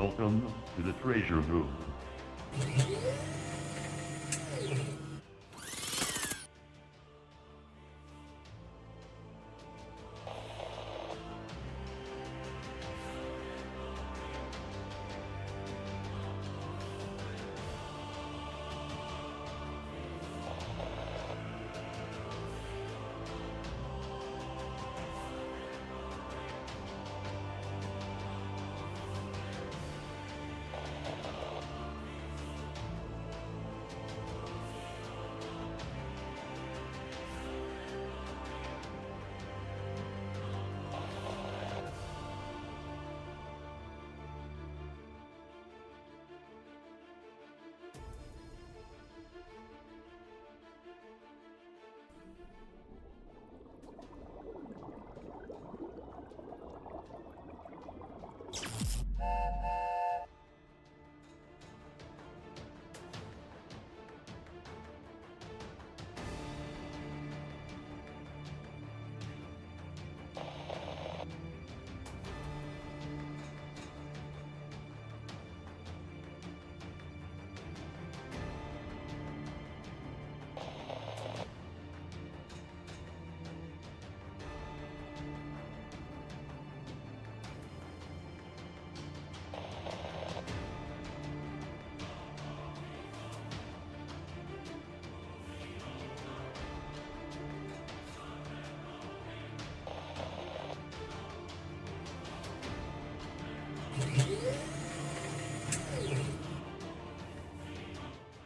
Welcome to the treasure room.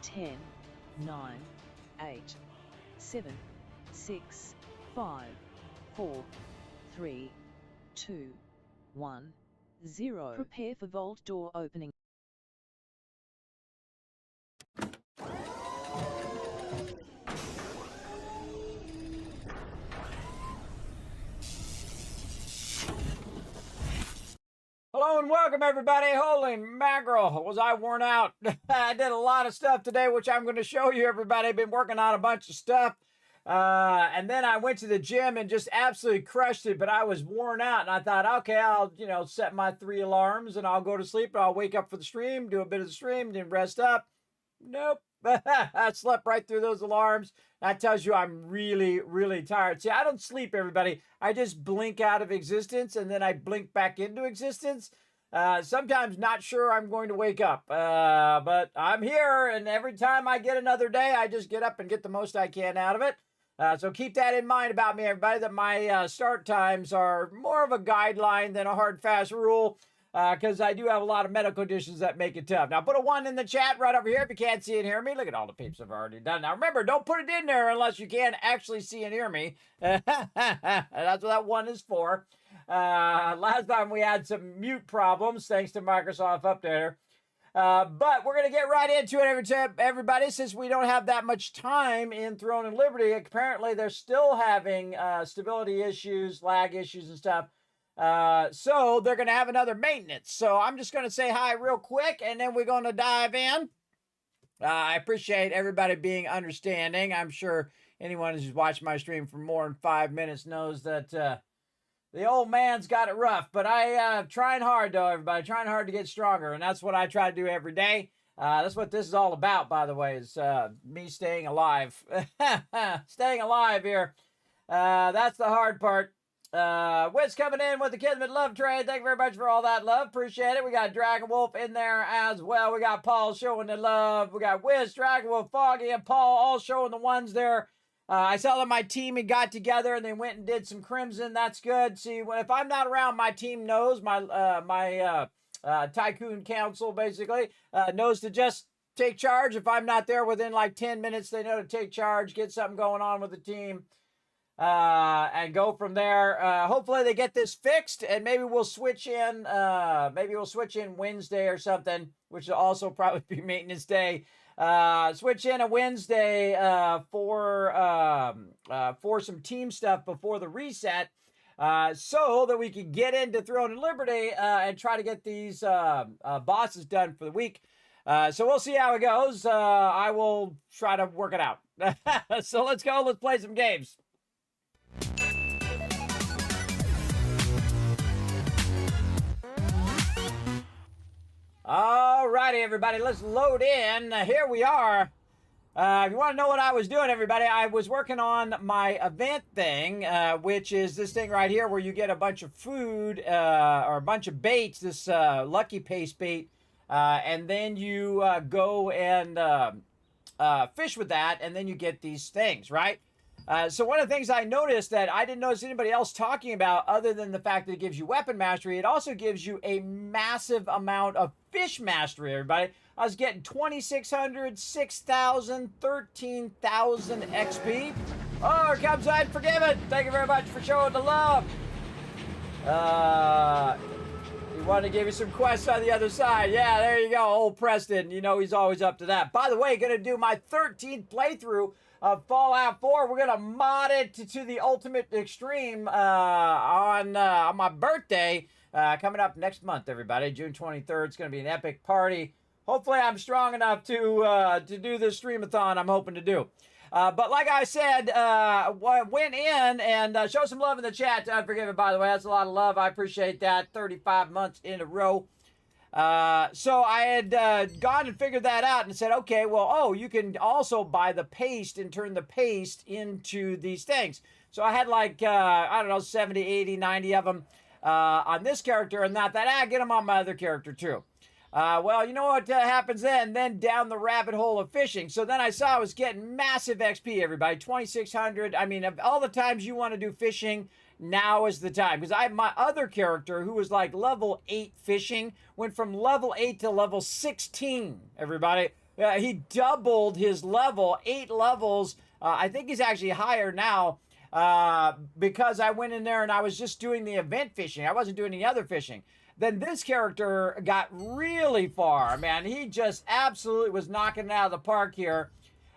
Ten, 9, 8, 7, 6, 5, 4, 3, 2, 1, 0. Prepare for vault door opening. Hello and welcome everybody. Holy mackerel, was I worn out. I did a lot of stuff today, which I'm going to show you everybody. Been working on a bunch of stuff. And then I went to the gym and just absolutely crushed it, but I was worn out and I thought, okay, I'll, set my 3 alarms and I'll go to sleep and I'll wake up for the stream, do a bit of the stream, then rest up. Nope. I slept right through those alarms. That tells you I'm really, really tired. See, I don't sleep, everybody. I just blink out of existence and then I blink back into existence. Sometimes not sure I'm going to wake up, but I'm here, and every time I get another day, I just get up and get the most I can out of it. So keep that in mind about me, everybody, that my start times are more of a guideline than a hard, fast rule, because I do have a lot of medical conditions that make it tough. Now, put a 1 in the chat right over here if you can't see and hear me. Look at all the peeps I've already done. Now, remember, don't put it in there unless you can actually see and hear me. That's what that 1 is for. Last time we had some mute problems, thanks to Microsoft Updater. But we're going to get right into it, everybody, since we don't have that much time in Throne and Liberty. Apparently, they're still having stability issues, lag issues, and stuff. So they're going to have another maintenance. So I'm just going to say hi real quick, and then we're going to dive in. I appreciate everybody being understanding. I'm sure anyone who's watched my stream for more than 5 minutes knows that the old man's got it rough. But I trying hard, though, everybody. Trying hard to get stronger, and that's what I try to do every day. That's what this is all about, by the way, is me staying alive. Staying alive here. That's the hard part. Wiz coming in with the Kismet love trade. Thank you very much for all that love. Appreciate it. We got Dragon Wolf in there as well. We got Paul showing the love. We got Wiz, Dragon Wolf, Foggy, and Paul all showing the ones there. I saw that my team had got together and they went and did some Crimson. That's good. See, if I'm not around, my team knows. My Tycoon Council basically knows to just take charge. If I'm not there within like 10 minutes, they know to take charge, get something going on with the team. And go from there. Hopefully they get this fixed, and maybe we'll switch in. Maybe we'll switch in Wednesday or something, which will also probably be maintenance day. Switch in a Wednesday for some team stuff before the reset, so that we can get into Throne and Liberty and try to get these bosses done for the week. So we'll see how it goes. I will try to work it out. So let's go. Let's play some games. All righty, everybody, let's load in. Here we are. If you want to know what I was doing, everybody, I was working on my event thing, which is this thing right here where you get a bunch of food or a bunch of baits, this lucky paste bait, and then you go and fish with that, and then you get these things, right? So one of the things I noticed that I didn't notice anybody else talking about, other than the fact that it gives you weapon mastery, it also gives you a massive amount of fish mastery, everybody. I was getting 2,600, 6,000, 13,000 XP. Oh, here comes Unforgiven. Thank you very much for showing the love. He wanted to give you some quests on the other side. Yeah, there you go. Old Preston. You know he's always up to that. By the way, going to do my 13th playthrough of Fallout 4. We're going to mod it to the ultimate extreme on my birthday coming up next month, everybody. June 23rd. It's going to be an epic party. Hopefully I'm strong enough to do this streamathon I'm hoping to do. But like I said, went in and show some love in the chat to Unforgiven, by the way. That's a lot of love. I appreciate that. 35 months in a row. So I had gone and figured that out and said, okay, well, you can also buy the paste and turn the paste into these things. So I had like, I don't know, 70, 80, 90 of them on this character, and not that, get them on my other character too. Well, you know what happens then? Then down the rabbit hole of fishing. So then I saw I was getting massive XP, everybody. 2,600. I mean, of all the times you want to do fishing, now is the time. Because my other character, who was like level 8 fishing, went from level 8 to level 16, everybody. He doubled his level, 8 levels. I think he's actually higher now because I went in there and I was just doing the event fishing. I wasn't doing any other fishing. Then this character got really far, man. He just absolutely was knocking it out of the park here.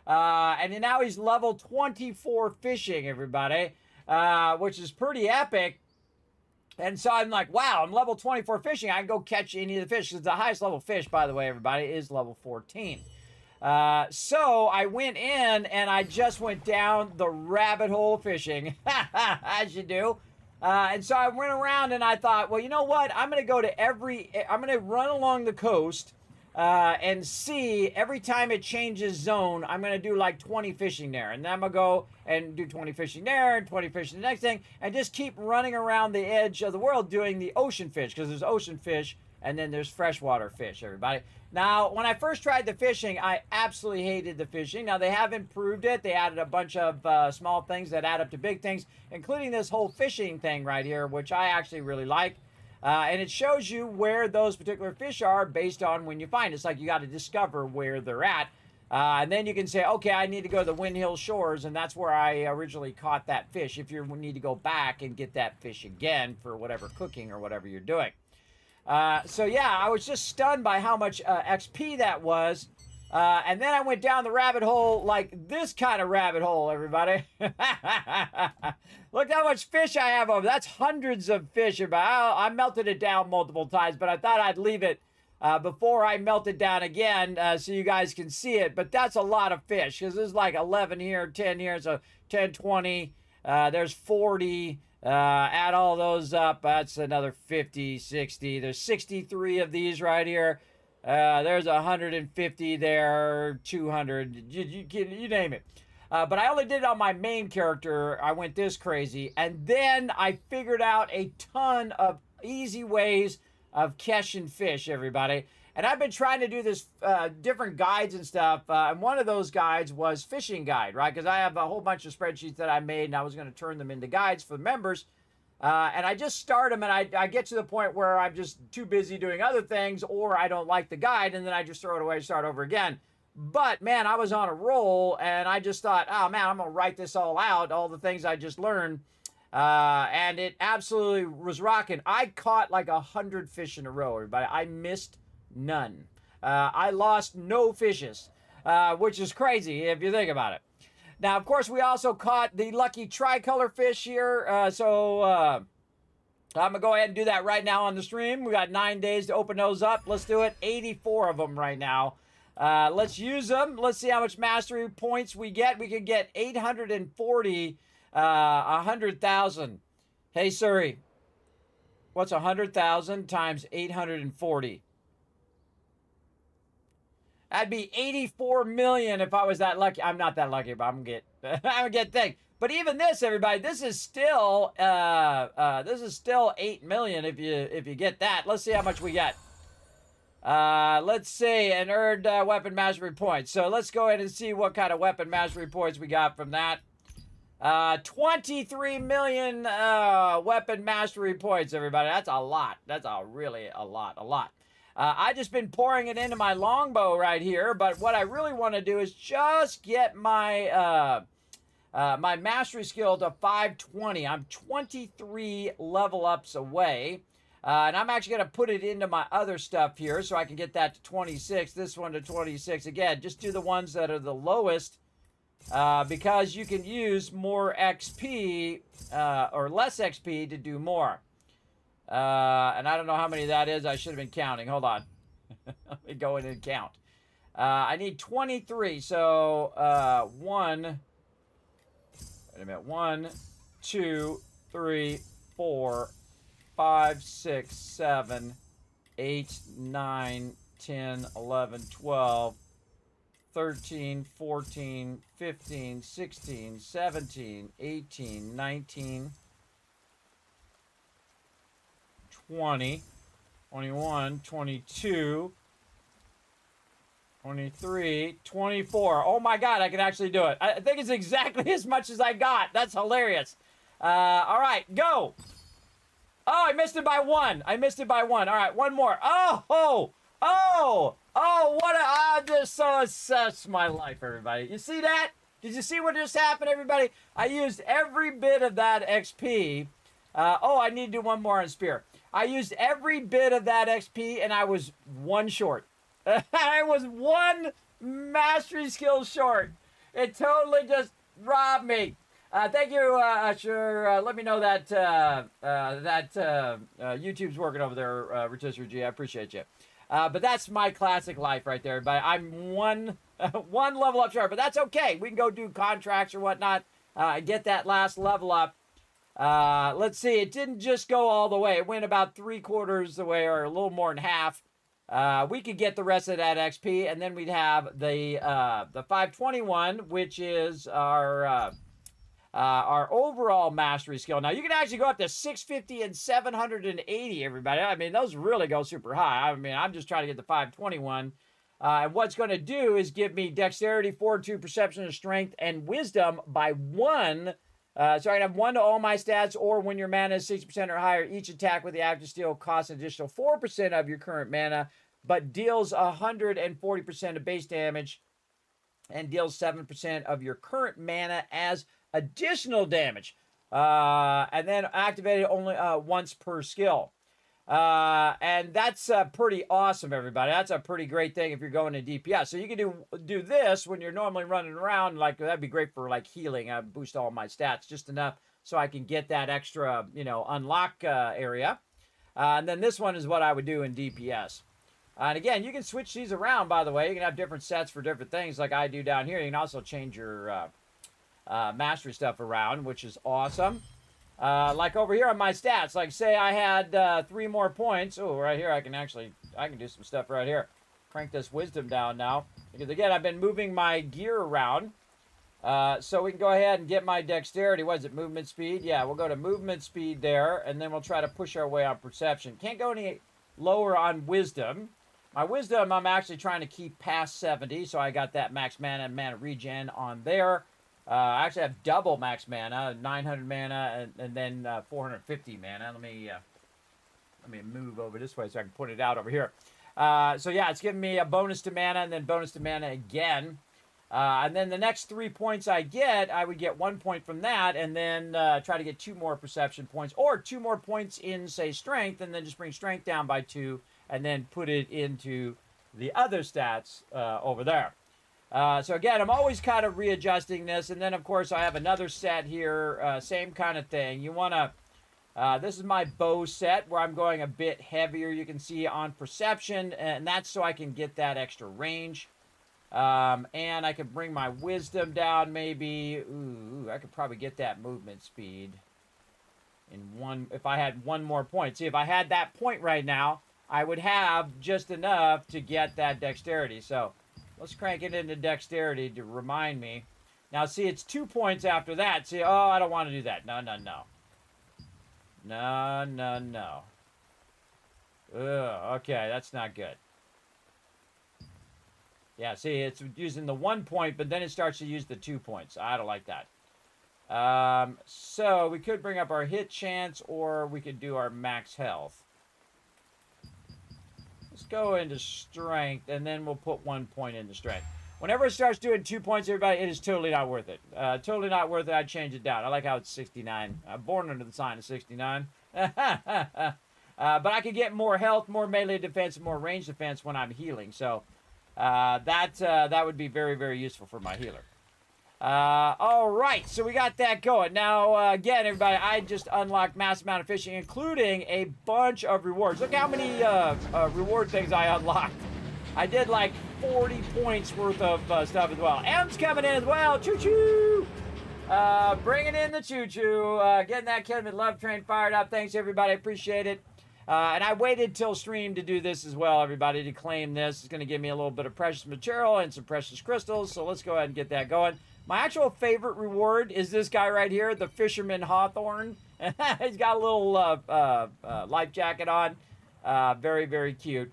And now he's level 24 fishing, everybody, which is pretty epic. And so I'm like, wow, I'm level 24 fishing. I can go catch any of the fish. The highest level fish, by the way, everybody, is level 14. So I went in and I just went down the rabbit hole fishing, as you do. And so I went around and I thought, well, you know what? I'm going to go to I'm going to run along the coast and see every time it changes zone, I'm going to do like 20 fishing there. And then I'm going to go and do 20 fishing there and 20 fishing the next thing. And just keep running around the edge of the world doing the ocean fish. Because there's ocean fish and then there's freshwater fish, everybody. Now, when I first tried the fishing, I absolutely hated the fishing. Now, they have improved it. They added a bunch of small things that add up to big things, including this whole fishing thing right here, which I actually really like. And it shows you where those particular fish are based on when you find it. It's like you got to discover where they're at. And then you can say, okay, I need to go to the Wind Hill Shores, and that's where I originally caught that fish. If you need to go back and get that fish again for whatever cooking or whatever you're doing. So yeah, I was just stunned by how much XP that was. And then I went down the rabbit hole, like this kind of rabbit hole, everybody. Look how much fish I have over. That's hundreds of fish. I melted it down multiple times, but I thought I'd leave it before I melt it down again so you guys can see it. But that's a lot of fish, because there's like 11 here, 10 here, so 10, 20. There's 40. Add all those up, that's another 50, 60. There's 63 of these right here. There's 150 there, 200, you name it. But I only did it on my main character. I went this crazy. And then I figured out a ton of easy ways of catching fish, everybody. And I've been trying to do this different guides and stuff. And one of those guides was fishing guide, right? Because I have a whole bunch of spreadsheets that I made, and I was going to turn them into guides for the members. And I just start them, and I get to the point where I'm just too busy doing other things, or I don't like the guide, and then I just throw it away and start over again. But, man, I was on a roll, and I just thought, oh, man, I'm going to write this all out, all the things I just learned. And it absolutely was rocking. I caught like 100 fish in a row, everybody. I missed none. I lost no fishes, which is crazy if you think about it. Now, of course, we also caught the lucky tricolor fish here. I'm going to go ahead and do that right now on the stream. We got 9 days to open those up. Let's do it. 84 of them right now. Let's use them. Let's see how much mastery points we get. We could get 840, 100,000. Hey, Siri, what's 100,000 times 840? That'd be 84 million if I was that lucky. I'm not that lucky, but I'm gonna get I'm gonna get things. But even this, everybody, this is still 8 million if you get that. Let's see how much we get. Let's see, and earned weapon mastery points. So let's go ahead and see what kind of weapon mastery points we got from that. 23 million weapon mastery points, everybody. That's a lot. That's really a lot. I just been pouring it into my longbow right here, but what I really want to do is just get my my mastery skill to 520. I'm 23 level ups away. And I'm actually going to put it into my other stuff here so I can get that to 26. This one to 26. Again, just do the ones that are the lowest because you can use more XP or less XP to do more. And I don't know how many that is. I should have been counting. Hold on. Let me go in and count. I need 23. So 1. Wait a minute. 1, 2, 3, 4, 5, 6, 7, 8, 9, 10, 11, 12, 13, 14, 15, 16, 17, 18, 19, 20, 21, 22, 23, 24. Oh my God, I can actually do it. I think it's exactly as much as I got. That's hilarious. All right, go. Oh, I missed it by 1. I missed it by 1. All right, one more. Oh, what a, that's my life, everybody. You see that? Did you see what just happened, everybody? I used every bit of that XP. I need to do one more on Spear. I used every bit of that XP, and I was 1 short. I was 1 mastery skill short. It totally just robbed me. Thank you, sure. Let me know that YouTube's working over there, Rotisserie G. I appreciate you. But that's my classic life right there. But I'm one level up short, but that's okay. We can go do contracts or whatnot. Get that last level up. Let's see. It didn't just go all the way. It went about 3/4 the way, or a little more than half. We could get the rest of that XP, and then we'd have the 521, which is our overall mastery skill. Now, you can actually go up to 650 and 780, everybody. I mean, those really go super high. I mean, I'm just trying to get the 521. And what's going to do is give me dexterity, fortitude, perception, and strength, and wisdom by 1. So I can have 1 to all my stats, or when your mana is 60% or higher, each attack with the active skill costs an additional 4% of your current mana, but deals 140% of base damage and deals 7% of your current mana as additional damage, and then activated only once per skill, and that's pretty awesome, everybody. That's a pretty great thing if you're going to DPS. So you can do this when you're normally running around. Like, that'd be great for like healing. I boost all my stats just enough so I can get that extra, unlock area. And then this one is what I would do in DPS. And again, you can switch these around, by the way. You can have different sets for different things like I do down here. You can also change your mastery stuff around, which is awesome. Like over here on my stats, like say I had 3 more points. Oh, right here I can do some stuff right here. Crank this wisdom down now. Because again, I've been moving my gear around. So we can go ahead and get my dexterity. What is it, movement speed? Yeah, we'll go to movement speed there, and then we'll try to push our way on perception. Can't go any lower on wisdom. My wisdom, I'm actually trying to keep past 70, so I got that max mana and mana regen on there. I actually have double max mana, 900 mana, and then 450 mana. Let me move over this way so I can point it out over here. So yeah, it's giving me a bonus to mana and then bonus to mana again. And then the next 3 points I get, I would get 1 point from that, and then try to get 2 more perception points, or 2 more points in, say, strength, and then just bring strength down by 2, and then put it into the other stats over there. So again, I'm always kind of readjusting this, and then of course I have another set here, same kind of thing. You want to, this is my bow set where I'm going a bit heavier, you can see, on perception, and that's so I can get that extra range. And I could bring my wisdom down maybe. Ooh, I could probably get that movement speed in 1, if I had 1 more point. See, if I had that point right now, I would have just enough to get that dexterity. So Let's crank it into dexterity to remind me. Now, see, it's 2 points after that. See, oh, I don't want to do that. No, no, no. No, no, no. Ugh, okay, that's not good. Yeah, see, it's using the 1 point, but then it starts to use the 2 points. I don't like that. So we could bring up our hit chance, or we could do our max health. Let's go into strength, and then we'll put 1 point into strength. Whenever it starts doing 2 points, everybody, it is totally not worth it. Totally not worth it. I'd change it down. I like how it's 69. I'm born under the sign of 69. But I could get more health, more melee defense, and more range defense when I'm healing. So that would be very, very useful for my healer. All right, so we got that going. Now, again, everybody, I just unlocked massive amount of fishing, including a bunch of rewards. Look how many reward things I unlocked. I did like 40 points worth of stuff as well. M's coming in as well. Choo-choo! Bringing in the choo-choo. Getting that Kismet Love Train fired up. Thanks, everybody. Appreciate it. And I waited till stream to do this as well, everybody, to claim this. It's going to give me a little bit of precious material and some precious crystals, so let's go ahead and get that going. My actual favorite reward is this guy right here, the Fisherman Hawthorne. He's got a little life jacket on. Very, very cute.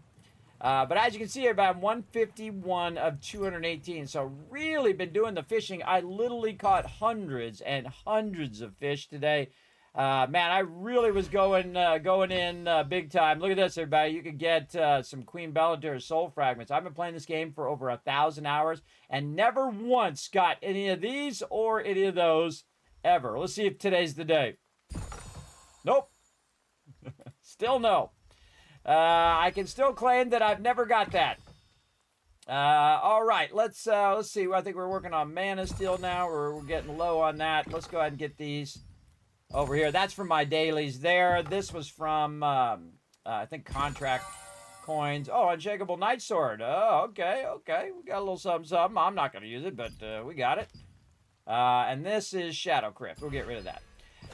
But as you can see, I'm 151 of 218. So really been doing the fishing. I literally caught hundreds and hundreds of fish today. Man, I really was going in big time. Look at this, everybody. You could get some Queen Bellator's soul fragments. I've been playing this game for over 1,000 hours and never once got any of these or any of those ever. Let's see if today's the day. Nope. Still no. I can still claim that I've never got that. All right, let's see. I think we're working on mana steel now. We're getting low on that. Let's go ahead and get these over here. That's from my dailies there. This was from, I think, contract coins. Oh, Unshakable Night Sword. Oh, okay. We got a little something. I'm not going to use it, but we got it. And this is Shadow Crypt. We'll get rid of that.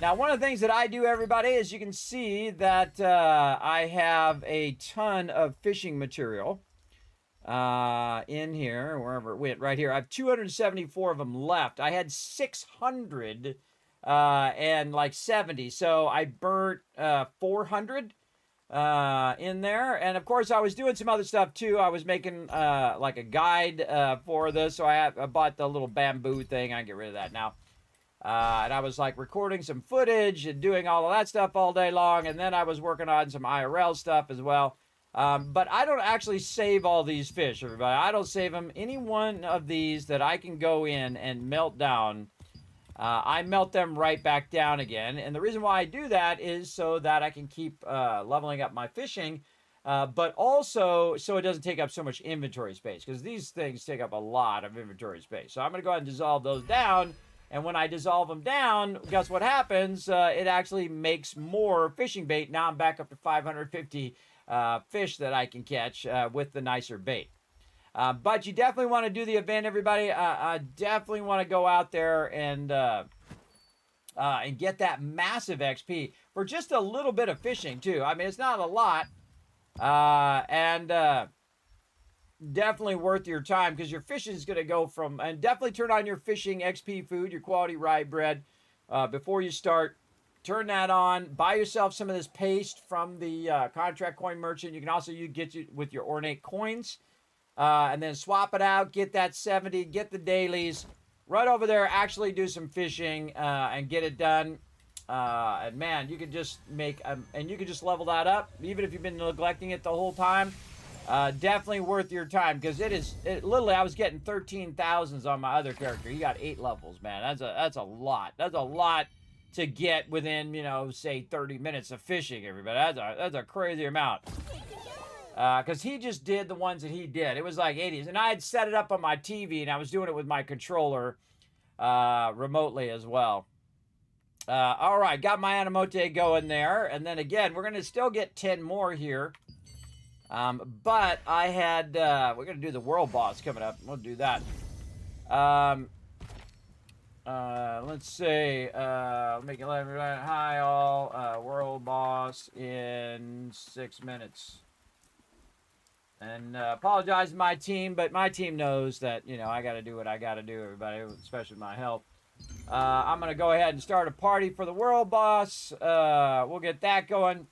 Now, one of the things that I do, everybody, is you can see that I have a ton of fishing material in here, wherever it went, right here. I have 274 of them left. I had 600 and like 70, so I burnt 400 in there. And of course, I was doing some other stuff too. I was making like a guide for this, so I bought the little bamboo thing. I can get rid of that now. And I was like recording some footage and doing all of that stuff all day long. And then I was working on some IRL stuff as well. But I don't actually save all these fish, everybody. I don't save them. Any one of these that I can go in and melt down, I melt them right back down again. And the reason why I do that is so that I can keep leveling up my fishing, but also so it doesn't take up so much inventory space, because these things take up a lot of inventory space. So I'm going to go ahead and dissolve those down. And when I dissolve them down, guess what happens? It actually makes more fishing bait. Now I'm back up to 550 fish that I can catch with the nicer bait. But you definitely want to do the event, everybody. I definitely want to go out there and get that massive XP for just a little bit of fishing, too. I mean, it's not a lot. Definitely worth your time, because your fishing is going to go from, and definitely turn on your fishing XP food, your quality rye bread, before you start. Turn that on. Buy yourself some of this paste from the contract coin merchant. You can also get you with your ornate coins, and then swap it out. Get that 70. Get the dailies. Right over there. Actually do some fishing and get it done. And man, you can just make and you can just level that up, even if you've been neglecting it the whole time. Definitely worth your time, because literally I was getting 13,000s on my other character. He got 8 levels, man. That's a lot. That's a lot to get within, say 30 minutes of fishing, everybody. That's a crazy amount. Because he just did the ones that he did. It was like 80s. And I had set it up on my TV, and I was doing it with my controller remotely as well. All right, got my Animote going there. And then again, we're going to still get 10 more here. But I had, we're going to do the world boss coming up. We'll do that. Let's see, make it let me right. Hi all, world boss in 6 minutes. And apologize to my team, but my team knows that, you know, I got to do what I got to do, everybody, especially my health. I'm going to go ahead and start a party for the world boss. We'll get that going.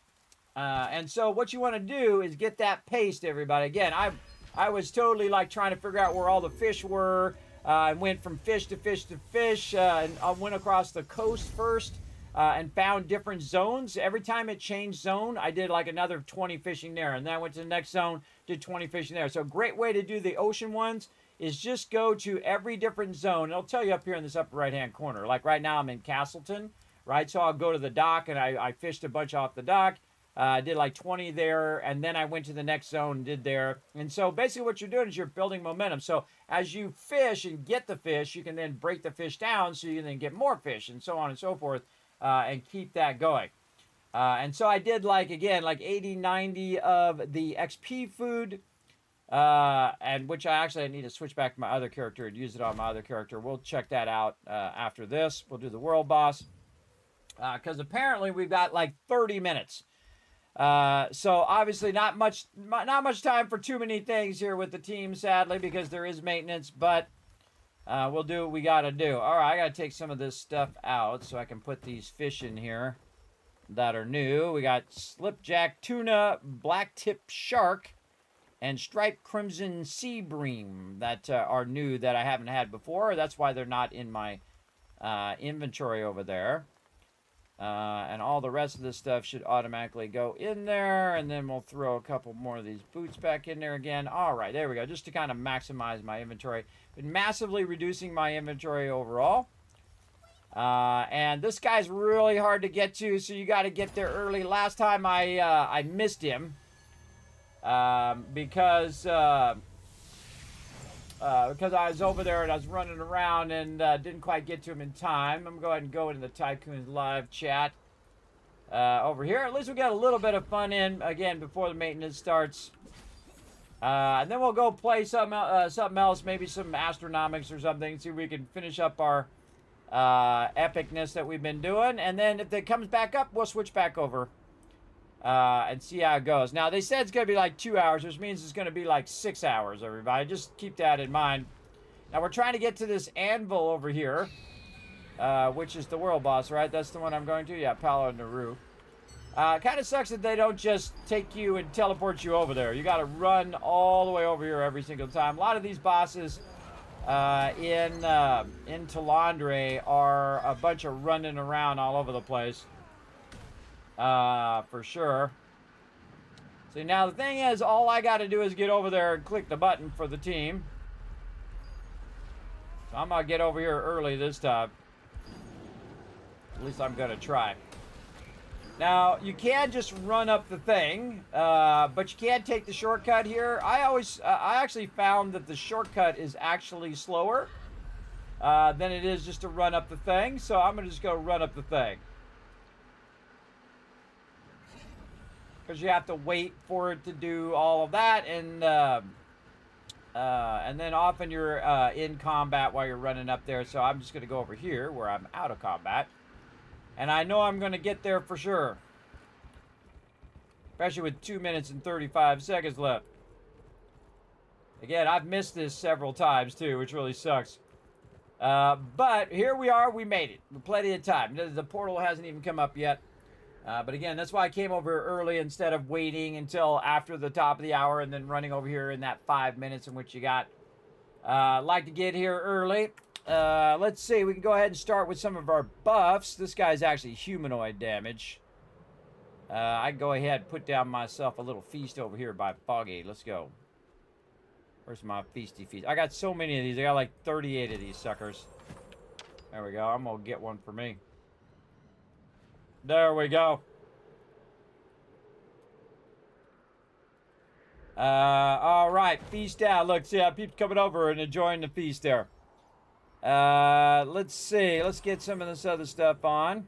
And so what you want to do is get that paste, everybody. Again, I was totally like trying to figure out where all the fish were. I went from fish to fish to fish, and I went across the coast first. And found different zones. Every time it changed zone, I did like another 20 fishing there. And then I went to the next zone, did 20 fishing there. So a great way to do the ocean ones is just go to every different zone. It'll tell you up here in this upper right-hand corner. Like right now I'm in Castleton, right? So I'll go to the dock, and I fished a bunch off the dock. I did like 20 there, and then I went to the next zone and did there. And so basically what you're doing is you're building momentum. So as you fish and get the fish, you can then break the fish down so you can then get more fish, and so on and so forth. And keep that going. And so I did like, again, like 80, 90 of the XP food, and which I need to switch back to my other character and use it on my other character. We'll check that out after this. We'll do the world boss, because apparently we've got like 30 minutes. So obviously not much time for too many things here with the team, sadly, because there is maintenance, but we'll do what we got to do. All right, I got to take some of this stuff out so I can put these fish in here that are new. We got slipjack tuna, black tip shark, and striped crimson sea bream that are new that I haven't had before. That's why they're not in my inventory over there. And all the rest of this stuff should automatically go in there. And then we'll throw a couple more of these boots back in there again. All right, there we go. Just to kind of maximize my inventory. Been massively reducing my inventory overall. And this guy's really hard to get to, so you got to get there early. Last time I missed him because I was over there and I was running around and didn't quite get to him in time. I'm going to go ahead and go into the Tycoons live chat over here. At least we got a little bit of fun in, again, before the maintenance starts. And then we'll go play something else, maybe some Astronomics or something, see if we can finish up our epicness that we've been doing. And then if it comes back up, we'll switch back over and see how it goes. Now, they said it's going to be like 2 hours, which means it's going to be like 6 hours, everybody. Just keep that in mind. Now, we're trying to get to this anvil over here, which is the world boss, right? That's the one I'm going to? Yeah, Palo Naru. Kind of sucks that they don't just take you and teleport you over there. You got to run all the way over here every single time. A lot of these bosses in Talandre are a bunch of running around all over the place. For sure. See, now the thing is, all I got to do is get over there and click the button for the team. So I'm going to get over here early this time. At least I'm going to try. Now, you can just run up the thing, but you can't take the shortcut here. I actually found that the shortcut is actually slower than it is just to run up the thing. So I'm going to just go run up the thing. Because you have to wait for it to do all of that, and then often you're in combat while you're running up there. So I'm just going to go over here where I'm out of combat. And I know I'm going to get there for sure. Especially with 2 minutes and 35 seconds left. Again, I've missed this several times too, which really sucks. But here we are. We made it. With plenty of time. The portal hasn't even come up yet. But again, that's why I came over early instead of waiting until after the top of the hour and then running over here in that 5 minutes in which you got. Like to get here early. Let's see, we can go ahead and start with some of our buffs. This guy's actually humanoid damage. I can go ahead and put down myself a little feast over here by Foggy. Let's go. Where's my feasty feast? I got so many of these. I got like 38 of these suckers. There we go. I'm going to get one for me. There we go. All right, feast out. Look, see how people coming over and enjoying the feast there. Let's see. Let's get some of this other stuff on.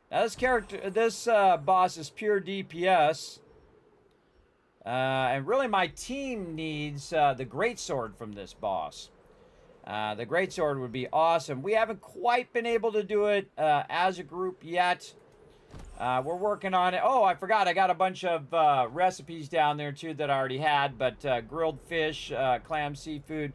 Now, this boss is pure DPS. And really my team needs the greatsword from this boss. The greatsword would be awesome. We haven't quite been able to do it as a group yet. We're working on it. Oh, I forgot. I got a bunch of recipes down there too that I already had. But grilled fish, clam seafood.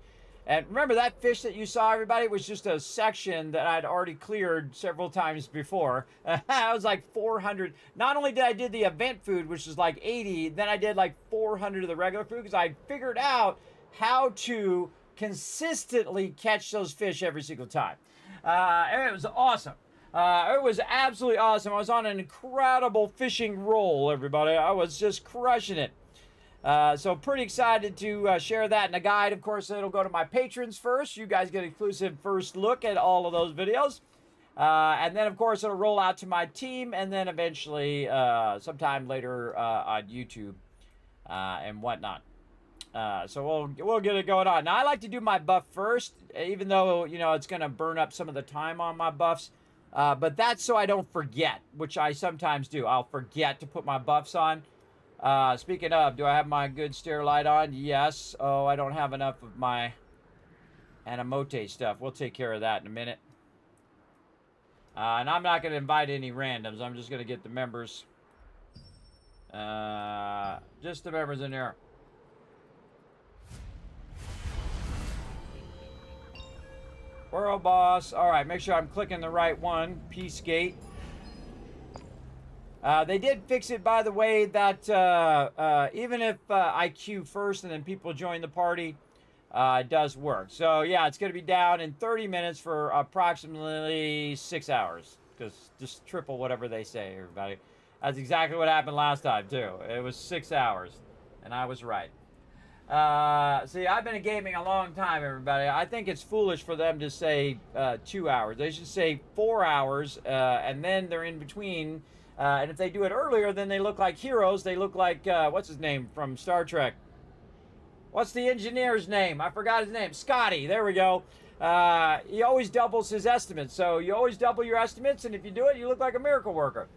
And remember that fish that you saw, everybody, was just a section that I'd already cleared several times before. I was like 400. Not only did I did the event food, which was like 80, then I did like 400 of the regular food because I figured out how to consistently catch those fish every single time. And it was awesome. It was absolutely awesome. I was on an incredible fishing roll, everybody. I was just crushing it. So pretty excited to share that in a guide. Of course, it'll go to my patrons first. You guys get exclusive first look at all of those videos. And then, of course, it'll roll out to my team, and then eventually sometime later on YouTube and whatnot. So we'll get it going on. Now, I like to do my buff first, even though, you know, it's going to burn up some of the time on my buffs. But that's so I don't forget, which I sometimes do. I'll forget to put my buffs on. Speaking of, do I have my good stair light on? Yes. Oh, I don't have enough of my Animote stuff. We'll take care of that in a minute. And I'm not going to invite any randoms. I'm just going to get the members. Just the members in there. World boss. All right, make sure I'm clicking the right one. Peace gate. They did fix it, by the way, that even if I queue first and then people join the party, it does work. So, yeah, it's going to be down in 30 minutes for approximately 6 hours. Just triple whatever they say, everybody. That's exactly what happened last time, too. It was 6 hours, and I was right. See, I've been in gaming a long time, everybody. I think it's foolish for them to say 2 hours. They should say 4 hours, and then they're in between. And if they do it earlier, then they look like heroes. They look like, what's his name from Star Trek? What's the engineer's name? I forgot his name. Scotty. There we go. He always doubles his estimates. So you always double your estimates, and if you do it, you look like a miracle worker.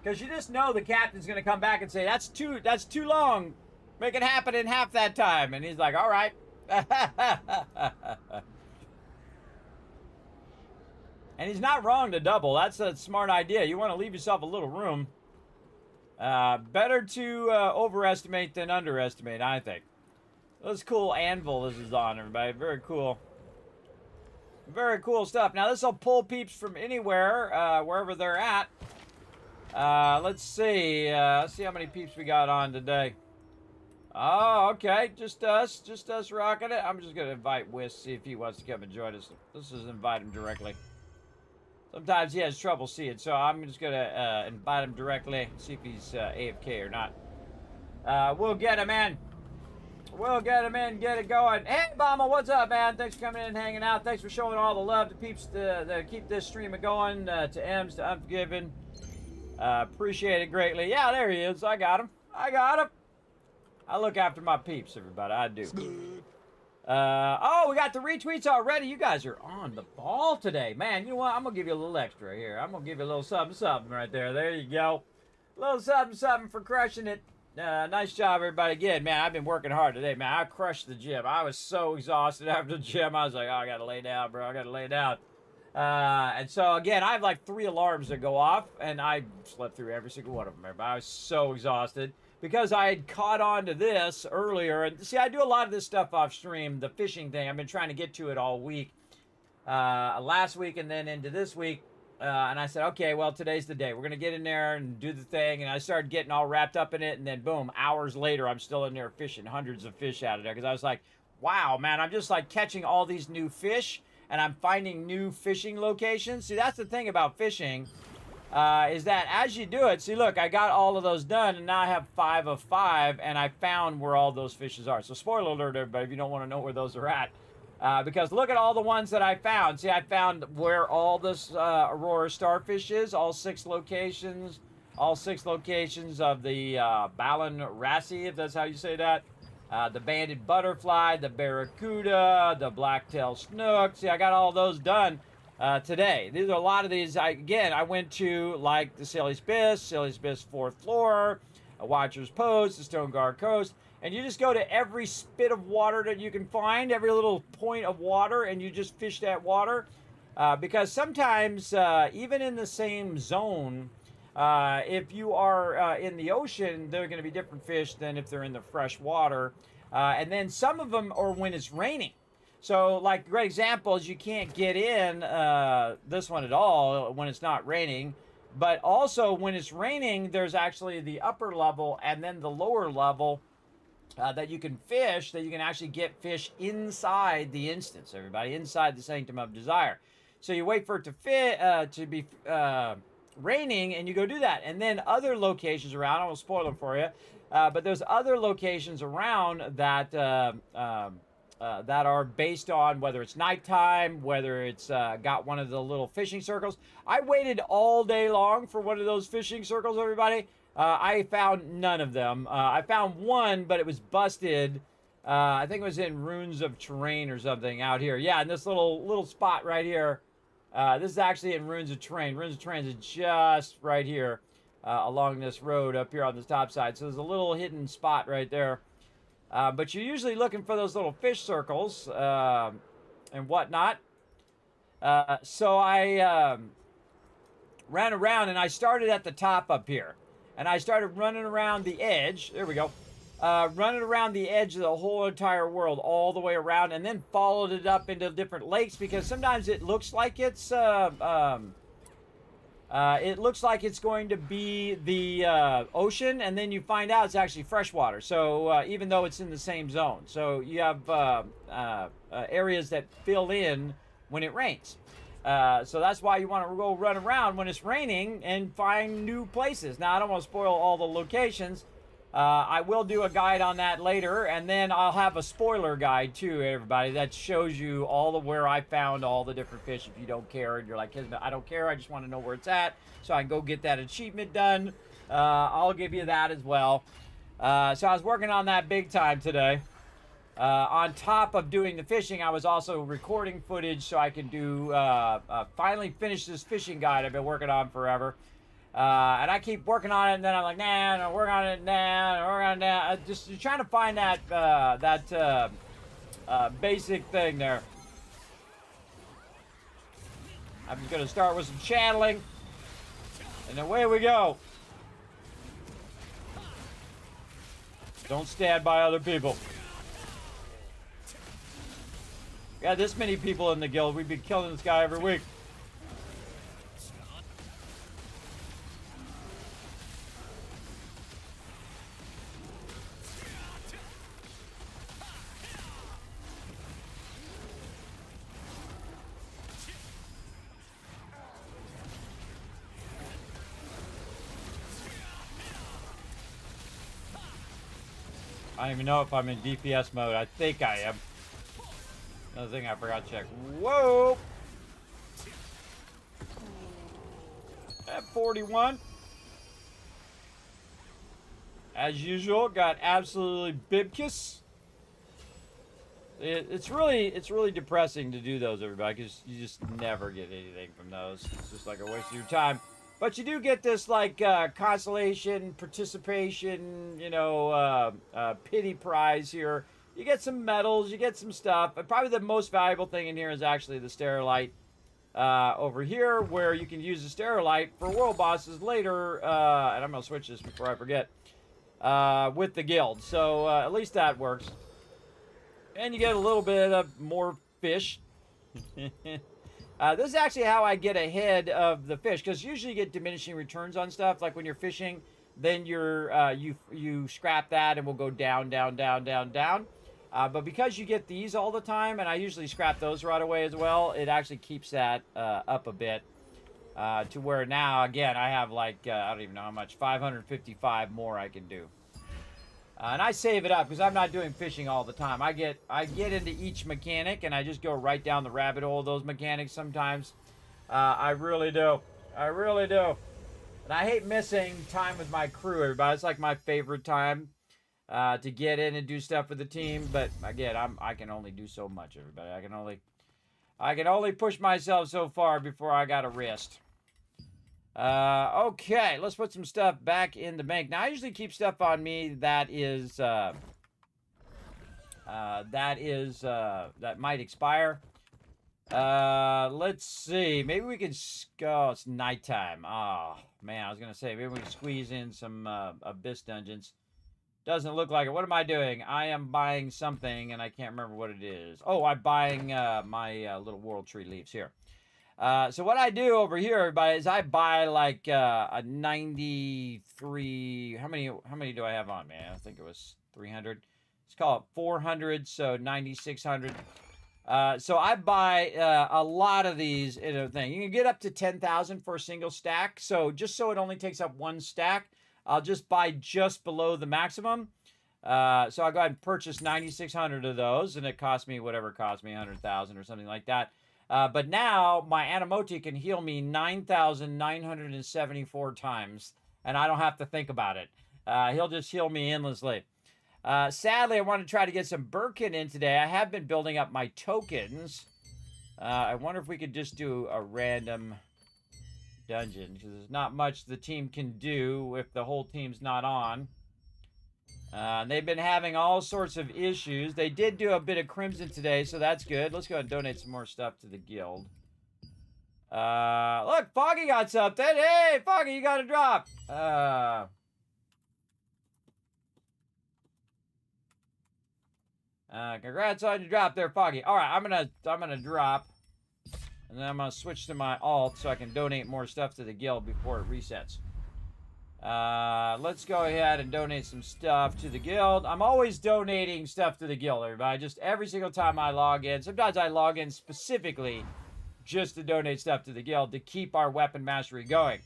Because you just know the captain's going to come back and say, that's too long. Make it happen in half that time. And he's like, all right. And he's not wrong to double. That's a smart idea. You want to leave yourself a little room. Better to overestimate than underestimate, I think. This cool anvil this is on, everybody. Very cool. Very cool stuff. Now, this will pull peeps from anywhere, wherever they're at. Let's see. Let's see how many peeps we got on today. Oh, okay. Just us rocking it. I'm just going to invite Wiss, see if he wants to come and join us. Let's just invite him directly. Sometimes he has trouble seeing, so I'm just going to invite him directly, see if he's AFK or not. We'll get him in. We'll get him in, get it going. Hey, Obama, what's up, man? Thanks for coming in and hanging out. Thanks for showing all the love to peeps to keep this stream going, to M's, to Unforgiven. Appreciate it greatly. Yeah, there he is. I got him. I look after my peeps, everybody. I do. Oh, we got the retweets already. You guys are on the ball today. Man, you know what? I'm going to give you a little extra here. I'm going to give you a little something right there. There you go. A little something for crushing it. Nice job, everybody. Again, man, I've been working hard today, man. I crushed the gym. I was so exhausted after the gym. I was like, oh, I got to lay down, bro. I got to lay down. And so, again, I have like 3 alarms that go off, and I slept through every single one of them, everybody. I was so exhausted. Because I had caught on to this earlier. And see, I do a lot of this stuff off stream, the fishing thing. I've been trying to get to it all week. Last week and then into this week. And I said, okay, well, today's the day. We're going to get in there and do the thing. And I started getting all wrapped up in it. And then, boom, hours later, I'm still in there fishing hundreds of fish out of there. Because I was like, wow, man, I'm just like catching all these new fish. And I'm finding new fishing locations. See, that's the thing about fishing. Is that as you do it, see, look, I got all of those done, and now I have 5 of 5, and I found where all those fishes are. So spoiler alert, everybody, if you don't want to know where those are at. Because look at all the ones that I found. See, I found where all this Aurora starfish is, all 6 locations. All 6 locations of the Ballan Rassi, if that's how you say that. The banded butterfly, the barracuda, the blacktail snook. See, I got all those done. Today. These are a lot of these. I went to like the Silly Spiss 4th floor, a Watcher's Post, a Stone Guard Coast, and you just go to every spit of water that you can find, every little point of water, and you just fish that water. Because sometimes, even in the same zone, if you are in the ocean, they're going to be different fish than if they're in the fresh water. And then some of them are when it's raining. So, like, a great example is you can't get in this one at all when it's not raining. But also, when it's raining, there's actually the upper level and then the lower level that you can fish, that you can actually get fish inside the instance, everybody, inside the Sanctum of Desire. So you wait for it to be raining, and you go do that. And then other locations around, I won't spoil them for you, but there's other locations around that that are based on whether it's nighttime, whether it's got one of the little fishing circles. I waited all day long for one of those fishing circles, everybody. I found none of them. I found one, but it was busted. I think it was in Runes of Terrain or something out here. Yeah, in this little spot right here. This is actually in Runes of Terrain. Runes of Terrain is just right here along this road up here on the top side. So there's a little hidden spot right there. But you're usually looking for those little fish circles and whatnot. So I ran around, and I started at the top up here. And I started running around the edge. There we go. Running around the edge of the whole entire world, all the way around, and then followed it up into different lakes, because sometimes it looks like it's going to be the ocean, and then you find out it's actually freshwater. So even though it's in the same zone, so you have areas that fill in when it rains. So that's why you want to go run around when it's raining and find new places. Now, I don't want to spoil all the locations. I will do a guide on that later, and then I'll have a spoiler guide too, everybody, that shows you all of where I found all the different fish. If you don't care and you're like, I don't care, I just want to know where it's at, so I can go get that achievement done, I'll give you that as well. So I was working on that big time today. On top of doing the fishing, I was also recording footage so I can do finally finish this fishing guide I've been working on forever. And I keep working on it, and then I'm like, nah, no, work on it now, work on it now. Just trying to find that basic thing there. I'm just going to start with some channeling, and away we go. Don't stand by other people. Got this many people in the guild. We've been killing this guy every week. I don't even know if I'm in DPS mode. I think I am. Another thing I forgot to check. Whoa! At 41. As usual, got absolutely bibkiss. It's really depressing to do those, everybody, because you just never get anything from those. It's just like a waste of your time. But you do get this, like, consolation, participation, you know, pity prize here. You get some medals, you get some stuff. But probably the most valuable thing in here is actually the Sterilite over here, where you can use the Sterilite for world bosses later. And I'm going to switch this before I forget. With the guild. So at least that works. And you get a little bit of more fish. This is actually how I get ahead of the fish, because usually you get diminishing returns on stuff. Like when you're fishing, then you scrap that and will go down, down, down, down, down. But because you get these all the time, and I usually scrap those right away as well, it actually keeps that up a bit. To where now, again, I have like, I don't even know how much, 555 more I can do. And I save it up because I'm not doing fishing all the time. I get into each mechanic, and I just go right down the rabbit hole of those mechanics sometimes. I really do. I really do. And I hate missing time with my crew, everybody. It's like my favorite time to get in and do stuff with the team. But again, I can only do so much, everybody. I can only push myself so far before I got a wrist. Okay, let's put some stuff back in the bank. Now, I usually keep stuff on me that might expire. Let's see. Maybe we can go. It's nighttime. Oh, man, I was going to say, maybe we can squeeze in some Abyss dungeons. Doesn't look like it. What am I doing? I am buying something, and I can't remember what it is. Oh, I'm buying my little world tree leaves here. So what I do over here, everybody, is I buy like a 93. How many do I have on, man? I think it was 300. Let's call it 400, so 9,600. So I buy a lot of these in a thing. You can get up to 10,000 for a single stack. So just so it only takes up one stack, I'll just buy just below the maximum. So I'll go ahead and purchase 9,600 of those, and it cost me whatever it cost me, 100,000 or something like that. But now my Anamoti can heal me 9,974 times, and I don't have to think about it. He'll just heal me endlessly. Sadly, I want to try to get some Birkin in today. I have been building up my tokens. I wonder if we could just do a random dungeon, because there's not much the team can do if the whole team's not on. They've been having all sorts of issues. They did do a bit of Crimson today, so that's good. Let's go ahead and donate some more stuff to the guild. Look, Foggy got something. Hey, Foggy, you got a drop. Congrats on your drop there, Foggy. All right, I'm gonna drop, and then I'm gonna switch to my alt so I can donate more stuff to the guild before it resets. Let's go ahead and donate some stuff to the guild. I'm always donating stuff to the guild, everybody. Just every single time I log in. Sometimes I log in specifically just to donate stuff to the guild to keep our weapon mastery going.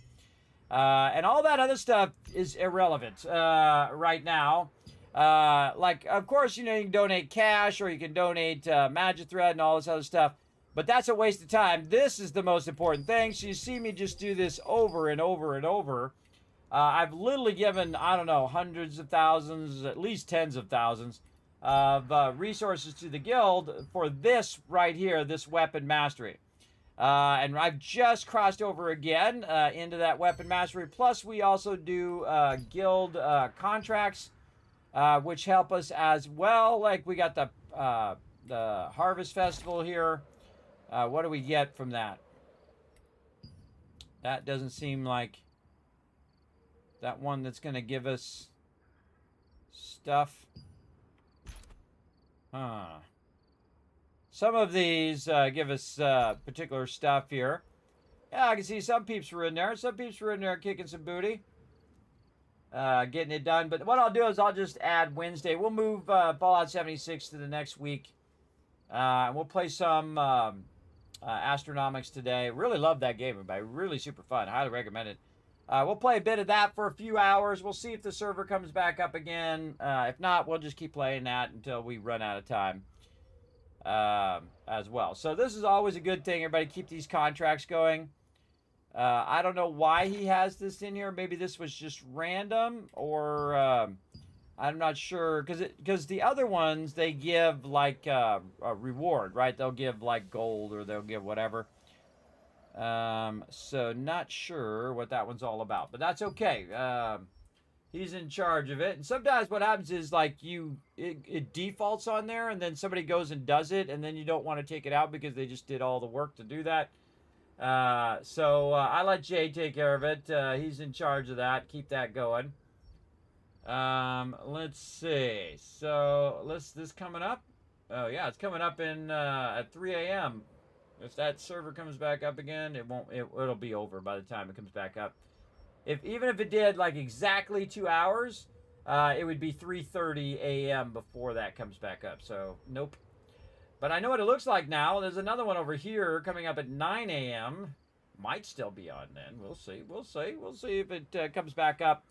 And all that other stuff is irrelevant right now. Like, of course, you know, you can donate cash or you can donate magic thread and all this other stuff. But that's a waste of time. This is the most important thing. So you see me just do this over and over and over. I've literally given, I don't know, hundreds of thousands, at least tens of thousands of resources to the guild for this right here, this weapon mastery. And I've just crossed over again into that weapon mastery. Plus, we also do guild contracts, which help us as well. Like, we got the Harvest Festival here. What do we get from that? That doesn't seem like that one that's going to give us stuff. Some of these give us particular stuff here. Yeah, I can see some peeps were in there. Some peeps were in there kicking some booty. Getting it done. But what I'll do is I'll just add Wednesday. We'll move Fallout 76 to the next week. And we'll play some Astronomics today. Really love that game, everybody. Really super fun. Highly recommend it. We'll play a bit of that for a few hours. We'll see if the server comes back up again. If not, we'll just keep playing that until we run out of time as well. So this is always a good thing. Everybody keep these contracts going. I don't know why he has this in here. Maybe this was just random, or I'm not sure. Because the other ones, they give like a reward, right? They'll give like gold, or they'll give whatever. So not sure what that one's all about, but that's okay. He's in charge of it. And sometimes what happens is like it defaults on there, and then somebody goes and does it, and then you don't want to take it out because they just did all the work to do that. So I let Jay take care of it. He's in charge of that. Keep that going. Let's see. So this coming up. Oh yeah, it's coming up in at 3 a.m. If that server comes back up again, it'll be over by the time it comes back up. Even if it did like exactly 2 hours, it would be 3:30 a.m. before that comes back up. So nope. But I know what it looks like now. There's another one over here coming up at 9 a.m. Might still be on then. We'll see. We'll see if it comes back up.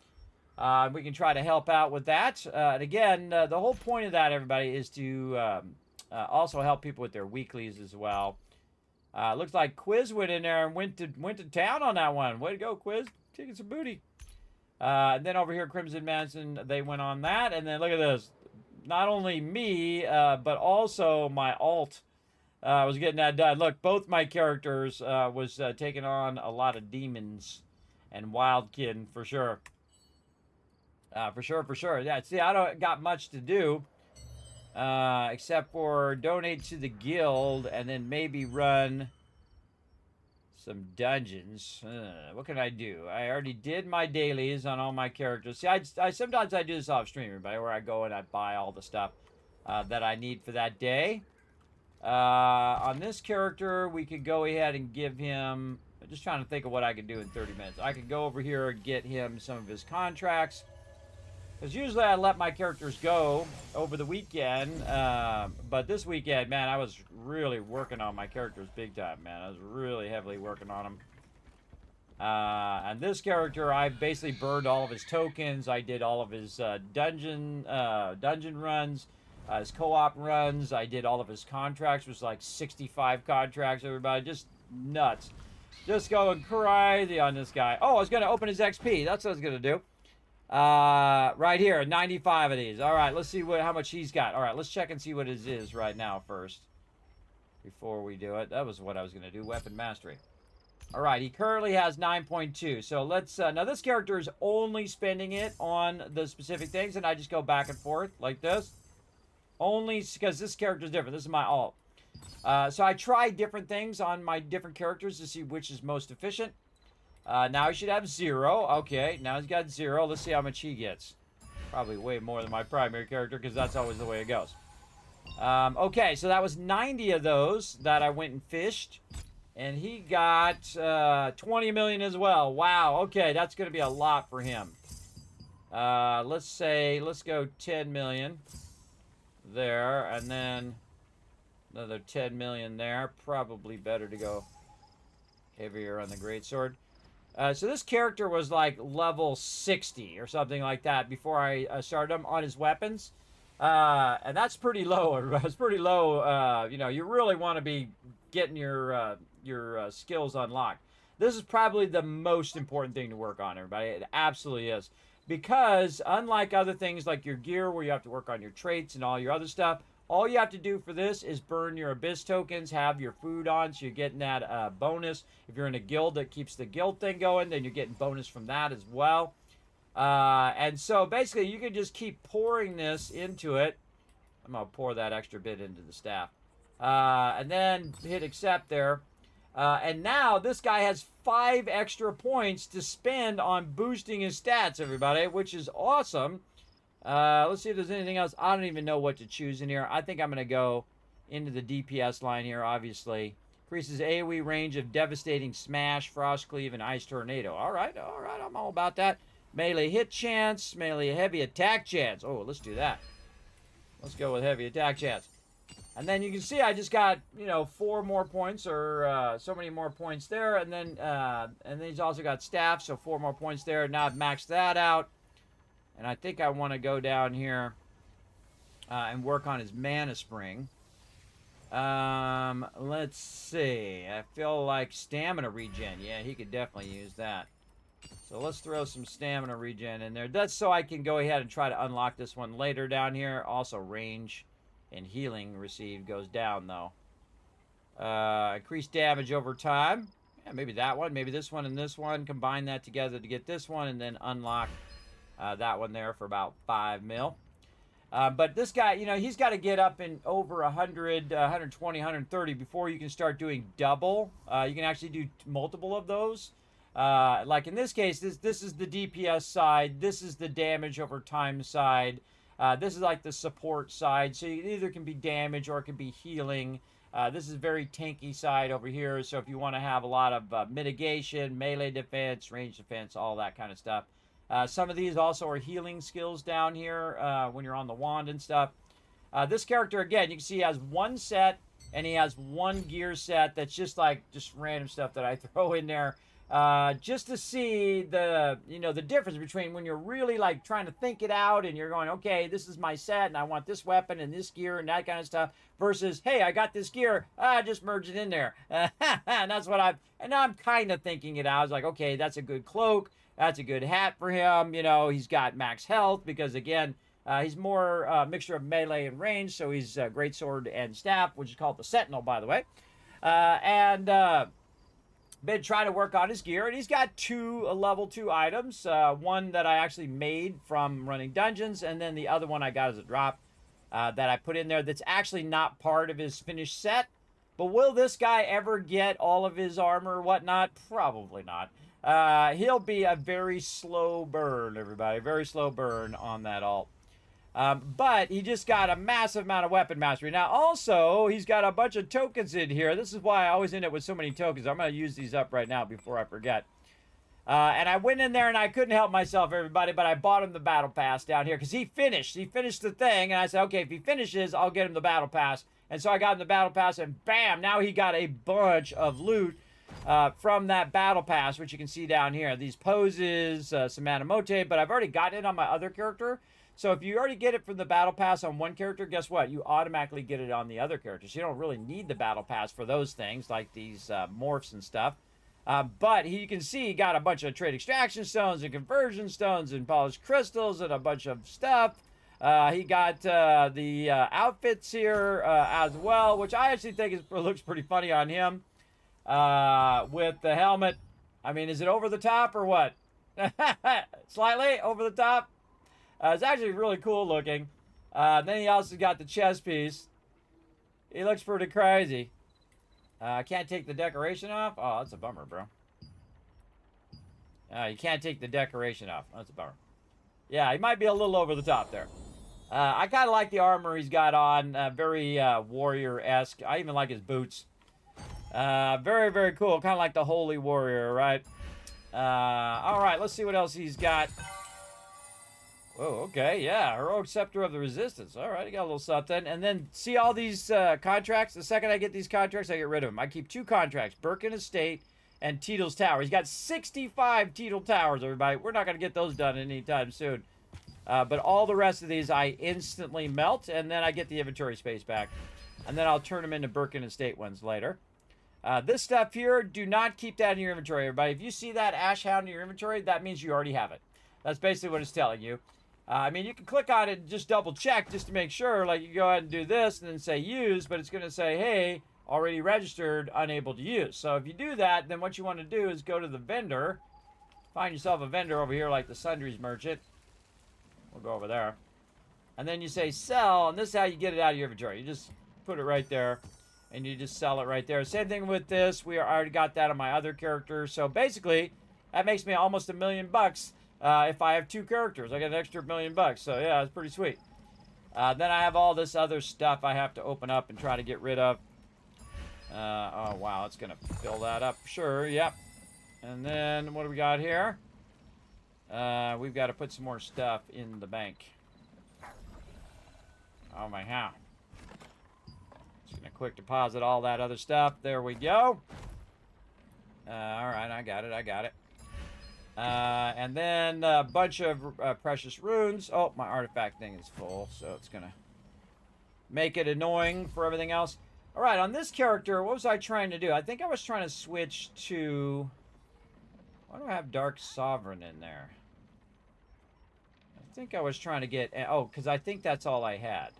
We can try to help out with that. And again, the whole point of that, everybody, is to also help people with their weeklies as well. Looks like Quiz went in there and went to town on that one. Way to go, Quiz. Taking some booty. And then over here, Crimson Manson, they went on that. And then look at this. Not only me, but also my alt was getting that done. Look, both my characters was taking on a lot of demons. and Wildkin for sure. For sure. Yeah, see, I don't got much to do. Except for donate to the guild and then maybe run some dungeons. What can I do? I already did my dailies on all my characters. See, I sometimes I do this off stream, everybody, where I go and I buy all the stuff that I need for that day. On this character, we could go ahead and give him... I'm just trying to think of what I could do in 30 minutes. I could go over here and get him some of his contracts. Because usually I let my characters go over the weekend, but this weekend, man, I was really working on my characters big time, man. I was really heavily working on them. And this character, I basically burned all of his tokens. I did all of his dungeon runs, his co-op runs. I did all of his contracts, which was like 65 contracts, everybody. Just nuts. Just going crazy on this guy. Oh, I was going to open his XP. That's what I was going to do. Right here, 95 of these. All right, let's see how much he's got. All right, let's check and see what his is right now first. Before we do it. That was what I was going to do, weapon mastery. All right, he currently has 9.2. So let's, now this character is only spending it on the specific things, and I just go back and forth like this. Only because this character is different. This is my alt. So I try different things on my different characters to see which is most efficient. Now he should have 0. Okay, now he's got 0. Let's see how much he gets. Probably way more than my primary character, because that's always the way it goes. Okay, so that was 90 of those that I went and fished. And he got 20 million as well. Wow, okay, that's going to be a lot for him. Let's go 10 million there, and then another 10 million there. Probably better to go heavier on the greatsword. So this character was like level 60 or something like that before I started him on his weapons. And that's pretty low, everybody. It's pretty low. You know, you really want to be getting your skills unlocked. This is probably the most important thing to work on, everybody. It absolutely is. Because unlike other things like your gear where you have to work on your traits and all your other stuff, all you have to do for this is burn your Abyss tokens, have your food on, so you're getting that bonus. If you're in a guild that keeps the guild thing going, then you're getting bonus from that as well. And so basically you can just keep pouring this into it. I'm going to pour that extra bit into the staff. And then hit accept there. And now this guy has 5 extra points to spend on boosting his stats, everybody, which is awesome. Let's see if there's anything else. I don't even know what to choose in here. I think I'm going to go into the DPS line here, obviously. Increases AoE range of Devastating Smash, Frost Cleave, and Ice Tornado. All right, I'm all about that. Melee hit chance, melee heavy attack chance. Oh, let's do that. Let's go with heavy attack chance. And then you can see I just got, you know, 4 more points, or so many more points there. And then he's also got staff, so 4 more points there. Now I've maxed that out. And I think I want to go down here and work on his mana spring. Let's see. I feel like stamina regen. Yeah, he could definitely use that. So let's throw some stamina regen in there. That's so I can go ahead and try to unlock this one later down here. Also, range and healing received goes down, though. Increased damage over time. Yeah, maybe that one. Maybe this one and this one. Combine that together to get this one, and then unlock that one there for about 5 mil. But this guy, you know, he's got to get up in over 100, 120, 130 before you can start doing double. You can actually do multiple of those. Like in this case, this is the DPS side. This is the damage over time side. This is like the support side. So you either can be damage or it can be healing. This is very tanky side over here. So if you want to have a lot of mitigation, melee defense, range defense, all that kind of stuff. Some of these also are healing skills down here when you're on the wand and stuff. This character, again, you can see he has 1 set and he has 1 gear set that's just like random stuff that I throw in there. Just to see the, you know, the difference between when you're really like trying to think it out and you're going, okay, this is my set and I want this weapon and this gear and that kind of stuff versus, hey, I got this gear, just merge it in there. And that's what and I'm kind of thinking it out. I was like, okay, that's a good cloak. That's a good hat for him. You know, he's got max health because, again, he's more mixture of melee and range. So he's greatsword and staff, which is called the Sentinel, by the way. been trying to work on his gear, and he's got two level 2 items. One that I actually made from running dungeons, and then the other one I got as a drop that I put in there that's actually not part of his finished set. But will this guy ever get all of his armor or whatnot? Probably not. He'll be a very slow burn, everybody. Very slow burn on that alt. But he just got a massive amount of weapon mastery. Now, also, he's got a bunch of tokens in here. This is why I always end up with so many tokens. I'm going to use these up right now before I forget. And I went in there and I couldn't help myself, everybody, but I bought him the battle pass down here because he finished. He finished the thing, and I said, okay, if he finishes, I'll get him the battle pass. And so I got him the battle pass, and bam, now he got a bunch of loot from that battle pass, which you can see down here. These poses, some animote, but I've already gotten it on my other character. So if you already get it from the battle pass on one character, guess what? You automatically get it on the other characters. You don't really need the battle pass for those things, like these morphs and stuff. But you can see he got a bunch of trade extraction stones and conversion stones and polished crystals and a bunch of stuff. He got the outfits here as well, which I actually think looks pretty funny on him. With the helmet. I mean, is it over the top or what? Slightly over the top. It's actually really cool looking. Then he also got the chest piece. He looks pretty crazy. I can't take the decoration off. Oh, that's a bummer, bro. You can't take the decoration off. That's a bummer. Yeah, he might be a little over the top there. I kind of like the armor he's got on. Very warrior-esque. I even like his boots. Very, very cool. Kind of like the Holy Warrior, right? All right, let's see what else he's got. Oh, okay, yeah. Heroic Scepter of the Resistance. All right, he got a little something. And then, see all these contracts? The second I get these contracts, I get rid of them. I keep 2 contracts, Birkin Estate and Teetle's Tower. He's got 65 Teetle Towers, everybody. We're not going to get those done anytime soon. But all the rest of these, I instantly melt, and then I get the inventory space back. And then I'll turn them into Birkin Estate ones later. This stuff here, do not keep that in your inventory, everybody. If you see that Ash Hound in your inventory, that means you already have it. That's basically what it's telling you. I mean, you can click on it and just double check just to make sure. Like, you go ahead and do this and then say use, but it's going to say, hey, already registered, unable to use. So if you do that, then what you want to do is go to the vendor. Find yourself a vendor over here like the Sundries Merchant. We'll go over there. And then you say sell, and this is how you get it out of your inventory. You just put it right there, and you just sell it right there. Same thing with this. I already got that on my other character. So basically, that makes me almost $1 million if I have 2 characters. I get an extra $1 million. So yeah, it's pretty sweet. Then I have all this other stuff I have to open up and try to get rid of. Oh, wow. It's going to fill that up. Sure, yep. And then what do we got here? We've got to put some more stuff in the bank. Oh, my how. Just going to quick deposit all that other stuff. There we go. All right, I got it. And then a bunch of precious runes. Oh, my artifact thing is full, so it's going to make it annoying for everything else. All right, on this character, what was I trying to do? I think I was trying to switch to... Why do I have Dark Sovereign in there? I think I was trying to get... Oh, because I think that's all I had.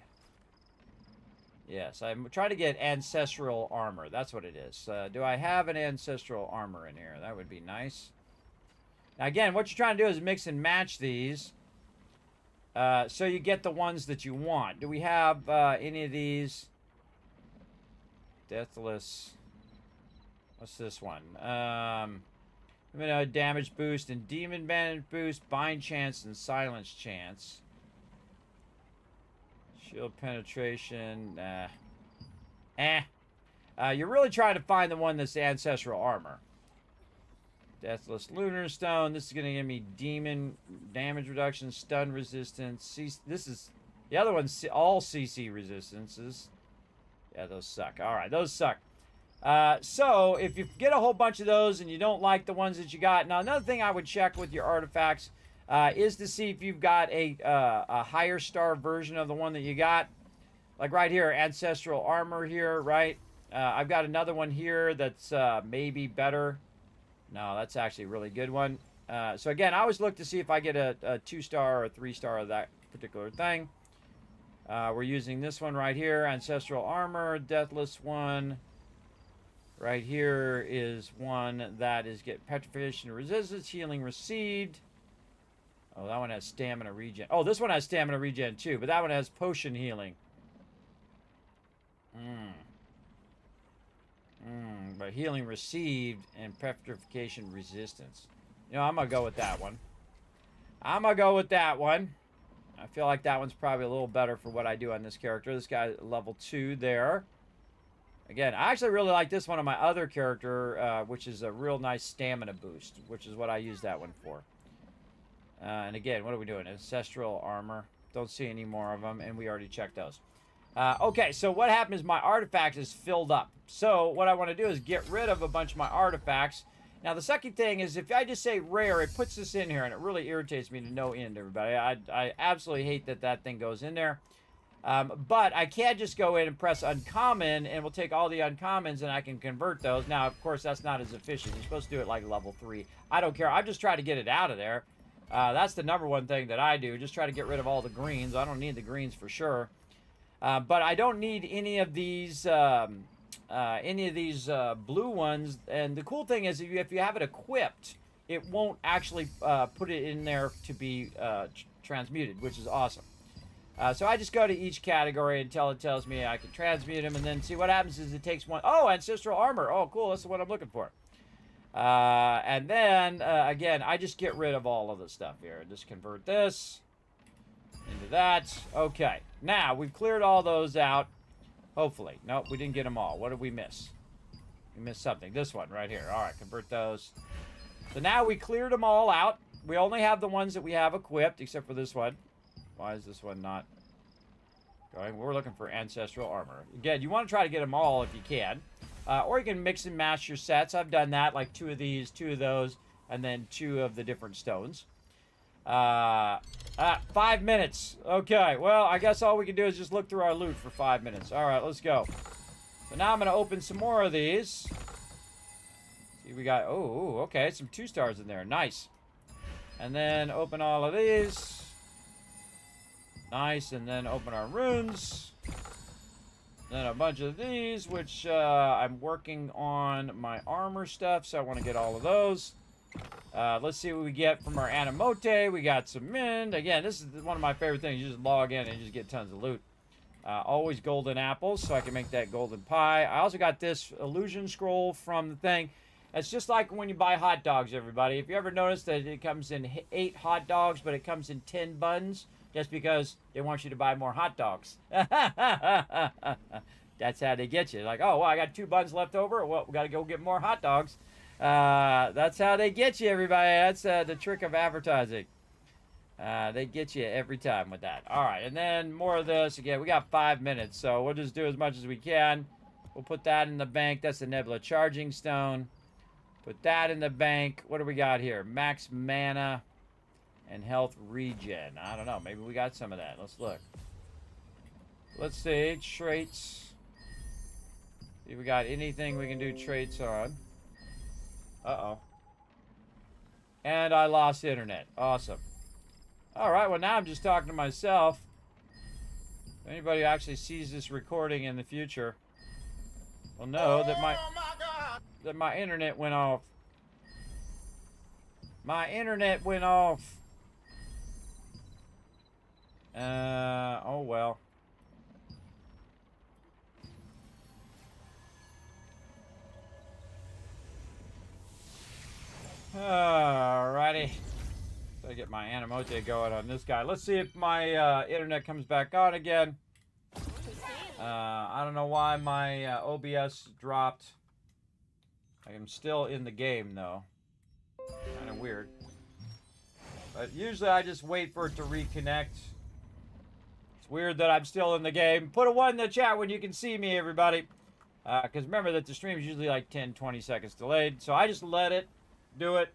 Yes, I'm trying to get Ancestral Armor. That's what it is. Do I have an Ancestral Armor in here? That would be nice. Now, again, what you're trying to do is mix and match these. So you get the ones that you want. Do we have any of these? Deathless. What's this one? Damage boost and demon bandage boost, bind chance and silence chance. Shield penetration. You're really trying to find the one that's the ancestral armor. Deathless lunar stone. This is going to give me demon damage reduction, stun resistance. This is the other one's all CC resistances. Yeah, those suck. All right, those suck. So if you get a whole bunch of those and you don't like the ones that you got, now another thing I would check with your artifacts is to see if you've got a higher star version of the one that you got. Like right here, ancestral armor here, right? I've got another one here that's maybe better. No, that's actually a really good one. So again, I always look to see if I get a 2-star or a 3-star of that particular thing. We're using this one right here, ancestral armor, deathless one. Right here is one that is get petrification resistance, healing received. Oh, that one has stamina regen. Oh, this one has stamina regen too, but that one has potion healing. But healing received and petrification resistance. You know, I'm going to go with that one. I'm going to go with that one. I feel like that one's probably a little better for what I do on this character. This guy, level 2 there. Again, I actually really like this one on my other character, which is a real nice stamina boost, which is what I use that one for. And again, what are we doing? Ancestral armor. Don't see any more of them, and we already checked those. Okay, so what happened is my artifact is filled up. So what I want to do is get rid of a bunch of my artifacts. Now, the second thing is if I just say rare, it puts this in here, and it really irritates me to no end, everybody. I absolutely hate that that thing goes in there. But I can just go in and press uncommon, and we'll take all the uncommons, and I can convert those. Now, of course, that's not as efficient. You're supposed to do it like level 3. I don't care. I'm just trying to get it out of there. That's the number one thing that I do. Just try to get rid of all the greens. I don't need the greens for sure. But I don't need any of these blue ones. And the cool thing is, if you have it equipped, it won't actually put it in there to be transmuted, which is awesome. So I just go to each category until it tells me I can transmute them, and then see what happens is it takes one. Oh, ancestral armor. Oh, cool. That's the one I'm looking for. And then, again, I just get rid of all of the stuff here. Just convert this into that. Okay. Now, we've cleared all those out. Hopefully. Nope, we didn't get them all. What did we miss? We missed something. This one right here. All right, convert those. So now we cleared them all out. We only have the ones that we have equipped, except for this one. Why is this one not going? We're looking for ancestral armor. Again, you want to try to get them all if you can. Or you can mix and match your sets. I've done that, like 2 of these, 2 of those, and then 2 of the different stones. 5 minutes. Okay, well, I guess all we can do is just look through our loot for 5 minutes. All right, let's go. So now I'm going to open some more of these. See, we got, oh, okay, some 2 stars in there. Nice. And then open all of these. Nice, and then open our runes. Then a bunch of these, which I'm working on my armor stuff, so I want to get all of those. Let's see what we get from our Animote. We got some mint. Again, this is one of my favorite things. You just log in and you just get tons of loot. Always golden apples, so I can make that golden pie. I also got this illusion scroll from the thing. It's just like when you buy hot dogs, everybody. If you ever noticed that it comes in 8 hot dogs, but it comes in 10 buns, just because they want you to buy more hot dogs. That's how they get you. Like, oh, well, I got 2 buns left over. Well, we got to go get more hot dogs. That's how they get you, everybody. That's the trick of advertising. They get you every time with that. All right, and then more of this. Again, we got 5 minutes, so we'll just do as much as we can. We'll put that in the bank. That's the Nebula Charging Stone. Put that in the bank. What do we got here? Max mana and health regen. I don't know. Maybe we got some of that. Let's look. Let's see. Traits. See if we got anything we can do traits on. Uh-oh. And I lost internet. Awesome. Alright, well now I'm just talking to myself. If anybody who actually sees this recording in the future will know that my internet went off. My internet went off. Oh well. Alrighty. So I get my Animote going on this guy. Let's see if my internet comes back on again. I don't know why my OBS dropped. I am still in the game though. Kind of weird. But usually I just wait for it to reconnect. It's weird that I'm still in the game. Put a 1 in the chat when you can see me, everybody. Because remember that the stream is usually like 10-20 seconds delayed. So I just let it do it.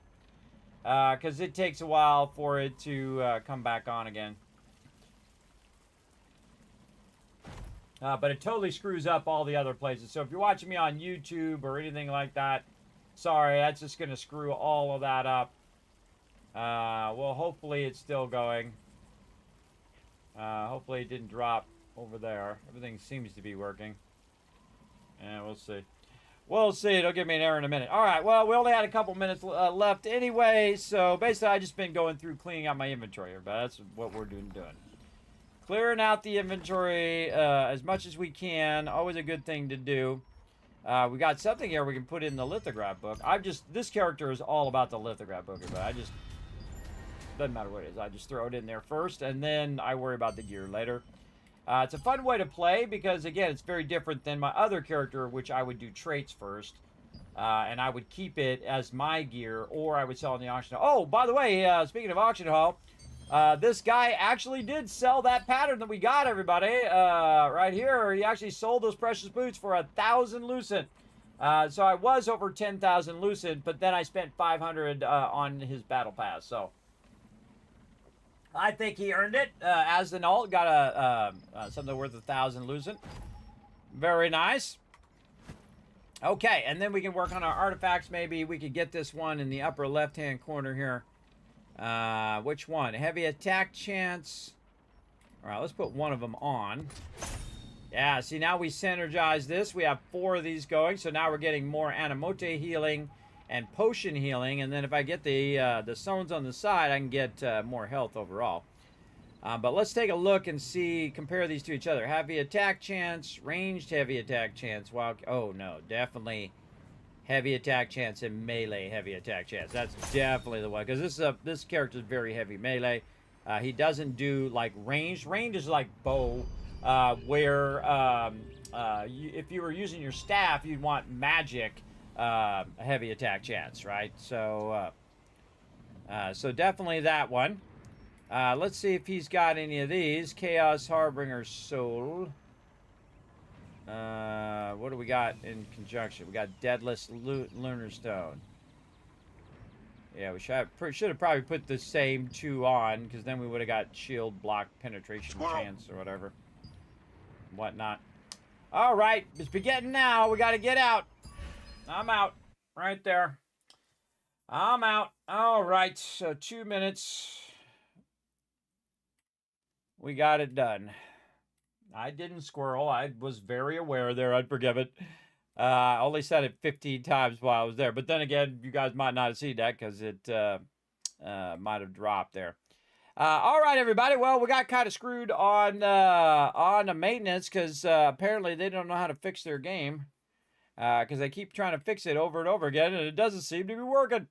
Because it takes a while for it to come back on again. But it totally screws up all the other places. So if you're watching me on YouTube or anything like that, sorry, that's just going to screw all of that up. Well, hopefully it's still going. Hopefully it didn't drop over there. Everything seems to be working. And we'll see. We'll see. It'll give me an error in a minute. All right. Well, we only had a couple minutes left anyway. So basically, I just been going through cleaning out my inventory. But that's what we're doing. Clearing out the inventory as much as we can. Always a good thing to do. We got something here we can put in the lithograph book. This character is all about the lithograph book. But doesn't matter what it is. I just throw it in there first. And then I worry about the gear later. It's a fun way to play because, again, it's very different than my other character, which I would do traits first. And I would keep it as my gear, or I would sell in the auction hall. Oh, by the way, speaking of auction hall, this guy actually did sell that pattern that we got, everybody. Right here, he actually sold those precious boots for 1,000 lucent. So I was over 10,000 lucent, but then I spent 500 on his battle pass. So I think he earned it. As an alt, got something worth 1,000 lucent. Very nice. Okay, and then we can work on our artifacts. Maybe we could get this one in the upper left-hand corner here. Which one? Heavy attack chance. All right, let's put one of them on. Yeah, see, now we synergize this. We have 4 of these going, so now we're getting more Animote healing and potion healing. And then if I get the stones on the side, I can get more health overall. But let's take a look and see, compare these to each other. Heavy attack chance, ranged heavy attack chance. Wow. Oh, no, definitely heavy attack chance and melee heavy attack chance. That's definitely the one, because this character is very heavy melee. He doesn't do, like, ranged. Ranged is like bow, where if you were using your staff, you'd want magic heavy attack chance, right? So, so definitely that one. Let's see if he's got any of these. Chaos Harbinger Soul. What do we got in conjunction? We got Deadless Lunar Stone. Yeah, we should have probably put the same 2 on, because then we would have got shield block penetration chance or whatever. Whatnot. All right, it's beginning now. We got to get out. I'm out. Right there. I'm out. All right, so 2 minutes. We got it done. I didn't squirrel. I was very aware there. I'd forgive it. I only said it 15 times while I was there. But then again, you guys might not have seen that because it might have dropped there. All right, everybody. Well, we got kind of screwed on the maintenance because apparently they don't know how to fix their game because they keep trying to fix it over and over again, and it doesn't seem to be working.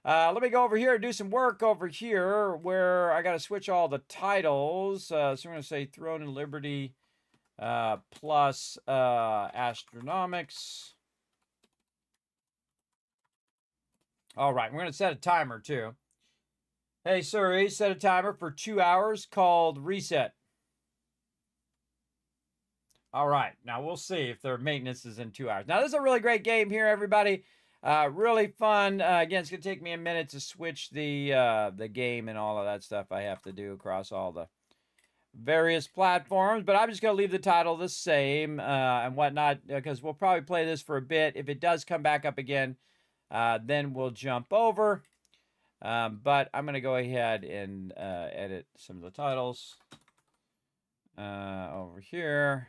Let me go over here and do some work over here where I got to switch all the titles. So I'm going to say Throne and Liberty plus Astronomics. All right, we're going to set a timer too. Hey, Siri, set a timer for 2 hours called Reset. All right, now we'll see if their maintenance is in 2 hours. Now, this is a really great game here, everybody. Really fun. Again, it's going to take me a minute to switch the game and all of that stuff I have to do across all the various platforms. But I'm just going to leave the title the same and whatnot because we'll probably play this for a bit. If it does come back up again, then we'll jump over. But I'm going to go ahead and edit some of the titles over here.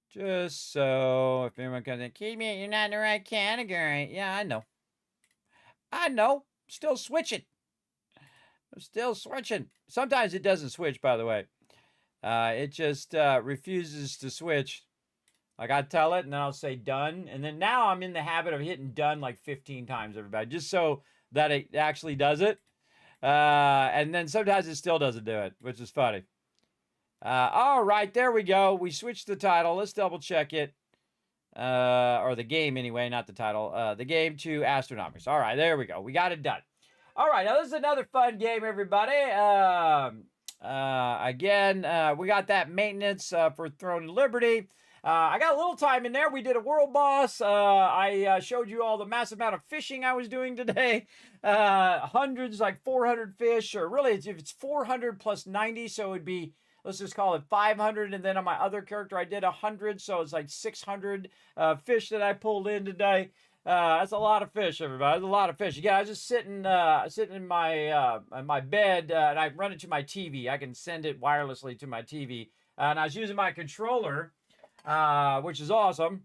Just so if anyone comes in, Kismet, you're not in the right category. Yeah, I know. I know. Still switching. I'm still switching. Sometimes it doesn't switch, by the way. It just refuses to switch. Like I tell it, and then I'll say done. And then now I'm in the habit of hitting done like 15 times, everybody, just so that it actually does it. And then sometimes it still doesn't do it, which is funny. All right, there we go. We switched the title. Let's double check it. Or the game anyway, not the title. The game to Astronomics. All right, there we go. We got it done. All right, now this is another fun game, everybody. Again, we got that maintenance for Throne and Liberty. I got a little time in there. We did a world boss. I showed you all the massive amount of fishing I was doing today. Hundreds, like 400 fish, or really, if it's 400 plus 90, so it'd be, let's just call it 500. And then on my other character, I did 100, so it's like 600 fish that I pulled in today. That's a lot of fish, everybody. That's a lot of fish. Again, I was just sitting in my bed, and I run it to my TV. I can send it wirelessly to my TV, and I was using my controller, which is awesome.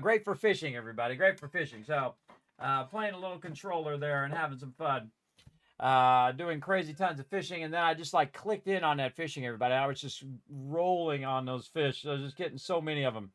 Great for fishing, everybody. Great for fishing. So playing a little controller there and having some fun. Doing crazy tons of fishing, and then I just like clicked in on that fishing, everybody. I was just rolling on those fish. I was just getting so many of them.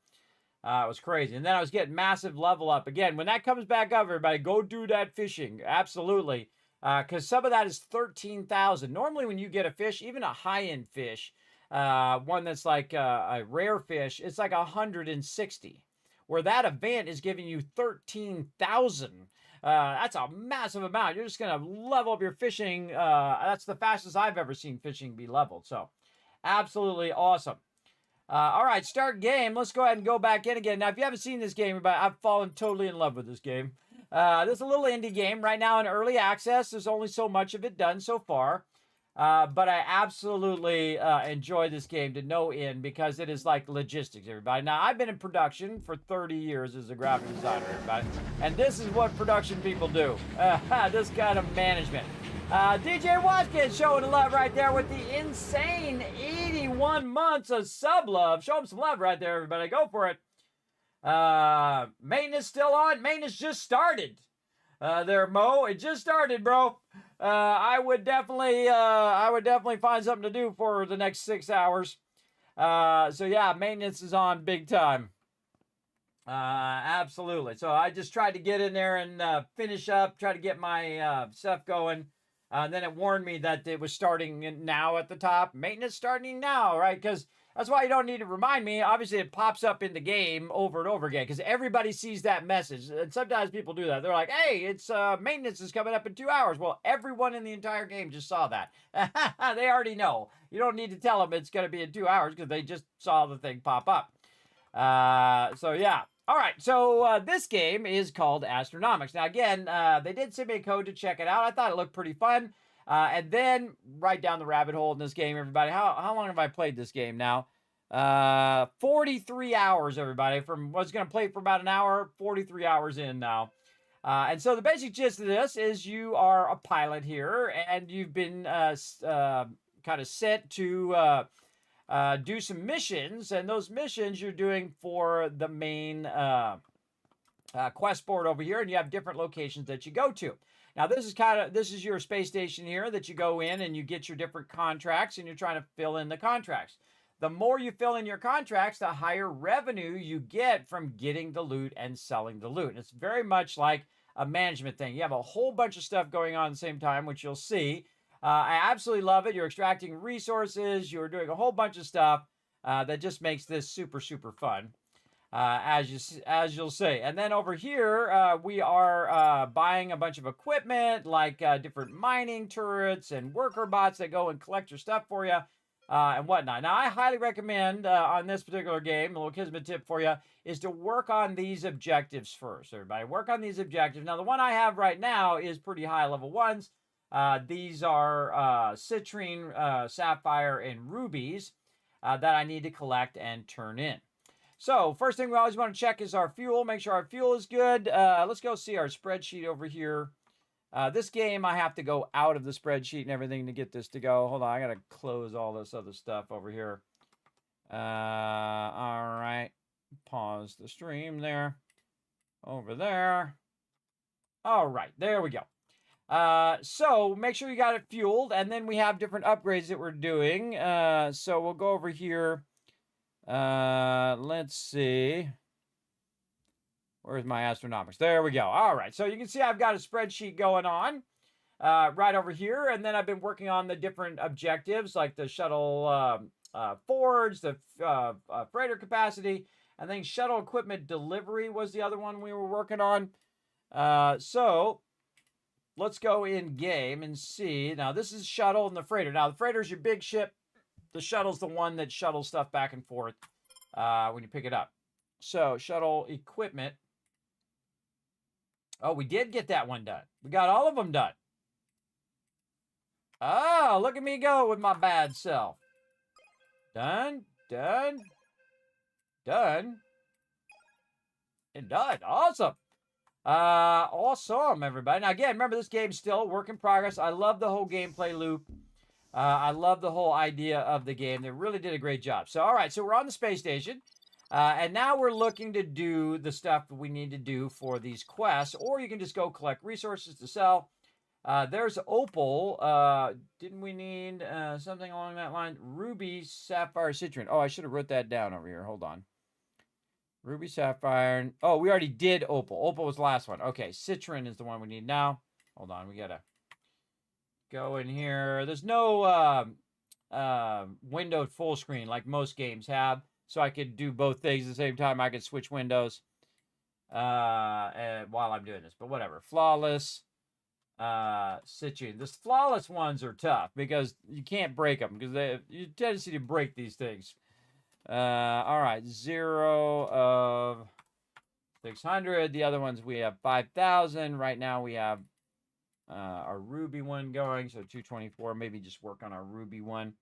It was crazy. And then I was getting massive level up. Again, when that comes back up, everybody, go do that fishing. Absolutely. Because some of that is 13,000. Normally when you get a fish, even a high-end fish, one that's like a rare fish, it's like 160. Where that event is giving you 13,000. That's a massive amount. You're just going to level up your fishing. That's the fastest I've ever seen fishing be leveled. So absolutely awesome. All right, start game. Let's go ahead and go back in again. Now, if you haven't seen this game, I've fallen totally in love with this game. This is a little indie game right now in early access. There's only so much of it done so far. But I absolutely enjoy this game to no end because it is like logistics, everybody. Now, I've been in production for 30 years as a graphic designer, everybody. And this is what production people do. This kind of management. DJ Watkins showing the love right there with the insane 81 months of sub love. Show him some love right there, everybody. Go for it. Maintenance still on. Maintenance just started. There, Mo. It just started, bro. I would definitely find something to do for the next 6 hours. So yeah, maintenance is on big time. Absolutely. So I just tried to get in there and finish up, try to get my stuff going. Then it warned me that it was starting now at the top. Maintenance starting now, right? Because that's why you don't need to remind me. Obviously, it pops up in the game over and over again because everybody sees that message. And sometimes people do that. They're like, hey, it's maintenance is coming up in 2 hours. Well, everyone in the entire game just saw that. They already know. You don't need to tell them it's going to be in 2 hours because they just saw the thing pop up. So, yeah. All right, so this game is called Astronomics. Now, again, they did send me a code to check it out. I thought it looked pretty fun. And then right down the rabbit hole in this game, everybody. How long have I played this game now? 43 hours, everybody. From was going to play for about an hour, 43 hours in now. And so the basic gist of this is you are a pilot here, and you've been kind of set to do some missions, and those missions you're doing for the main quest board over here, and you have different locations that you go to. Now, this is your space station here that you go in and you get your different contracts, and you're trying to fill in the contracts. The more you fill in your contracts, the higher revenue you get from getting the loot and selling the loot. And it's very much like a management thing. You have a whole bunch of stuff going on at the same time, which you'll see. I absolutely love it. You're extracting resources. You're doing a whole bunch of stuff that just makes this super, super fun, as you'll see. And then over here, we are buying a bunch of equipment, like different mining turrets and worker bots that go and collect your stuff for you and whatnot. Now, I highly recommend on this particular game, a little Kismet tip for you, is to work on these objectives first, everybody. Work on these objectives. Now, the one I have right now is pretty high level ones. These are citrine, sapphire, and rubies that I need to collect and turn in. So first thing we always want to check is our fuel. Make sure our fuel is good. Let's go see our spreadsheet over here. This game, I have to go out of the spreadsheet and everything to get this to go. Hold on, I got to close all this other stuff over here. All right. Pause the stream there. Over there. All right, there we go. So make sure you got it fueled, and then we have different upgrades that we're doing. So we'll go over here. Let's see. Where's my Astronomics? There we go. All right. So you can see I've got a spreadsheet going on right over here, and then I've been working on the different objectives like the shuttle forge, the freighter capacity, and then shuttle equipment delivery was the other one we were working on. So let's go in game and see. Now, this is shuttle and the freighter. Now, the freighter is your big ship. The shuttle's the one that shuttles stuff back and forth when you pick it up. So, shuttle equipment. Oh, we did get that one done. We got all of them done. Oh, look at me go with my bad self. Done, done, done, and done. Awesome. Awesome, everybody. Now, again, remember, this game's still a work in progress. I love the whole gameplay loop. I love the whole idea of the game. They really did a great job. So, all right, so we're on the space station. And now we're looking to do the stuff that we need to do for these quests, or you can just go collect resources to sell. There's opal. Didn't we need something along that line? Ruby, sapphire, citrine. Oh, I should have wrote that down over here. Hold on. Ruby, sapphire. Oh, we already did opal. Opal was the last one. Okay, citrine is the one we need now. Hold on, we gotta go in here. There's no windowed full screen like most games have, so I could do both things at the same time. I could switch windows and while I'm doing this, but whatever. Flawless, citrine. The flawless ones are tough because you can't break them because they you tendency to break these things. All right, 0 of 600. The other ones we have 5,000. Right now we have our ruby one going, so 224. Maybe just work on our ruby one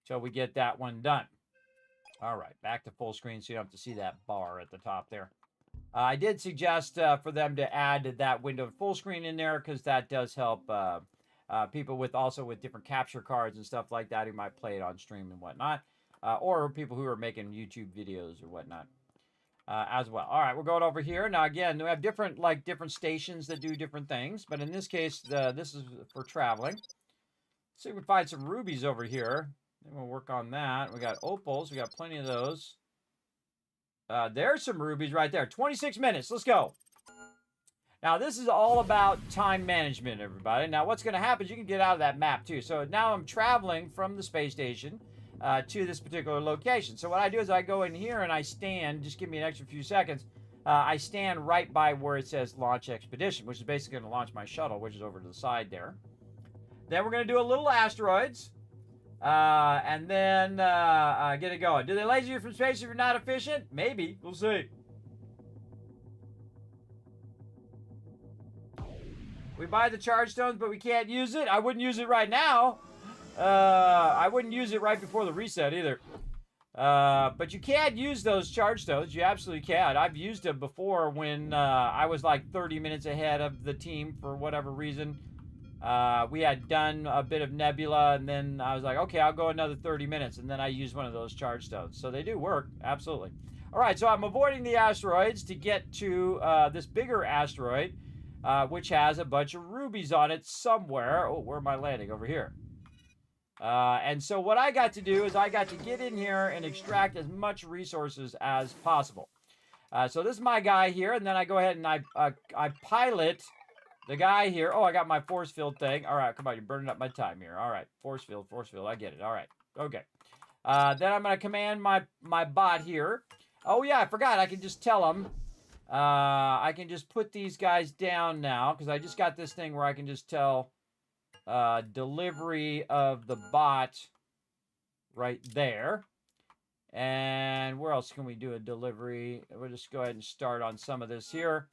till we get that one done. All right, back to full screen so you don't have to see that bar at the top there. I did suggest for them to add that window full screen in there because that does help people with different capture cards and stuff like that who might play it on stream and whatnot. Or people who are making YouTube videos or whatnot as well. All right, we're going over here. Now, again, we have different stations that do different things. But in this case, this is for traveling. Let's see if we can find some rubies over here. Then we'll work on that. We got opals. We got plenty of those. There's some rubies right there. 26 minutes. Let's go. Now, this is all about time management, everybody. Now, what's going to happen is you can get out of that map, too. So now I'm traveling from the space station to this particular location. So what I do is I go in here and I stand, just give me an extra few seconds. I stand right by where it says launch expedition, which is basically going to launch my shuttle, which is over to the side there. Then we're going to do a little asteroids and then get it going. Do they laser you from space if you're not efficient? Maybe. We'll see. We buy the charge stones, but we can't use it. I wouldn't use it right now. I wouldn't use it right before the reset either. But you can use those charge stones. You absolutely can. I've used them before when I was like 30 minutes ahead of the team for whatever reason. We had done a bit of nebula, and then I was like, okay, I'll go another 30 minutes, and then I used one of those charge stones. So they do work, absolutely. All right, so I'm avoiding the asteroids to get to this bigger asteroid, which has a bunch of rubies on it somewhere. Oh, where am I landing? Over here. And so what I got to do is I got to get in here and extract as much resources as possible. So this is my guy here, and then I go ahead and I pilot the guy here. Oh, I got my force field thing. All right, come on, you're burning up my time here. All right, force field, I get it. All right, okay. Then I'm going to command my bot here. Oh, yeah, I forgot. I can just tell him. I can just put these guys down now because I just got this thing where I can just tell delivery of the bot right there. And where else can we do a delivery? We'll just go ahead and start on some of this here.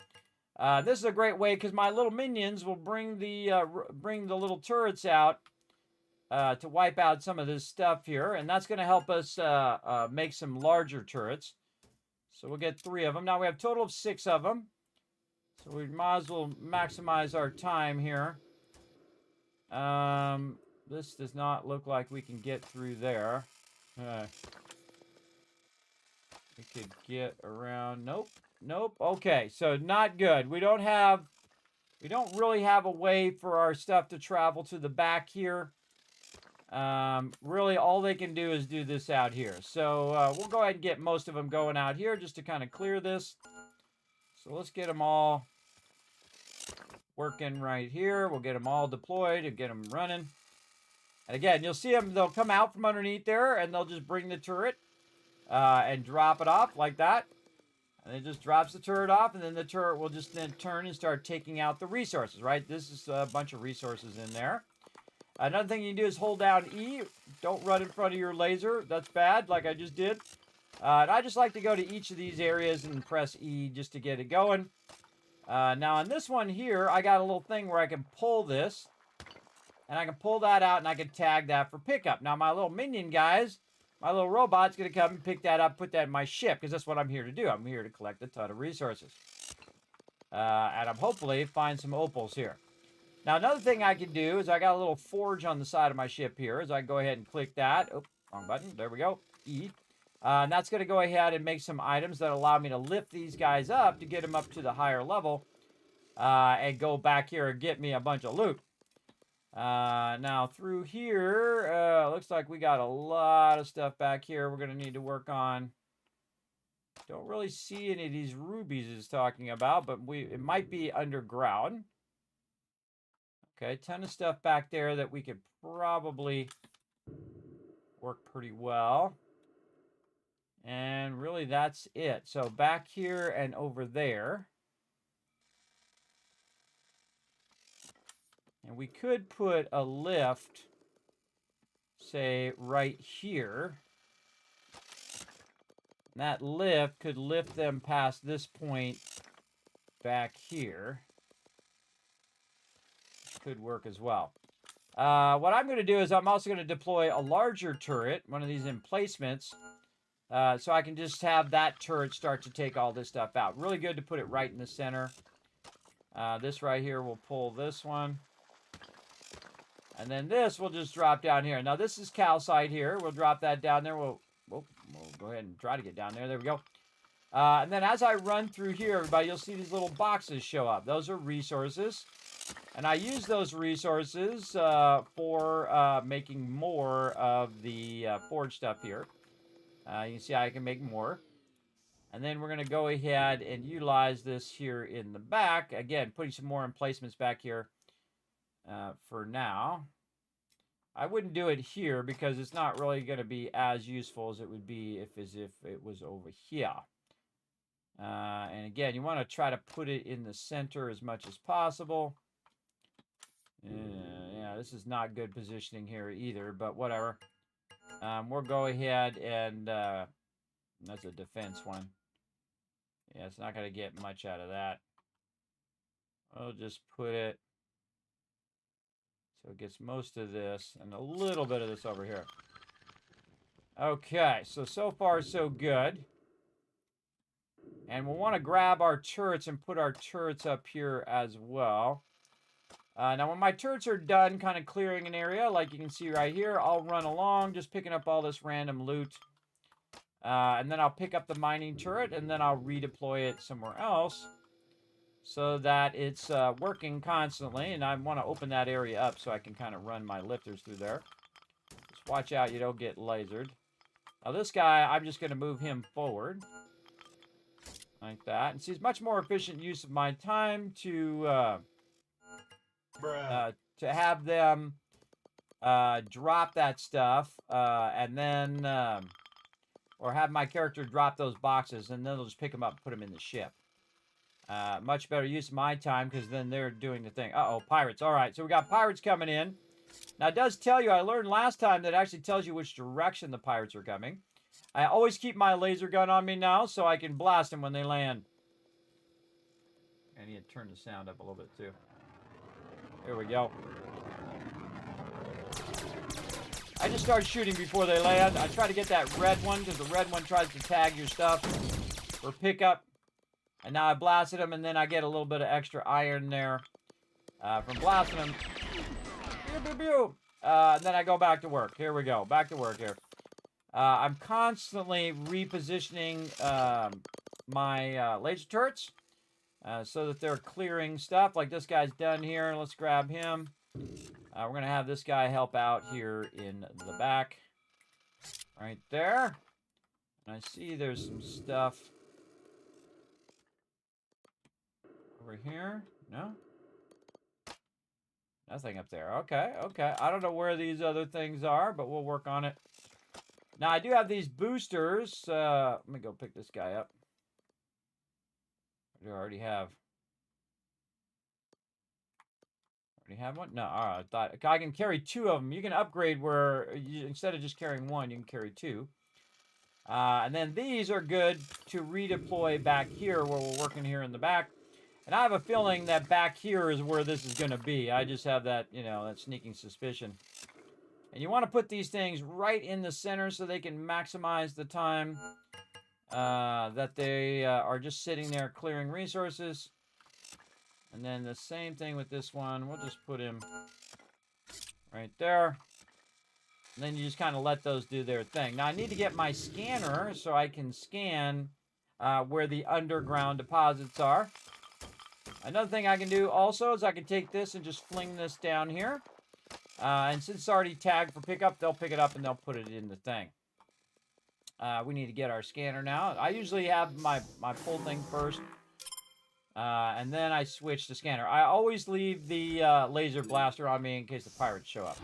This is a great way because my little minions will bring the little turrets out to wipe out some of this stuff here, and that's going to help us make some larger turrets. So we'll get 3 of them. Now we have a total of 6 of them. So we might as well maximize our time here. This does not look like we can get through there. We could get around. Nope. Nope. Okay, so not good. We don't really have a way for our stuff to travel to the back here. Really, all they can do is do this out here. So we'll go ahead and get most of them going out here just to kind of clear this. So let's get them all working right here. We'll get them all deployed and get them running. And again, you'll see them. They'll come out from underneath there, and they'll just bring the turret and drop it off like that. And it just drops the turret off, and then the turret will just then turn and start taking out the resources, right? This is a bunch of resources in there. Another thing you can do is hold down E. Don't run in front of your laser. That's bad, like I just did. And I just like to go to each of these areas and press E just to get it going. Now, on this one here, I got a little thing where I can pull this. And I can pull that out, and I can tag that for pickup. Now, my little minion guys, my little robot's going to come and pick that up, put that in my ship, because that's what I'm here to do. I'm here to collect a ton of resources. And I'm hopefully find some opals here. Now, another thing I can do is I got a little forge on the side of my ship here. Is I go ahead and click that. Oh, wrong button. There we go. E. And that's going to go ahead and make some items that allow me to lift these guys up to get them up to the higher level. And go back here and get me a bunch of loot. Now through here, looks like we got a lot of stuff back here we're going to need to work on. Don't really see any of these rubies it's talking about, but it might be underground. Okay, ton of stuff back there that we could probably work pretty well. And really that's it. So back here and over there. And we could put a lift, say, right here. And that lift could lift them past this point back here. Could work as well. What I'm going to do is I'm also going to deploy a larger turret, one of these emplacements, so I can just have that turret start to take all this stuff out. Really good to put it right in the center. This right here will pull this one. And then this will just drop down here. Now this is calcite here. We'll drop that down there. We'll go ahead and try to get down there. There we go. And then as I run through here, everybody, you'll see these little boxes show up. Those are resources. And I use those resources for making more of the forge stuff here. You can see I can make more. And then we're going to go ahead and utilize this here in the back. Again, putting some more emplacements back here for now. I wouldn't do it here because it's not really going to be as useful as it would be if it was over here. And again, you want to try to put it in the center as much as possible. Yeah, this is not good positioning here either, but whatever. We'll go ahead and that's a defense one. Yeah, it's not going to get much out of that. I'll just put it so it gets most of this and a little bit of this over here. Okay, so far so good. And we'll want to grab our turrets and put our turrets up here as well. Now, when my turrets are done kind of clearing an area, like you can see right here, I'll run along just picking up all this random loot. And then I'll pick up the mining turret, and then I'll redeploy it somewhere else so that it's working constantly. And I want to open that area up so I can kind of run my lifters through there. Just watch out you don't get lasered. Now, this guy, I'm just going to move him forward. Like that. And see, it's much more efficient use of my time to have them drop that stuff and then or have my character drop those boxes and then they'll just pick them up and put them in the ship. Much better use of my time because then they're doing the thing. Uh-oh, pirates. All right, so we got pirates coming in. Now, it does tell you, I learned last time that it actually tells you which direction the pirates are coming. I always keep my laser gun on me now so I can blast them when they land. I need to turn the sound up a little bit too. There we go. I just start shooting before they land. I try to get that red one because the red one tries to tag your stuff or pick up. And now I blasted them and then I get a little bit of extra iron there from blasting them. Pew, pew, pew. And then I go back to work. Here we go. Back to work here. I'm constantly repositioning my laser turrets so that they're clearing stuff. Like this guy's done here. Let's grab him. We're going to have this guy help out here in the back. Right there. And I see there's some stuff over here. No? Nothing up there. Okay, okay. I don't know where these other things are, but we'll work on it. Now, I do have these boosters. Let me go pick this guy up. I already have. Already have one? No, all right. I thought I can carry two of them. You can upgrade where instead of just carrying one, you can carry two. And then these are good to redeploy back here where we're working here in the back. And I have a feeling that back here is where this is going to be. I just have that, you know, that sneaking suspicion. And you want to put these things right in the center so they can maximize the time that they are just sitting there clearing resources. And then the same thing with this one. We'll just put him right there. And then you just kind of let those do their thing. Now I need to get my scanner so I can scan where the underground deposits are. Another thing I can do also is I can take this and just fling this down here. And since it's already tagged for pickup, they'll pick it up and they'll put it in the thing. We need to get our scanner now. I usually have my pull thing first. And then I switch to scanner. I always leave the laser blaster on me in case the pirates show up.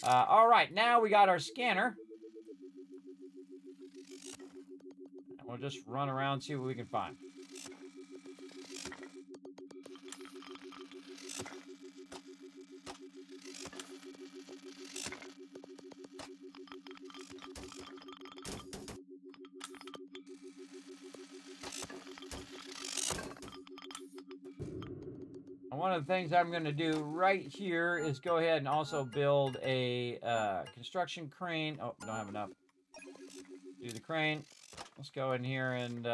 All right, now we got our scanner. And we'll just run around and see what we can find. And one of the things I'm going to do right here is go ahead and also build a construction crane. Oh, don't have enough. Do the crane. Let's go in here and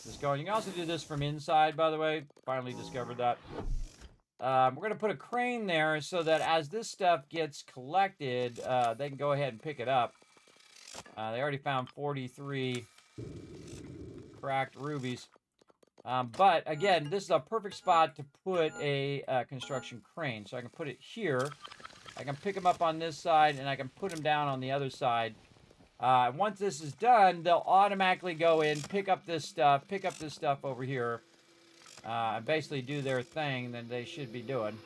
just go. And you can also do this from inside, by the way. Finally discovered that. We're going to put a crane there so that as this stuff gets collected, they can go ahead and pick it up. They already found 43 cracked rubies. But again, this is a perfect spot to put a construction crane. So I can put it here. I can pick them up on this side, and I can put them down on the other side. Once this is done, they'll automatically go in, pick up this stuff over here, and basically do their thing that they should be doing,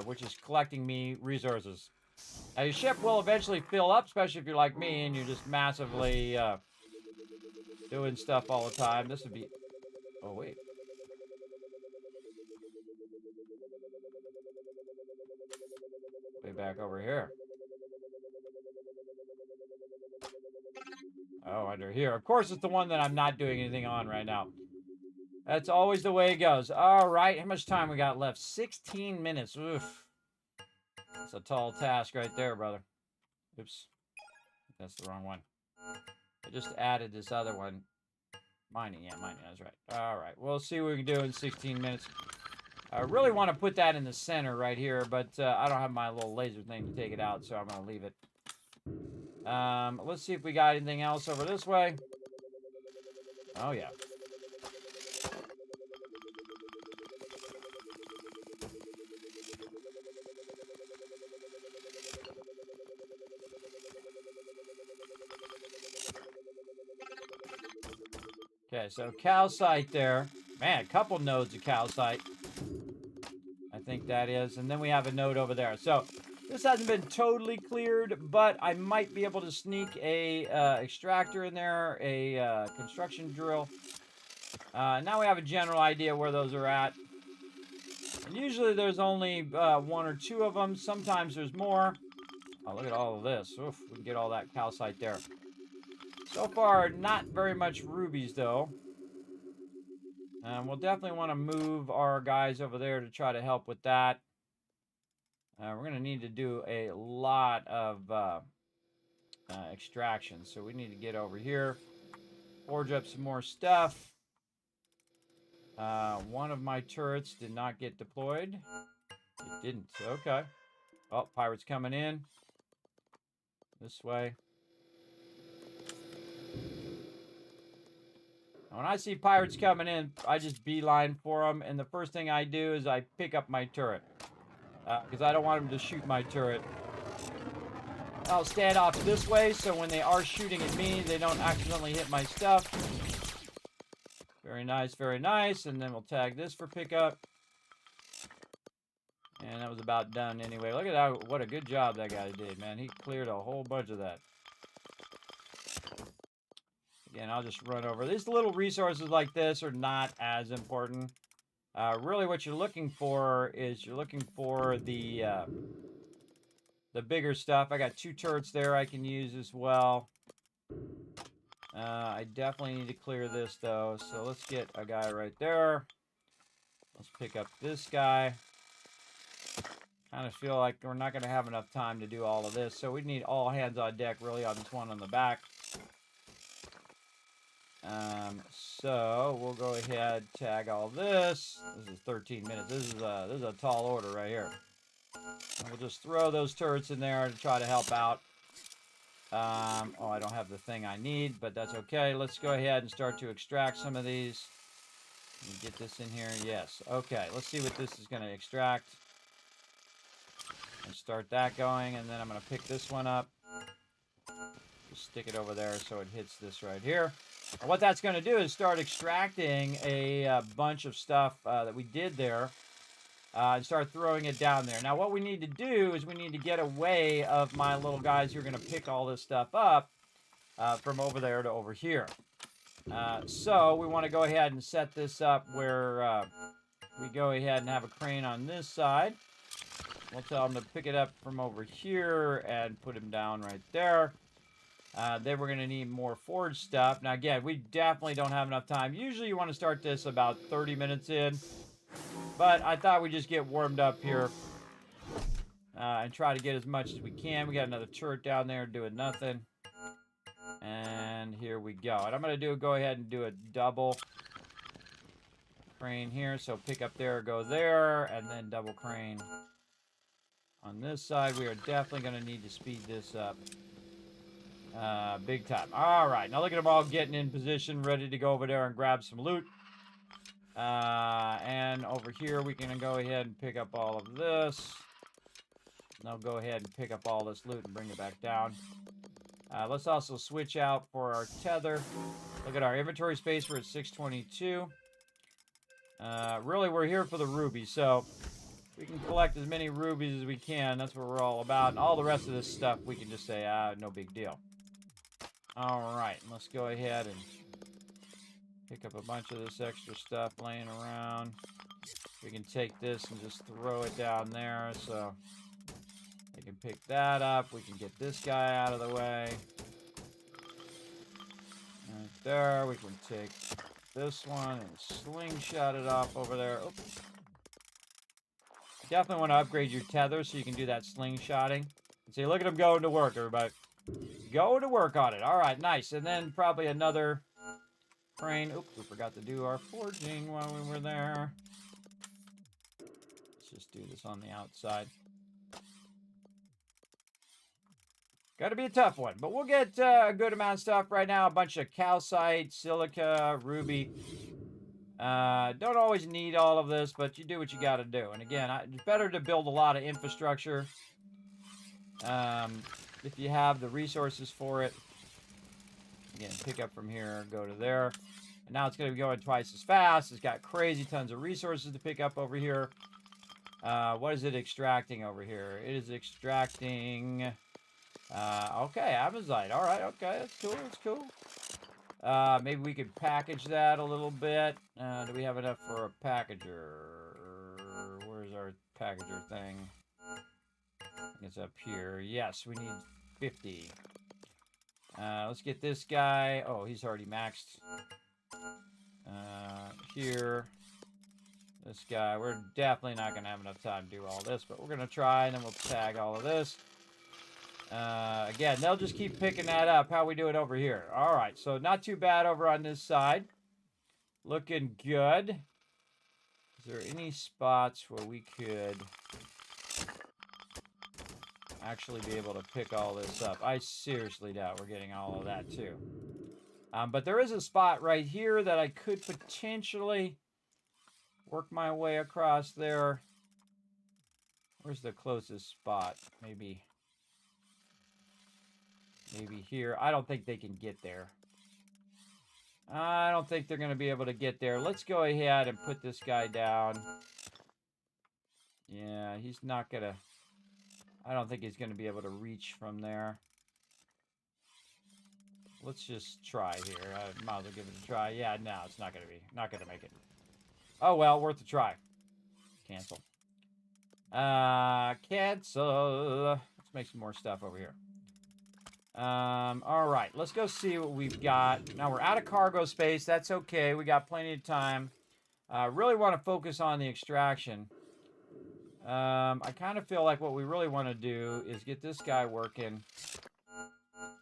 which is collecting me resources. Now, your ship will eventually fill up, especially if you're like me and you're just massively doing stuff all the time. This would be... Oh, wait. Way back over here. Oh, under here. Of course, it's the one that I'm not doing anything on right now. That's always the way it goes. All right. How much time we got left? 16 minutes. Oof. That's a tall task right there, brother. Oops. That's the wrong one. I just added this other one. Mining, yeah, mining, that's right. All right, we'll see what we can do in 16 minutes. I really want to put that in the center right here, but I don't have my little laser thing to take it out, so I'm going to leave it. Let's see if we got anything else over this way. Oh, yeah. Okay, so calcite there. Man, a couple nodes of calcite. I think that is. And then we have a node over there. So this hasn't been totally cleared, but I might be able to sneak a extractor in there, a construction drill. Now we have a general idea where those are at. And usually there's only one or two of them. Sometimes there's more. Oh, look at all of this. Oof, we can get all that calcite there. So far, not very much rubies, though. We'll definitely want to move our guys over there to try to help with that. We're going to need to do a lot of extraction. So we need to get over here, forge up some more stuff. One of my turrets did not get deployed. It didn't. Okay. Oh, pirates coming in. This way. When I see pirates coming in, I just beeline for them, and the first thing I do is I pick up my turret. Because I don't want them to shoot my turret. I'll stand off this way, so when they are shooting at me, they don't accidentally hit my stuff. Very nice, very nice. And then we'll tag this for pickup. And that was about done anyway. Look at that, what a good job that guy did, man. He cleared a whole bunch of that. Again, I'll just run over. These little resources like this are not as important. Really what you're looking for is you're looking for the bigger stuff. I got 2 turrets there I can use as well. I definitely need to clear this, though. So let's get a guy right there. Let's pick up this guy. Kind of feel like we're not going to have enough time to do all of this. So we need all hands on deck, really, on this one on the back. So we'll go ahead, tag all this. This is 13 minutes. This is a tall order right here. And we'll just throw those turrets in there to try to help out. Oh, I don't have the thing I need, but that's okay. Let's go ahead and start to extract some of these. Let me get this in here. Yes. Okay, let's see what this is going to extract. And start that going, and then I'm going to pick this one up. Just stick it over there so it hits this right here. And what that's going to do is start extracting a bunch of stuff that we did there and start throwing it down there. Now, what we need to do is we need to get away of my little guys who are going to pick all this stuff up from over there to over here. So we want to go ahead and set this up where we go ahead and have a crane on this side. We'll tell them to pick it up from over here and put him down right there. Then we're going to need more forge stuff. Now, again, we definitely don't have enough time. Usually you want to start this about 30 minutes in. But I thought we'd just get warmed up here and try to get as much as we can. We got another turret down there doing nothing. And here we go. And I'm going to go ahead and do a double crane here. So pick up there, go there, and then double crane on this side. We are definitely going to need to speed this up big time. All right, now look at them all getting in position, ready to go over there and grab some loot. And over here, we can go ahead and pick up all of this. Now go ahead and pick up all this loot and bring it back down. Let's also switch out for our tether. Look at our inventory space. We're at 622. Really, we're here for the rubies, so we can collect as many rubies as we can. That's what we're all about. And all the rest of this stuff, we can just say, no big deal. All right, let's go ahead and pick up a bunch of this extra stuff laying around. We can take this and just throw it down there so they can pick that up. We can get this guy out of the way. Right there. We can take this one and slingshot it off over there. Oops. Definitely want to upgrade your tether so you can do that slingshotting. See, look at him going to work, everybody. Go to work on it. All right, nice. And then probably another crane. Oops, we forgot to do our forging while we were there. Let's just do this on the outside. Got to be a tough one, but we'll get a good amount of stuff right now. A bunch of calcite, silica, ruby. Don't always need all of this, but you do what you got to do. And again, it's better to build a lot of infrastructure if you have the resources for it. Again, pick up from here, go to there. And now it's going to be going twice as fast. It's got crazy tons of resources to pick up over here. What is it extracting over here? It is extracting... okay, Amazite. All right, okay, that's cool, that's cool. Maybe we could package that a little bit. Do we have enough for a packager? Where's our packager thing? It's up here. Yes, we need 50. Let's get this guy. Oh, he's already maxed. Here. This guy. We're definitely not going to have enough time to do all this, but we're going to try, and then we'll tag all of this. Again, they'll just keep picking that up. How we do it over here. All right, so not too bad over on this side. Looking good. Is there any spots where we could actually be able to pick all this up? I seriously doubt we're getting all of that too. But there is a spot right here that I could potentially work my way across there. Where's the closest spot? Maybe here. I don't think they can get there. I don't think they're going to be able to get there. Let's go ahead and put this guy down. Yeah, he's not going to... I don't think he's going to be able to reach from there. Let's just try here. I might as well give it a try. Yeah, no, it's not going to be. Not going to make it. Oh, well, worth a try. Cancel. Cancel. Let's make some more stuff over here. All right, let's go see what we've got. Now, we're out of cargo space. That's okay. We got plenty of time. Really want to focus on the extraction. I kind of feel like what we really want to do is get this guy working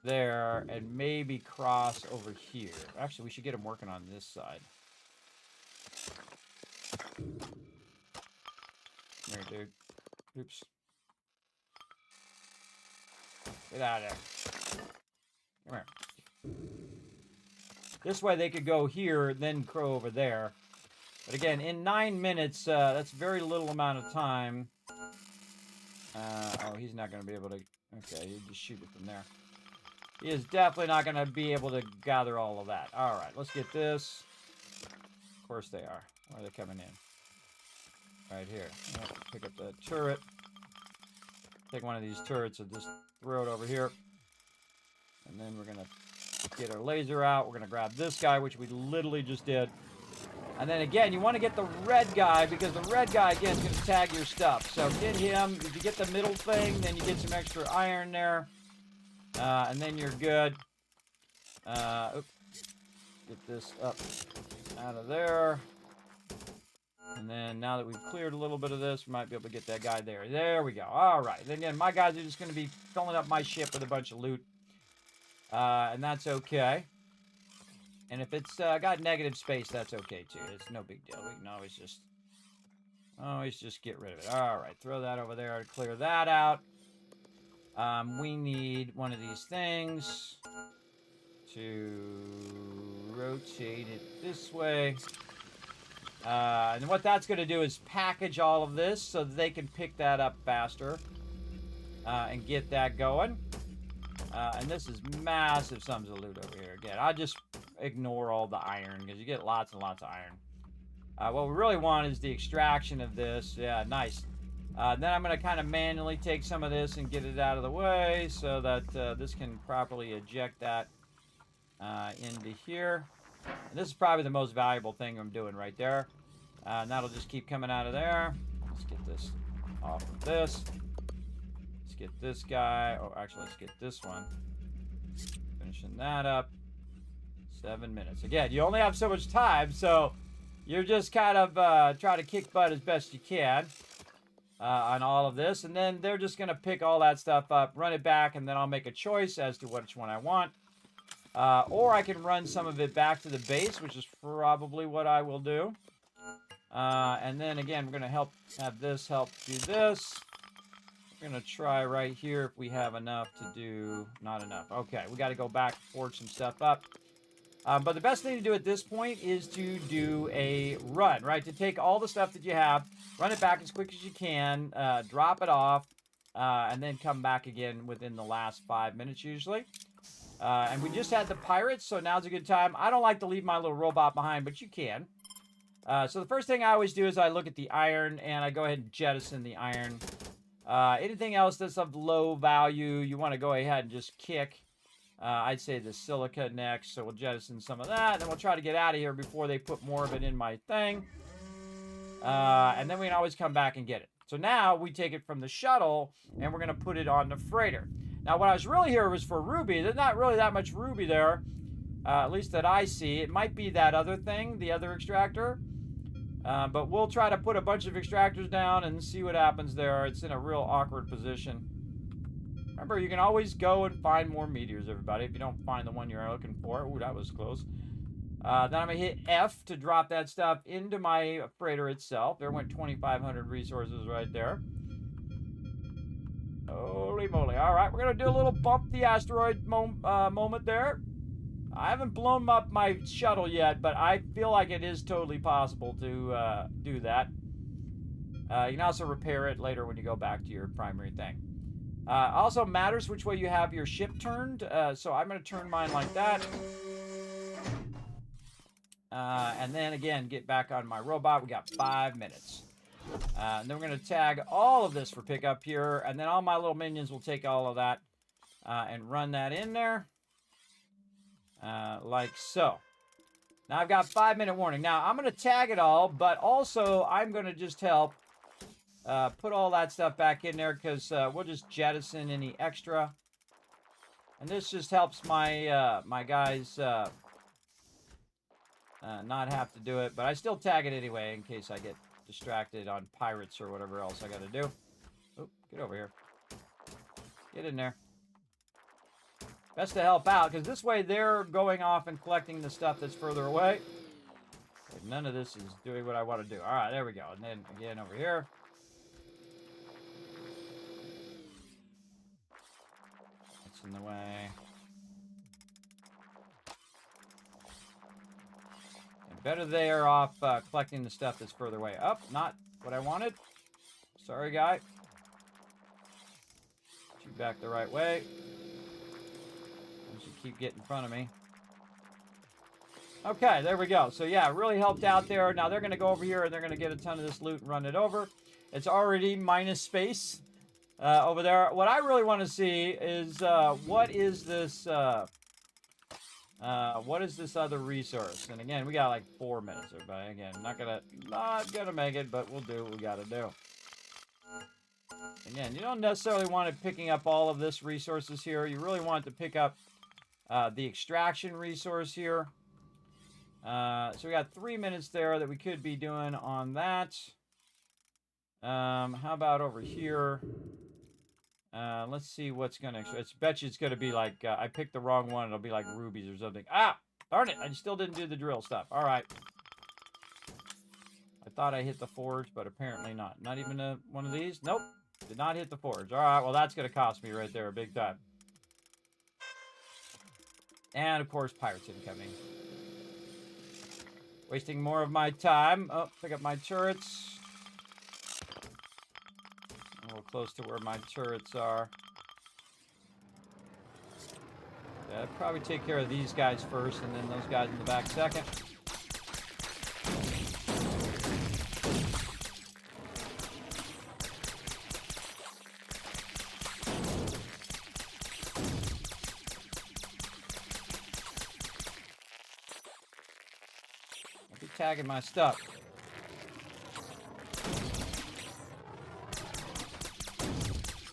there and maybe cross over here. Actually, we should get him working on this side. Come here, dude. Oops. Get out of there. Come here. This way they could go here, then crow over there. But again, in 9 minutes, that's very little amount of time. Oh, he's not going to be able to... Okay, you just shoot it from there. He is definitely not going to be able to gather all of that. All right, let's get this. Of course they are. Where are they coming in? Right here. Pick up that turret. Take one of these turrets and just throw it over here. And then we're going to get our laser out. We're going to grab this guy, which we literally just did. And then again, you want to get the red guy, because the red guy, again, is going to tag your stuff. So get him. If you get the middle thing, then you get some extra iron there. And then you're good. Oops. Get this up out of there. And then now that we've cleared a little bit of this, we might be able to get that guy there. There we go. All right. Then again, my guys are just going to be filling up my ship with a bunch of loot. And that's okay. And if it's got negative space, that's okay too. It's no big deal. We can always just get rid of it. All right, throw that over there to clear that out. We need one of these things to rotate it this way. And what that's going to do is package all of this so that they can pick that up faster and get that going. And this is massive sums of loot over here. Again, I just ignore all the iron because you get lots and lots of iron. What we really want is the extraction of this. Yeah, nice. Then I'm going to kind of manually take some of this and get it out of the way so that this can properly eject that into here. And this is probably the most valuable thing I'm doing right there. And that'll just keep coming out of there. Let's get this off of this. Let's get this guy. Oh, actually, let's get this one. Finishing that up. 7 minutes. Again, you only have so much time, so you're just kind of trying to kick butt as best you can on all of this. And then they're just going to pick all that stuff up, run it back, and then I'll make a choice as to which one I want. Or I can run some of it back to the base, which is probably what I will do. And then, again, we're going to have this help do this. We're going to try right here if we have enough to do... Not enough. Okay, we got to go back and forge some stuff up. But the best thing to do at this point is to do a run, right? To take all the stuff that you have, run it back as quick as you can, drop it off, and then come back again within the last 5 minutes usually. And we just had the pirates, so now's a good time. I don't like to leave my little robot behind, but you can. So the first thing I always do is I look at the iron, and I go ahead and jettison the iron. Anything else that's of low value, you want to go ahead and just kick. I'd say the silica next, so we'll jettison some of that, and then we'll try to get out of here before they put more of it in my thing. And then we can always come back and get it. So now we take it from the shuttle, and we're going to put it on the freighter. Now, what I was really here was for ruby. There's not really that much ruby there, at least that I see. It might be that other thing, the other extractor. But we'll try to put a bunch of extractors down and see what happens there. It's in a real awkward position. Remember, you can always go and find more meteors, everybody, if you don't find the one you're looking for. Ooh, that was close. Then I'm going to hit F to drop that stuff into my freighter itself. There went 2,500 resources right there. Holy moly. All right, we're going to do a little bump the asteroid moment there. I haven't blown up my shuttle yet, but I feel like it is totally possible to do that. You can also repair it later when you go back to your primary thing. Also matters which way you have your ship turned. So I'm going to turn mine like that. And then again, get back on my robot. We got 5 minutes. And then we're going to tag all of this for pickup here. And then all my little minions will take all of that and run that in there. Like so. Now I've got 5-minute warning. Now I'm going to tag it all, but also I'm going to just help put all that stuff back in there because we'll just jettison any extra. And this just helps my my guys not have to do it. But I still tag it anyway in case I get distracted on pirates or whatever else I got to do. Oh, get over here. Get in there. Best to help out because this way they're going off and collecting the stuff that's further away. None of this is doing what I want to do. All right, there we go. And then again over here. in the way. And better they are off collecting the stuff that's further away. Up, not what I wanted. Sorry, guy. Get you back the right way. You should keep getting in front of me. Okay, there we go. So yeah, it really helped out there. Now they're going to go over here and they're going to get a ton of this loot and run it over. It's already minus space over there. What I really want to see is what is this other resource? And again, we got like 4 minutes, everybody. Again, not gonna make it, but we'll do what we got to do. Again, you don't necessarily want it picking up all of this resources here. You really want to pick up the extraction resource here. So we got 3 minutes there that we could be doing on that. How about over here? Let's see what's gonna. I bet you it's gonna be like I picked the wrong one. It'll be like rubies or something. Ah, darn it! I still didn't do the drill stuff. All right. I thought I hit the forge, but apparently not. Not even one of these. Nope, did not hit the forge. All right. Well, that's gonna cost me right there, big time. And of course, pirates incoming. Wasting more of my time. Oh, pick up my turrets. A little close to where my turrets are. Yeah, I'd probably take care of these guys first, and then those guys in the back second. I'll be tagging my stuff.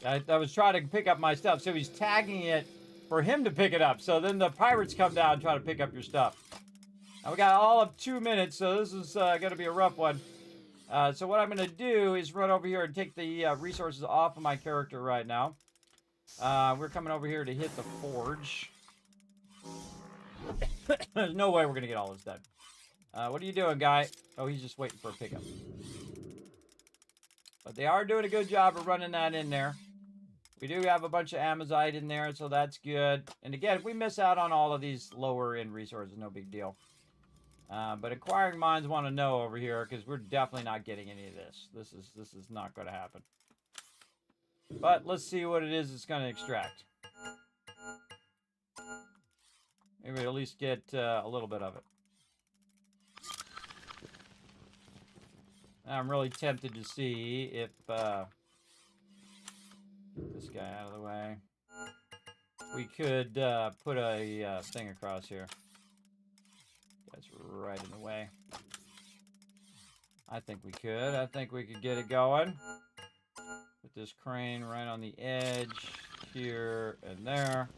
I was trying to pick up my stuff, so he's tagging it for him to pick it up. So then the pirates come down and try to pick up your stuff. Now we got all of 2 minutes, so this is going to be a rough one. So what I'm going to do is run over here and take the resources off of my character right now. We're coming over here to hit the forge. There's no way we're going to get all this done. What are you doing, guy? Oh, he's just waiting for a pickup. But they are doing a good job of running that in there. We do have a bunch of Amazite in there, so that's good. And again, if we miss out on all of these lower end resources, no big deal. But acquiring minds want to know over here, because we're definitely not getting any of this. This is not going to happen. But let's see what it is it's going to extract. Maybe at least get a little bit of it. I'm really tempted to see if get this guy out of the way. We could put a thing across here. That's right in the way. I think we could. I think we could get it going. Put this crane right on the edge here and there.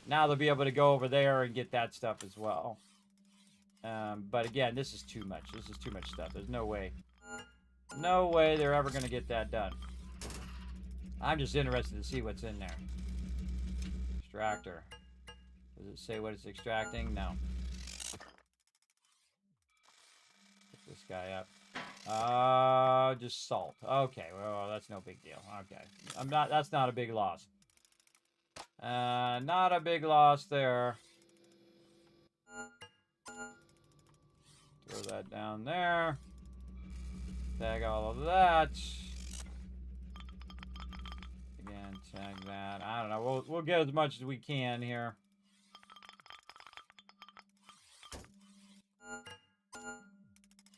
Now they'll be able to go over there and get that stuff as well. But again, this is too much. This is too much stuff. There's no way. No way they're ever going to get that done. I'm just interested to see what's in there. Extractor. Does it say what it's extracting? No. Pick this guy up. Just salt. Okay, well, that's no big deal. Okay. That's not a big loss. Not a big loss there. Throw that down there. Tag all of that. Again, tag that. I don't know. We'll get as much as we can here.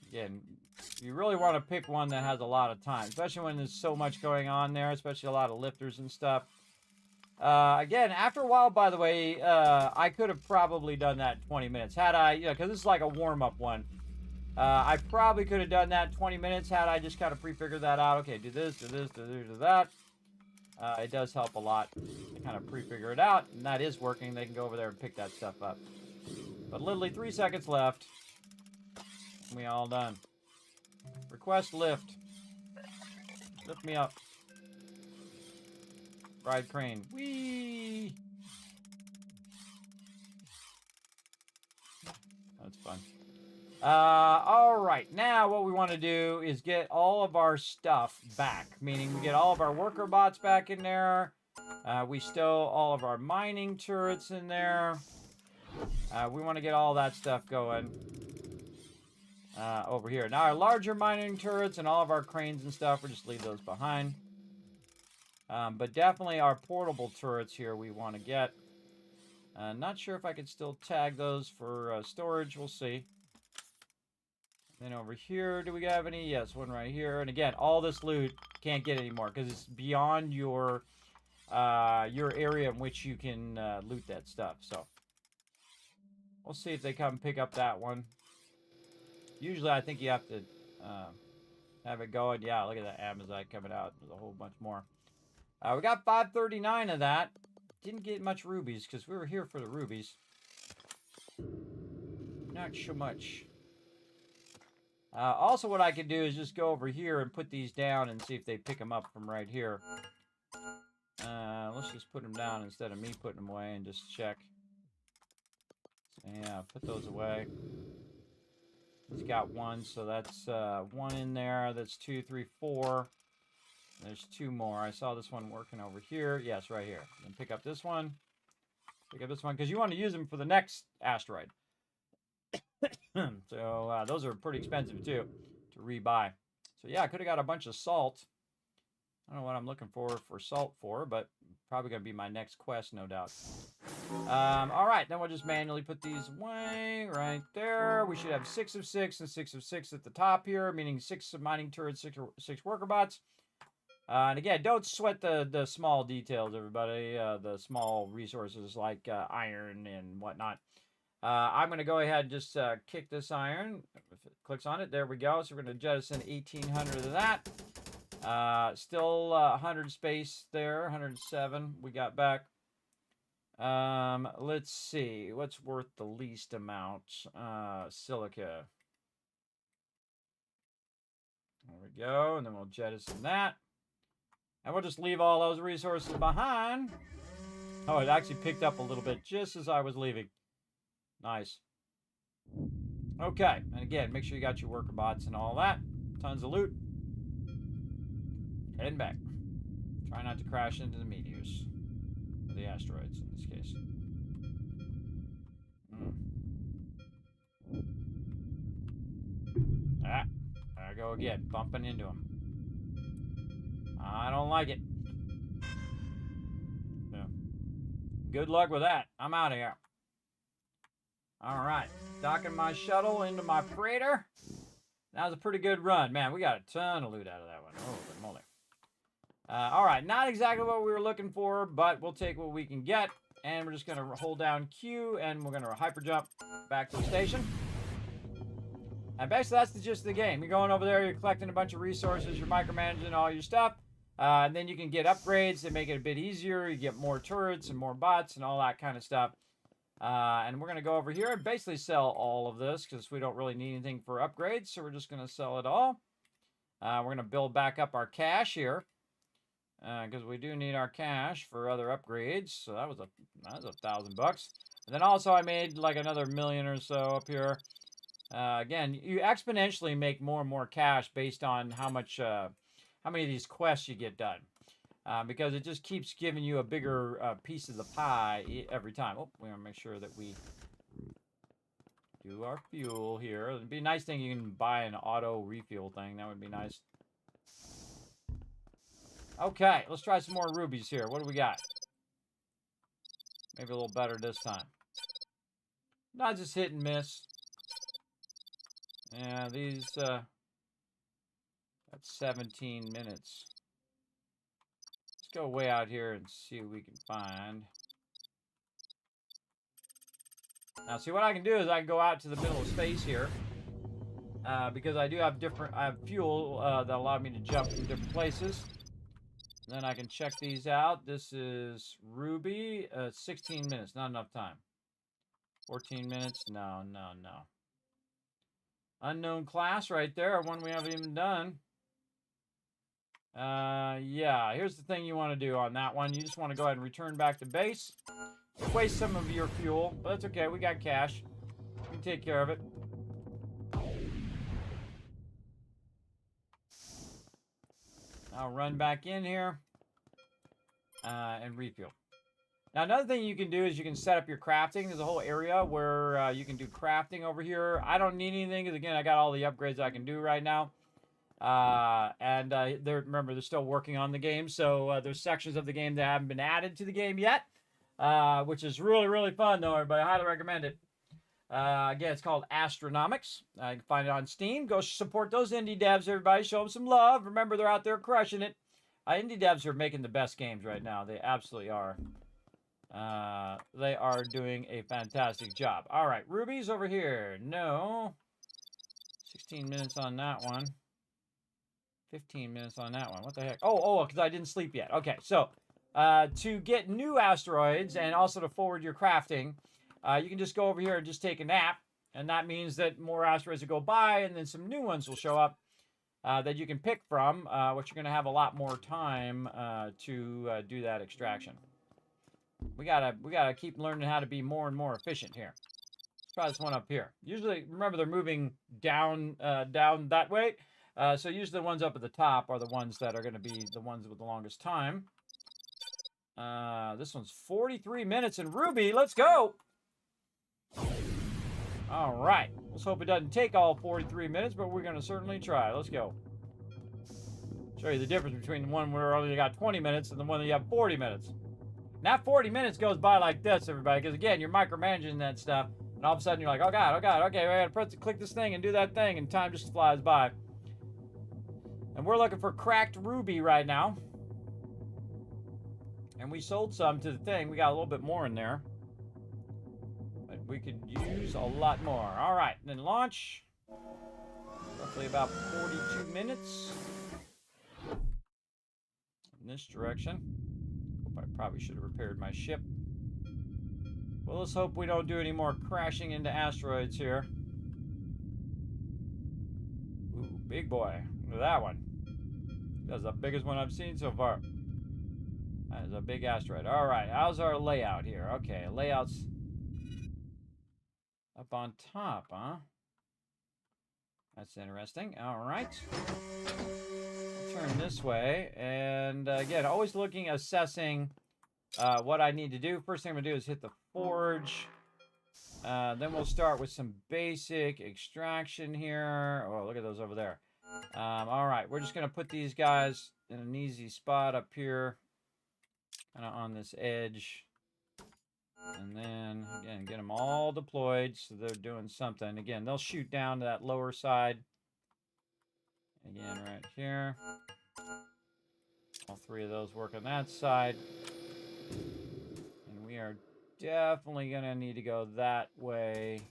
Again, you really want to pick one that has a lot of time, especially when there's so much going on there, especially a lot of lifters and stuff. Again, after a while, by the way, I could have probably done that in 20 minutes. Had I, because this is like a warm-up one. I probably could have done that in 20 minutes had I just kind of pre-figured that out. Okay, do this, do this, do this, do that. It does help a lot to kind of pre-figure it out, and that is working. They can go over there and pick that stuff up. But literally 3 seconds left. And we all done. Request lift. Lift me up. Ride crane. Whee! That's fun. All right. Now what we want to do is get all of our stuff back, meaning we get all of our worker bots back in there. We stow all of our mining turrets in there. We want to get all that stuff going over here. Now, our larger mining turrets and all of our cranes and stuff, we'll just leave those behind. But definitely our portable turrets here we want to get. Not sure if I could still tag those for storage. We'll see. Then over here, do we have any? Yes, one right here. And again, all this loot can't get anymore because it's beyond your area in which you can loot that stuff. So we'll see if they come pick up that one. Usually, I think you have to have it going. Yeah, look at that Amazite coming out. There's a whole bunch more. We got 539 of that. Didn't get much rubies because we were here for the rubies. Not so much. Also, what I could do is just go over here and put these down and see if they pick them up from right here. Let's just put them down instead of me putting them away and just check. So, yeah, put those away. He's got one, so that's one in there. That's 2, 3, 4. There's 2 more. I saw this one working over here. Yes, right here. And pick up this one. Pick up this one because you want to use them for the next asteroid. So those are pretty expensive too to rebuy. So yeah, I could have got a bunch of salt. I don't know what I'm looking for salt for, but probably going to be my next quest, no doubt. All right, then we'll just manually put these away right there. We should have 6 of 6 and 6 of 6 at the top here, meaning 6 mining turrets, 6 worker bots. And again, don't sweat the small details, everybody. The small resources like iron and whatnot. I'm going to go ahead and just kick this iron. If it clicks on it, there we go. So we're going to jettison 1,800 of that. Still 100 space there, 107 we got back. Let's see. What's worth the least amount? Silica. There we go. And then we'll jettison that. And we'll just leave all those resources behind. Oh, it actually picked up a little bit just as I was leaving. Nice. Okay, and again, make sure you got your worker bots and all that. Tons of loot. Heading back. Try not to crash into the meteors. Or the asteroids, in this case. Ah, there I go again, bumping into them. I don't like it. Yeah. Good luck with that. I'm out of here. All right, docking my shuttle into my freighter. That was a pretty good run. Man, we got a ton of loot out of that one. Holy moly. All right, not exactly what we were looking for, but we'll take what we can get. And we're just going to hold down Q, and we're going to hyper jump back to the station. And basically, that's the gist of the game. You're going over there, you're collecting a bunch of resources, you're micromanaging all your stuff. And then you can get upgrades that make it a bit easier. You get more turrets and more bots and all that kind of stuff. And we're going to go over here and basically sell all of this because we don't really need anything for upgrades. So we're just going to sell it all. We're going to build back up our cash here because we do need our cash for other upgrades. So that was $1,000. And then also I made like another million or so up here. Again, you exponentially make more and more cash based on how many of these quests you get done. Because it just keeps giving you a bigger piece of the pie every time. Oh, we want to make sure that we do our fuel here. It'd be a nice thing you can buy an auto refuel thing. That would be nice. Okay, let's try some more rubies here. What do we got? Maybe a little better this time. Not just hit and miss. Yeah, these, that's 17 minutes. Let's go way out here and see what we can find. Now, see what I can do is I can go out to the middle of space here. Because I do have I have fuel that allow me to jump from different places. Then I can check these out. This is Ruby. 16 minutes, not enough time. 14 minutes, no. Unknown class right there, one we haven't even done. Yeah, here's the thing you want to do on that one. You just want to go ahead and return back to base. Waste some of your fuel, but that's okay. We got cash. We can take care of it. I'll run back in here. and refuel. Now, another thing you can do is you can set up your crafting. There's a whole area where you can do crafting over here. I don't need anything because, again, I got all the upgrades I can do right now. Remember, they're still working on the game, so there's sections of the game that haven't been added to the game yet, which is really, really fun, though, everybody. I highly recommend it. Again, it's called Astronomics. You can find it on Steam. Go support those indie devs, everybody. Show them some love. Remember, they're out there crushing it. Indie devs are making the best games right now. They absolutely are. They are doing a fantastic job. All right, rubies over here. No. 16 minutes on that one. 15 minutes on that one. What the heck? Oh, because I didn't sleep yet. Okay, so to get new asteroids and also to forward your crafting, you can just go over here and just take a nap. And that means that more asteroids will go by and then some new ones will show up that you can pick from, which you're going to have a lot more time to do that extraction. We gotta keep learning how to be more and more efficient here. Let's try this one up here. Usually, remember, they're moving down that way. So usually the ones up at the top are the ones that are going to be the ones with the longest time. This one's 43 minutes in Ruby. Let's go. All right. Let's hope it doesn't take all 43 minutes, but we're going to certainly try. Let's go. Show you the difference between the one where only got 20 minutes and the one that you have 40 minutes. Now 40 minutes goes by like this, everybody, because again, you're micromanaging that stuff, and all of a sudden you're like, oh god, okay, I gotta click this thing and do that thing, and time just flies by. And we're looking for cracked ruby right now. And we sold some to the thing. We got a little bit more in there. But we could use a lot more. All right, and then launch. Roughly about 42 minutes. In this direction. I probably should have repaired my ship. Well, let's hope we don't do any more crashing into asteroids here. Ooh, big boy. Look at that one. That's the biggest one I've seen so far. That is a big asteroid. All right, how's our layout here? Okay, layout's up on top, huh? That's interesting. All right. Turn this way, and again, always looking, assessing what I need to do. First thing I'm gonna do is hit the forge. Then we'll start with some basic extraction here. Oh, look at those over there. All right, we're just gonna put these guys in an easy spot up here, kind of on this edge, and then again get them all deployed so they're doing something. Again, they'll shoot down to that lower side. Again, right here. All three of those work on that side. And we are definitely going to need to go that way.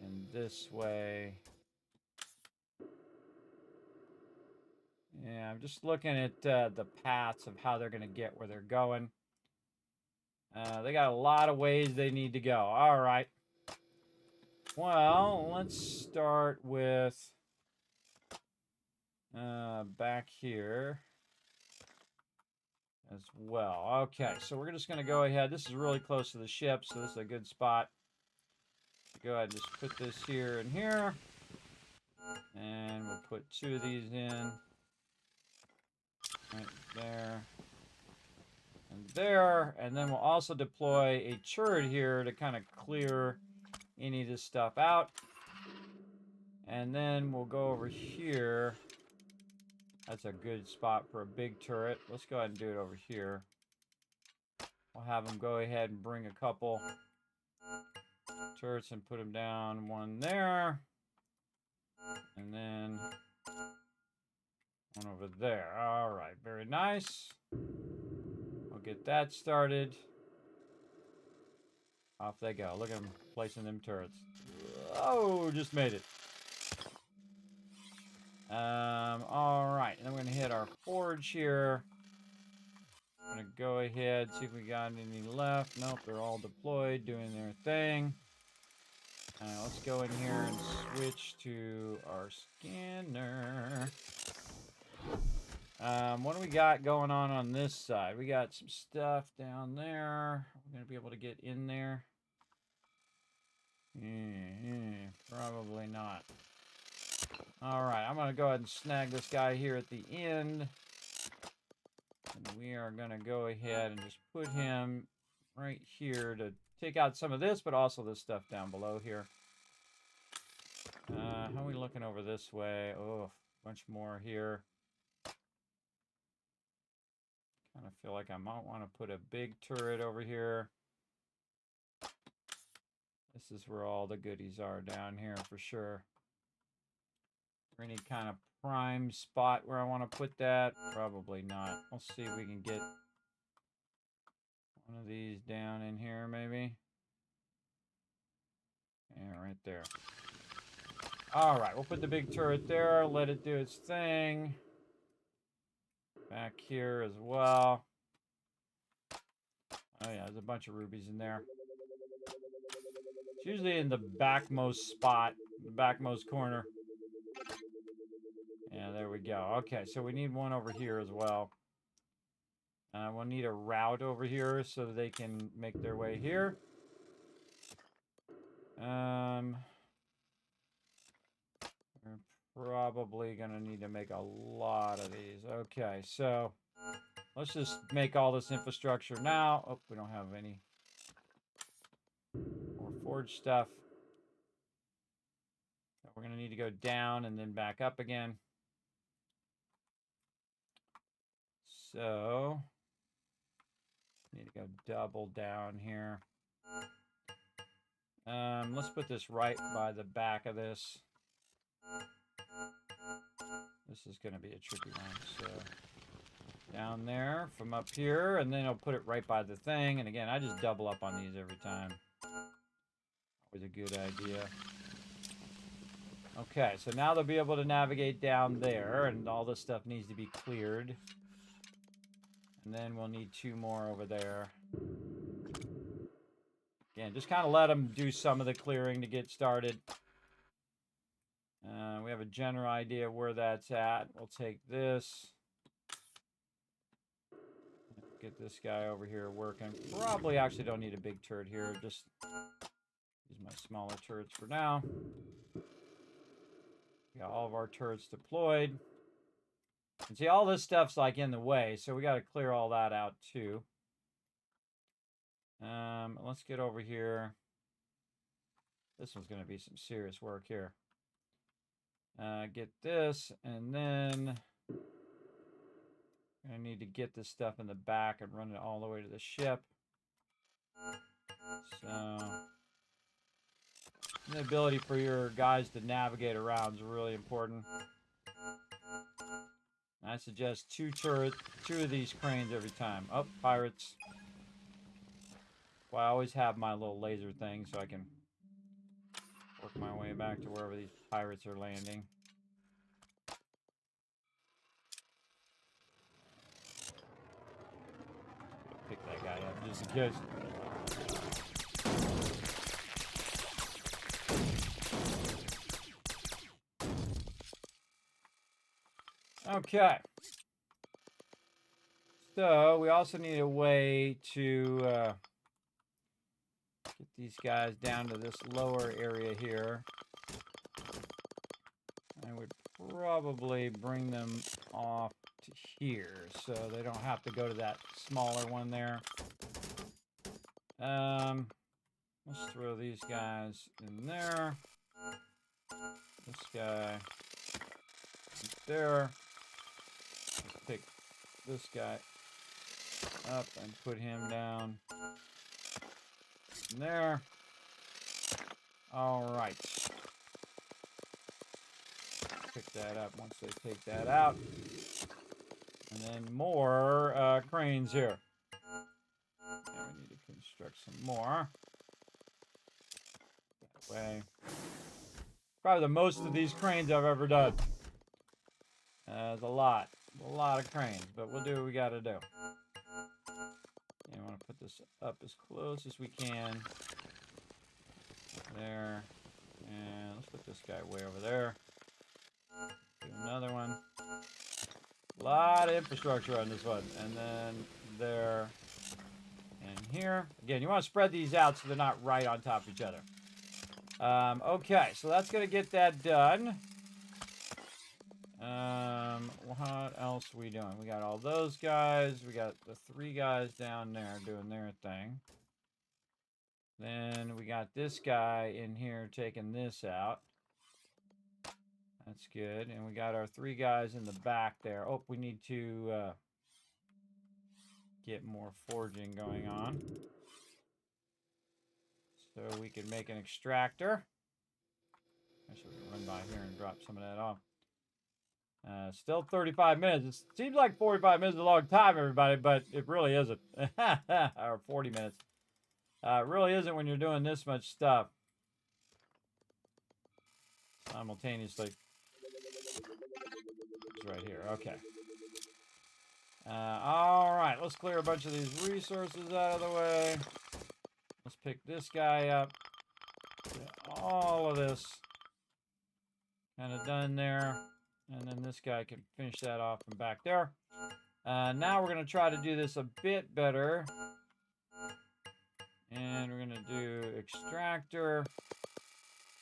And this way. Yeah, I'm just looking at the paths of how they're going to get where they're going. They got a lot of ways they need to go. All right. Well, let's start with... back here as well. Okay, so we're just going to go ahead. This is really close to the ship, so this is a good spot. Go ahead and just put this here and here. And we'll put two of these in. Right there. And there. And then we'll also deploy a turret here to kind of clear any of this stuff out. And then we'll go over here. That's a good spot for a big turret. Let's go ahead and do it over here. We'll have them go ahead and bring a couple turrets and put them down. One there. And then one over there. All right, very nice. We'll get that started. Off they go. Look at them placing them turrets. Oh, just made it. All right, and then we're gonna hit our forge here. I'm gonna go ahead, see if we got any left. Nope, they're all deployed, doing their thing. Let's go in here and switch to our scanner. What do we got going on this side? We got some stuff down there. We're gonna be able to get in there. Probably not. All right, I'm going to go ahead and snag this guy here at the end. And we are going to go ahead and just put him right here to take out some of this, but also this stuff down below here. How are we looking over this way? Oh, a bunch more here. Kind of feel like I might want to put a big turret over here. This is where all the goodies are down here for sure. For any kind of prime spot where I want to put that? Probably not. We'll see if we can get one of these down in here maybe. Yeah, right there. All right, we'll put the big turret there, let it do its thing. Back here as well. Oh yeah, there's a bunch of rubies in there. It's usually in the backmost spot, the backmost corner. Yeah, there we go. Okay, so we need one over here as well. We'll need a route over here so that they can make their way here. We're probably going to need to make a lot of these. Okay, so let's just make all this infrastructure now. Oh, we don't have any more forge stuff. We're going to need to go down and then back up again. So, need to go double down here. Let's put this right by the back of this. This is going to be a tricky one. So, down there from up here, and then I'll put it right by the thing. And again, I just double up on these every time. Always a good idea. Okay, so now they'll be able to navigate down there, and all this stuff needs to be cleared. And then we'll need two more over there. Again, just kind of let them do some of the clearing to get started. We have a general idea where that's at. We'll take this. Get this guy over here working. Probably actually don't need a big turret here. Just use my smaller turrets for now. Got all of our turrets deployed. And see, all this stuff's like in the way, so we got to clear all that out too. Let's get over here. This one's going to be some serious work here. Get this, and then I need to get this stuff in the back and run it all the way to the ship. So the ability for your guys to navigate around is really important. I suggest two of these cranes every time. Oh, pirates. Well, I always have my little laser thing so I can work my way back to wherever these pirates are landing. Pick that guy up just in case. Okay. So we also need a way to get these guys down to this lower area here. I would probably bring them off to here so they don't have to go to that smaller one there. Let's throw these guys in there. This guy right there. Let's pick this guy up and put him down in there. All right. Pick that up once they take that out. And then more cranes here. Now we need to construct some more. That way. Probably the most of these cranes I've ever done. There's a lot of cranes, but we'll do what we got to do. And I want to put this up as close as we can. There. And let's put this guy way over there. Do another one. A lot of infrastructure on this one. And then there and here. Again, you want to spread these out so they're not right on top of each other. Okay, so that's going to get that done. What else are we doing? We got all those guys. We got the 3 guys down there doing their thing. Then we got this guy in here taking this out. That's good. And we got our 3 guys in the back there. Oh, we need to get more forging going on. So we can make an extractor. I should run by here and drop some of that off. Still 35 minutes. It seems like 45 minutes is a long time, everybody, but it really isn't. Or 40 minutes. It really isn't when you're doing this much stuff simultaneously. It's right here. Okay. All right. Let's clear a bunch of these resources out of the way. Let's pick this guy up. Get all of this kind of done there. And then this guy can finish that off from back there. Now we're going to try to do this a bit better. And we're going to do extractor.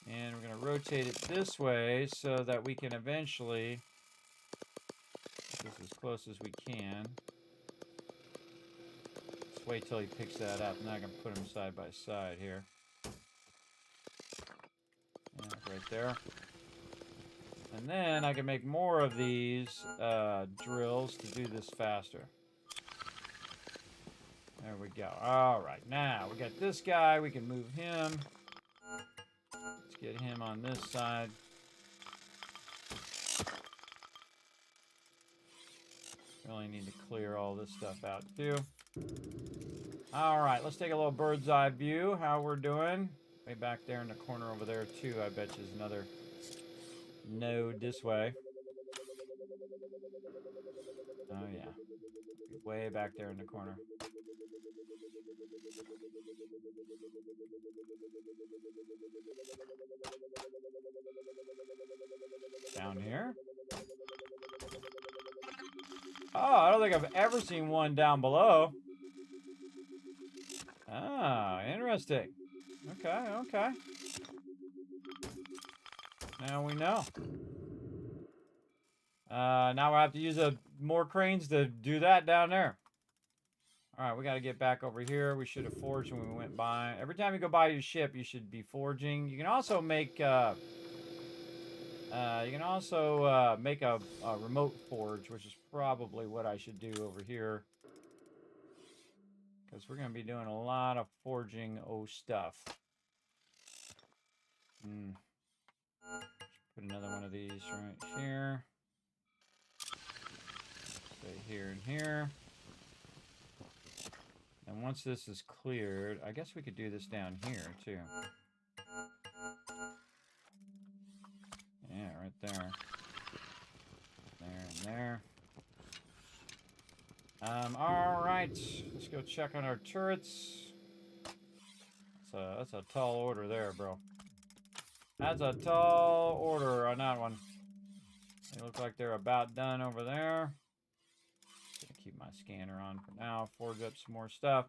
And we're going to rotate it this way so that we can eventually get this as close as we can. Let's wait till he picks that up. Now I can put them side by side here. Yeah, right there. And then I can make more of these drills to do this faster. There we go. All right, now we got this guy. We can move him. Let's get him on this side. Really need to clear all this stuff out too. All right, let's take a little bird's eye view. How we're doing. Way back there in the corner over there too. I bet you is another node this way. Oh yeah, way back there in the corner. Down here? Oh, I don't think I've ever seen one down below. Ah, interesting. Okay, okay. Now we know. Now we'll have to use more cranes to do that down there. All right, we got to get back over here. We should have forged when we went by. Every time you go by your ship, you should be forging. You can also make a remote forge, which is probably what I should do over here. Because we're going to be doing a lot of forging stuff. Put another one of these right here. Stay here and here. And once this is cleared, I guess we could do this down here too. Yeah, right there. There and there. All right, let's go check on our turrets. That's a tall order there, bro. That's a tall order on that one. They look like they're about done over there. Gonna keep my scanner on for now. Forge up some more stuff.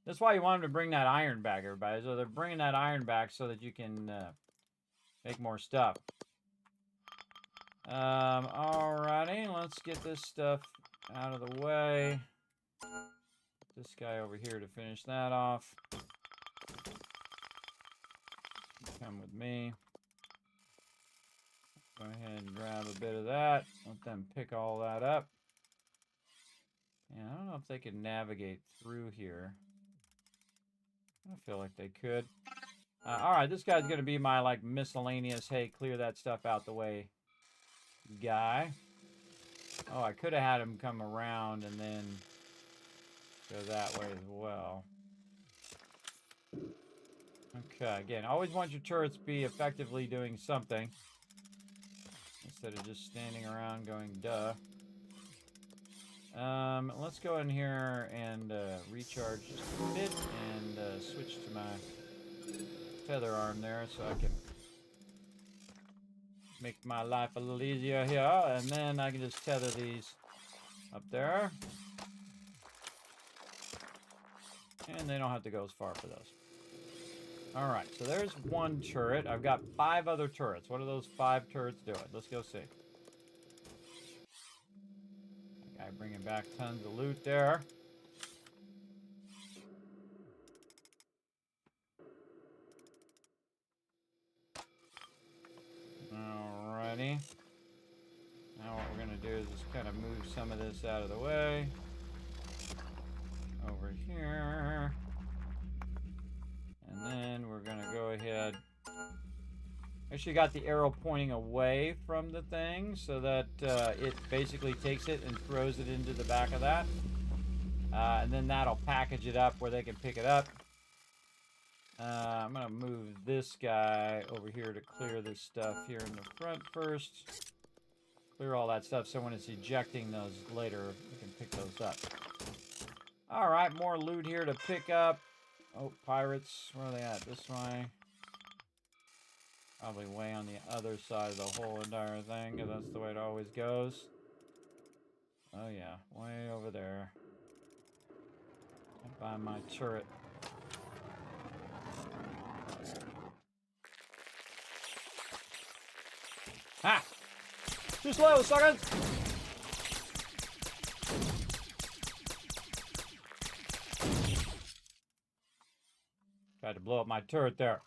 That's why you want them to bring that iron back, everybody. So they're bringing that iron back so that you can make more stuff. Alrighty, let's get this stuff out of the way. This guy over here to finish that off. Come with me. Go ahead and grab a bit of that. Let them pick all that up. Yeah, I don't know if they can navigate through here. I feel like they could. Alright, this guy's going to be my, like, miscellaneous, hey, clear that stuff out the way guy. Oh, I could have had him come around and then go that way as well. Okay, again, always want your turrets to be effectively doing something instead of just standing around going, duh. Let's go in here and recharge just a bit and switch to my tether arm there so I can make my life a little easier here. And then I can just tether these up there. And they don't have to go as far for those. Alright, so there's one turret. I've got 5 other turrets. What are those 5 turrets doing? Let's go see. back tons of loot there. Alrighty. Now what we're going to do is just kind of move some of this out of the way. Over here. And then we're going to go ahead. Actually got the arrow pointing away from the thing so that it basically takes it and throws it into the back of that. And then that'll package it up where they can pick it up. I'm going to move this guy over here to clear this stuff here in the front first. Clear all that stuff so when it's ejecting those later, we can pick those up. All right, more loot here to pick up. Oh, pirates. Where are they at? This way. Probably way on the other side of the whole entire thing, because that's the way it always goes. Oh, yeah. Way over there. Up by my turret. Ha! Too slow, suckers! Tried to blow up my turret there.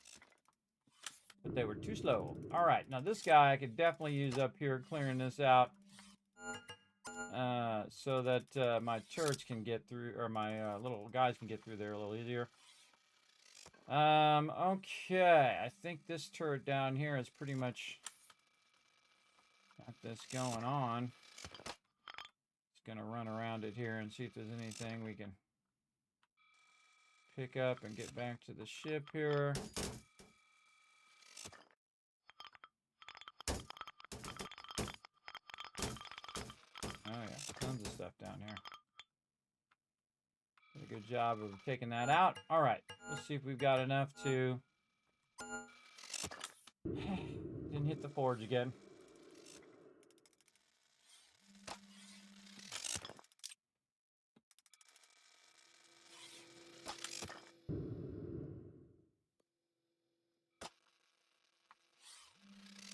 But they were too slow. Alright, now this guy I could definitely use up here, clearing this out. So that my turrets can get through, or my little guys can get through there a little easier. Okay, I think this turret down here is pretty much got this going on. Just gonna run around it here and see if there's anything we can pick up and get back to the ship here. Oh yeah, tons of stuff down here. Did a good job of taking that out. All right, let's see if we've got enough to... Didn't hit the forge again.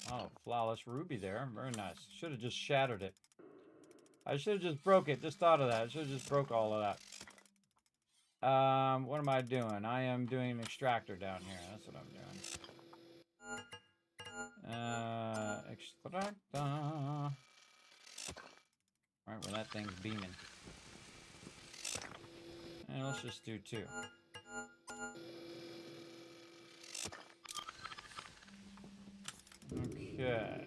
Oh, flawless ruby there. Very nice. Should have just shattered it. I should have just broke it. Just thought of that. I should have just broke all of that. What am I doing? I am doing an extractor down here. That's what I'm doing. Extractor. Right where that thing's beaming. And let's just do 2. Okay.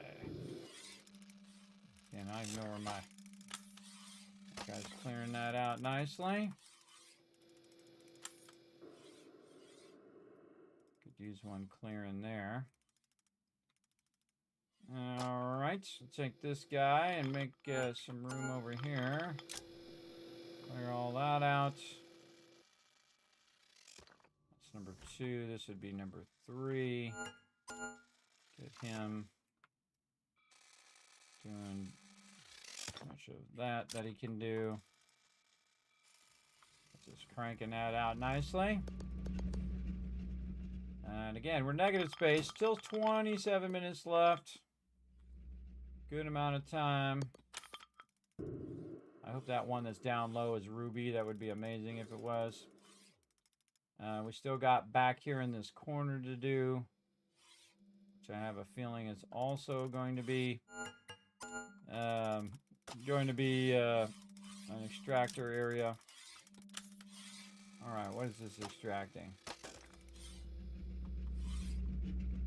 And I ignore my guy's clearing that out nicely. Could use one clearing there. Alright, so take this guy and make some room over here. Clear all that out. That's number 2. This would be number 3. Get him doing much of that he can do. Just cranking that out nicely. And again, we're negative space. Still 27 minutes left. Good amount of time. I hope that one that's down low is ruby. That would be amazing if it was. We still got back here in this corner to do, which I have a feeling is also going to be an extractor area. All right, what is this extracting?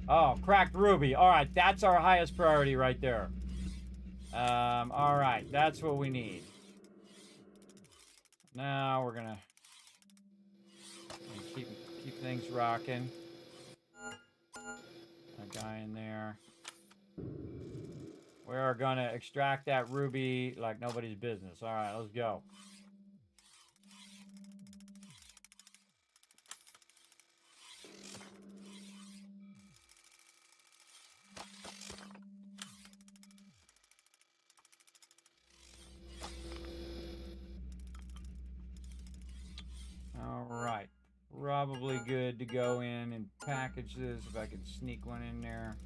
Oh, cracked ruby. All right, that's our highest priority right there. All right, that's what we need. Now we're gonna keep things rocking. A guy in there. We are gonna extract that ruby like nobody's business. All right, let's go. All right, probably good to go in and package this. If I can sneak one in there.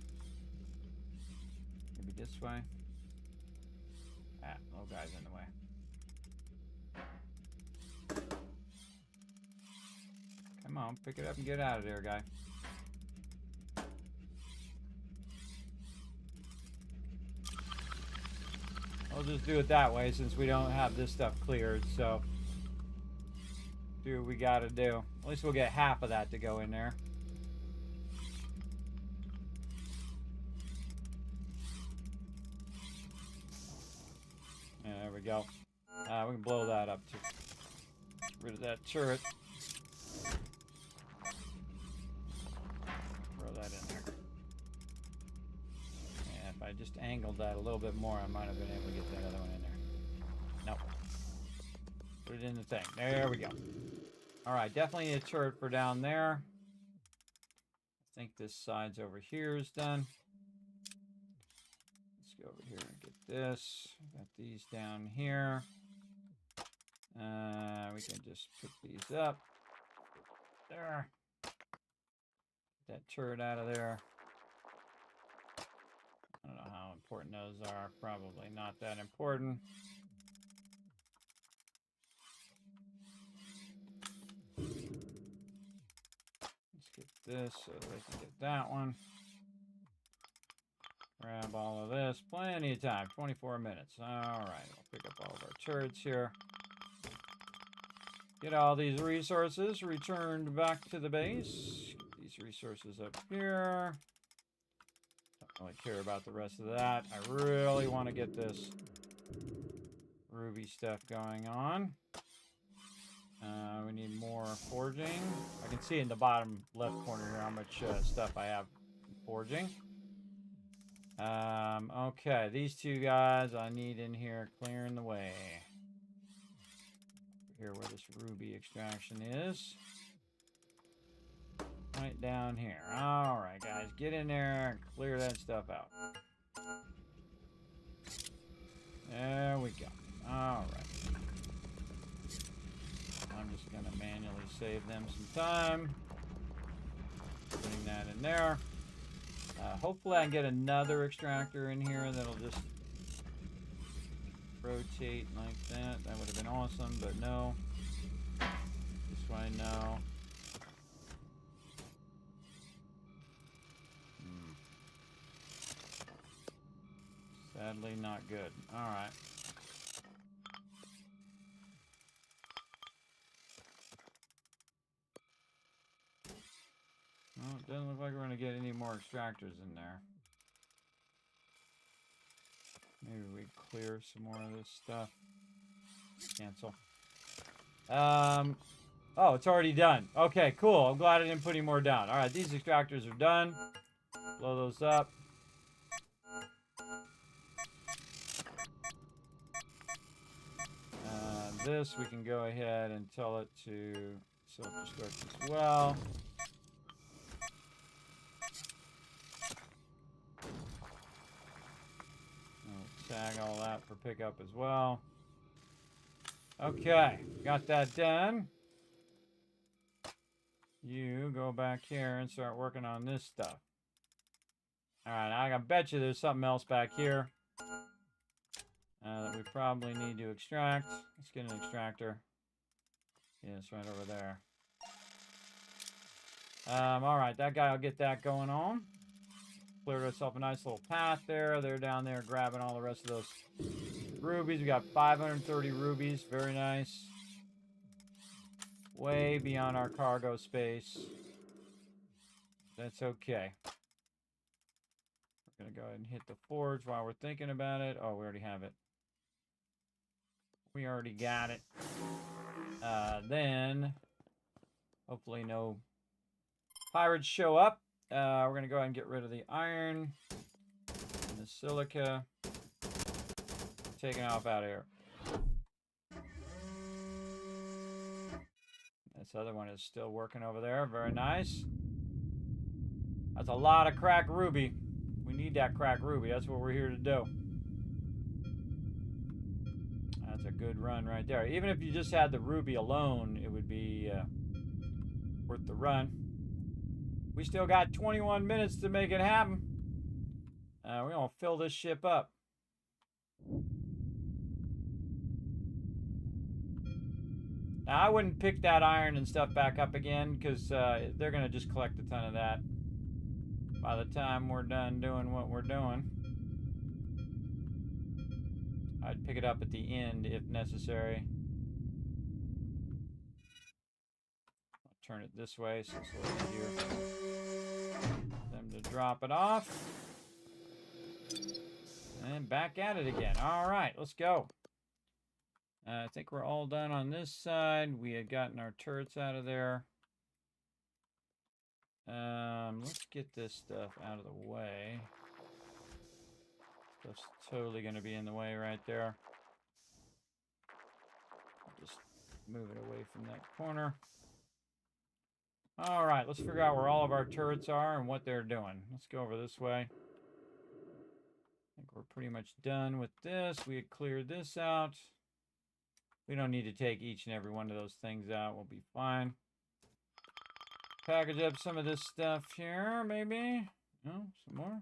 Maybe this way. Ah, little guy's in the way. Come on, pick it up and get out of there, guy. We'll just do it that way since we don't have this stuff cleared, so do what we gotta do. At least we'll get half of that to go in there. Yeah, there we go. We can blow that up too. Get rid of that turret. Throw that in there. Yeah, if I just angled that a little bit more, I might have been able to get that other one in there. Nope. Put it in the thing. There we go. Alright, definitely a turret for down there. I think this side's over here is done. Let's go over here and get this. Got these down here. We can just pick these up. There. Get that turret out of there. I don't know how important those are. Probably not that important. Let's get this so that we can get that one. Grab all of this. Plenty of time. 24 minutes. Alright, we'll pick up all of our turrets here. Get all these resources returned back to the base. Get these resources up here. Don't really care about the rest of that. I really want to get this ruby stuff going on. We need more forging. I can see in the bottom left corner here how much stuff I have forging. Okay, these two guys I need in here clearing the way. Here where this ruby extraction is. Right down here. Alright, guys, get in there and clear that stuff out. There we go. Alright. I'm just going to manually save them some time. Putting that in there. Hopefully I can get another extractor in here that'll just rotate like that. That would have been awesome, but no. This way, no. Sadly, not good. Alright. Well, it doesn't look like we're going to get any more extractors in there. Maybe we clear some more of this stuff. Cancel. Oh, it's already done. Okay, cool. I'm glad I didn't put any more down. Alright, these extractors are done. Blow those up. This, we can go ahead and tell it to self-destruct as well. Tag all that for pickup as well. Okay, got that done. You go back here and start working on this stuff. Alright, I bet you there's something else back here that we probably need to extract. Let's get an extractor. Yeah, it's right over there. Alright, that guy will get that going on. Cleared ourselves a nice little path there. They're down there grabbing all the rest of those rubies. We got 530 rubies. Very nice. Way beyond our cargo space. That's okay. We're going to go ahead and hit the forge while we're thinking about it. Oh, we already have it. We already got it. Then, hopefully no pirates show up. We're going to go ahead and get rid of the iron and the silica. Taking off out of here. This other one is still working over there. Very nice. That's a lot of cracked ruby. We need that cracked ruby. That's what we're here to do. That's a good run right there. Even if you just had the ruby alone, it would be worth the run. We still got 21 minutes to make it happen. We're going to fill this ship up. Now, I wouldn't pick that iron and stuff back up again because they're going to just collect a ton of that by the time we're done doing what we're doing. I'd pick it up at the end if necessary. I'll turn it this way so it's a little easier for them to drop it off. And back at it again. All right, let's go. I think we're all done on this side. We had gotten our turrets out of there. Let's get this stuff out of the way. Stuff's totally going to be in the way right there. Just move it away from that corner. All right, let's figure out where all of our turrets are and what they're doing. Let's go over this way. I think we're pretty much done with this. We had cleared this out. We don't need to take each and every one of those things out. We'll be fine. Package up some of this stuff here, maybe. No, some more.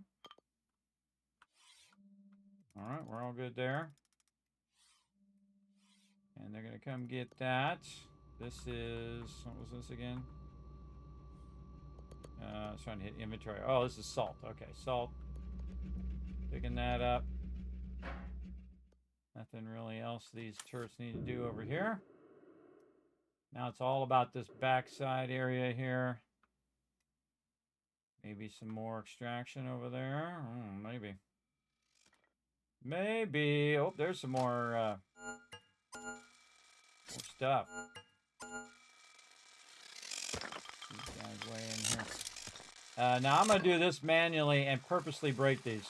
All right, we're all good there. And they're going to come get that. This is, what was this again? I was trying to hit inventory. Oh, this is salt. Okay, salt. Picking that up. Nothing really else these turrets need to do over here. Now it's all about this backside area here. Maybe some more extraction over there. Maybe. Maybe. Oh, there's some more stuff. These guys way in here. Now I'm going to do this manually and purposely break these.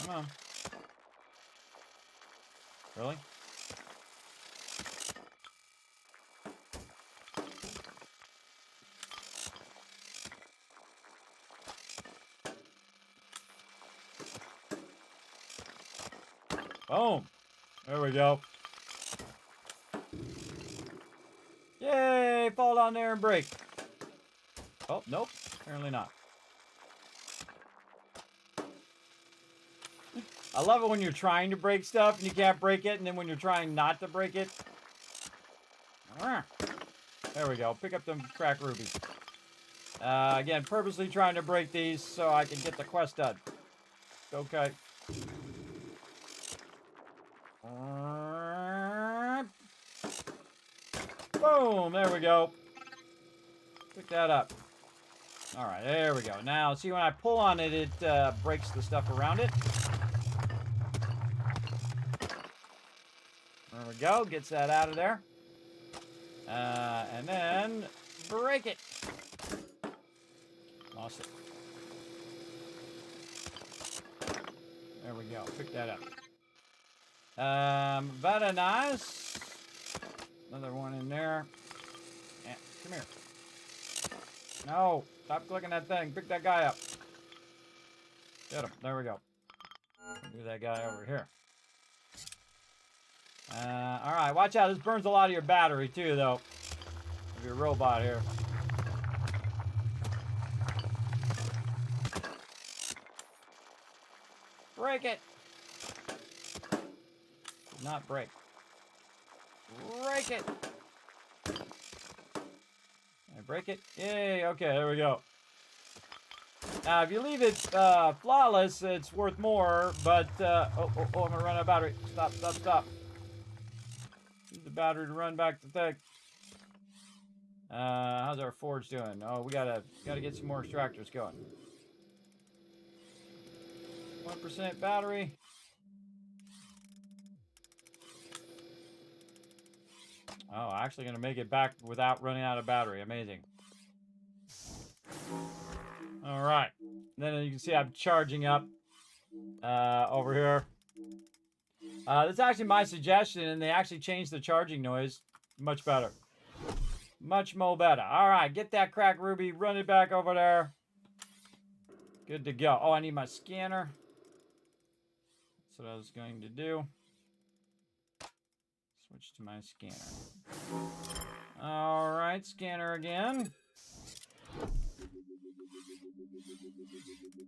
Come on. Really? Boom. There we go. Yay! Fall down there and break. Oh, nope. Apparently not. I love it when you're trying to break stuff and you can't break it, and then when you're trying not to break it. There we go. Pick up them crack rubies. Again, purposely trying to break these so I can get the quest done. Okay. Boom! There we go. Pick that up. All right, there we go. Now, see, when I pull on it, it breaks the stuff around it. There we go. Gets that out of there. And then break it. Lost it. There we go. Pick that up. Very nice. Another one in there. Yeah, come here. No. Stop clicking that thing. Pick that guy up. Get him. There we go. Do that guy over here. Alright, watch out. This burns a lot of your battery too, though. Of your robot here. Break it. Do not break. Break it. I break it. Yay. Okay, there we go. Now, if you leave it flawless, it's worth more, but... I'm going to run out of battery. Stop, stop, stop. Use the battery to run back the thing. How's our forge doing? Oh, we gotta get some more extractors going. 1% battery. Oh, actually going to make it back without running out of battery. Amazing. All right. Then you can see I'm charging up over here. That's actually my suggestion, and they actually changed the charging noise. Much better. Much more better. All right, get that crack ruby. Run it back over there. Good to go. Oh, I need my scanner. That's what I was going to do. Switch to my scanner. All right, scanner again. I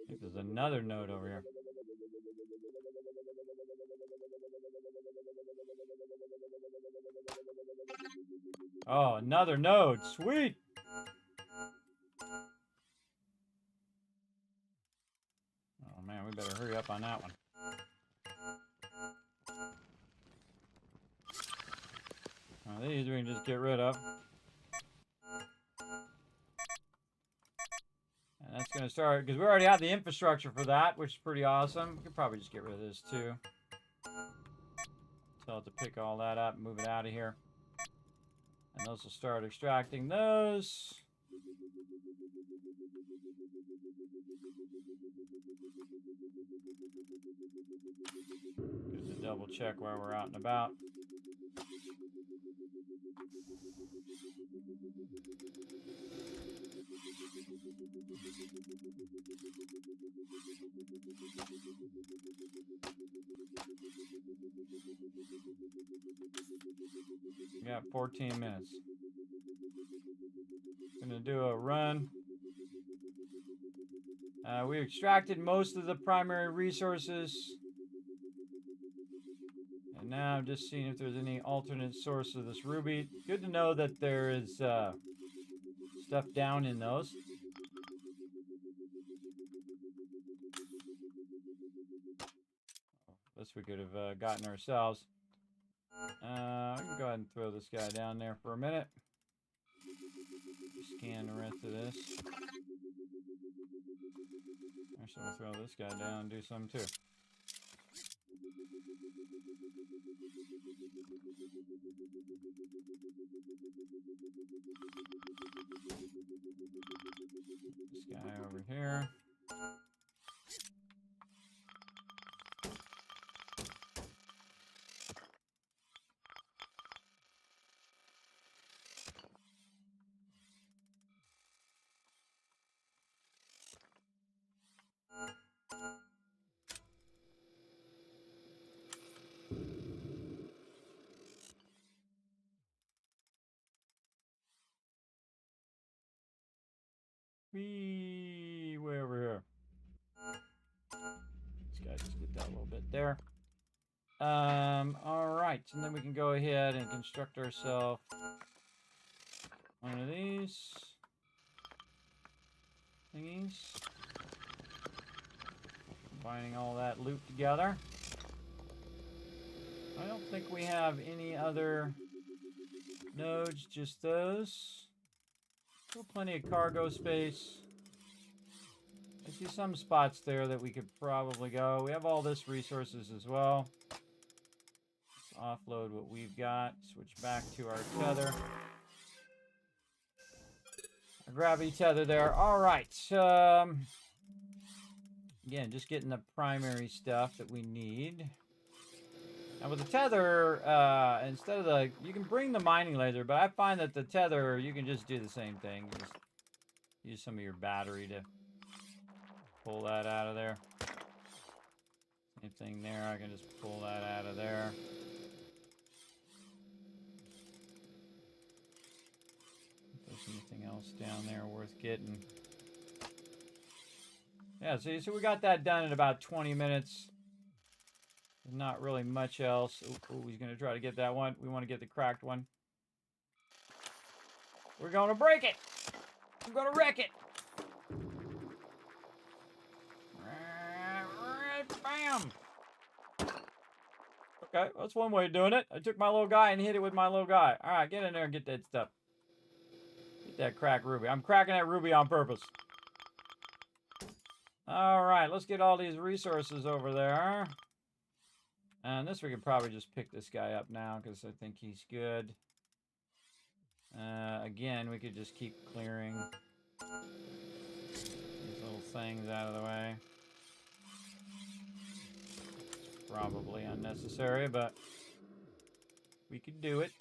think there's another node over here. Oh, another node. Sweet. Oh man, we better hurry up on that one. Now, these we can just get rid of. And that's going to start, because we already have the infrastructure for that, which is pretty awesome. We could probably just get rid of this too. Tell it to pick all that up and move it out of here. And those will start extracting those. Good to double check where we're out and about. We got 14 minutes. Gonna do a run. We extracted most of the primary resources. And now I'm just seeing if there's any alternate source of this ruby. Good to know that there is stuff down in those. This we could have gotten ourselves. We can go ahead and throw this guy down there for a minute. Scan the rest of this. Actually, we'll throw this guy down and do some too. This guy over here. Way over here. This guy just get that a little bit there. All right, and then we can go ahead and construct ourselves one of these thingies. Combining all that loot together. I don't think we have any other nodes, just those. Still plenty of cargo space. I see some spots there that we could probably go. We have all this resources as well. Let's offload what we've got. Switch back to our tether. Our gravity tether there. All right. Again, just getting the primary stuff that we need. Now with the tether, instead of the, you can bring the mining laser, but I find that the tether, you can just do the same thing. Just use some of your battery to pull that out of there. Same thing there, I can just pull that out of there. If there's anything else down there worth getting. Yeah, see, so we got that done in about 20 minutes. Not really much else. Oh, he's going to try to get that one. We want to get the cracked one. We're going to break it. I'm going to wreck it. Bam. Okay, that's one way of doing it. I took my little guy and hit it with my little guy. All right, get in there and get that stuff. Get that cracked ruby. I'm cracking that ruby on purpose. All right, let's get all these resources over there. And this we could probably just pick this guy up now because I think he's good. Again, we could just keep clearing these little things out of the way. It's probably unnecessary, but we could do it.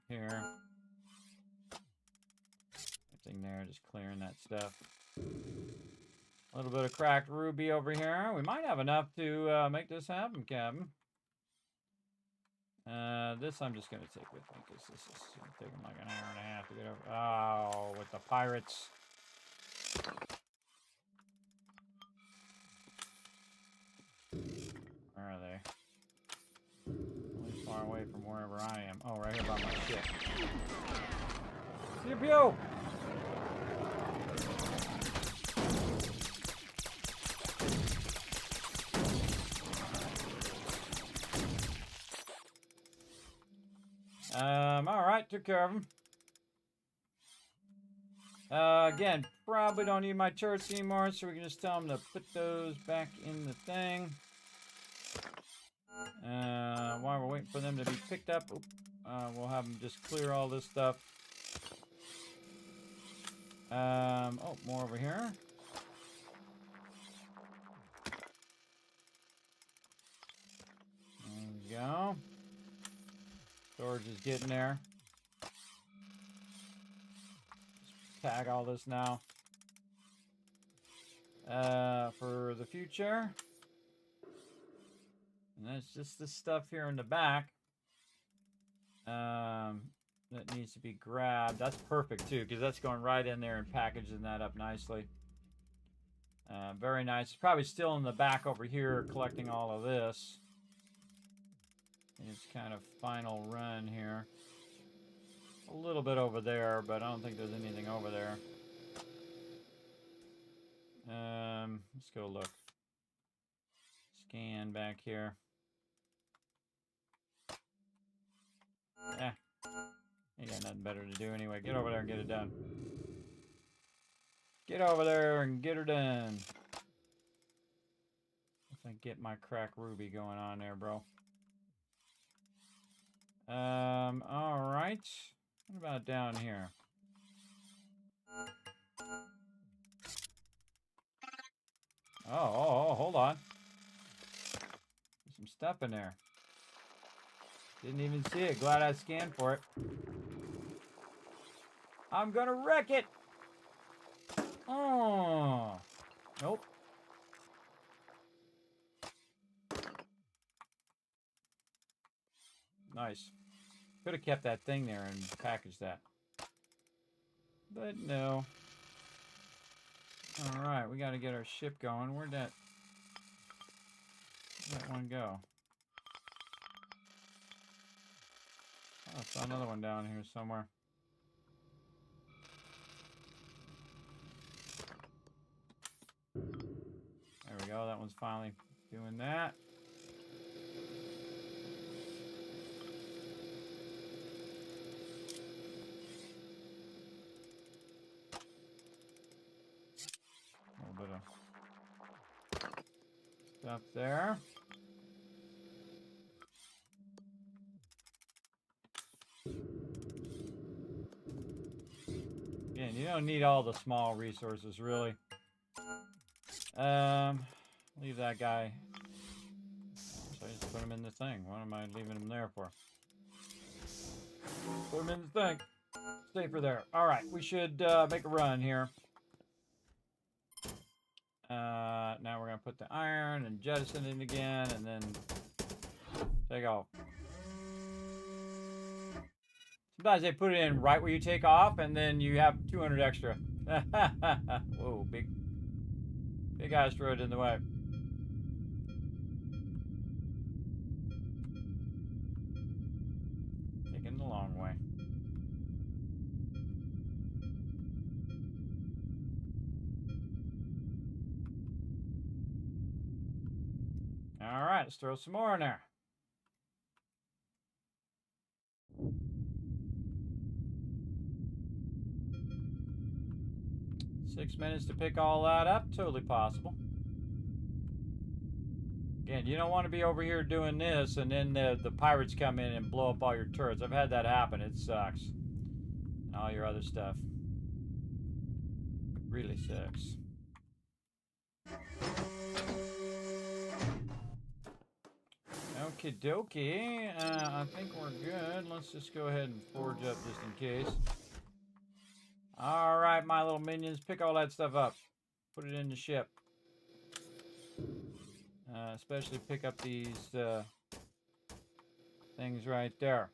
Here. Everything there, just clearing that stuff. A little bit of cracked ruby over here. We might have enough to make this happen, Captain. This I'm just going to take with me because this is going to take them like an hour and a half to get over. Oh, with the pirates. Where are they? Really far away from wherever I am. Oh, right here by my ship. Pew pew! Alright, took care of them. Again, probably don't need my turrets anymore, so we can just tell them to put those back in the thing. While we're waiting for them to be picked up, we'll have them just clear all this stuff. Oh, more over here. There we go. Storage is getting there. Just tag all this now. For the future. And that's just this stuff here in the back. That needs to be grabbed. That's perfect too, because that's going right in there and packaging that up nicely. Very nice. It's probably still in the back over here collecting all of this. It's kind of final run here. A little bit over there, but I don't think there's anything over there. Let's go look. Scan back here. Yeah. You got nothing better to do anyway. Get over there and get it done. Get over there and get her done. If I get my crack ruby going on there, bro. All right. What about down here? Oh, hold on. There's some stuff in there. Didn't even see it. Glad I scanned for it. I'm gonna wreck it. Oh. Nope. Nice. Could have kept that thing there and packaged that. But no. Alright, we gotta get our ship going. Where'd that one go? Oh, I saw another one down here somewhere. There we go. That one's finally doing that. A little bit of stuff there. Again, you don't need all the small resources, really. Leave that guy. So I just put him in the thing. What am I leaving him there for? Put him in the thing. Safer there. Alright, we should make a run here. Now we're going to put the iron and jettison it again, and then take off. Sometimes they put it in right where you take off, and then you have 200 extra. Whoa, big asteroid in the way. Taking the long way. All right, let's throw some more in there. 6 minutes to pick all that up. Totally possible. Again, you don't want to be over here doing this and then the pirates come in and blow up all your turrets. I've had that happen. It sucks. And all your other stuff. It really sucks. Okie dokie. I think we're good. Let's just go ahead and forge up just in case. Alright, my little minions. Pick all that stuff up. Put it in the ship. Especially pick up these things right there.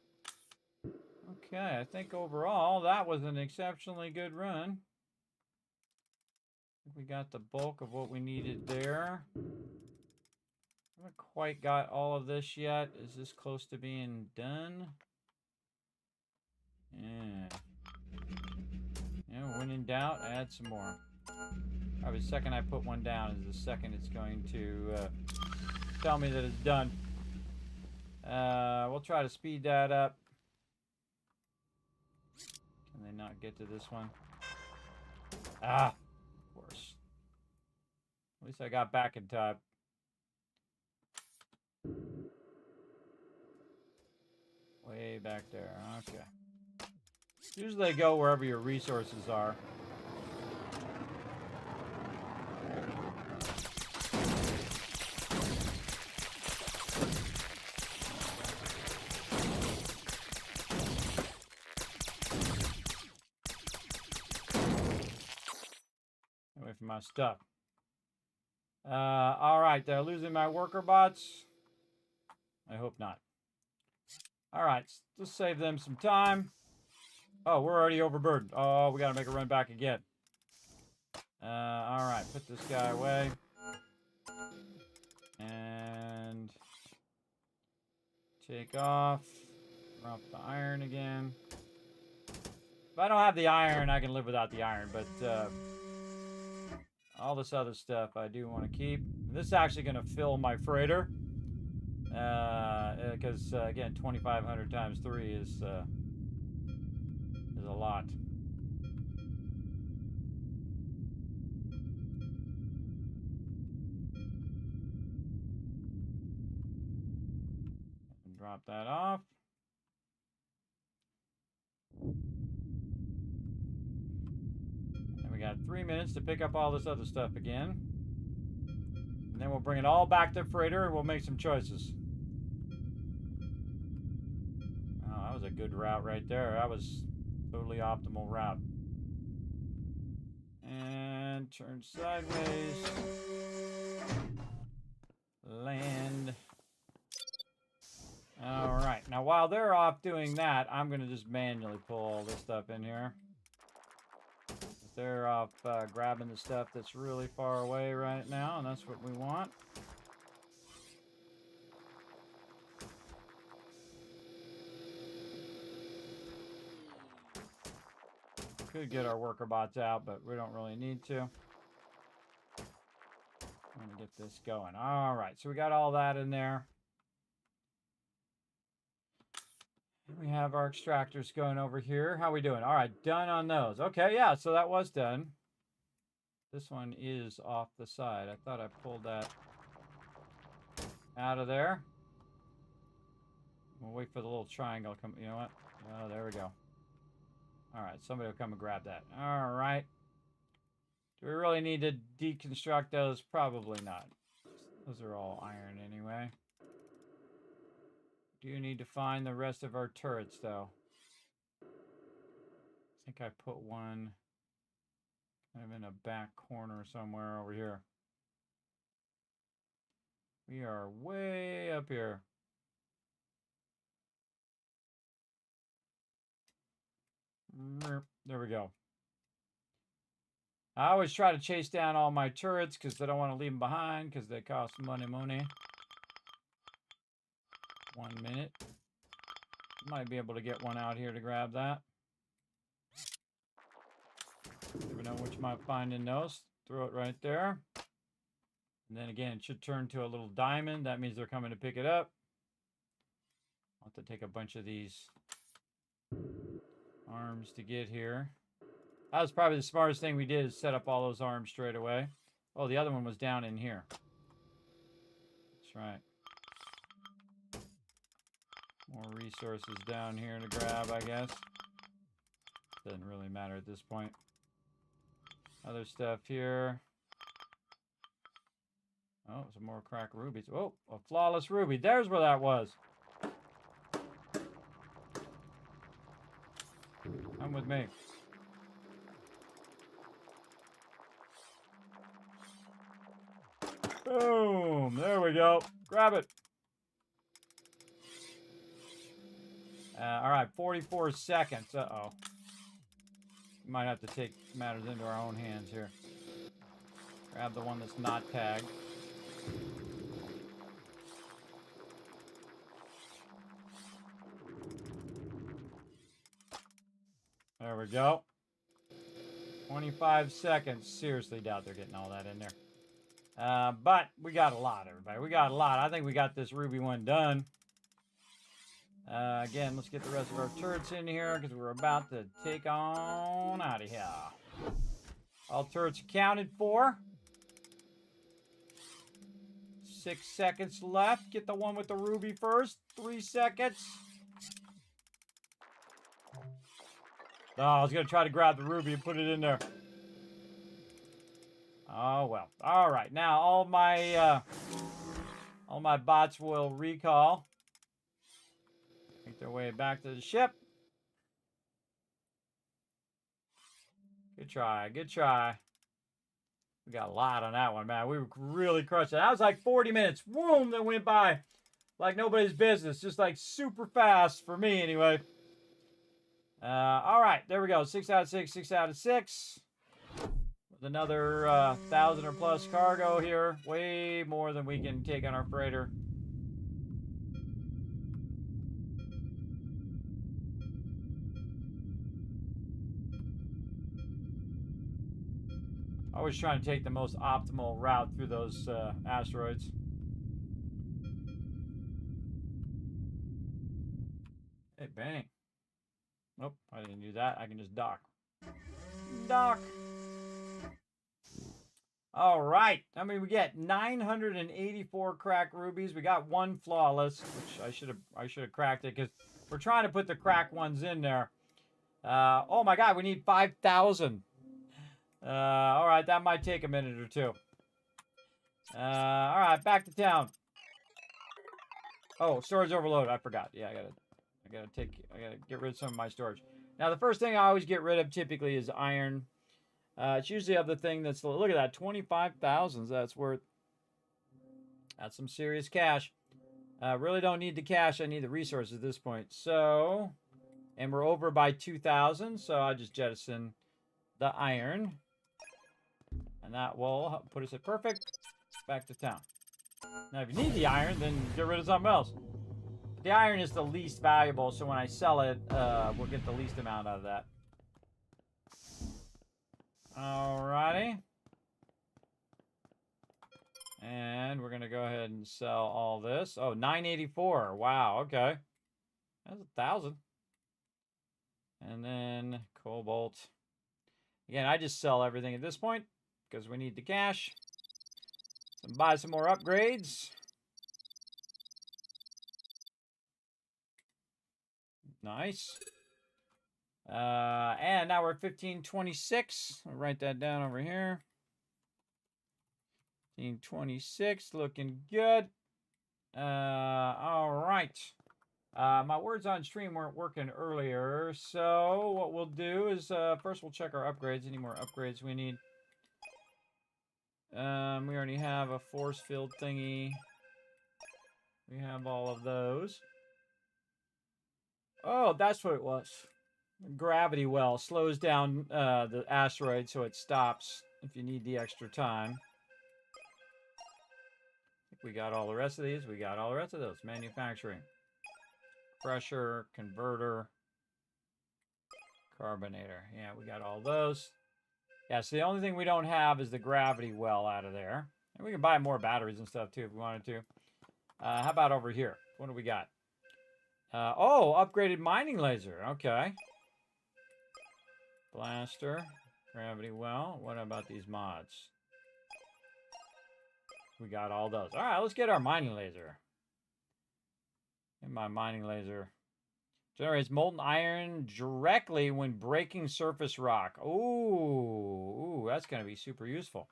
Okay, I think overall that was an exceptionally good run. I think we got the bulk of what we needed there. Haven't quite got all of this yet. Is this close to being done? Yeah. When in doubt, add some more. Probably the second I put one down is the second it's going to tell me that it's done. We'll try to speed that up. Can they not get to this one? Ah, of course. At least I got back in time. Way back there. Okay. Usually they go wherever your resources are. Away from my stuff. Alright, they're losing my worker bots. I hope not. Alright, let's save them some time. Oh, we're already overburdened. Oh, we gotta make a run back again. Alright, put this guy away. And take off. Drop the iron again. If I don't have the iron, I can live without the iron, but all this other stuff I do want to keep. This is actually going to fill my freighter. Because, again, 2,500 times 3 is a lot. Drop that off. And we got 3 minutes to pick up all this other stuff again. And then we'll bring it all back to freighter and we'll make some choices. Oh, that was a good route right there. That was totally optimal route. And turn sideways. Land. All right. Now, while they're off doing that, I'm going to just manually pull all this stuff in here. They're off grabbing the stuff that's really far away right now, and that's what we want. Could get our worker bots out, but we don't really need to. I'm going to get this going. All right, so we got all that in there. We have our extractors going over here. How are we doing? All right, done on those. Okay, yeah, so that was done. This one is off the side. I thought I pulled that out of there. We'll wait for the little triangle to come. You know what? Oh, there we go. All right, somebody will come and grab that. All right. Do we really need to deconstruct those? Probably not. Those are all iron anyway. Do need to find the rest of our turrets, though. I think I put one kind of in a back corner somewhere over here. We are way up here. There we go. I always try to chase down all my turrets because I don't want to leave them behind because they cost money. 1 minute. Might be able to get one out here to grab that. Never know what you might find in those. Throw it right there. And then again, it should turn to a little diamond. That means they're coming to pick it up. I'll have to take a bunch of these arms to get here. That was probably the smartest thing we did is set up all those arms straight away. Oh, the other one was down in here. That's right. More resources down here to grab, I guess. Doesn't really matter at this point. Other stuff here. Oh, some more cracked rubies. Oh, a flawless ruby. There's where that was. Come with me. Boom. There we go. Grab it. All right, 44 seconds. Uh-oh. Might have to take matters into our own hands here. Grab the one that's not tagged. There we go. 25 seconds. Seriously doubt they're getting all that in there. But we got a lot, everybody. We got a lot. I think we got this ruby one done. Again, let's get the rest of our turrets in here because we're about to take on out of here. All turrets accounted for. 6 seconds left. Get the one with the ruby first. 3 seconds. Oh, I was going to try to grab the ruby and put it in there. Oh, well. All right. Now, all my bots will recall. Make their way back to the ship. Good try. Good try. We got a lot on that one, man. We were really crushing. That was like 40 minutes. Boom, that went by like nobody's business. Just like super fast for me, anyway. All right, there we go. 6 out of 6, 6 out of 6. With another 1,000 or plus cargo here. Way more than we can take on our freighter. Always trying to take the most optimal route through those asteroids. Hey, bang. Nope, I didn't do that. I can just dock. Dock. All right. I mean, we get 984 cracked rubies. We got one flawless, which I should have cracked it because we're trying to put the cracked ones in there. Oh my God, we need 5,000. All right, that might take a minute or two. All right, back to town. Oh, storage overload. I forgot. Yeah, I gotta get rid of some of my storage. Now, the first thing I always get rid of typically is iron. It's usually of the thing that's, look at that, 25,000. That's worth, that's some serious cash. Really don't need the cash. I need the resources at this point. So, and we're over by 2,000. So I just jettison the iron. And that will put us at perfect. Back to town. Now, if you need the iron, then get rid of something else. The iron is the least valuable, so when I sell it, we'll get the least amount out of that. Alrighty. And we're going to go ahead and sell all this. Oh, 984. Wow, okay. That's 1,000. And then cobalt. Again, I just sell everything at this point because we need the cash. So buy some more upgrades. Nice. And now we're 1526. I'll write that down over here. 1526, looking good. All right. My words on stream weren't working earlier, so what we'll do is first we'll check our upgrades. Any more upgrades we need? We already have a force field thingy. We have all of those. Oh, that's what it was. Gravity well slows down the asteroid so it stops if you need the extra time. I think we got all the rest of these. We got all the rest of those. Manufacturing. Pressure, converter, carbonator. Yeah, we got all those. Yeah, so the only thing we don't have is the gravity well out of there. And we can buy more batteries and stuff too if we wanted to. How about over here? What do we got? Oh, upgraded mining laser. Okay. Blaster. Gravity well. What about these mods? We got all those. All right, let's get our mining laser. And my mining laser generates molten iron directly when breaking surface rock. Ooh, that's going to be super useful.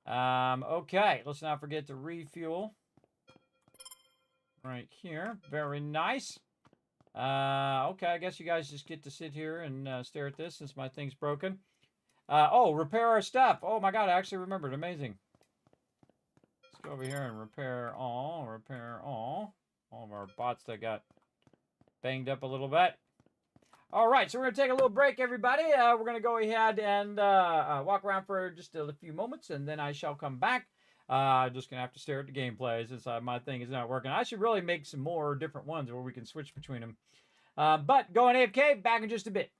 Okay, let's not forget to refuel. Right here. Very nice. Okay, I guess you guys just get to sit here and stare at this since my thing's broken. Oh, repair our stuff. Oh my god, I actually remembered. Amazing. Let's go over here and repair all. Repair all. All of our bots that got banged up a little bit. All right, so we're going to take a little break, everybody. We're going to go ahead and walk around for just a few moments, and then I shall come back. Just going to have to stare at the gameplay since my thing is not working. I should really make some more different ones where we can switch between them. But going AFK, back in just a bit.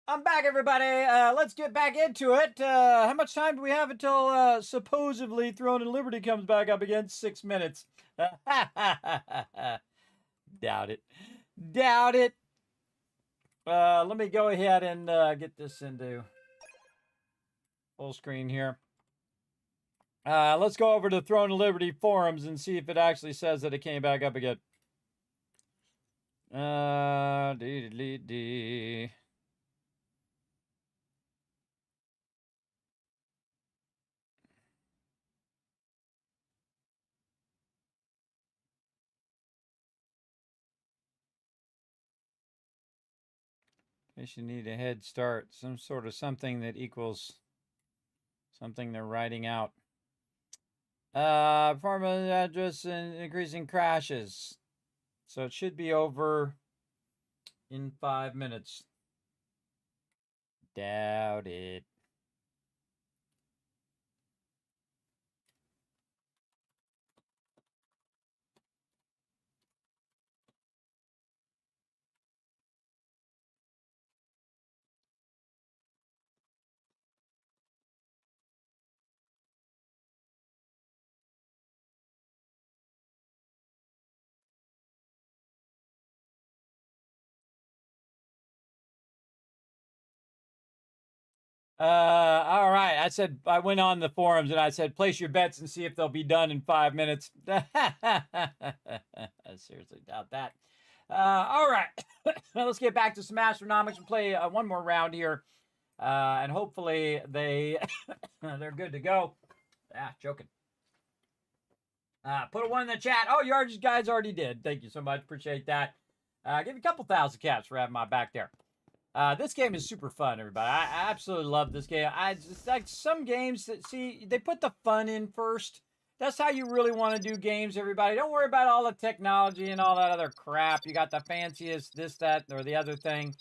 I'm back, everybody. Let's get back into it. How much time do we have until supposedly Throne and Liberty comes back up again? 6 minutes. Doubt it. Doubt it. Let me go ahead and get this into full screen here. Let's go over to Throne and Liberty forums and see if it actually says that it came back up again. Dee. In case you need a head start, some sort of something that equals something they're writing out. Performance address and increasing crashes. So it should be over in 5 minutes. Doubt it. All right. I went on the forums and I said, place your bets and see if they'll be done in 5 minutes. I seriously doubt that. All right. Let's get back to some astronomics and play one more round here. And hopefully they're good to go. Joking. Put a 1 in the chat. Oh, you guys already did. Thank you so much. Appreciate that. Give you a couple thousand caps for having my back there. This game is super fun, everybody. I absolutely love this game. It's like some games that, see, they put the fun in first. That's how you really want to do games, everybody. Don't worry about all the technology and all that other crap. You got the fanciest this, that, or the other thing.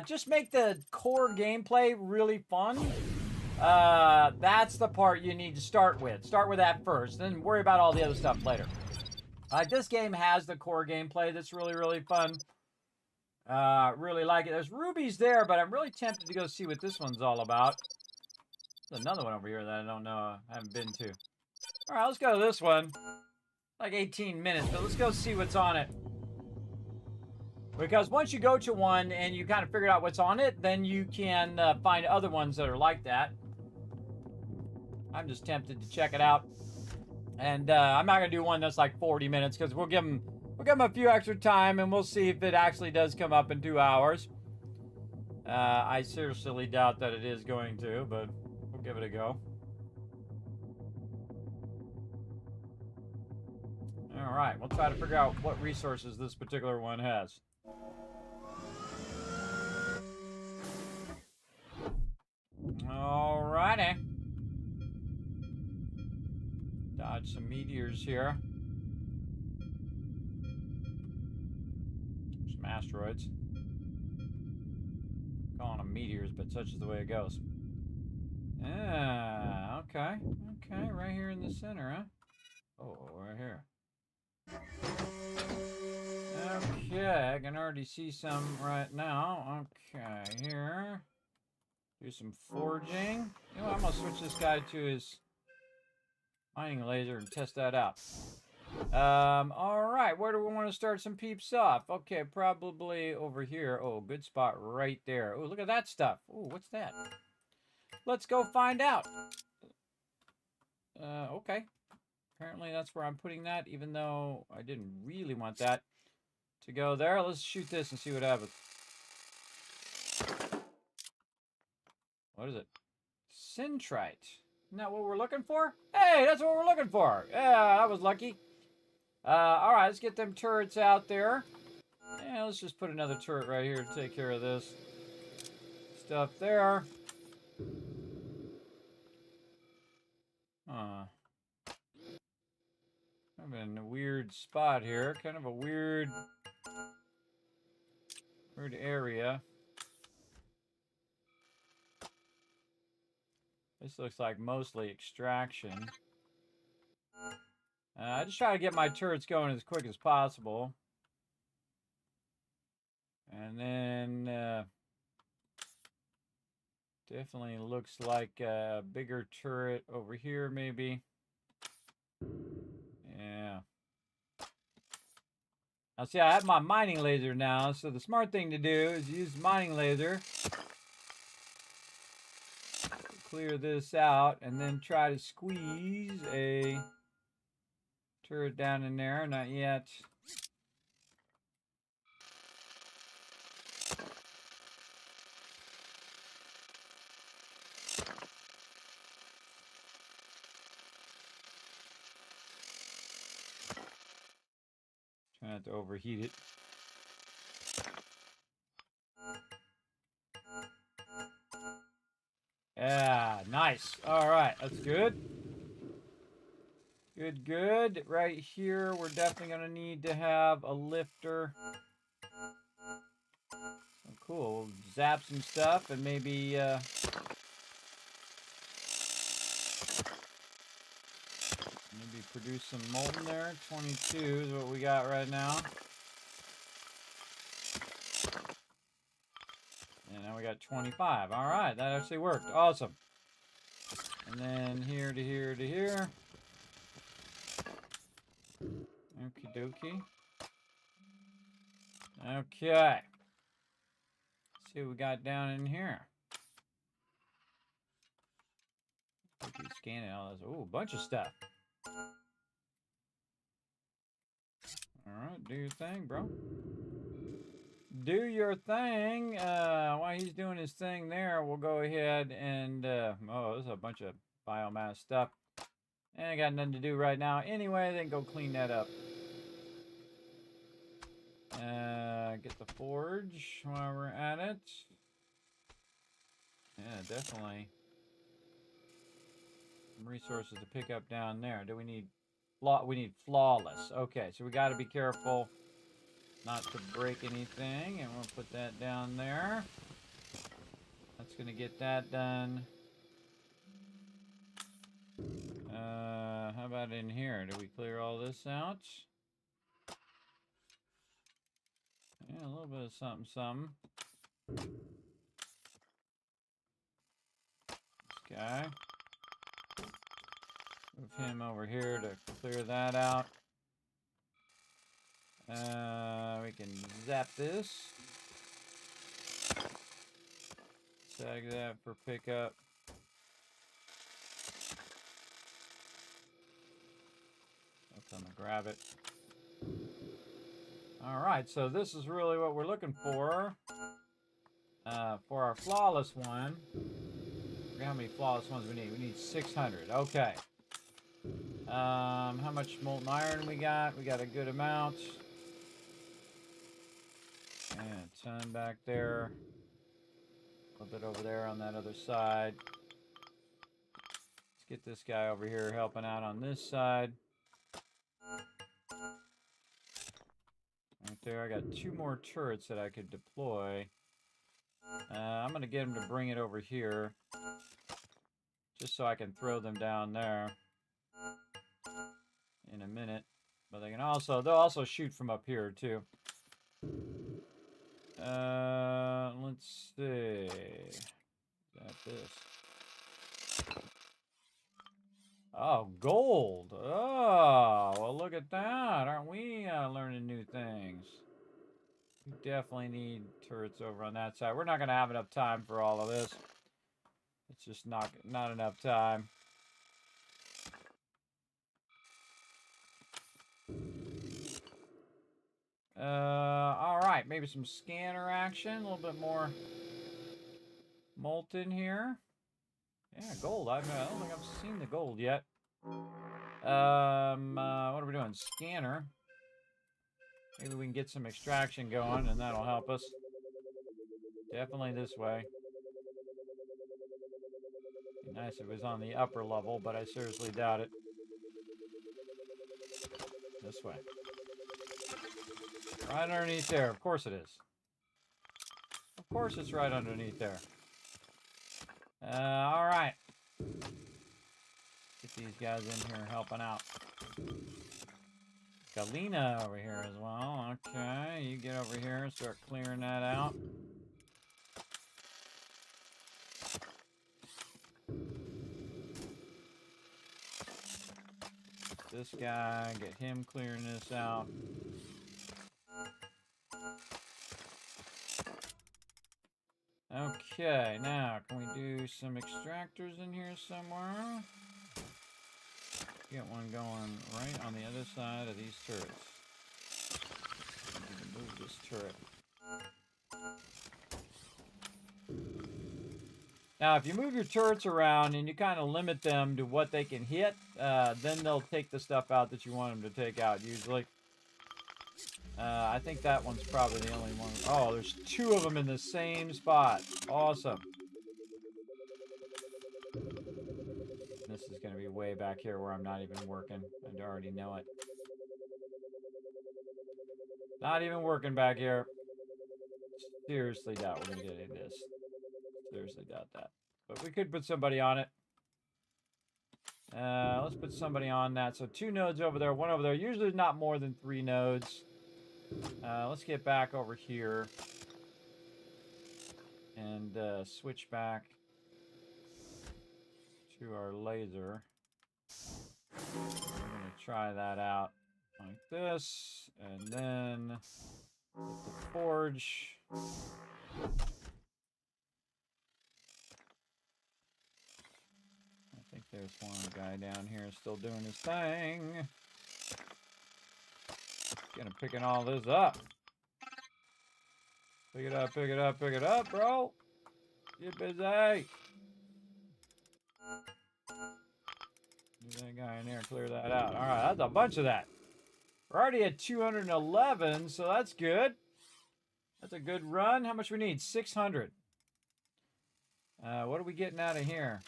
Just make the core gameplay really fun. That's the part you need to start with. Start with that first, then worry about all the other stuff later. This game has the core gameplay that's really, really fun. Really like it. There's rubies there, but I'm really tempted to go see what this one's all about. There's another one over here that I don't know. I haven't been to. All right, let's go to this one. Like 18 minutes, but let's go see what's on it. Because once you go to one and you kind of figure out what's on it, then you can find other ones that are like that. I'm just tempted to check it out. And I'm not going to do one that's like 40 minutes because we'll give them a few extra time and we'll see if it actually does come up in 2 hours. I seriously doubt that it is going to, but we'll give it a go. All right, we'll try to figure out what resources this particular one has. All righty. Dodge some meteors here. Some asteroids. Calling them meteors, but such is the way it goes. Okay. Okay, right here in the center, huh? Oh, right here. Okay, I can already see some right now. Okay, here. Do some forging. You know, I'm gonna switch this guy to his mining laser and test that out. All right, where do we want to start some peeps off? Okay, probably over here. Oh, good spot right there. Oh, look at that stuff. Oh, what's that? Let's go find out. Okay. Apparently that's where I'm putting that, even though I didn't really want that to go there. Let's shoot this and see what happens. What is it? Centrite. Isn't that what we're looking for? Hey, that's what we're looking for. Yeah, that was lucky. All right, let's get them turrets out there. Yeah, let's just put another turret right here to take care of this stuff there. I'm in a weird spot here. Kind of a weird area. This looks like mostly extraction. I just try to get my turrets going as quick as possible. And then Definitely looks like a bigger turret over here, maybe. Yeah. Now, see, I have my mining laser now, so the smart thing to do is use the mining laser. Clear this out, and then try to squeeze a turret down in there. Not yet. Try not to overheat it. Yeah, nice. All right, that's good. Good, good. Right here, we're definitely going to need to have a lifter. Oh, cool. We'll zap some stuff and maybe... maybe produce some molten there. 22 is what we got right now. And now we got 25. All right, that actually worked. Awesome. And then here to here to here. Okie dokie. Okay. Let's see what we got down in here. Keep scanning all this. Ooh, a bunch of stuff. All right, do your thing, bro. Do your thing. While he's doing his thing there, we'll go ahead and... oh, there's a bunch of biomass stuff. And I got nothing to do right now. Anyway, then go clean that up. Get the forge while we're at it. Yeah, definitely. Some resources to pick up down there. Do we need... we need flawless. Okay, so we got to be careful not to break anything, and we'll put that down there. That's going to get that done. How about in here? Do we clear all this out? Yeah, a little bit of something, something. This guy. Move him over here to clear that out. We can zap this. Sag that for pickup. I'm gonna grab it. Alright, so this is really what we're looking for. For our flawless one. How many flawless ones we need? We need 600. Okay. How much molten iron we got? We got a good amount. And a ton back there. A little bit over there on that other side. Let's get this guy over here helping out on this side. Right there, I got 2 more turrets that I could deploy. I'm going to get them to bring it over here. Just so I can throw them down there in a minute. But they can also, they'll also shoot from up here too. Let's see. Got this. Oh, gold. Oh, well, look at that. Aren't we learning new things? We definitely need turrets over on that side. We're not going to have enough time for all of this. It's just not enough time. All right, maybe some scanner action, a little bit more molten here. Yeah, gold. I don't think I've seen the gold yet. What are we doing? Scanner. Maybe we can get some extraction going, and that'll help us. Definitely this way. Be nice if it was on the upper level, but I seriously doubt it. This way. Right underneath there. Of course it is. Of course it's right underneath there. All right. Get these guys in here helping out. Galena over here as well. Okay, you get over here and start clearing that out. this guy, get him clearing this out. Okay, now can we do some extractors in here somewhere? Get one going right on the other side of these turrets. Move this turret. Now, if you move your turrets around and you kind of limit them to what they can hit, then they'll take the stuff out that you want them to take out, usually. I think that one's probably the only one. Oh, there's two of them in the same spot. Awesome. This is going to be way back here where I'm not even working. I already know it. Not even working back here. Seriously doubt we're going to get into this. Seriously doubt that. But we could put somebody on it. Let's put somebody on that. So 2 nodes over there, 1 over there. Usually not more than 3 nodes. Let's get back over here. And switch back to our laser. We're going to try that out like this. And then hit the forge. I think there's one guy down here still doing his thing. Picking all this up. Pick it up, pick it up, pick it up, bro. Get busy. Get that guy in there, clear that out. All right, that's a bunch of that. We're already at 211, so that's good. That's a good run. How much we need? 600. What are we getting out of here?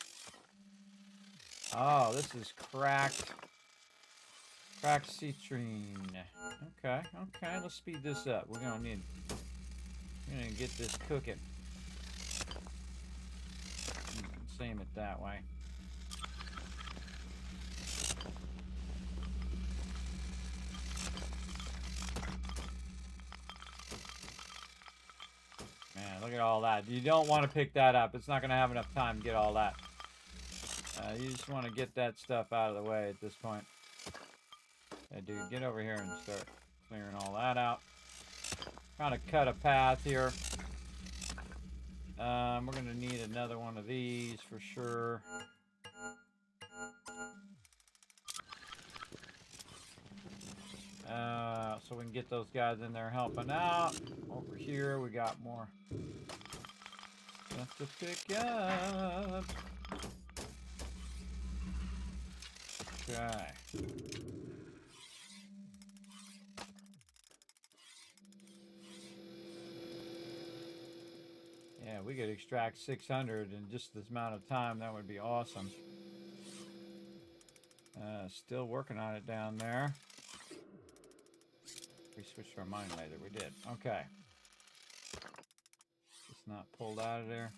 Oh, this is cracked. Cracked citrine. Okay, okay. Let's speed this up. We're gonna get this cooking. Same it that way. Man, look at all that. You don't want to pick that up. It's not going to have enough time to get all that. You just want to get that stuff out of the way at this point. Hey, dude, get over here and start clearing all that out. Trying to cut a path here. We're going to need another one of these for sure. So we can get those guys in there helping out. Over here, we got more stuff to pick up. Okay. Yeah, we could extract 600 in just this amount of time. That would be awesome. Still working on it down there. We switched our mine laser. We did. Okay. It's not pulled out of there.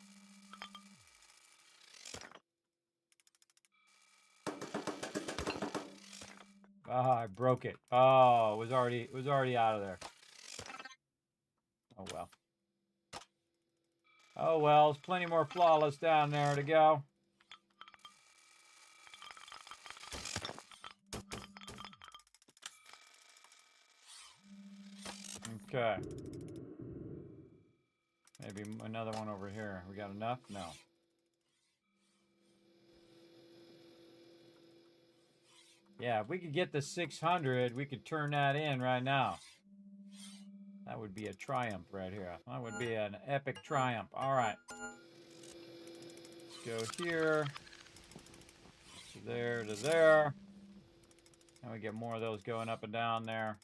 Oh, I broke it. Oh, it was already out of there. Oh well. Oh well, there's plenty more flawless down there to go. Okay. Maybe another one over here. We got enough? No. Yeah, if we could get the 600, we could turn that in right now. That would be a triumph right here. That would be an epic triumph. All right. Let's go here. To there, to there. And we get more of those going up and down there.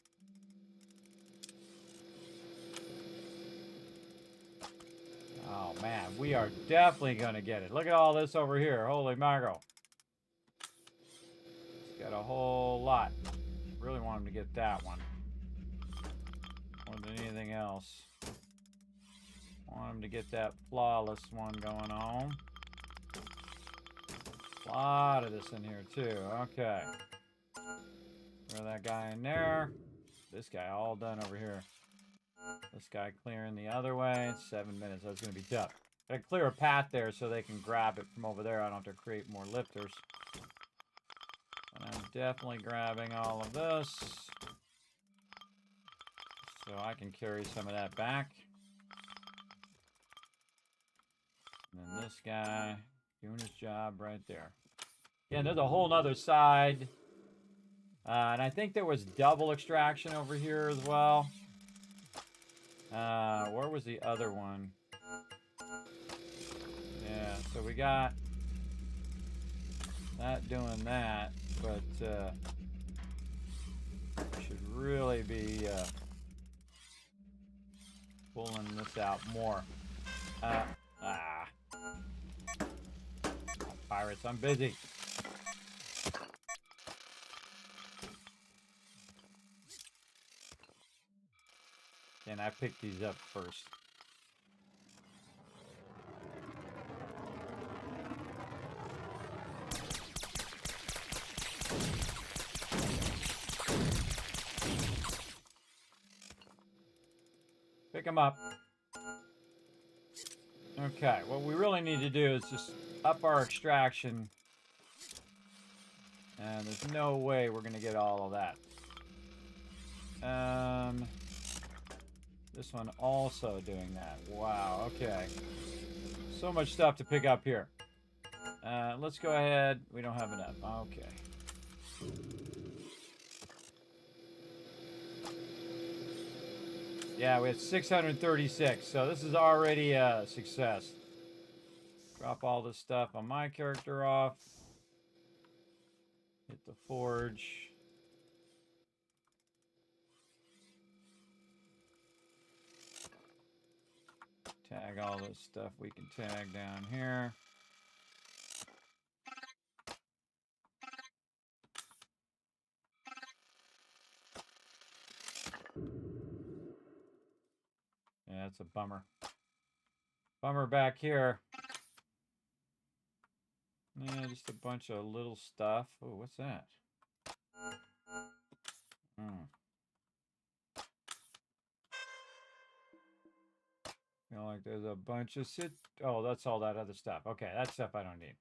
Oh, man. We are definitely going to get it. Look at all this over here. Holy mackerel. It's got a whole lot. Really want him to get that one. More than anything else. Want him to get that flawless one going on. A lot of this in here too. Okay. Throw that guy in there. This guy all done over here. This guy clearing the other way. It's 7 minutes. That's going to be tough. Gotta clear a path there so they can grab it from over there. I don't have to create more lifters. I'm definitely grabbing all of this so I can carry some of that back. And then this guy doing his job right there. Again, there's a whole nother side. And I think there was double extraction over here as well. Where was the other one? Yeah, so we got that doing that, but we should really be pulling this out more. Pirates, I'm busy. And I picked these up first. Pick them up. Okay, what we really need to do is just up our extraction. And there's no way we're going to get all of that. This one also doing that. Wow, okay. So much stuff to pick up here. Let's go ahead. We don't have enough. Okay. Yeah, we have 636, so this is already a success. Drop all this stuff on my character off. Hit the forge. Tag all this stuff we can tag down here. Yeah, it's a bummer. Bummer back here. Yeah, just a bunch of little stuff. Oh, what's that? You know, like there's a bunch of Oh, that's all that other stuff. Okay, that stuff I don't need.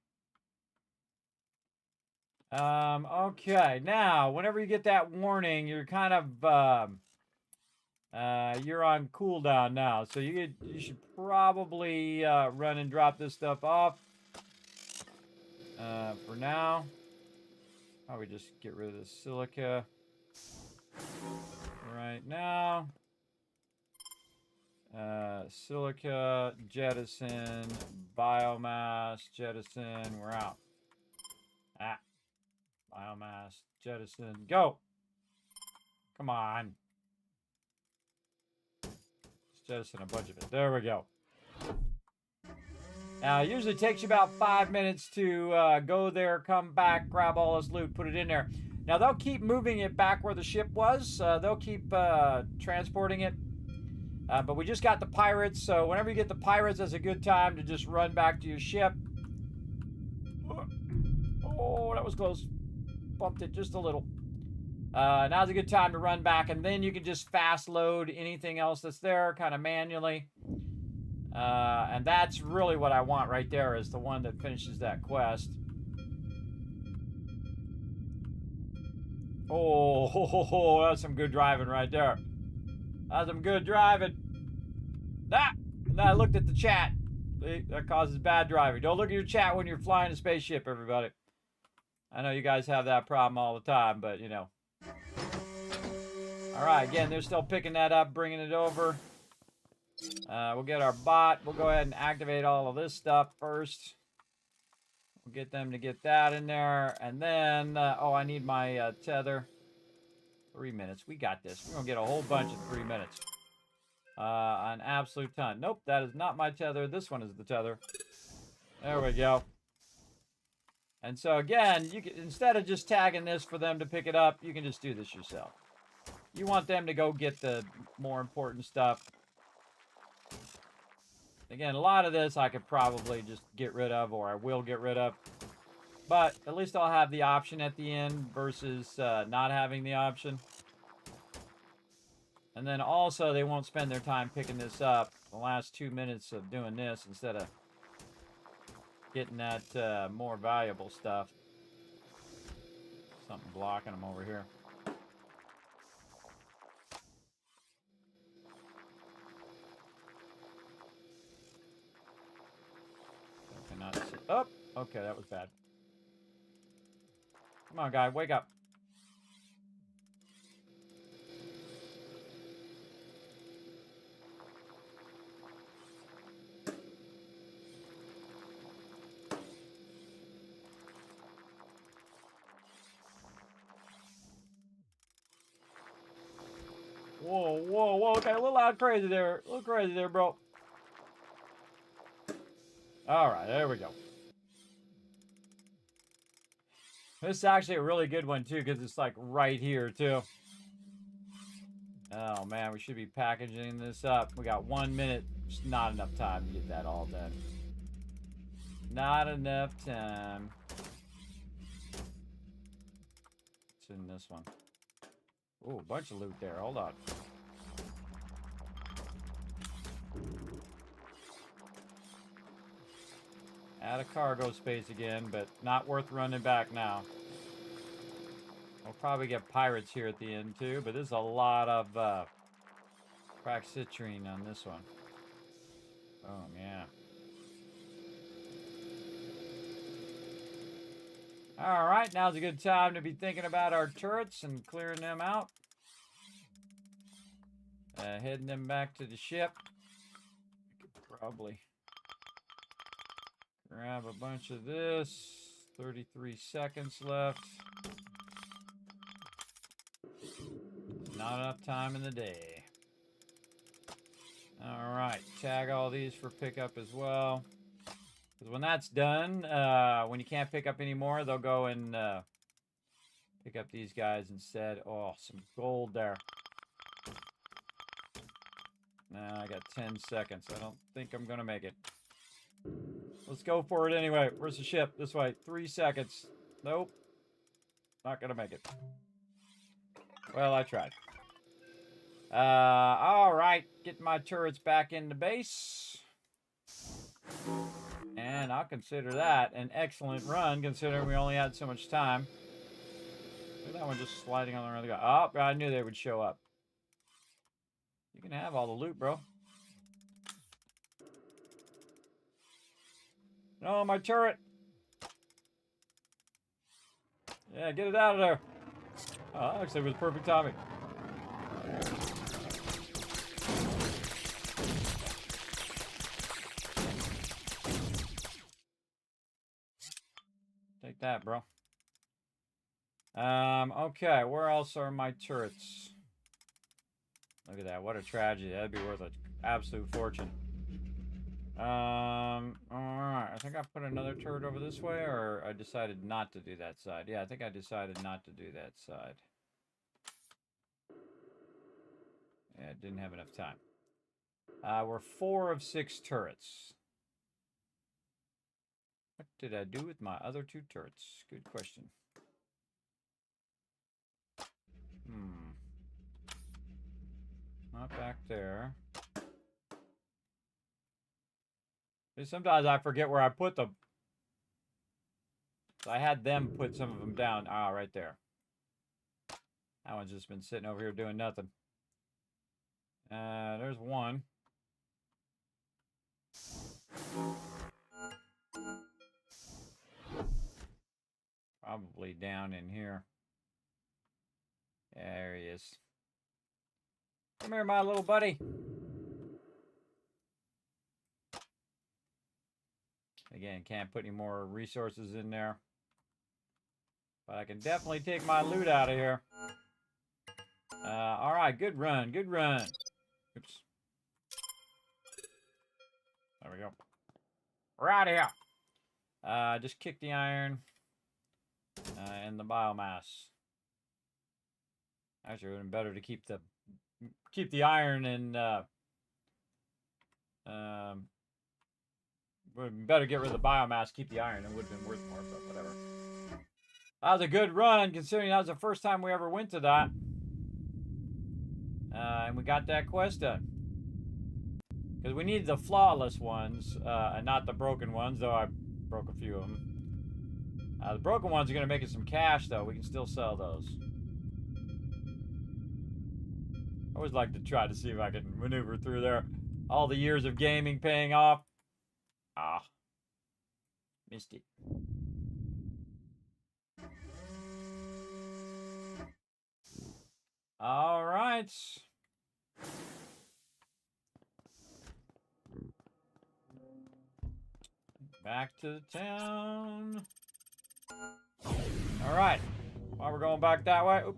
Okay, now, whenever you get that warning, you're kind of, you're on cooldown now. So you should probably, run and drop this stuff off. For now. Probably just get rid of the silica. Right now. Silica, jettison, biomass, jettison, we're out. Biomass, jettison, go! Come on. Let's jettison a bunch of it. There we go. Now, it usually takes you about 5 minutes to go there, come back, grab all this loot, put it in there. Now, they'll keep moving it back where the ship was. They'll keep transporting it. But we just got the pirates, so whenever you get the pirates, that's a good time to just run back to your ship. Oh, that was close. Bumped it just a little. Now's a good time to run back, and then you can just fast load anything else that's there, kind of manually. And that's really what I want right there, is the one that finishes that quest. Oh, that's some good driving right there. That's some good driving. And I looked at the chat. See, that causes bad driving. Don't look at your chat when you're flying a spaceship, everybody. I know you guys have that problem all the time, but, you know. All right, again, they're still picking that up, bringing it over. We'll get our bot. We'll go ahead and activate all of this stuff first. We'll get them to get that in there. And then, oh, I need my tether. 3 minutes. We got this. We're going to get a whole bunch in 3 minutes. An absolute ton. Nope, that is not my tether. This one is the tether. There we go. And so, again, you can, instead of just tagging this for them to pick it up, you can just do this yourself. You want them to go get the more important stuff. Again, a lot of this I could probably just get rid of, or I will get rid of. But at least I'll have the option at the end versus not having the option. And then also, they won't spend their time picking this up the last 2 minutes of doing this instead of getting that more valuable stuff. something blocking them over here. I cannot see. Oh, okay, that was bad. Come on, guy, wake up. Whoa, whoa, whoa. Okay, a little out crazy there. A little crazy there, bro. All right, there we go. This is actually a really good one, too, because it's, like, right here, too. Oh, man, we should be packaging this up. We got 1 minute. Just not enough time to get that all done. Not enough time. What's in this one? Ooh, a bunch of loot there. Hold on. Add a cargo space again, but not worth running back now. We'll probably get pirates here at the end too, but there's a lot of cracked citrine on this one. Oh, yeah. All right, now's a good time to be thinking about our turrets and clearing them out. Heading them back to the ship. I could probably grab a bunch of this. 33 seconds left. Not enough time in the day. All right, tag all these for pickup as well. Because when that's done, when you can't pick up anymore, they'll go and pick up these guys instead. Oh, some gold there. Nah, I got 10 seconds. I don't think I'm going to make it. Let's go for it anyway. Where's the ship? This way. 3 seconds. Nope. Not going to make it. Well, I tried. All right. Getting my turrets back into base. And I'll consider that an excellent run, considering we only had so much time. Look at that one just sliding on the other guy. Oh, I knew they would show up. You can have all the loot, bro. No, my turret. Yeah, get it out of there. Oh, that actually was perfect timing. Take that, bro. Okay, where else are my turrets? Look at that, what a tragedy. That'd be worth an absolute fortune. Alright, I think I put another turret over this way, or I decided not to do that side. Yeah, I think I decided not to do that side. Yeah, didn't have enough time. We're 4 of 6 turrets. What did I do with my other 2 turrets? Good question. Not back there. Sometimes I forget where I put them. So I had them put some of them down. Ah, right there. That one's just been sitting over here doing nothing. There's one. Probably down in here. There he is. Come here, my little buddy. Again, can't put any more resources in there. But I can definitely take my loot out of here. All right, good run, good run. Oops. There we go. We're out of here. Just kick the iron and the biomass. Actually, it would have been better to keep the iron and would have been better to get rid of the biomass, keep the iron. It would have been worth more, but whatever. That was a good run, considering that was the first time we ever went to that. And we got that quest done. Because we needed the flawless ones, and not the broken ones, though I broke a few of them. The broken ones are going to make us some cash, though. We can still sell those. I always like to try to see if I can maneuver through there. All the years of gaming paying off. Ah. Missed it. All right. Back to the town. All right. While we're going back that way. Oop.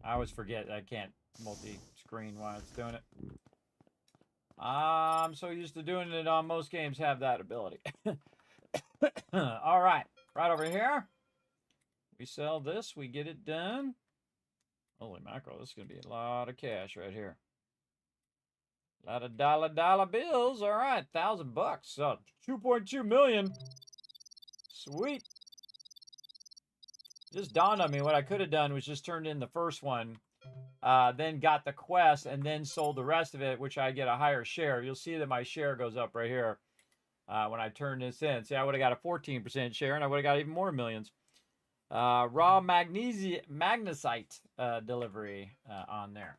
I always forget I can't multi-screen while it's doing it. I'm so used to doing it on most games have that ability. All right. Right over here. We sell this. We get it done. Holy mackerel. This is going to be a lot of cash right here. A lot of dollar bills. All right. $1,000. So 2.2 million. Sweet. Just dawned on me what I could have done was just turned in the first one, then got the quest, and then sold the rest of it, which I get a higher share. You'll see that my share goes up right here when I turn this in. See, I would have got a 14% share, and I would have got even more millions. Raw magnesite delivery on there.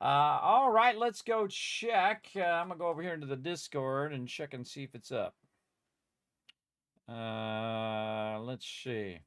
All right, let's go check. I'm going to go over here into the Discord and check and see if it's up. Let's see.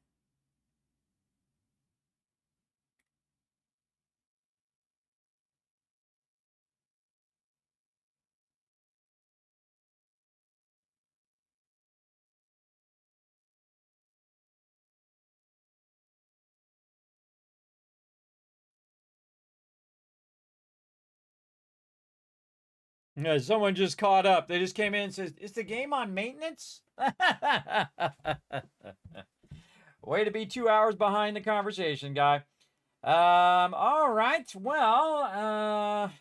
Yeah, someone just caught up. They just came in and says, "Is the game on maintenance?" Way to be 2 hours behind the conversation, guy. All right. Well,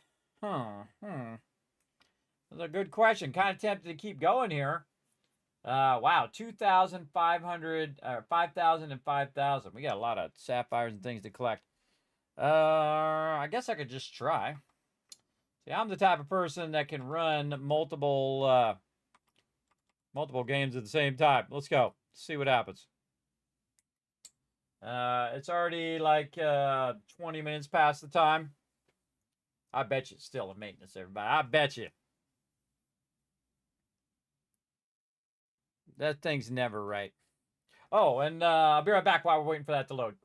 That's a good question. Kind of tempted to keep going here. Wow, 2,500, 5,000 and 5,000. We got a lot of sapphires and things to collect. I guess I could just try. See, I'm the type of person that can run multiple games at the same time. Let's go. See what happens. It's already like 20 minutes past the time. I bet you it's still in maintenance, everybody. I bet you. That thing's never right. Oh, and I'll be right back while we're waiting for that to load.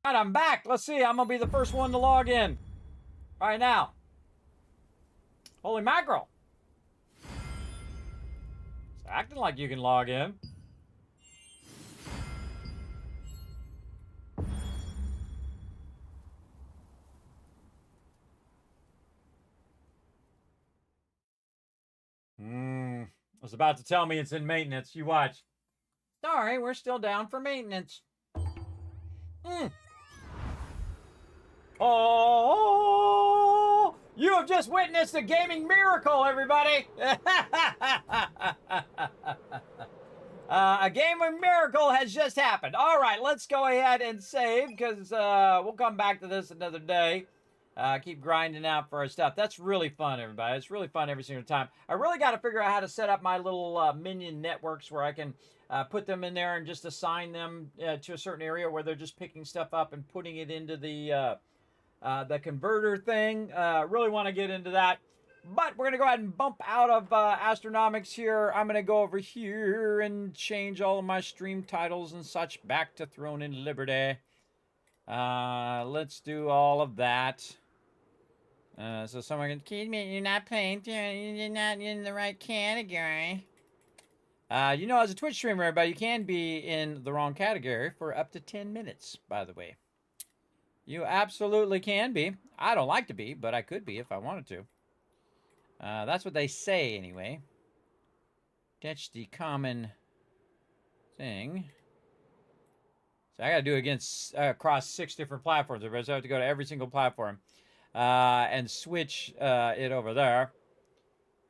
All right, I'm back. Let's see. I'm going to be the first one to log in right now. Holy mackerel. It's acting like you can log in. Was about to tell me it's in maintenance. You watch. Sorry, we're still down for maintenance. Oh, you have just witnessed a gaming miracle, everybody. A gaming miracle has just happened. All right, let's go ahead and save because we'll come back to this another day. Keep grinding out for our stuff. That's really fun, everybody. It's really fun every single time. I really got to figure out how to set up my little minion networks where I can put them in there and just assign them to a certain area where they're just picking stuff up and putting it into the converter thing. Really want to get into that. But we're going to go ahead and bump out of Astronomics here. I'm going to go over here and change all of my stream titles and such back to Throne in Liberty. Let's do all of that. So someone can, Kismet, you're not playing, you're not in the right category. You know, as a Twitch streamer, everybody, you can be in the wrong category for up to 10 minutes, by the way. You absolutely can be. I don't like to be, but I could be if I wanted to. That's what they say, anyway. That's the common thing. So I got to do it against across 6 different platforms. So I have to go to every single platform and switch it over there.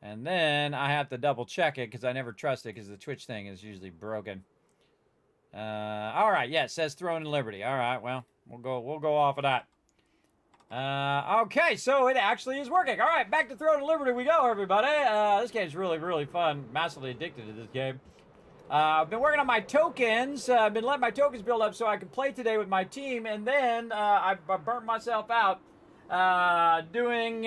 And then I have to double check it because I never trust it because the Twitch thing is usually broken. All right, yeah, it says Throne and Liberty. All right, well, we'll go off of that. Okay, so it actually is working. All right, back to Throne and Liberty we go, everybody. This game's really, really fun. Massively addicted to this game. I've been working on my tokens. I've been letting my tokens build up so I can play today with my team. And then I burnt myself out doing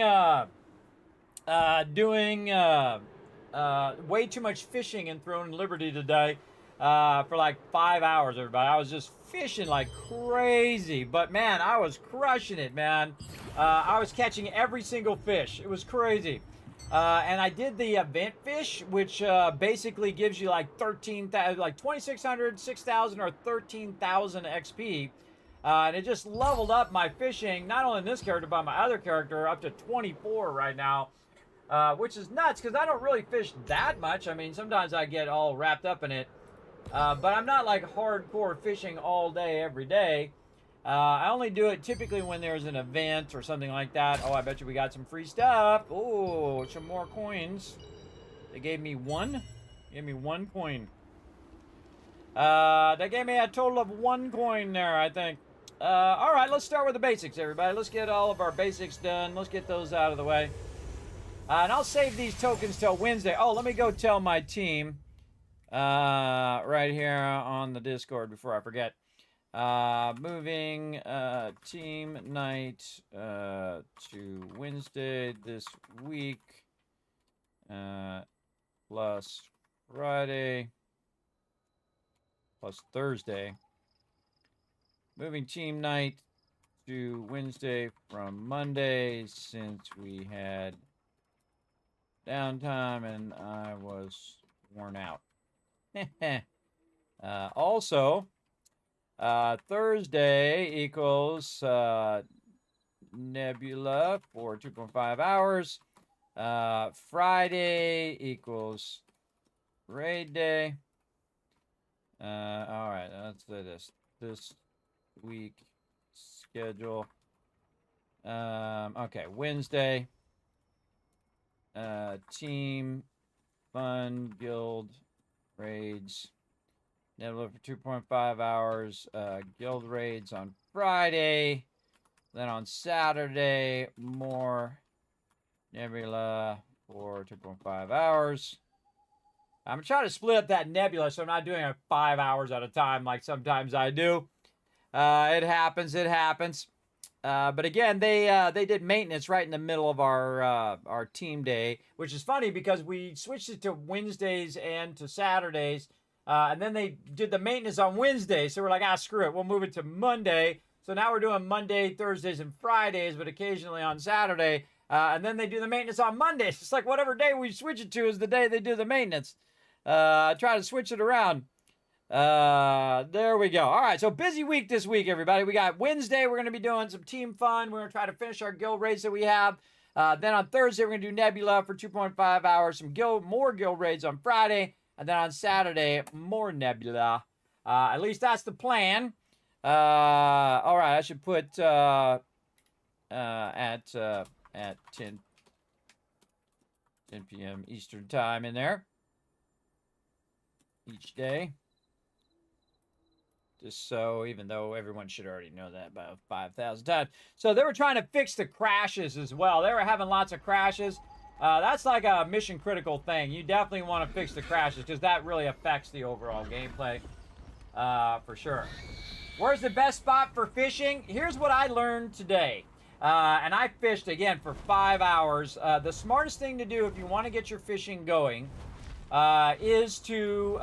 way too much fishing in Throne and Liberty today for like 5 hours, everybody. I was just fishing like crazy. But, man, I was crushing it, man. I was catching every single fish. It was crazy. And I did the event fish, which basically gives you like 2,600, 6,000, or 13,000 XP. And it just leveled up my fishing, not only in this character, but my other character, up to 24 right now. Which is nuts, because I don't really fish that much. I mean, sometimes I get all wrapped up in it. But I'm not like hardcore fishing all day, every day. I only do it typically when there's an event or something like that. Oh, I bet you we got some free stuff. Oh, some more coins. They gave me one. They gave me 1 coin. They gave me a total of 1 coin there, I think. All right, let's start with the basics, everybody. Let's get all of our basics done. Let's get those out of the way. And I'll save these tokens till Wednesday. Oh, let me go tell my team right here on the Discord before I forget. Moving team night to Wednesday this week plus Friday plus Thursday. Moving team night to Wednesday from Monday since we had downtime and I was worn out. Also, Thursday equals Nebula for 2.5 hours. Friday equals raid day. All right, let's do this week schedule. Okay, Wednesday. Team fun guild raids. Nebula for 2.5 hours. Guild raids on Friday. Then on Saturday, more Nebula for 2.5 hours. I'm trying to split up that Nebula so I'm not doing it 5 hours at a time like sometimes I do. It happens. But again, they did maintenance right in the middle of our team day, which is funny because we switched it to Wednesdays and to Saturdays. And then they did the maintenance on Wednesday. So we're like, screw it. We'll move it to Monday. So now we're doing Monday, Thursdays, and Fridays, but occasionally on Saturday. And then they do the maintenance on Mondays. It's like whatever day we switch it to is the day they do the maintenance. Try to switch it around. There we go. All right, so busy week this week, everybody. We got Wednesday. We're going to be doing some team fun. We're going to try to finish our guild raids that we have. Then on Thursday, we're going to do Nebula for 2.5 hours. More guild raids on Friday. And then on Saturday, more Nebula. At least that's the plan. All right, I should put at 10 p.m. Eastern time in there each day. Just so, even though everyone should already know that about 5,000 times. So they were trying to fix the crashes as well. They were having lots of crashes. That's like a mission critical thing. You definitely want to fix the crashes because that really affects the overall gameplay for sure. Where's the best spot for fishing? Here's what I learned today. And I fished, again, for 5 hours. The smartest thing to do if you want to get your fishing going is to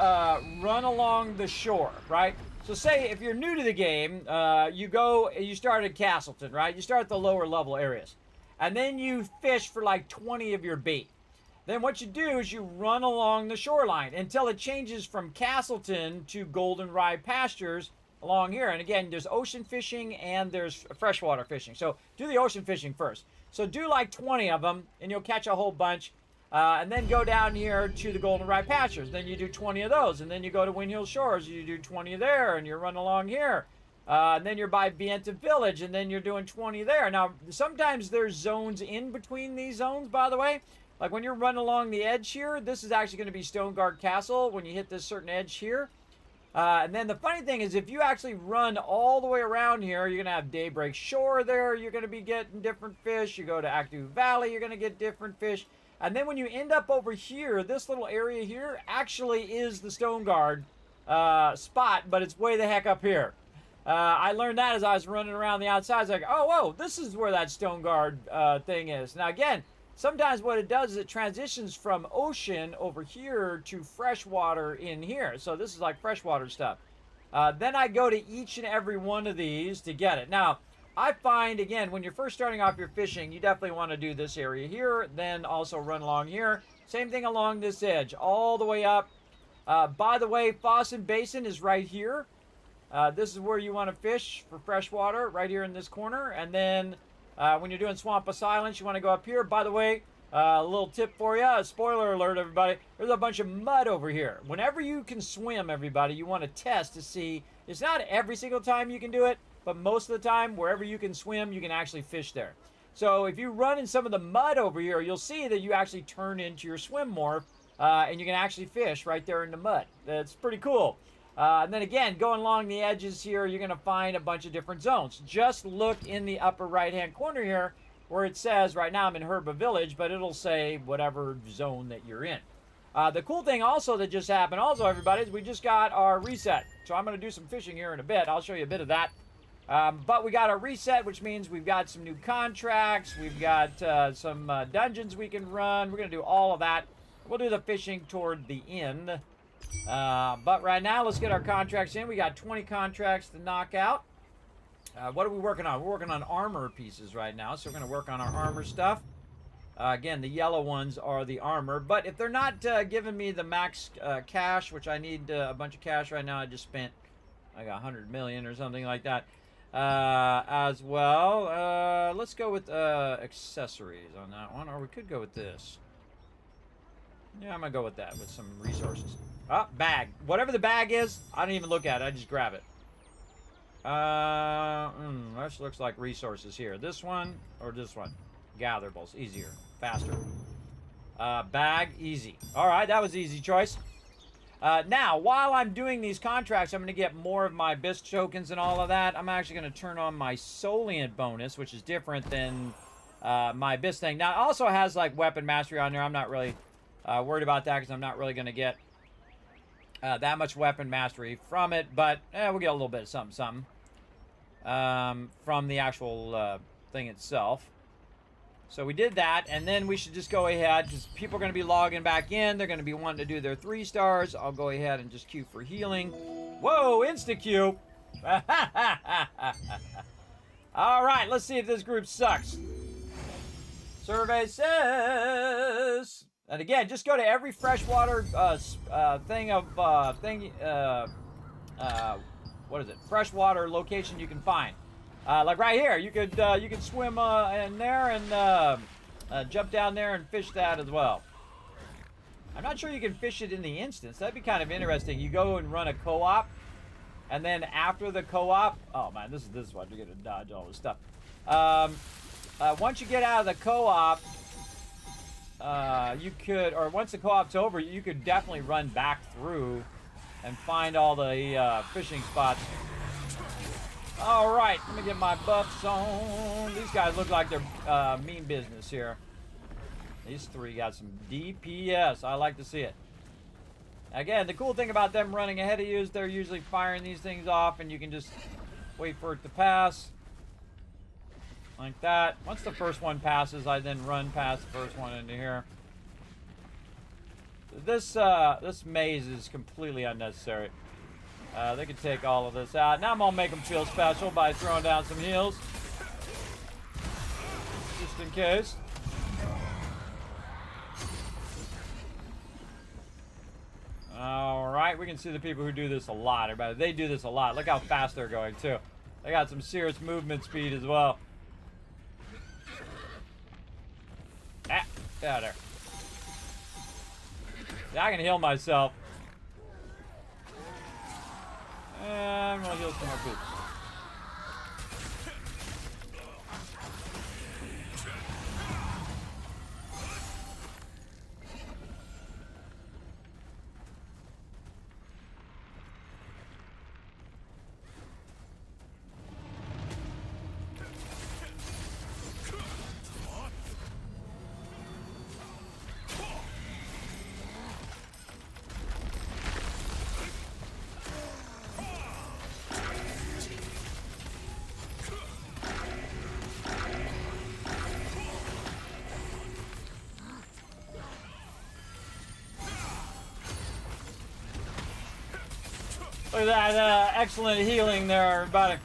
run along the shore, right? So say if you're new to the game, you start at Castleton, right? You start at the lower level areas. And then you fish for like 20 of your bait. Then what you do is you run along the shoreline until it changes from Castleton to Goldenrye pastures along here. And again, there's ocean fishing and there's freshwater fishing. So do the ocean fishing first. So do like 20 of them and you'll catch a whole bunch. And then go down here to the Goldenrod Pastures. Then you do 20 of those. And then you go to Windhill Shores. You do 20 there. And you're running along here. And then you're by Bienta Village. And then you're doing 20 there. Now, sometimes there's zones in between these zones, by the way. Like when you're running along the edge here, this is actually going to be Stoneguard Castle when you hit this certain edge here. And then the funny thing is, if you actually run all the way around here, you're going to have Daybreak Shore there. You're going to be getting different fish. You go to Active Valley, you're going to get different fish. And then when you end up over here, this little area here actually is the Stoneguard spot, but it's way the heck up here. I learned that as I was running around the outside. I was like, oh, whoa, this is where that Stoneguard thing is. Now, again, sometimes what it does is it transitions from ocean over here to freshwater in here. So this is like freshwater stuff. Then I go to each and every one of these to get it. Now, I find, again, when you're first starting off your fishing, you definitely want to do this area here, then also run along here. Same thing along this edge, all the way up. By the way, Fawson Basin is right here. This is where you want to fish for freshwater, right here in this corner. And then when you're doing Swamp of Silence, you want to go up here. By the way, a little tip for you, spoiler alert, everybody, there's a bunch of mud over here. Whenever you can swim, everybody, you want to test to see, it's not every single time you can do it, but most of the time, wherever you can swim, you can actually fish there. So if you run in some of the mud over here, you'll see that you actually turn into your swim morph, and you can actually fish right there in the mud. That's pretty cool. And then again, going along the edges here, you're going to find a bunch of different zones. Just look in the upper right-hand corner here where it says, right now I'm in Herba Village, but it'll say whatever zone that you're in. The cool thing also that just happened also, everybody, is we just got our reset. So I'm going to do some fishing here in a bit. I'll show you a bit of that. But we got a reset, which means we've got some new contracts. We've got some dungeons we can run. We're going to do all of that. We'll do the fishing toward the end. But right now, let's get our contracts in. We got 20 contracts to knock out. What are we working on? We're working on armor pieces right now. So we're going to work on our armor stuff. Again, the yellow ones are the armor. But if they're not giving me the max cash, which I need a bunch of cash right now, I just spent, I got 100 million or something like that. As well, let's go with accessories on that one, or we could go with this. Yeah, I'm gonna go with that with some resources. Bag. Whatever the bag is, I don't even look at it. I just grab it. This looks like resources here. This one or this one? Gatherables. Easier, faster. Bag, easy. All right, that was easy choice. Now, while I'm doing these contracts, I'm going to get more of my BISC tokens and all of that. I'm actually going to turn on my Solient bonus, which is different than my BISC thing. Now, it also has, like, weapon mastery on there. I'm not really worried about that because I'm not really going to get that much weapon mastery from it. But we'll get a little bit of something from the actual thing itself. So we did that, and then we should just go ahead, because people are going to be logging back in. They're going to be wanting to do their 3 stars. I'll go ahead and just queue for healing. Whoa, insta-queue. All right, let's see if this group sucks. Survey says... And again, just go to every freshwater what is it? Freshwater location you can find. Like right here, you could swim in there and jump down there and fish that as well. I'm not sure you can fish it in the instance. That'd be kind of interesting. You go and run a co-op, and then after the co-op, oh man, this is one. You're gonna dodge all this stuff. Once you get out of the co-op, you could, or once the co-op's over, you could definitely run back through and find all the fishing spots. All right, let me get my buffs on. These guys look like they're mean business here. These 3 got some DPS. I like to see it. Again, the cool thing about them running ahead of you is they're usually firing these things off, and you can just wait for it to pass. Like that. Once the first one passes, I then run past the first one into here. This maze is completely unnecessary. They could take all of this out. Now I'm going to make them feel special by throwing down some heals. Just in case. Alright, we can see the people who do this a lot. Everybody, they do this a lot. Look how fast they're going, too. They got some serious movement speed as well. Get out of there. Yeah, I can heal myself. I'm gonna heal some more people. Look at that excellent healing there, everybody.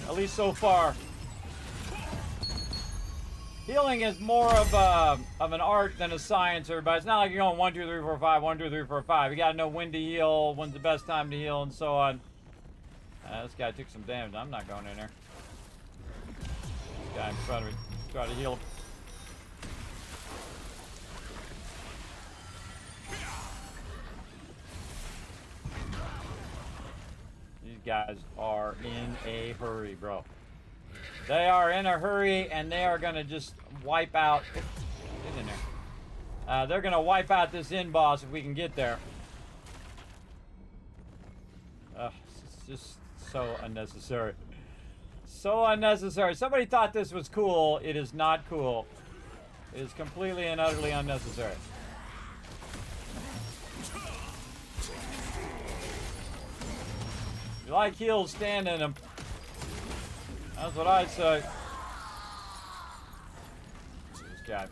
At least so far. Healing is more of an art than a science, everybody. It's not like you're going 1, 2, 3, 4, 5, 1, 2, 3, 4, 5. You gotta know when to heal, when's the best time to heal, and so on. This guy took some damage. I'm not going in there. This guy in front of me. Try to heal him. These guys are in a hurry, bro. They are in a hurry, and they are gonna just wipe out. Get in there. They're gonna wipe out this end boss if we can get there. It's just so unnecessary. So unnecessary. Somebody thought this was cool. It is not cool. It is completely and utterly unnecessary. You like heals, stand in them. That's what I say. This guy.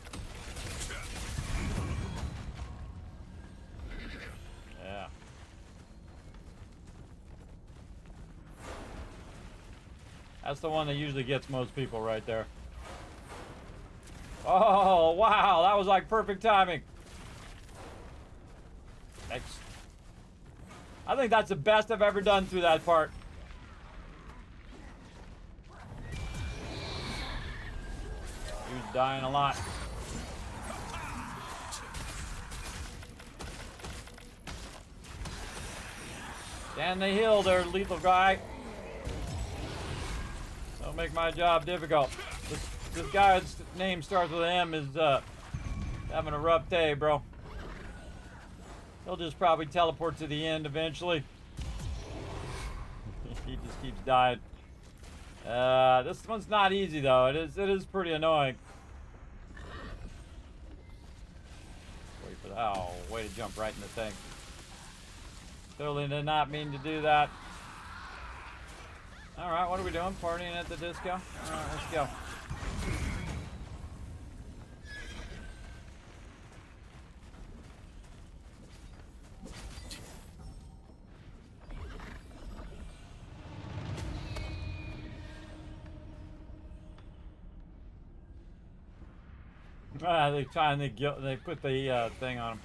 Yeah. That's the one that usually gets most people right there. Oh, wow. That was like perfect timing. I think that's the best I've ever done through that part. Dude's dying a lot. Stand the hill there, lethal guy. Don't make my job difficult. This guy's name starts with an M is having a rough day, bro. He'll just probably teleport to the end eventually. He just keeps dying. This one's not easy though. It is pretty annoying. Wait for the way to jump right in the thing. Totally did not mean to do that. Alright, what are we doing? Partying at the disco? Alright, let's go. They put the thing on him.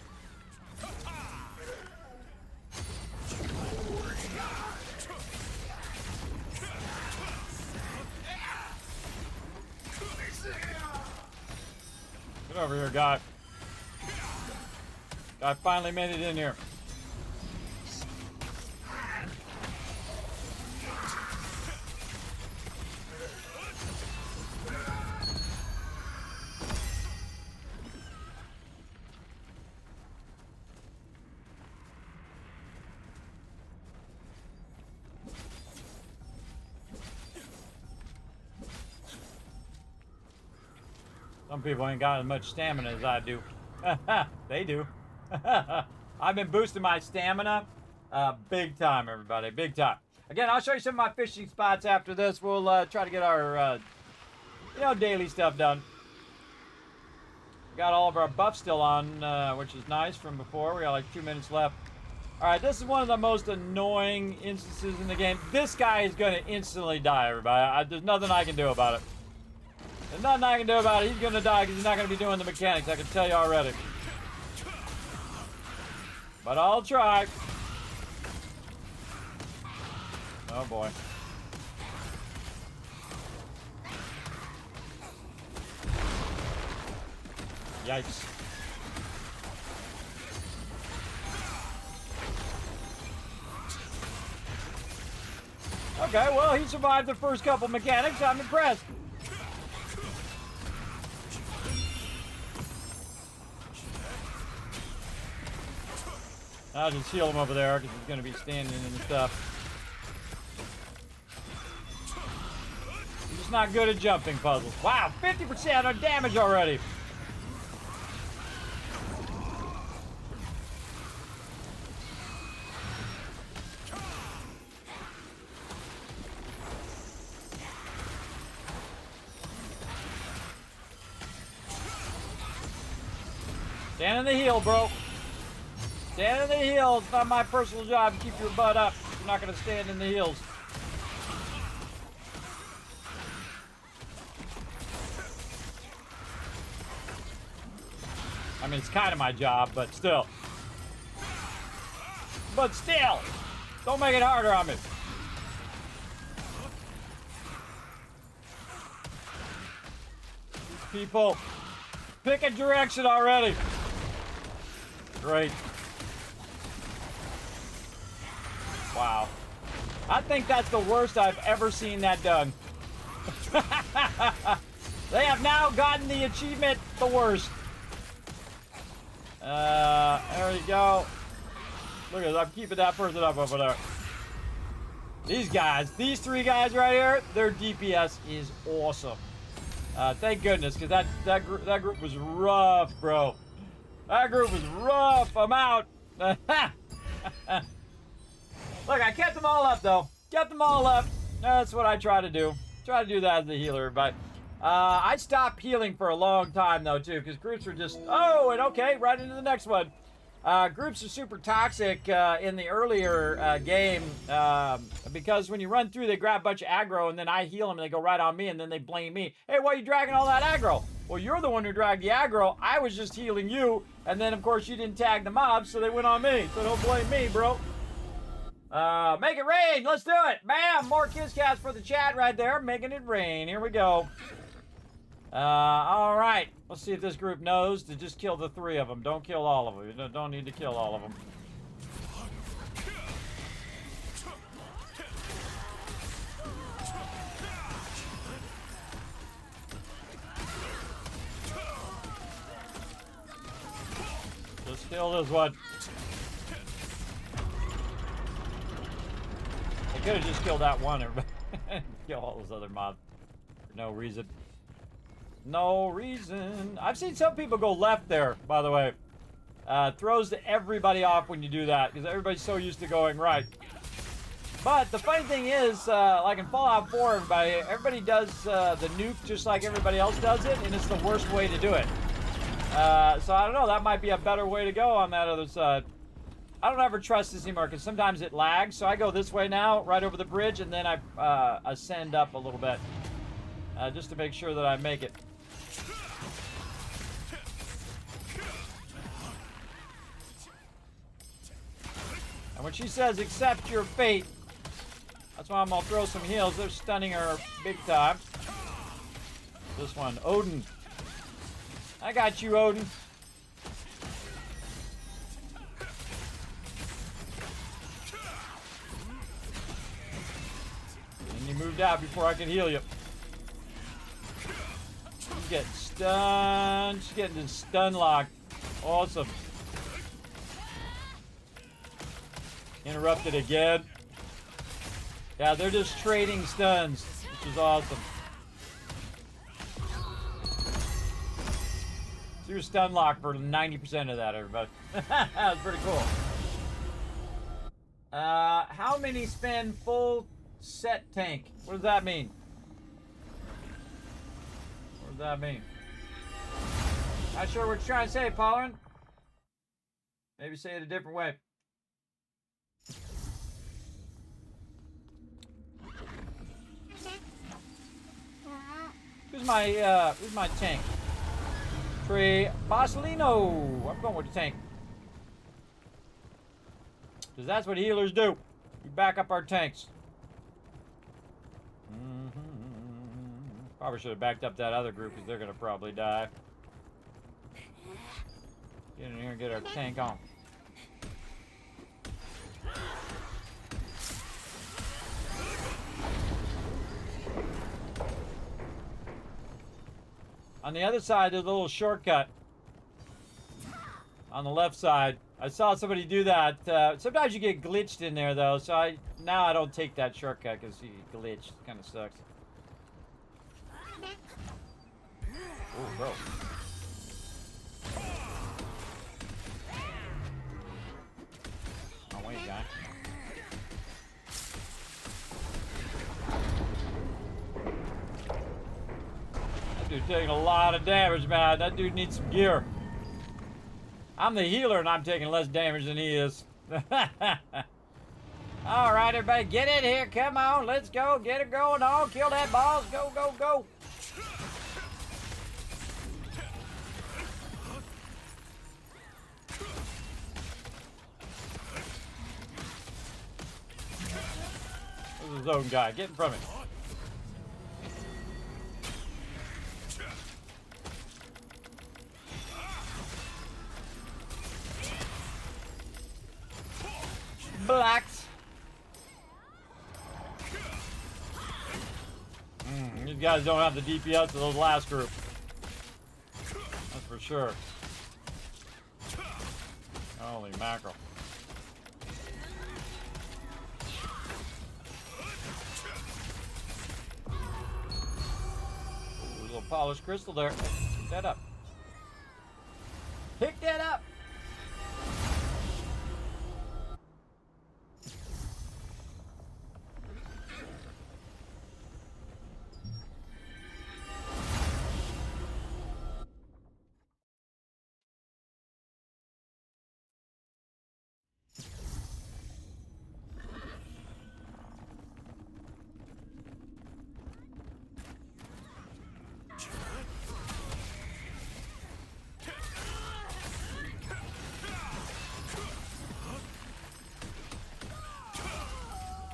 Get over here, guy. I finally made it in here. Some people ain't got as much stamina as I do. They do. I've been boosting my stamina big time, everybody. Big time. Again, I'll show you some of my fishing spots after this. We'll try to get our, daily stuff done. Got all of our buffs still on, which is nice from before. We got like 2 minutes left. All right, this is one of the most annoying instances in the game. This guy is going to instantly die, everybody. There's nothing I can do about it. There's nothing I can do about it. He's going to die because he's not going to be doing the mechanics. I can tell you already. But I'll try. Oh, boy. Yikes. Okay, well, he survived the first couple mechanics. I'm impressed. I'll just heal him over there because he's going to be standing and stuff. He's just not good at jumping puzzles. Wow, 50% on damage already. Stand in the heel, bro. Stand in the heels. It's not my personal job to keep your butt up. You're not going to stand in the heels. I mean, it's kind of my job, but still. But still. Don't make it harder on me. People, pick a direction already. Great. Wow. I think that's the worst I've ever seen that done. They have now gotten the achievement the worst. There you go. Look at that. I'm keeping that person up over there. These guys, these three guys right here, their DPS is awesome. Thank goodness, because that group was rough, bro. That group was rough. I'm out. Look, I kept them all up, though. Kept them all up. That's what I try to do. Try to do that as a healer, but I stopped healing for a long time, though, too, because groups are just... Oh, and okay, right into the next one. Groups are super toxic in the earlier game because when you run through, they grab a bunch of aggro, and then I heal them, and they go right on me, and then they blame me. Hey, why are you dragging all that aggro? Well, you're the one who dragged the aggro. I was just healing you, and then, of course, you didn't tag the mobs, so they went on me. So don't blame me, bro. Make it rain. Let's do it. Bam! More kiss cats for the chat right there. Making it rain. Here we go. All right. Let's see if this group knows to just kill the three of them. Don't kill all of them. You don't need to kill all of them. Just kill this one. I could have just killed that one, everybody. Kill all those other mobs for no reason. No reason. I've seen some people go left there, by the way. Throws everybody off when you do that, because everybody's so used to going right. But the funny thing is, like in Fallout 4, everybody does the nuke just like everybody else does it, and it's the worst way to do it. So I don't know, that might be a better way to go on that other side. I don't ever trust this anymore, because sometimes it lags, so I go this way now, right over the bridge, and then I ascend up a little bit. Just to make sure that I make it. And when she says, accept your fate, that's why I'm gonna throw some heals. They're stunning her big time. This one, Odin. I got you, Odin. And you moved out before I could heal you. She's getting stunned. She's getting stun locked. Awesome. Interrupted again. Yeah, they're just trading stuns, which is awesome. So you're stun locked for 90% of that, everybody. That's pretty cool. How many spend full set tank? What does that mean? What does that mean? Not sure what you're trying to say, Paulin. Maybe say it a different way. Who's my tank? Trey Bosolino. I'm going with the tank. Because that's what healers do. We back up our tanks. Probably should have backed up that other group because they're going to probably die. Get in here and get our tank on. On the other side, there's a little shortcut. On the left side. I saw somebody do that. Sometimes you get glitched in there, though, so now I don't take that shortcut because you get glitched. It kind of sucks. Oh, bro. Oh, wait, guy. That dude's taking a lot of damage, man. That dude needs some gear. I'm the healer, and I'm taking less damage than he is. All right, everybody, get in here. Come on, let's go. Get it going on. Kill that boss. Go, go, go. This is his own guy. Get in front of him. Blacks. These guys don't have the DPS of those last group. That's for sure. Holy mackerel. Ooh, a little polished crystal there. Pick that up. Pick that up.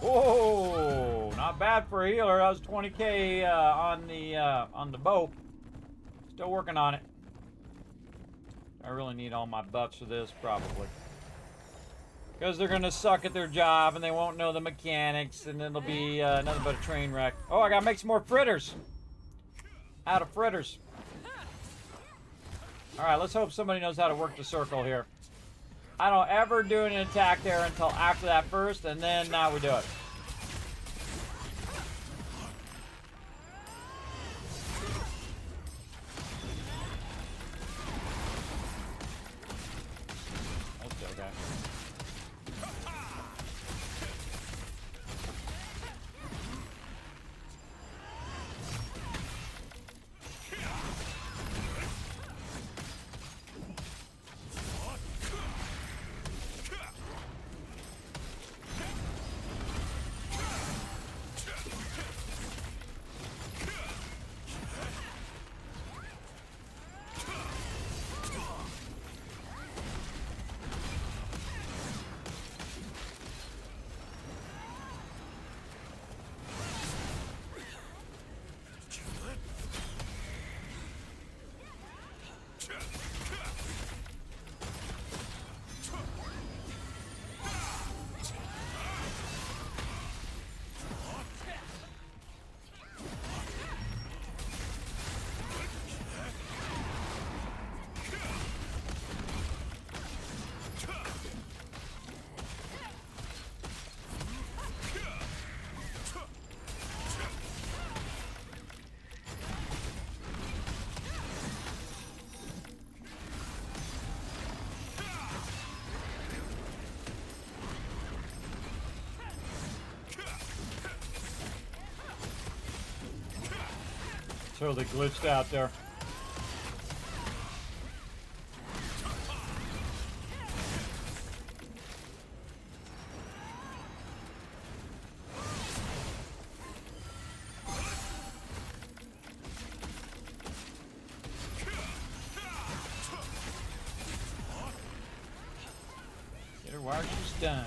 Whoa, not bad for a healer. That was 20k on the bow. Still working on it. I really need all my buffs for this, probably. Because they're gonna suck at their job and they won't know the mechanics, and it'll be nothing but a train wreck. Oh, I gotta make some more fritters. Out of fritters. All right, let's hope somebody knows how to work the circle here. I don't ever do an attack there until after that first, and then now we do it. Okay. Totally glitched out there. Get her while she's done.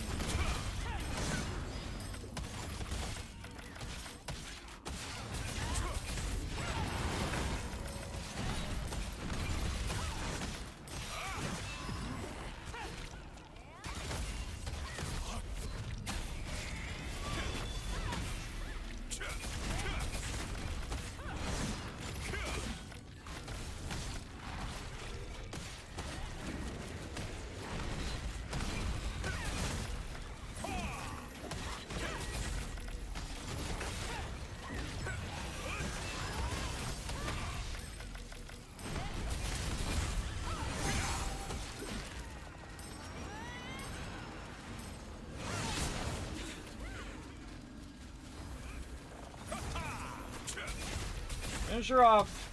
Finish her off.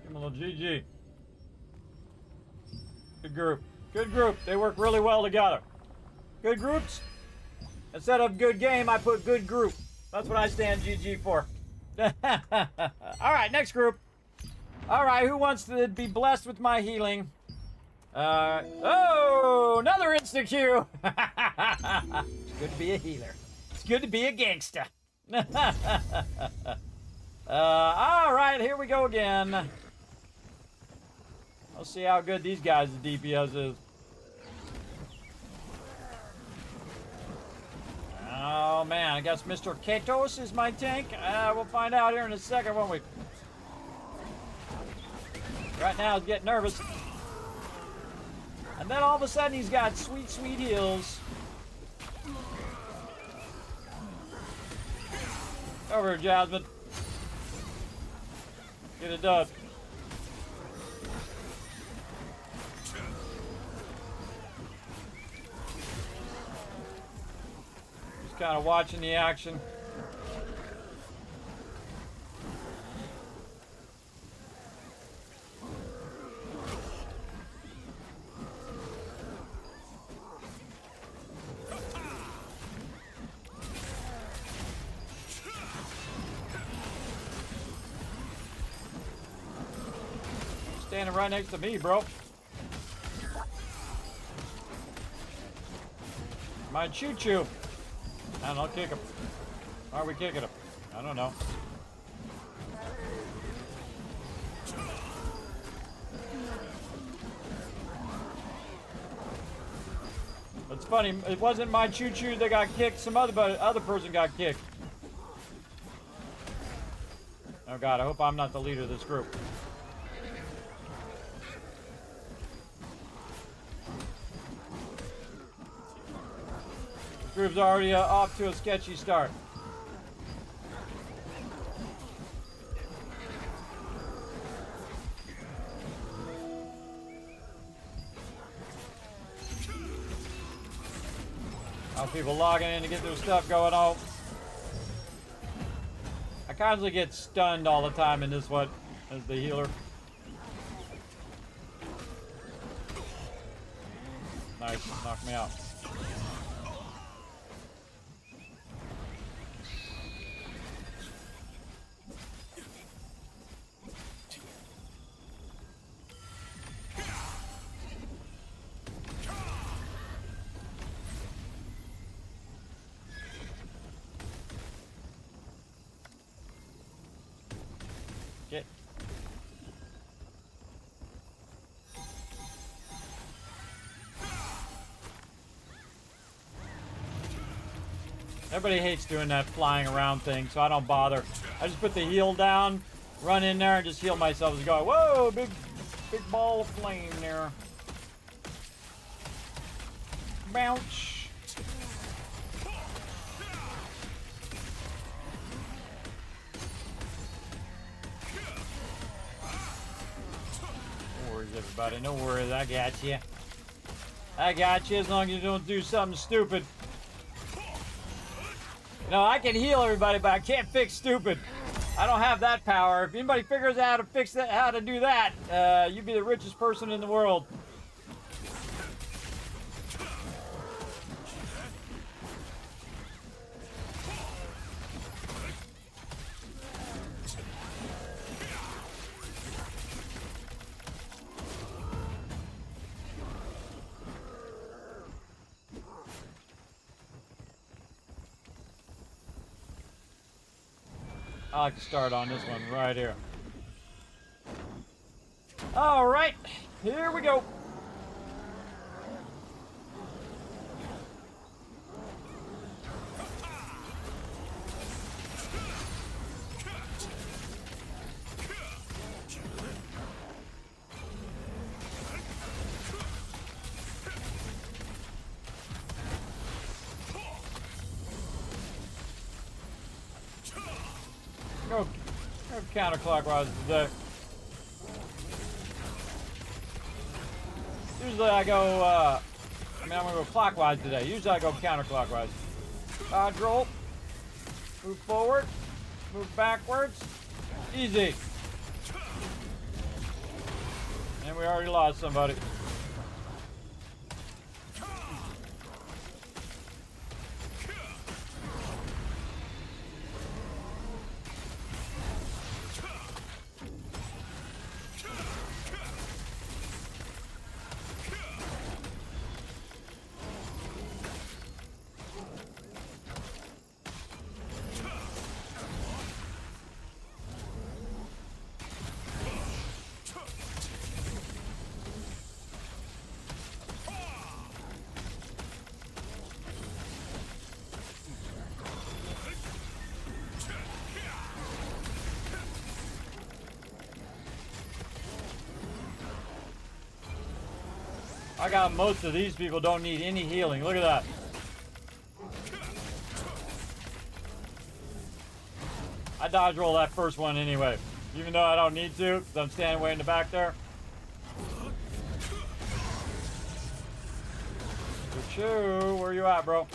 Give him a little GG. Good group. Good group. They work really well together. Good groups. Instead of good game, I put good group. That's what I stand GG for. All right, next group. All right, who wants to be blessed with my healing? Oh, another insta-Q. It's good to be a healer. It's good to be a gangster. All right, here we go again. Let's see how good these guys' DPS is. Oh man, I guess Mr. Katos is my tank. We'll find out here in a second, won't we? Right now, he's getting nervous. And then all of a sudden, he's got sweet, sweet heals. Over here, Jasmine. Get it done. Just kind of watching the action. Standing right next to me, bro. My choo-choo. I don't know, kick him. Why are we kicking him? I don't know. It's funny, it wasn't my choo-choo that got kicked, some other person got kicked. Oh god, I hope I'm not the leader of this group. This group's already off to a sketchy start. People logging in to get their stuff going on. I constantly get stunned all the time in this one as the healer. Nice, knock me out. Get. Everybody hates doing that flying around thing, so I don't bother. I just put the heal down, run in there, and just heal myself as I go. Whoa, big ball of flame there. Bounce. Everybody, no worries, I got you. I got you as long as you don't do something stupid. You know, I can heal everybody, but I can't fix stupid. I don't have that power. If anybody figures out how to fix that, how to do that, you'd be the richest person in the world. I like to start on this one right here. All right, here we go. Go counterclockwise today. Usually I go, I'm gonna go clockwise today. Usually I go counterclockwise. Dodge roll. Move forward. Move backwards. Easy. And we already lost somebody. I got most of these people don't need any healing. Look at that. I dodge roll that first one anyway. Even though I don't need to, because I'm standing way in the back there. Choo, where you at, bro?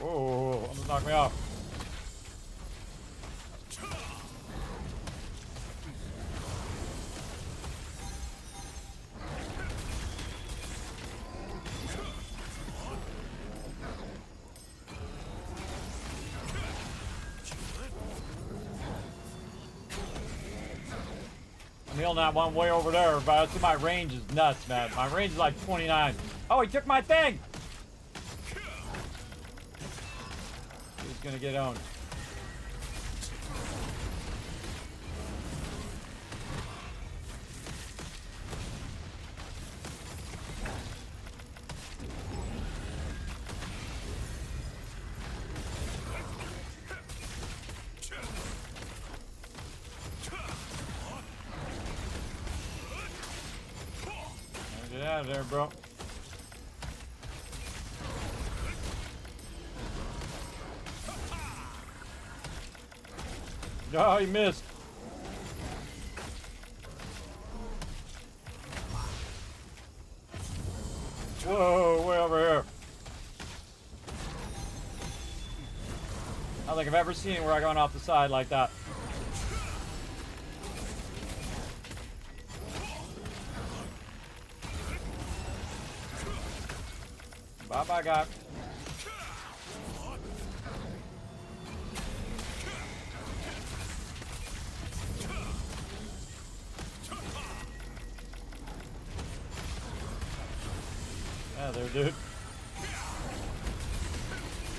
Oh, almost knocked me off. I'm healing that one way over there, but my range is nuts, man. My range is like 29. Oh, he took my thing! He's gonna get owned. Get out of there, bro. Oh, he missed. Whoa, way over here. I don't think I've ever seen where I gone off the side like that. Bye-bye, guy. Yeah, there, dude.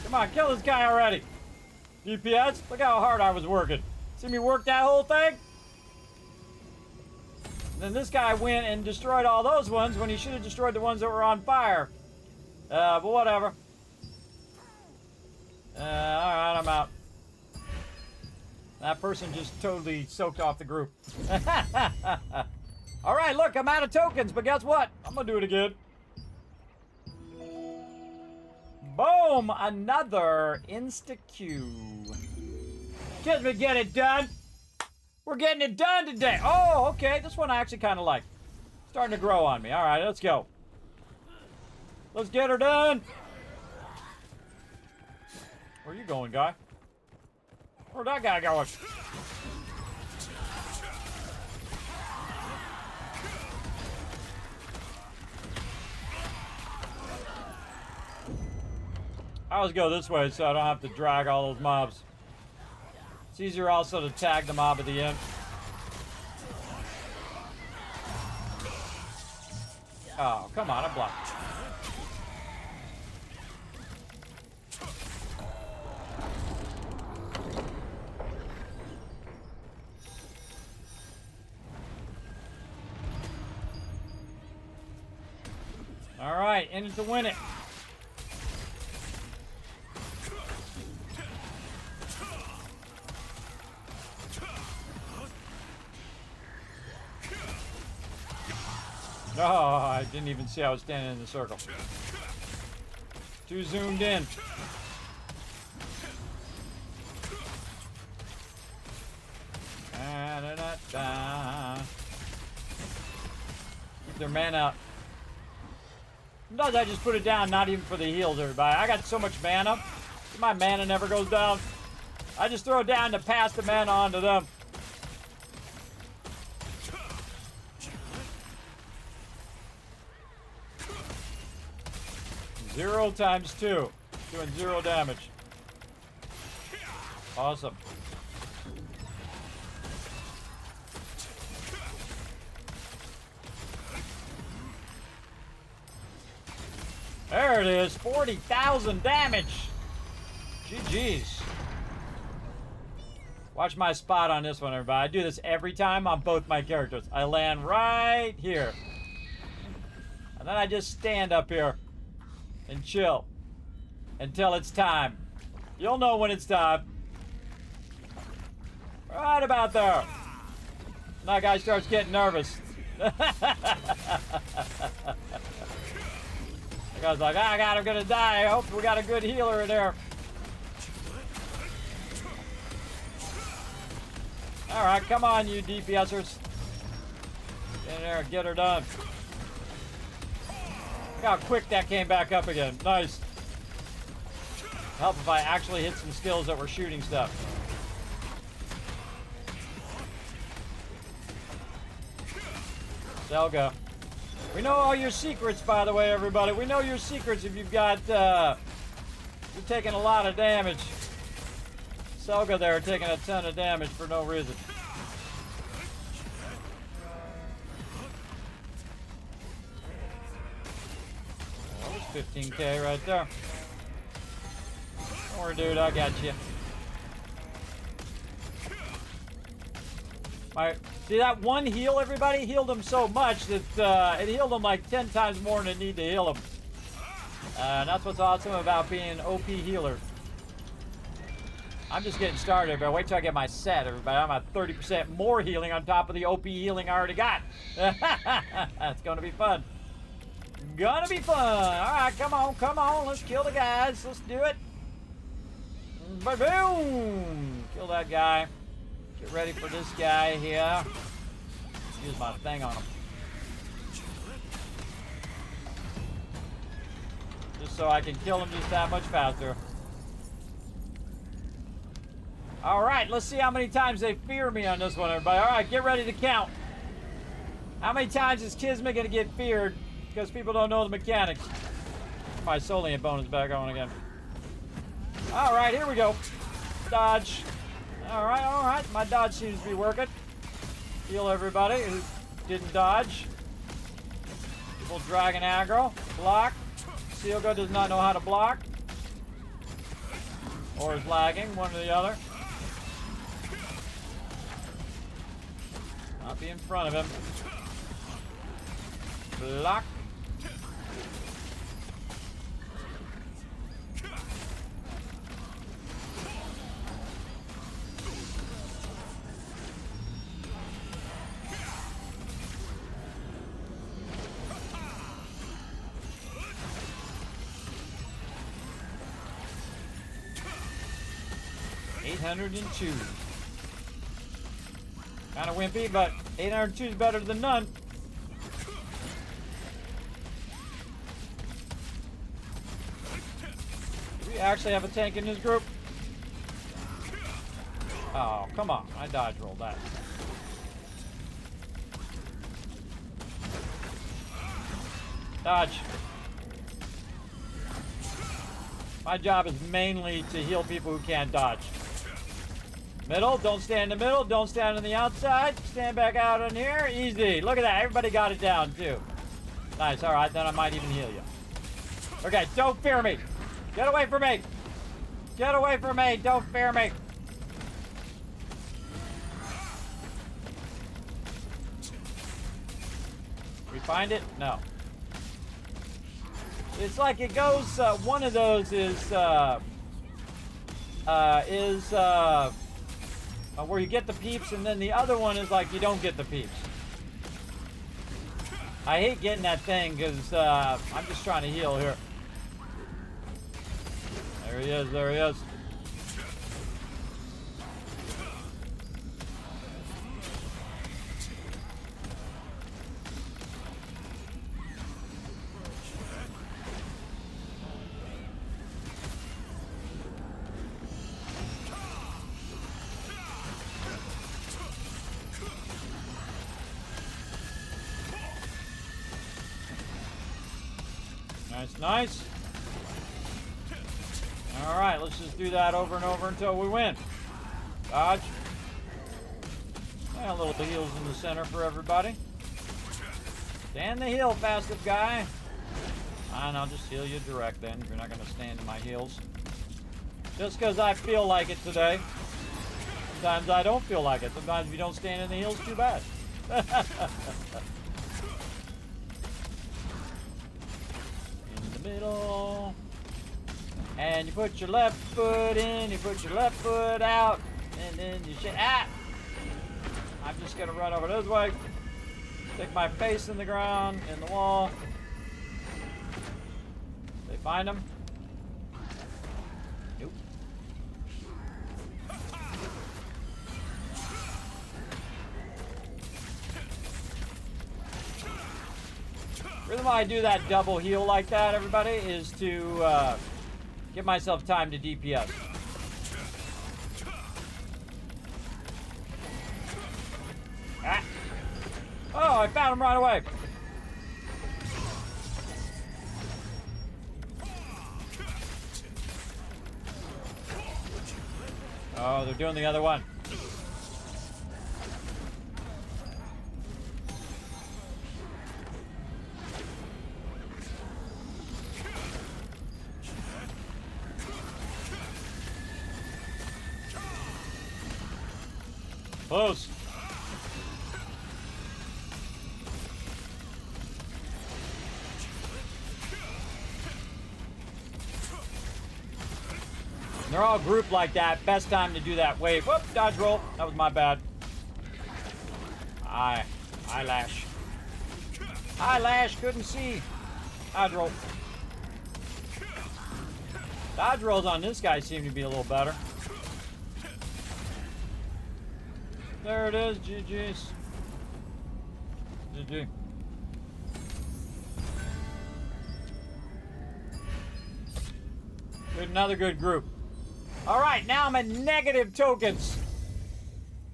Come on, kill this guy already. DPS, look how hard I was working. See me work that whole thing? Then this guy went and destroyed all those ones when he should have destroyed the ones that were on fire. But whatever. Alright, I'm out. That person just totally soaked off the group. Alright, look, I'm out of tokens, but guess what? I'm gonna do it again. Boom! Another insta-Q. Kismet, get it done. We're getting it done today. Oh, okay. This one I actually kind of like. Starting to grow on me. Alright, let's go. Let's get her done. Where you going, guy? Where'd that guy going? I always go this way so I don't have to drag all those mobs. It's easier also to tag the mob at the end. Oh, come on, I blocked. in it to win it. Oh, I didn't even see I was standing in the circle. Too zoomed in. Keep their man out. Sometimes I just put it down, not even for the heals, everybody. I got so much mana. My mana never goes down. I just throw it down to pass the mana on to them. 0 times 2. Doing 0 damage. Awesome. There it is. 40,000 damage. GG's. Watch my spot on this one, everybody. I do this every time on both my characters. I land right here. And then I just stand up here and chill until it's time. You'll know when it's time. Right about there. And that guy starts getting nervous. The guy's like, oh God, I'm gonna die. I hope we got a good healer in there. All right, come on, you DPSers. Get in there and get her done. Look how quick that came back up again. Nice. Help if I actually hit some skills that were shooting stuff. Selga. We know all your secrets, by the way, everybody. We know your secrets if you've got, you're taking a lot of damage. Selga there taking a ton of damage for no reason. That was 15k right there. Don't worry, dude, I got you. See that one heal, everybody? Healed him so much that it healed him like 10 times more than it needed to heal him. And that's what's awesome about being an OP healer. I'm just getting started, but wait till I get my set, everybody. I'm at 30% more healing on top of the OP healing I already got. It's gonna be fun. Gonna be fun. All right, come on. Let's kill the guys. Let's do it. Boom! Kill that guy. Get ready for this guy here. Use my thing on him. Just so I can kill him just that much faster. Alright, let's see how many times they fear me on this one, everybody. Alright, get ready to count. How many times is Kismet gonna get feared because people don't know the mechanics? My Soliant bonus back on again. Alright, here we go. Dodge. Alright. My dodge seems to be working. Heal everybody who didn't dodge. Full dragon aggro. Block. Sealgo does not know how to block. Or is lagging, one or the other. Not be in front of him. Block. $802. Kind of wimpy, but 802 is better than none. Do we actually have a tank in this group? Oh, come on. I dodge rolled that. Dodge. My job is mainly to heal people who can't dodge. Middle, don't stand in the middle, don't stand on the outside. Stand back out on here, easy. Look at that, everybody got it down too. Nice, all right, then I might even heal you. Okay, don't fear me. Get away from me. Get away from me, don't fear me. We find it? No. It's like it goes, one of those is where you get the peeps, and then the other one is like you don't get the peeps. I hate getting that thing because I'm just trying to heal here. There he is, there he is. Nice, nice. All right, let's just do that over and over until we win. Dodge. Yeah, a little heals in the center for everybody. Stand the heal, fastest guy. Fine, I'll just heal you direct then, if you're not going to stand in my heals. Just because I feel like it today. Sometimes I don't feel like it. Sometimes if you don't stand in the heels, too bad. Middle, and you put your left foot in, you put your left foot out, and then you I'm just gonna run over this way, stick my face in the ground, in the wall. They find him? Nope. The reason why I do that double heal like that, everybody, is to give myself time to DPS. Ah. Oh, I found him right away. Oh, they're doing the other one. Close. They're all grouped like that. Best time to do that wave. Whoop, dodge roll. That was my bad. Eyelash. Eyelash, couldn't see. Dodge roll. Dodge rolls on this guy seem to be a little better. There it is, GG's. GG. Good, another good group. All right, now I'm at negative tokens.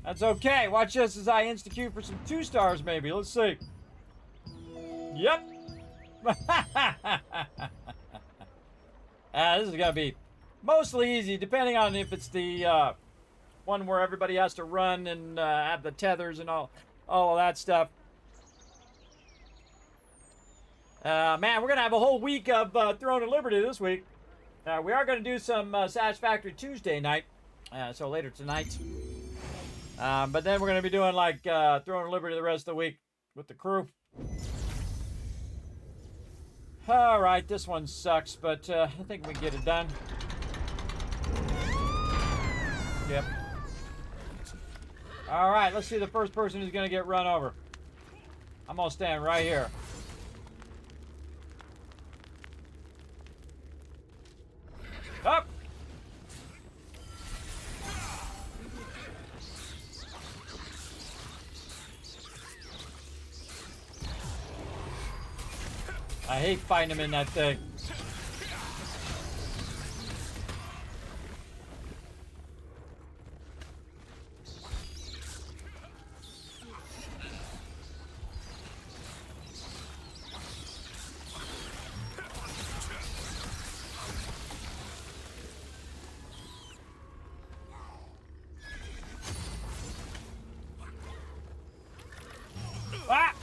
That's okay. Watch this as I insta-queue for some 2 stars, maybe. Let's see. Yep. This is gonna be mostly easy, depending on if it's the one where everybody has to run and have the tethers and all of that stuff. Man, we're gonna have a whole week of Throne of Liberty this week. We are gonna do some Satisfactory Tuesday night, so later tonight. But then we're gonna be doing like Throne of Liberty the rest of the week with the crew. All right, this one sucks, but I think we can get it done. Yep. All right, let's see the first person who's gonna get run over. I'm gonna stand right here. Up. I hate fighting him in that thing. Ah!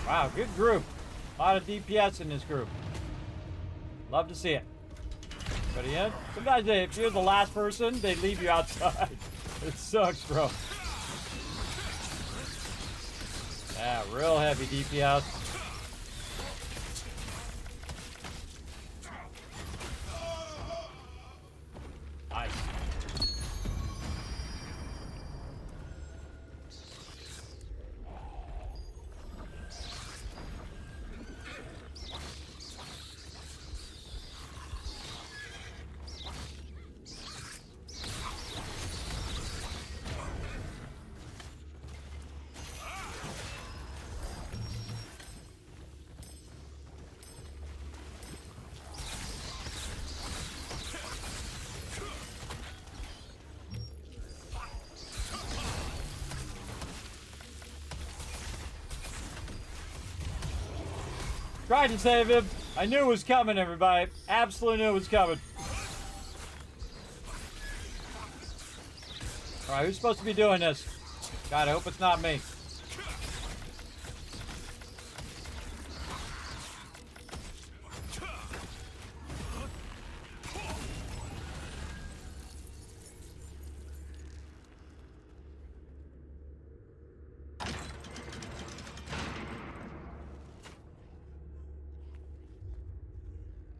Wow, good group. A lot of DPS in this group. Love to see it. But yeah, sometimes if you're the last person, they leave you outside. It sucks, bro. Yeah, real heavy DPS. Nice. Tried to save him. I knew it was coming, everybody. Absolutely knew it was coming. Alright, who's supposed to be doing this? God, I hope it's not me.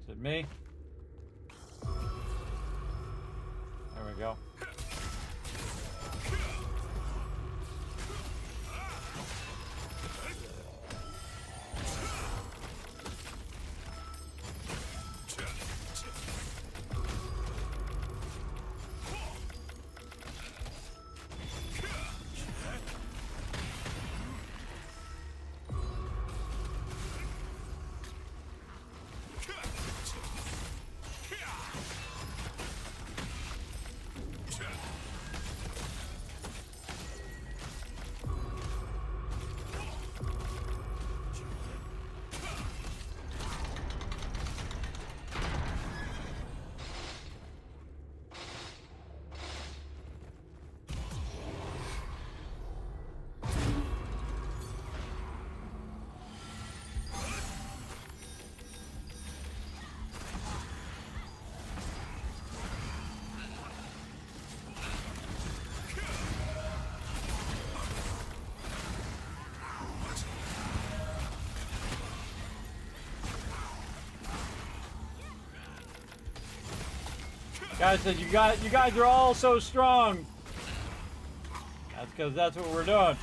Is it me? There we go. Guys said you guys are all so strong. That's because that's what we're doing.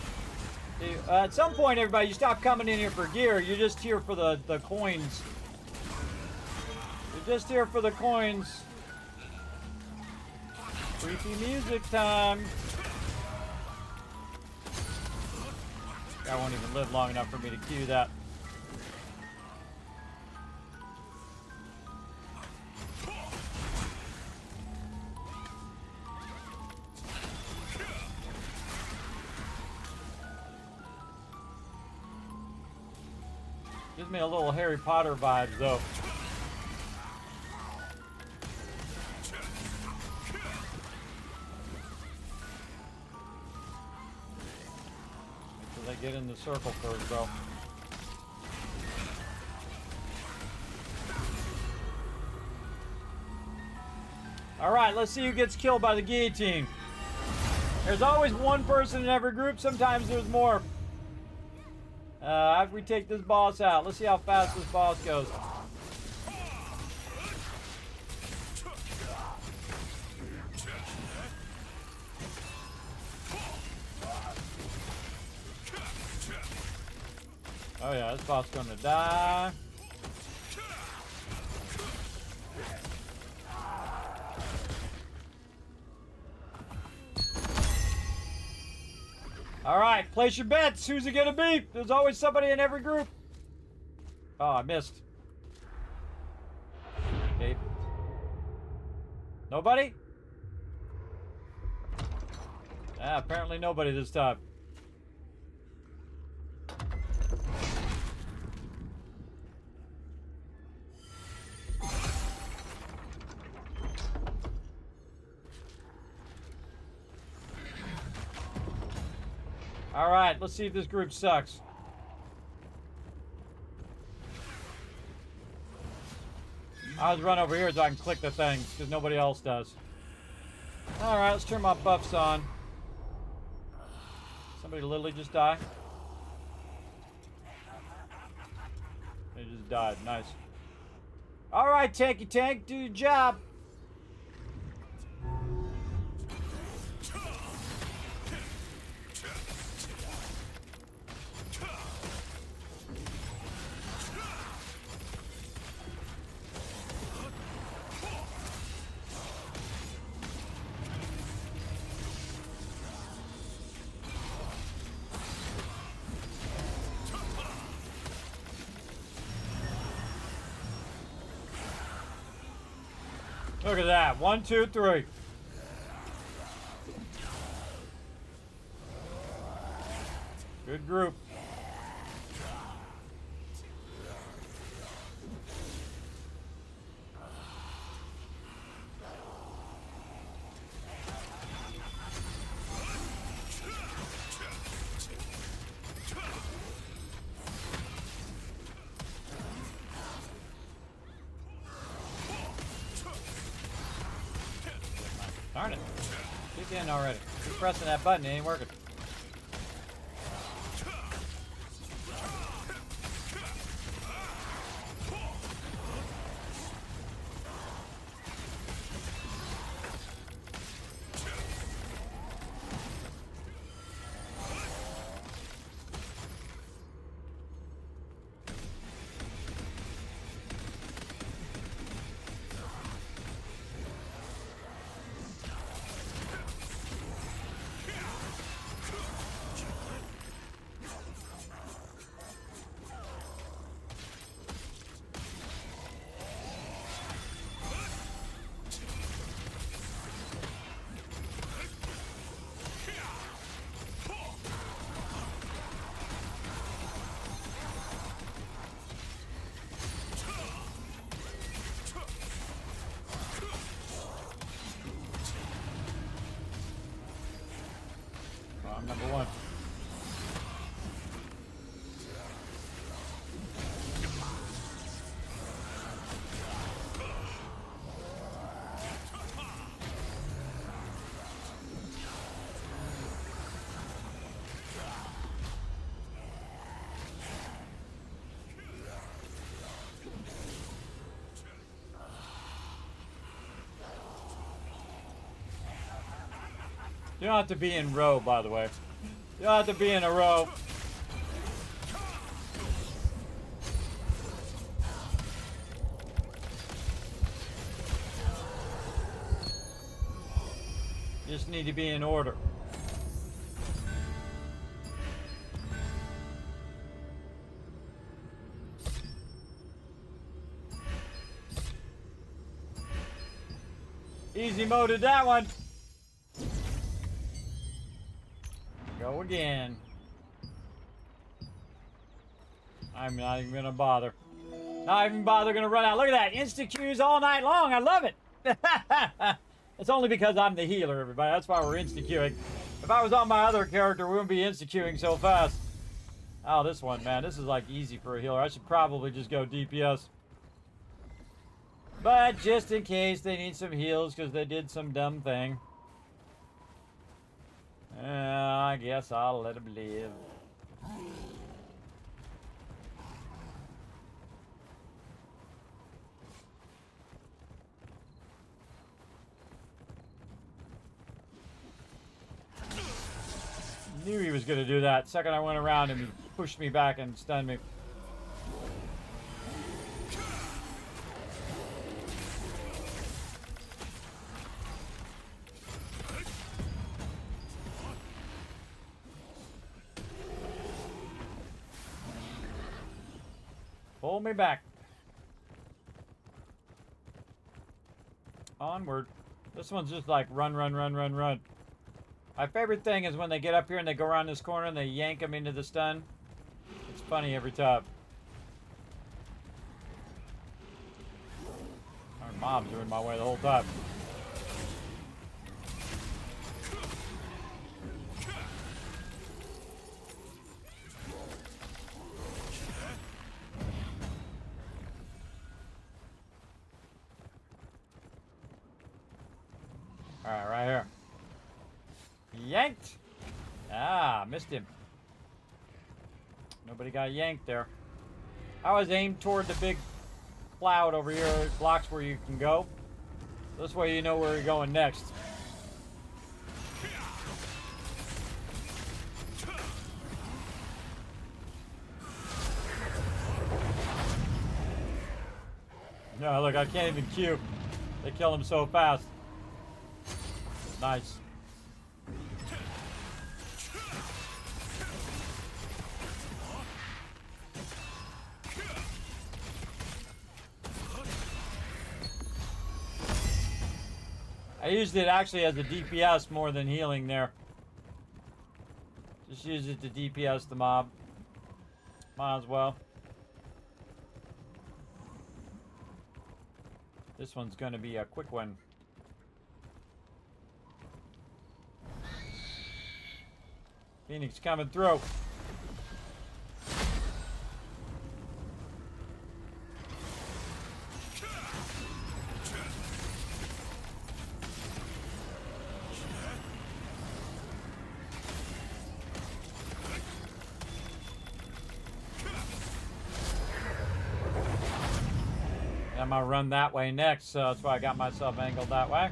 See, at some point, everybody, you stop coming in here for gear. You're just here for the coins. You're just here for the coins. Creepy music time. I won't even live long enough for me to cue that. Gives me a little Harry Potter vibes, though. So they get in the circle first, though. All right, let's see who gets killed by the guillotine. There's always one person in every group. Sometimes there's more. After we take this boss out, let's see how fast this boss goes. Oh yeah, this boss is gonna die. All right, place your bets. Who's it gonna be? There's always somebody in every group. Oh, I missed. Okay. Nobody? Ah, apparently nobody this time. All right, let's see if this group sucks. I'll just run over here so I can click the thing, because nobody else does. Alright, let's turn my buffs on. Somebody literally just die? They just died. Nice. Alright, Tanky Tank, do your job. Look at that. 1, 2, 3. Good group. Darn it. Kick in already. Keep pressing that button, it ain't working. I'm number one. You don't have to be in row, by the way. You don't have to be in a row. You just need to be in order. Easy moded that one. Go again. I'm not even gonna bother. Not even gonna run out. Look at that. Insta queues all night long. I love it. It's only because I'm the healer, everybody. That's why we're insta queuing. If I was on my other character, we wouldn't be insta queuing so fast. Oh, this one, man. This is like easy for a healer. I should probably just go DPS. But just in case they need some heals because they did some dumb thing. I guess I'll let him live. Knew he was going to do that. Second I went around him, he pushed me back and stunned me. Pull me back. Onward. This one's just like run, run, run, run, run. My favorite thing is when they get up here and they go around this corner and they yank them into the stun. It's funny every time. Our mobs are in my way the whole time. All right, right here. yanked. Ah, missed him. Nobody got yanked there. I was aimed toward the big cloud over here. It blocks where you can go. This way you know where you're going next. No, look, I can't even Q. They kill him so fast. Nice. I used it actually as a DPS more than healing there. Just use it to DPS the mob. Might as well. This one's gonna be a quick one. Phoenix coming through. I'm gonna run that way next, so that's why I got myself angled that way.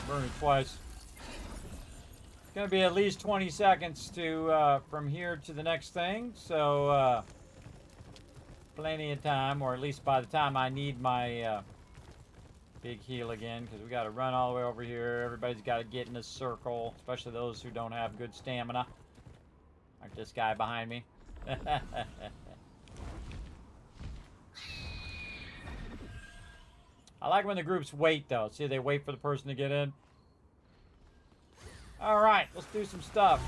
Burn it twice. It's gonna be at least 20 seconds to from here to the next thing, so plenty of time, or at least by the time I need my big heal again, because we got to run all the way over here. Everybody's got to get in a circle, especially those who don't have good stamina, like this guy behind me. I like when the groups wait, though. See, they wait for the person to get in. All right, let's do some stuff.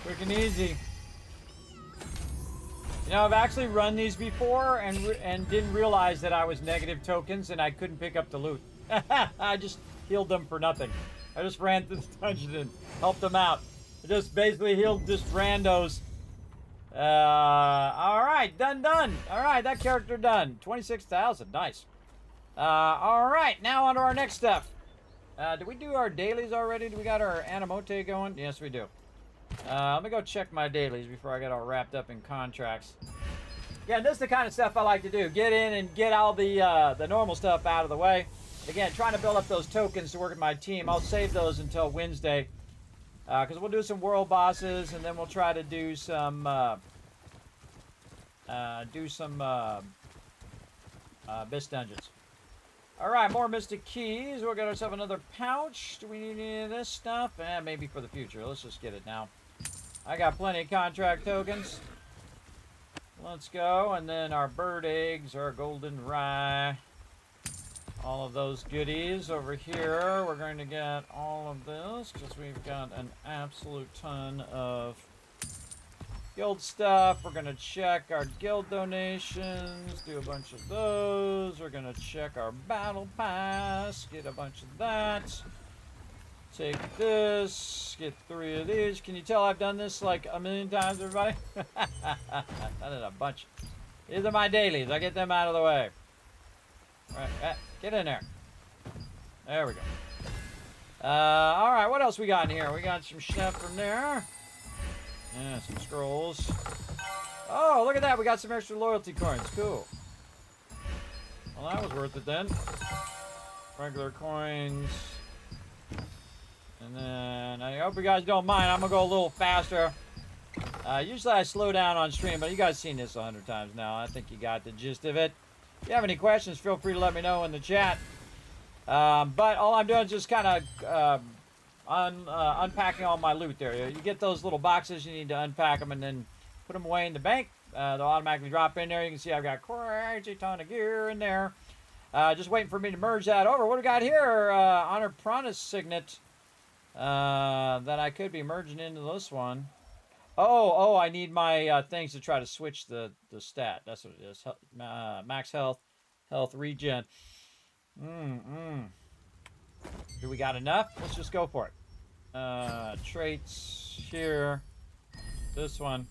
Quick and easy. You know, I've actually run these before and didn't realize that I was negative tokens and I couldn't pick up the loot. I just healed them for nothing. I just ran through the dungeon and helped them out. I just basically healed just randos. Alright, done. Alright, that character done. 26,000, nice. Alright, now on to our next stuff. Did we do our dailies already? Do we got our Animote going? Yes, we do. Let me go check my dailies before I get all wrapped up in contracts. Yeah, this is the kind of stuff I like to do. Get in and get all the normal stuff out of the way. Again, trying to build up those tokens to work with my team. I'll save those until Wednesday. Because we'll do some world bosses, and then we'll try to do some Abyss dungeons. Alright, more Mystic Keys. We'll get ourselves another pouch. Do we need any of this stuff? Maybe for the future. Let's just get it now. I got plenty of contract tokens. Let's go. And then our bird eggs, our golden rye. All of those goodies over here. We're going to get all of this because we've got an absolute ton of guild stuff. We're going to check our guild donations, do a bunch of those. We're going to check our battle pass, get a bunch of that. Take this, get 3 of these. Can you tell I've done this like a million times, everybody? I did a bunch. These are my dailies. I get them out of the way. Right, get in there. There we go. All right, what else we got in here? We got some stuff from there. Yeah, some scrolls. Oh, look at that. We got some extra loyalty coins. Cool. Well, that was worth it then. Regular coins. And then, I hope you guys don't mind. I'm going to go a little faster. Usually I slow down on stream, but you guys seen this 100 times now. I think you got the gist of it. If you have any questions, feel free to let me know in the chat. But all I'm doing is just kind of unpacking all my loot there. You get those little boxes, you need to unpack them and then put them away in the bank. They'll automatically drop in there. You can see I've got crazy ton of gear in there. Just waiting for me to merge that over. What do we got here? Honor Promise Signet that I could be merging into this one. Oh, I need my things to try to switch the stat. That's what it is. Max health regen. Do we got enough? Let's just go for it. Traits here. This one.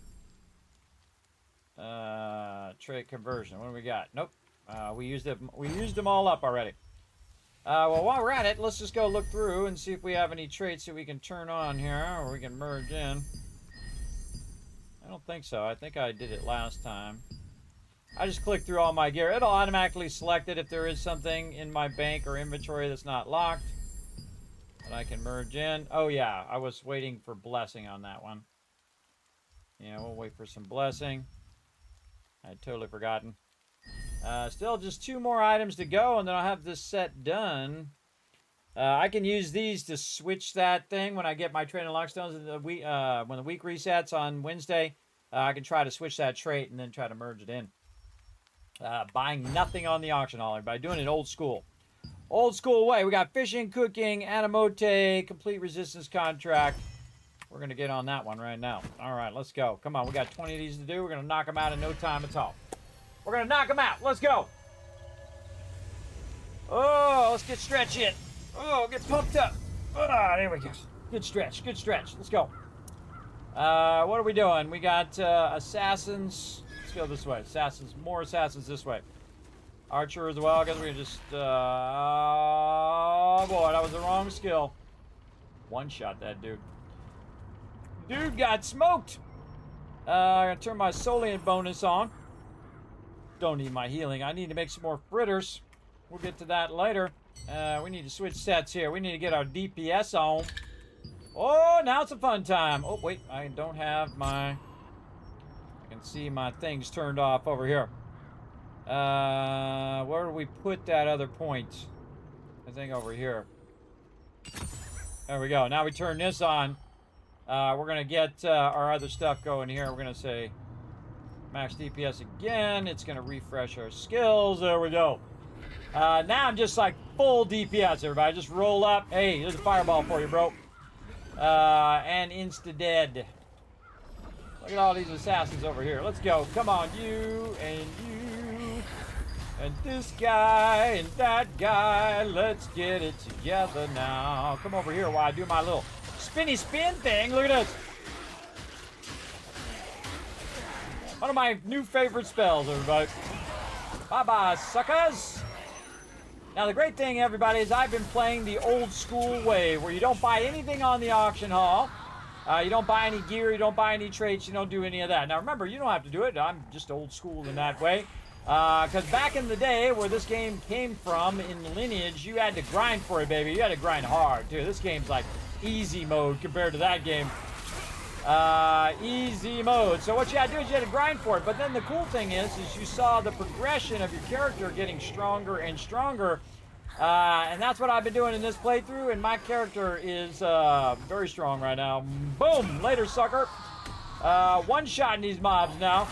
Trait conversion. What do we got? Nope. We used them all up already. Well, while we're at it, let's just go look through and see if we have any traits that we can turn on here or we can merge in. I don't think so. I think I did it last time. I just click through all my gear. It'll automatically select it if there is something in my bank or inventory that's not locked that I can merge in. Oh yeah, I was waiting for blessing on that one. Yeah, we'll wait for some blessing. I had totally forgotten. Still just 2 more items to go and then I'll have this set done. I can use these to switch that thing when I get my training lockstones in the week, when the week resets on Wednesday. I can try to switch that trait and then try to merge it in. Buying nothing on the auction hall by doing it old school. Old school way. We got fishing, cooking, animote, complete resistance contract. We're going to get on that one right now. All right, let's go. Come on, we got 20 of these to do. We're going to knock them out in no time at all. We're going to knock them out. Let's go. Oh, let's get stretched in. Oh, get pumped up. There we go. Good stretch. Good stretch. Let's go. What are we doing? We got assassins. Let's go this way. Assassins. More assassins this way. Archer as well. I guess we just... oh, boy. That was the wrong skill. One-shot that dude. Dude got smoked. I'm going to turn my Solian bonus on. Don't need my healing. I need to make some more fritters. We'll get to that later. We need to switch sets here. We need to get our DPS on. Oh, now it's a fun time. Oh, wait. I don't have my... I can see my things turned off over here. Where do we put that other point? I think over here. There we go. Now we turn this on. We're going to get our other stuff going here. We're going to say max DPS again. It's going to refresh our skills. There we go. Now I'm just like full DPS, everybody. Just roll up. Hey, there's a fireball for you, bro. And insta-dead. Look at all these assassins over here. Let's go. Come on, you and you. And this guy and that guy. Let's get it together now. Come over here while I do my little spinny spin thing. Look at this. One of my new favorite spells, everybody. Bye-bye, suckers. Now, the great thing, everybody, is I've been playing the old school way, where you don't buy anything on the auction hall. You don't buy any gear, you don't buy any traits, you don't do any of that. Now, remember, you don't have to do it. I'm just old school in that way. Because back in the day, where this game came from, in Lineage, you had to grind for it, baby. You had to grind hard, too. This game's like easy mode compared to that game. Easy mode. So what you had to do is you had to grind for it. But then the cool thing is you saw the progression of your character getting stronger and stronger. And that's what I've been doing in this playthrough. And my character is very strong right now. Boom! Later, sucker. One-shotting these mobs now.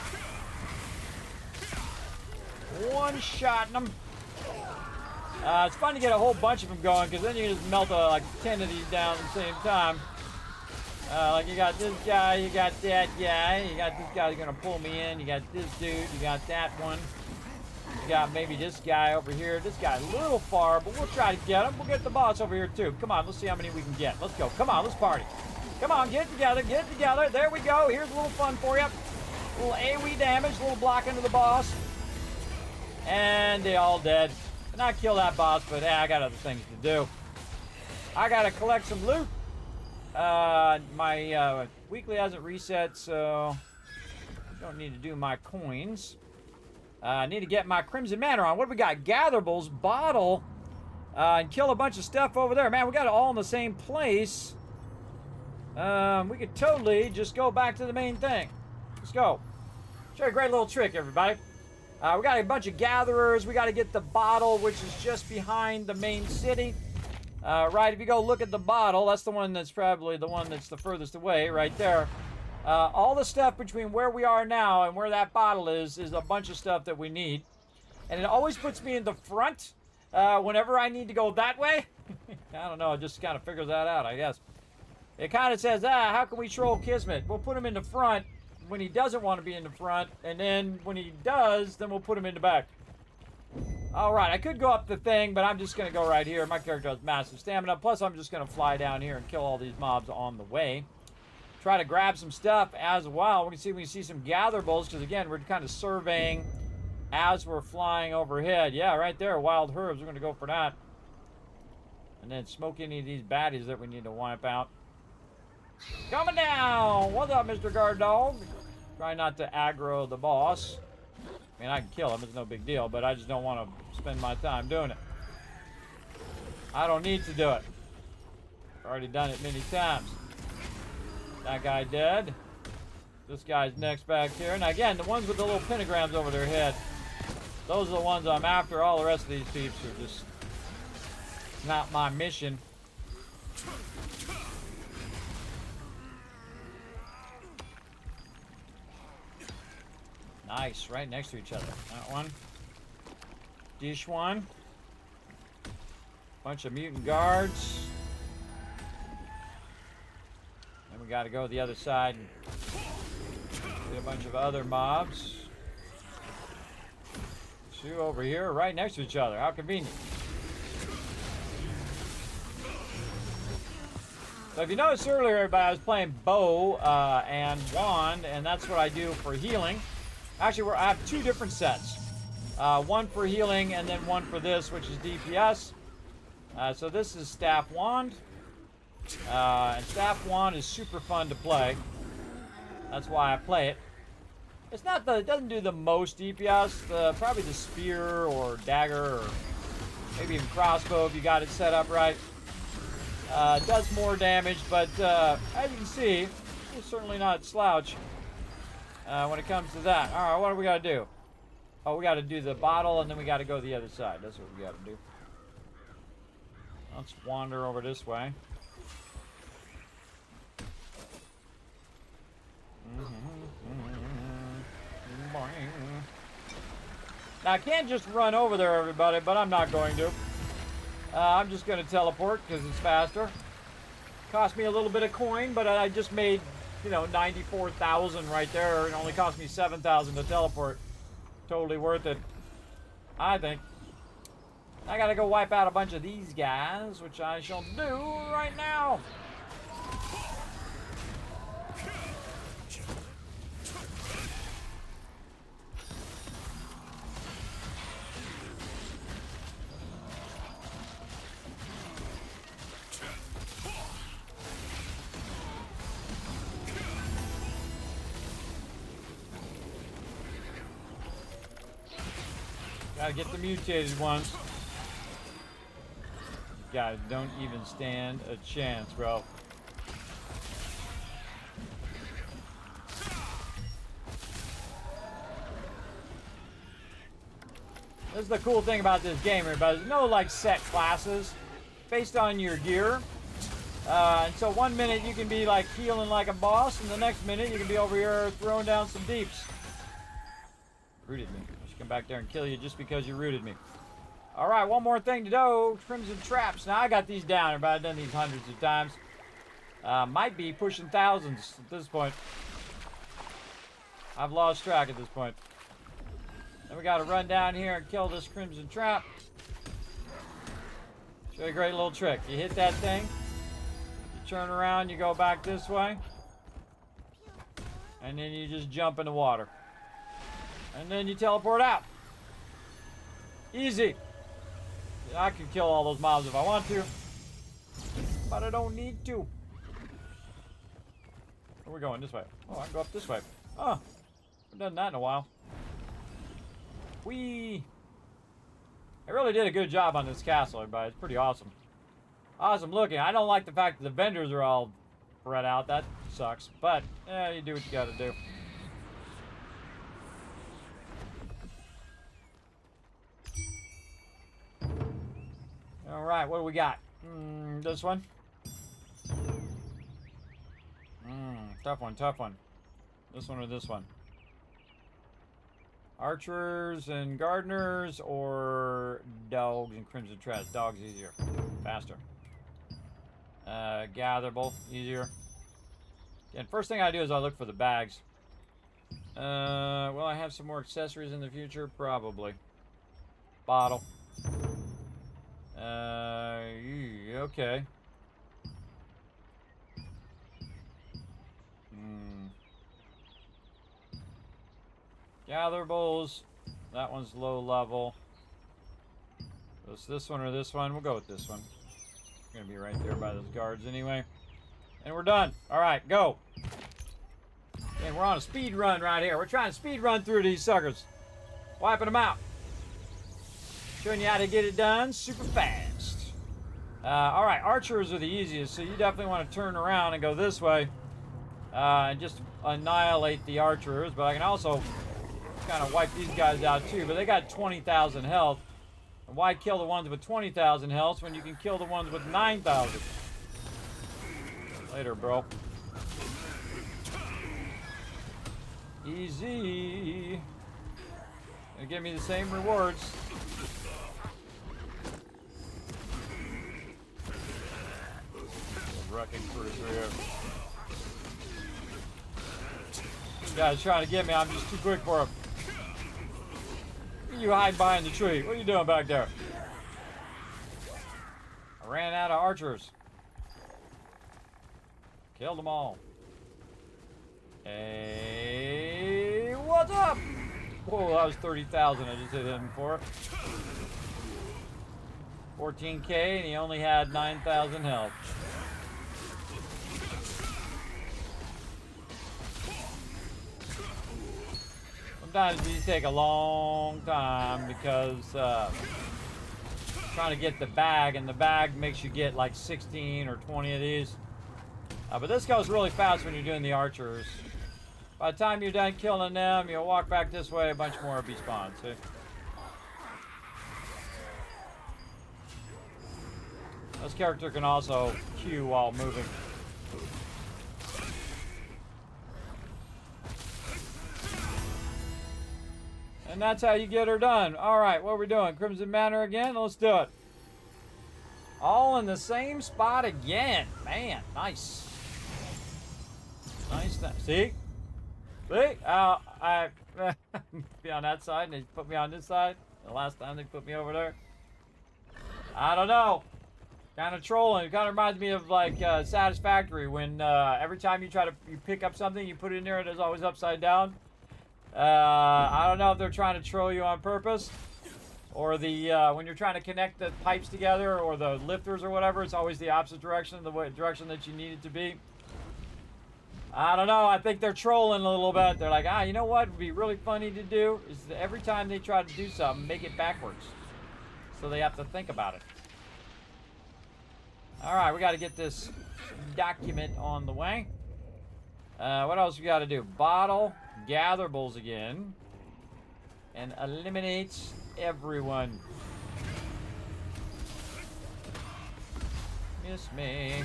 One-shotting them. It's fun to get a whole bunch of them going, because then you can just melt like 10 of these down at the same time. Like you got this guy, you got that guy, you got this guy who's gonna pull me in, you got this dude, you got that one. You got maybe this guy over here. This guy's a little far, but we'll try to get him. We'll get the boss over here too. Come on, let's see how many we can get. Let's go. Come on, let's party. Come on, get it together, get it together. There we go. Here's a little fun for you. A little AoE damage, a little block into the boss. And they all dead. Not kill that boss, but I got other things to do. I gotta collect some loot. My weekly hasn't reset, so I don't need to do my coins. I need to get my Crimson Manor on. What do we got? Gatherables, bottle, and kill a bunch of stuff over there. Man, we got it all in the same place. We could totally just go back to the main thing. Let's go. Show you a great little trick, everybody. We got a bunch of gatherers. We got to get the bottle, which is just behind the main city. Right, if you go look at the bottle, that's the one that's probably the one that's the furthest away, right there. All the stuff between where we are now and where that bottle is a bunch of stuff that we need. And it always puts me in the front whenever I need to go that way. I don't know, it just kind of figures that out, I guess. It kind of says, how can we troll Kismet? We'll put him in the front when he doesn't want to be in the front, and then when he does, then we'll put him in the back. Alright, I could go up the thing, but I'm just going to go right here. My character has massive stamina, plus I'm just going to fly down here and kill all these mobs on the way. Try to grab some stuff as well. We can see some gatherables, because again, we're kind of surveying as we're flying overhead. Yeah, right there, wild herbs. We're going to go for that. And then smoke any of these baddies that we need to wipe out. Coming down! What's up, Mr. Guard Dog? Try not to aggro the boss. I mean, I can kill him, it's no big deal, but I just don't want to spend my time doing it. I don't need to do it. I've already done it many times. That guy dead. This guy's next back here. Now again, the ones with the little pentagrams over their head, those are the ones I'm after. All the rest of these peeps are just not my mission. Nice, right next to each other. That one. Dish one. Bunch of mutant guards. Then we gotta go to the other side and get a bunch of other mobs. Two over here, right next to each other. How convenient. So if you noticed earlier, everybody, I was playing bow and wand, and that's what I do for healing. Actually, I have two different sets. One for healing and then one for this, which is DPS. So this is Staff Wand. And Staff Wand is super fun to play. That's why I play it. It's not it doesn't do the most DPS. Probably the spear or dagger or maybe even crossbow if you got it set up right. It does more damage, but as you can see, it's certainly not slouch. When it comes to that. Alright, what do we got to do? Oh, we got to do the bottle, and then we got to go the other side. That's what we got to do. Let's wander over this way. Now, I can't just run over there, everybody, but I'm not going to. I'm just going to teleport, because it's faster. Cost me a little bit of coin, but I just made... 94,000 right there. It only cost me 7,000 to teleport. Totally worth it, I think. I gotta go wipe out a bunch of these guys, which I shall do right now. Gotta get the mutated ones. Guys don't even stand a chance, bro. This is the cool thing about this game, everybody. There's no like set classes based on your gear. And so one minute you can be like healing like a boss, and the next minute you can be over here throwing down some deeps. Rooted me. I should come back there and kill you just because you rooted me. Alright, one more thing to do. Crimson Traps. Now I got these down, everybody. I've done these hundreds of times. Might be pushing thousands at this point. I've lost track at this point. Then we gotta run down here and kill this Crimson Trap. Show you a great little trick. You hit that thing, you turn around, you go back this way, And then you just jump in the water. And then you teleport out. Easy. I can kill all those mobs if I want to. But I don't need to. Where are we going? This way. Oh, I can go up this way. Oh, I've done that in a while. Whee! I really did a good job on this castle, everybody. It's pretty awesome. Awesome looking. I don't like the fact that the vendors are all spread out. That sucks. But, yeah, you do what you gotta do. Alright, what do we got? This one? Tough one, tough one. This one or this one? Archers and gardeners or dogs and crimson treads? Dogs easier. Faster. Gatherable, easier. And first thing I do is I look for the bags. Will I have some more accessories in the future? Probably. Bottle. Okay. Gatherables. That one's low level. So it's this one or this one. We'll go with this one. It's gonna be right there by those guards anyway. And we're done. Alright, go. And we're on a speed run right here. We're trying to speed run through these suckers. Wiping them out. Showing you how to get it done super fast. Alright, archers are the easiest, so you definitely want to turn around and go this way. And just annihilate the archers, but I can also kind of wipe these guys out too, but they got 20,000 health. And why kill the ones with 20,000 health when you can kill the ones with 9,000? Later, bro. Easy. Gonna give me the same rewards. Wrecking crews here. This guy's trying to get me. I'm just too quick for him. You hide behind the tree. What are you doing back there? I ran out of archers. Killed them all. Hey, what's up? Whoa, that was 30,000 I just hit him for. 14K, and he only had 9,000 health. Sometimes these take a long time because trying to get the bag, and the bag makes you get like 16 or 20 of these. But this goes really fast when you're doing the archers. By the time you're done killing them, you'll walk back this way, a bunch more will be spawned, see? This character can also Q while moving. And that's how you get her done. Alright, what are we doing? Crimson Manor again? Let's do it. All in the same spot again. Man, nice. Nice. See? See? I be on that side and they put me on this side. The last time they put me over there. I don't know. Kind of trolling. It kind of reminds me of like Satisfactory when every time you pick up something, you put it in there and it's always upside down. I don't know if they're trying to troll you on purpose, or when you're trying to connect the pipes together or the lifters or whatever, it's always the opposite direction, the direction that you need it to be. I don't know. I think they're trolling a little bit. They're like, you know what would be really funny to do is that every time they try to do something, make it backwards, so they have to think about it. All right, we got to get this document on the way. What else we got to do? Bottle gatherables again, and eliminates everyone. Miss me.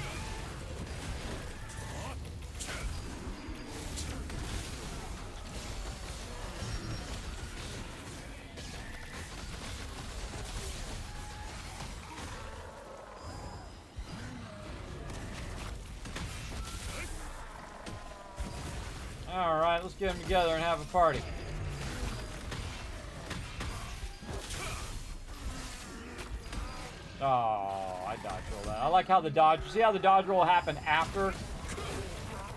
Alright, let's get them together and have a party. Oh, I dodge rolled that. I like how the dodge, see how the dodge roll happened after?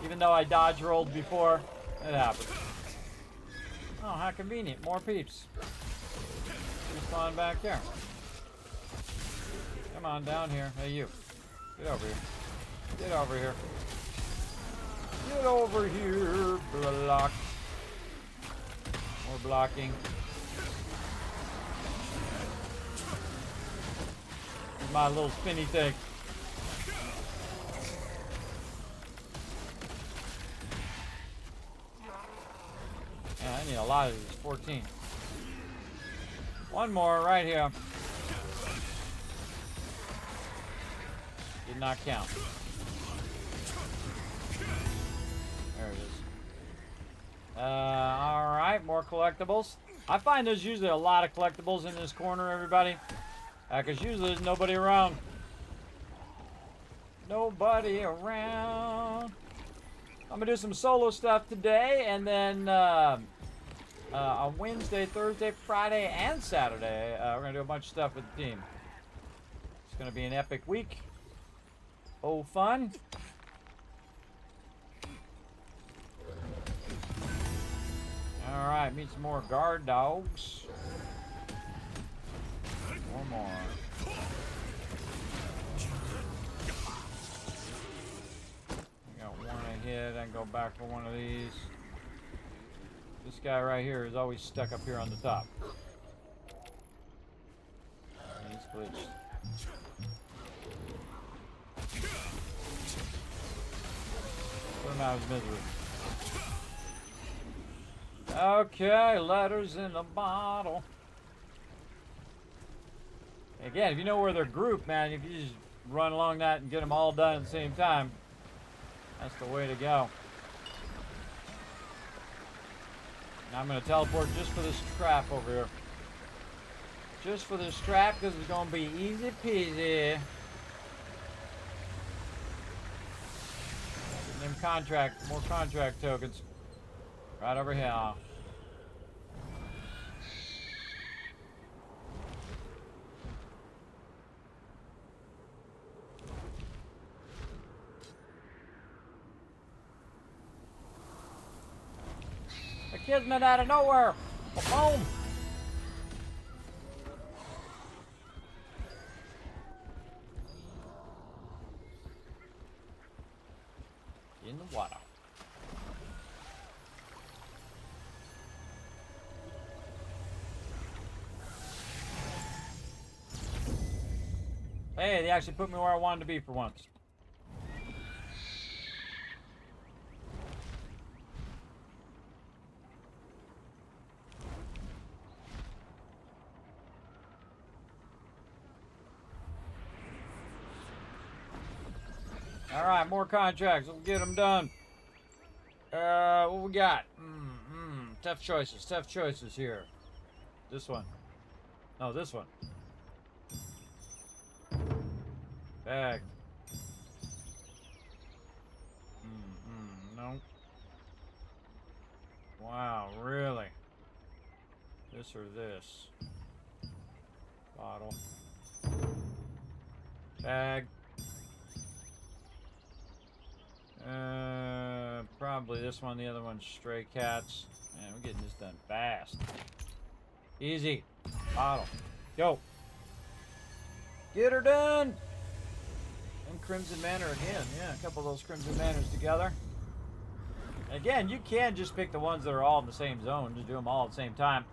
Even though I dodge rolled before? It happens. Oh, how convenient. More peeps. Respawn back there. Come on, down here. Hey, you. Get over here. Get over here. Get over here. Block. More blocking. Here's my little spinny thing. Yeah, I need a lot of these. 14. One more right here. Did not count. There it is. Alright, more collectibles. I find there's usually a lot of collectibles in this corner, everybody. Because usually there's nobody around. Nobody around. I'm going to do some solo stuff today, and then on Wednesday, Thursday, Friday, and Saturday, we're going to do a bunch of stuff with the team. It's going to be an epic week. Oh, fun. All right, meet some more guard dogs. One more. I got one ahead. I can go back for one of these. This guy right here is always stuck up here on the top. He's glitched. Put him out of his misery. Okay, letters in the bottle. Again, if you know where they're grouped, man, if you just run along that and get them all done at the same time, that's the way to go. Now I'm going to teleport just for this trap over here. Just for this trap, because it's going to be easy peasy. Them more contract tokens. Right over here. A Kismet out of nowhere. Boom. In the water. Hey, they actually put me where I wanted to be for once. All right, more contracts. Let's get them done. What we got? Tough choices here. This one. No, this one. Bag. No. Wow, really? This or this? Bottle. Bag. Probably this one. The other one's stray cats. Man, we're getting this done fast. Easy. Bottle. Go. Get her done. And Crimson Manor again. Yeah, a couple of those Crimson Manors together. Again, you can just pick the ones that are all in the same zone. Just do them all at the same time.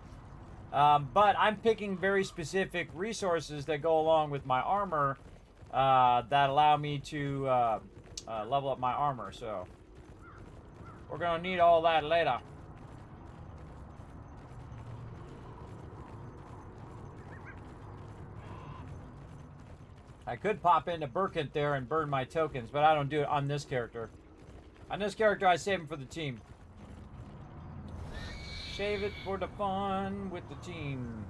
But I'm picking very specific resources that go along with my armor that allow me to level up my armor. So we're going to need all that later. I could pop into Burkent there and burn my tokens, but I don't do it on this character. On this character, I save them for the team. Save it for the fun with the team.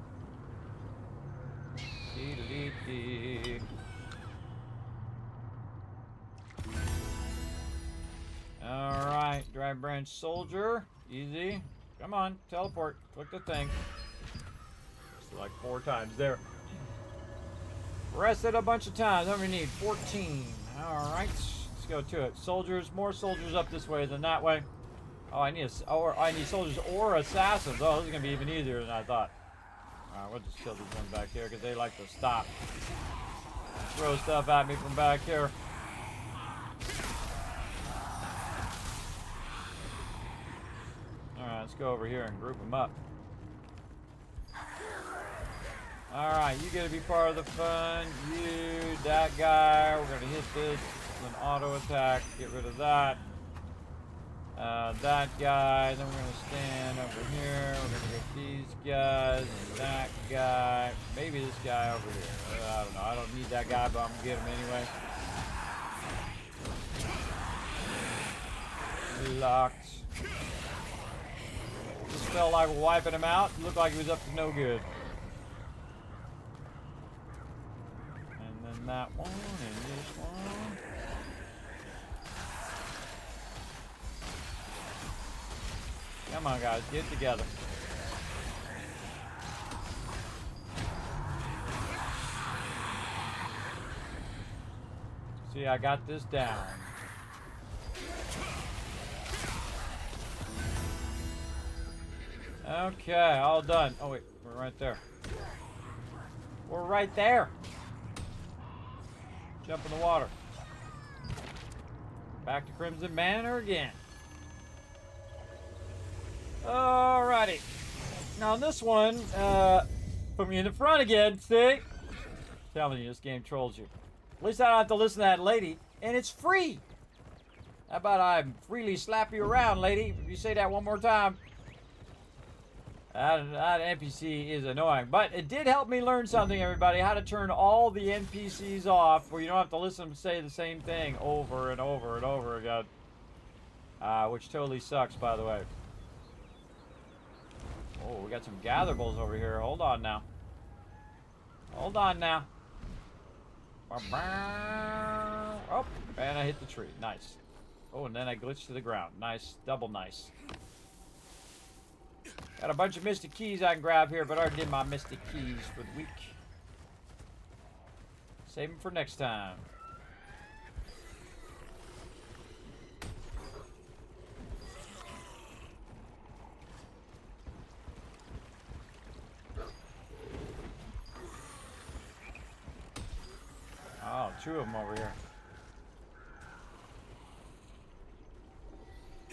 Dee-dee-dee-dee. Alright, Dry Branch Soldier. Easy. Come on, teleport. Click the thing. It's like 4 times there. Rested a bunch of times. How many need? 14. Alright, let's go to it. Soldiers, more soldiers up this way than that way. Oh, I need soldiers or assassins. Oh, this is gonna be even easier than I thought. All right, we'll just kill these ones back here because they like to stop, throw stuff at me from back here. All right, let's go over here and group them up. All right, you get to be part of the fun. You, that guy. We're gonna hit this with an auto attack. Get rid of that. That guy, then we're going to stand over here, we're going to get these guys, and that guy, maybe this guy over here, I don't know, I don't need that guy, but I'm going to get him anyway. Locked. Just felt like wiping him out, looked like he was up to no good. And then that one, and this one. Come on, guys, get together. See, I got this down. Okay, all done. Oh, wait, we're right there. We're right there. Jump in the water. Back to Crimson Manor again. Alrighty. Now this one, put me in the front again, see? Telling you, this game trolls you. At least I don't have to listen to that lady, and it's free. How about I freely slap you around, lady? If you say that one more time. That NPC is annoying, but it did help me learn something, everybody. How to turn all the NPCs off, where you don't have to listen to them say the same thing over and over and over again. Which totally sucks, by the way. Oh, we got some gatherables over here. Hold on now. Hold on now. Oh, and I hit the tree. Nice. Oh, and then I glitched to the ground. Nice. Double nice. Got a bunch of mystic keys I can grab here, but I already did my mystic keys for the week. Save them for next time. Oh, two of them over here.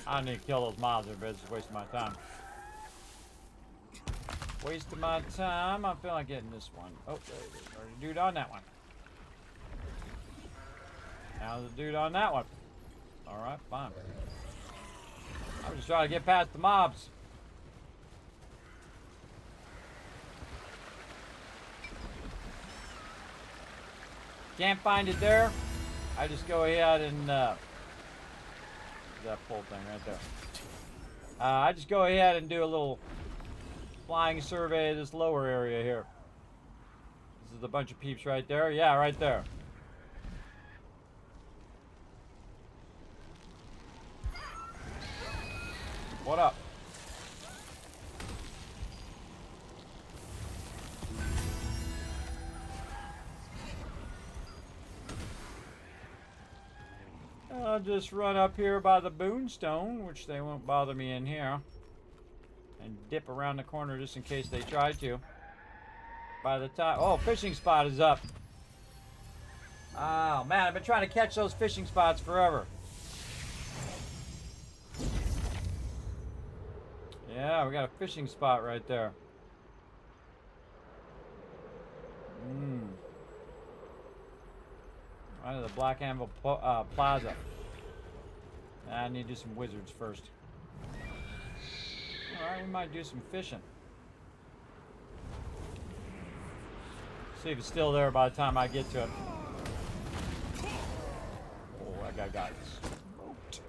I don't need to kill those mobs, but it's just wasting my time. Wasting my time. I feel like getting this one. Oh, there's a dude on that one. Now there's a dude on that one. Alright, fine. I'm just trying to get past the mobs. Can't find it there. I just go ahead and that full thing right there. I just go ahead and do a little flying survey of this lower area here. This is a bunch of peeps right there. Yeah, right there. What up? I'll just run up here by the boonstone, which they won't bother me in here, and dip around the corner just in case they try to. By the time, oh, fishing spot is up. Oh man, I've been trying to catch those fishing spots forever. Yeah, we got a fishing spot right there. Right at the Black Anvil Plaza. I need to do some wizards first. Alright, we might do some fishing. See if it's still there by the time I get to it. Oh, that guy got smoked.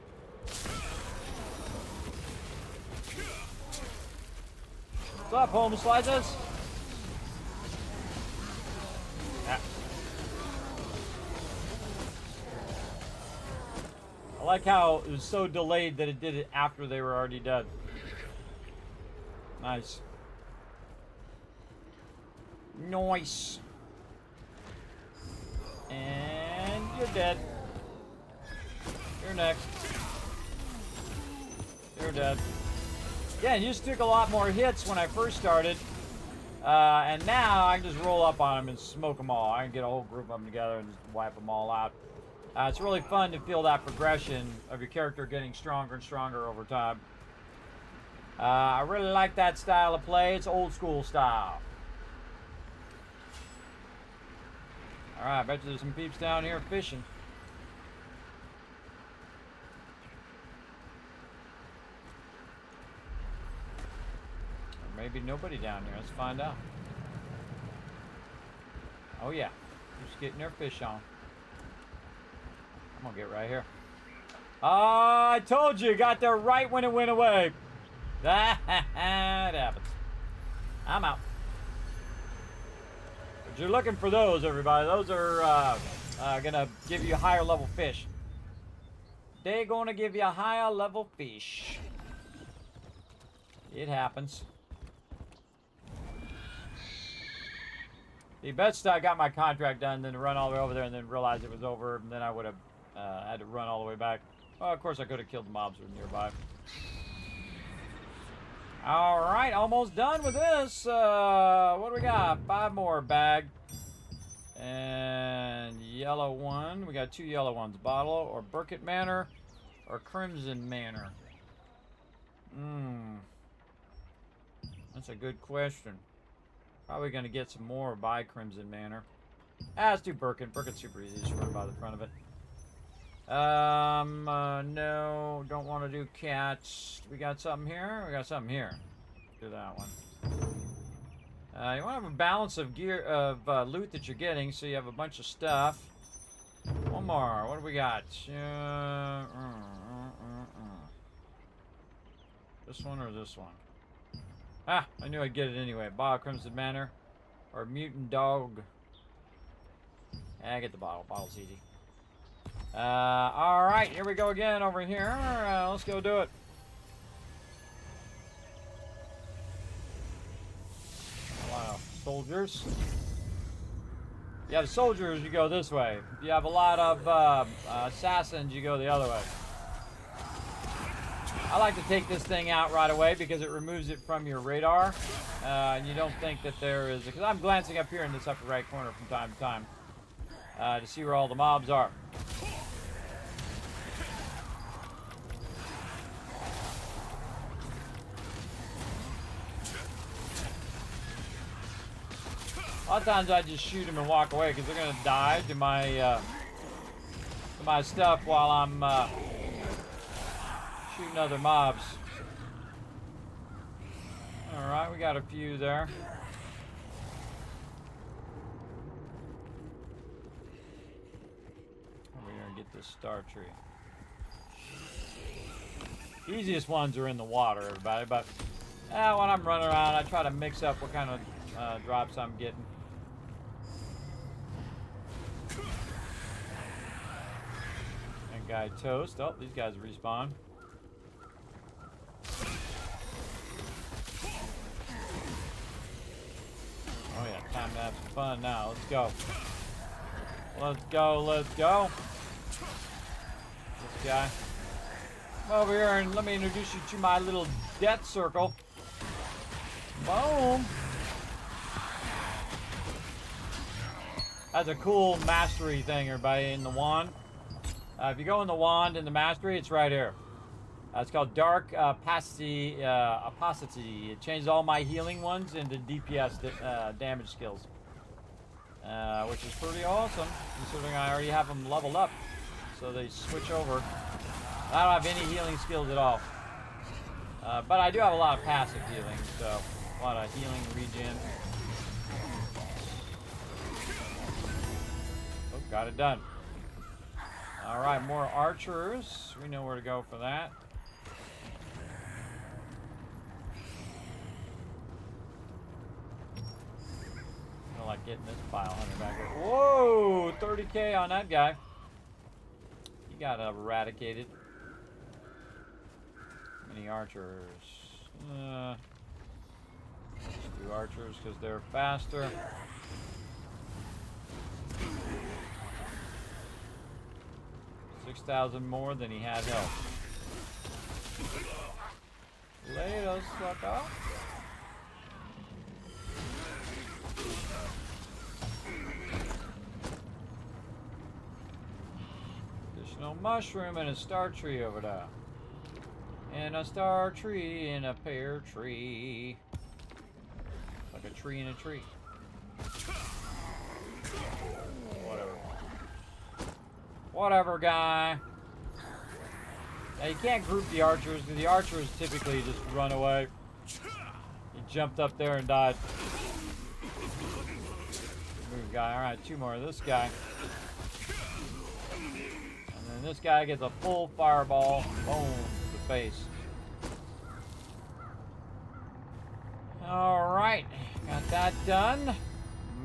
What's up, home slices? I like how it was so delayed that it did it after they were already dead. Nice. Nice. And you're dead. You're next. You're you're dead. Yeah, it used to take a lot more hits when I first started. And now I can just roll up on them and smoke them all. I can get a whole group of them together and just wipe them all out. It's really fun to feel that progression of your character getting stronger and stronger over time. I really like that style of play. It's old school style. Alright, I bet you there's some peeps down here fishing. Or maybe nobody down here. Let's find out. Oh yeah, just getting their fish on. I'm gonna get right here. I told you, got there right when it went away. That happens. I'm out. But you're looking for those, everybody. Those are gonna give you higher level fish. They're gonna give you a higher level fish. It happens. The best I got my contract done, then to run all the way over there and then realize it was over, and then I would have had to run all the way back. Well, of course I could have killed the mobs that were nearby. Alright, almost done with this. What do we got? 5 more bag. And yellow one. We got 2 yellow ones. Bottle or Burkett Manor or Crimson Manor. That's a good question. Probably going to get some more by Crimson Manor. Let's do Burkett. Burkett's super easy. Just run by the front of it. No, don't want to do cats. We got something here? We got something here. Do that one. You want to have a balance of gear, loot that you're getting, so you have a bunch of stuff. One more. What do we got? This one or this one? Ah, I knew I'd get it anyway. Bottle Crimson Manor or Mutant Dog. I get the bottle. Bottle's easy. Alright, here we go again over here. Let's go do it. Wow, soldiers. You have soldiers, you go this way. If you have a lot of assassins, you go the other way. I like to take this thing out right away because it removes it from your radar. And you don't think that there is... Because I'm glancing up here in this upper right corner from time to time to see where all the mobs are. A lot of times I just shoot them and walk away because they're going to die to my stuff while I'm shooting other mobs. Alright, we got a few there. We're going to get this star tree. Easiest ones are in the water, everybody, but when I'm running around, I try to mix up what kind of drops I'm getting. That guy toast. Oh, these guys respawn. Oh yeah, time to have some fun now. Let's go. Let's go, let's go. This guy. Come over here and let me introduce you to my little death circle. Boom. That's a cool mastery thing, everybody, in the wand. If you go in the wand in the mastery, it's right here. It's called Dark Opacity. It changes all my healing ones into DPS damage skills, which is pretty awesome, considering I already have them leveled up. So they switch over. I don't have any healing skills at all, but I do have a lot of passive healing, so a lot of healing regen. Oh, got it done. All right, more archers. We know where to go for that. I don't like getting this pile hunter back here. Whoa, 30K on that guy. He got eradicated. Many archers. Let's do archers because they're faster. 6,000 more than he had health. Later, sucker. Additional mushroom and a star tree over there. And a star tree and a pear tree. Like a tree in a tree. Whatever. Whatever, guy. Now you can't group the archers, because the archers typically just run away. He jumped up there and died. Move guy. Alright, 2 more of this guy. And then this guy gets a full fireball. Boom. To the face. Alright. Got that done.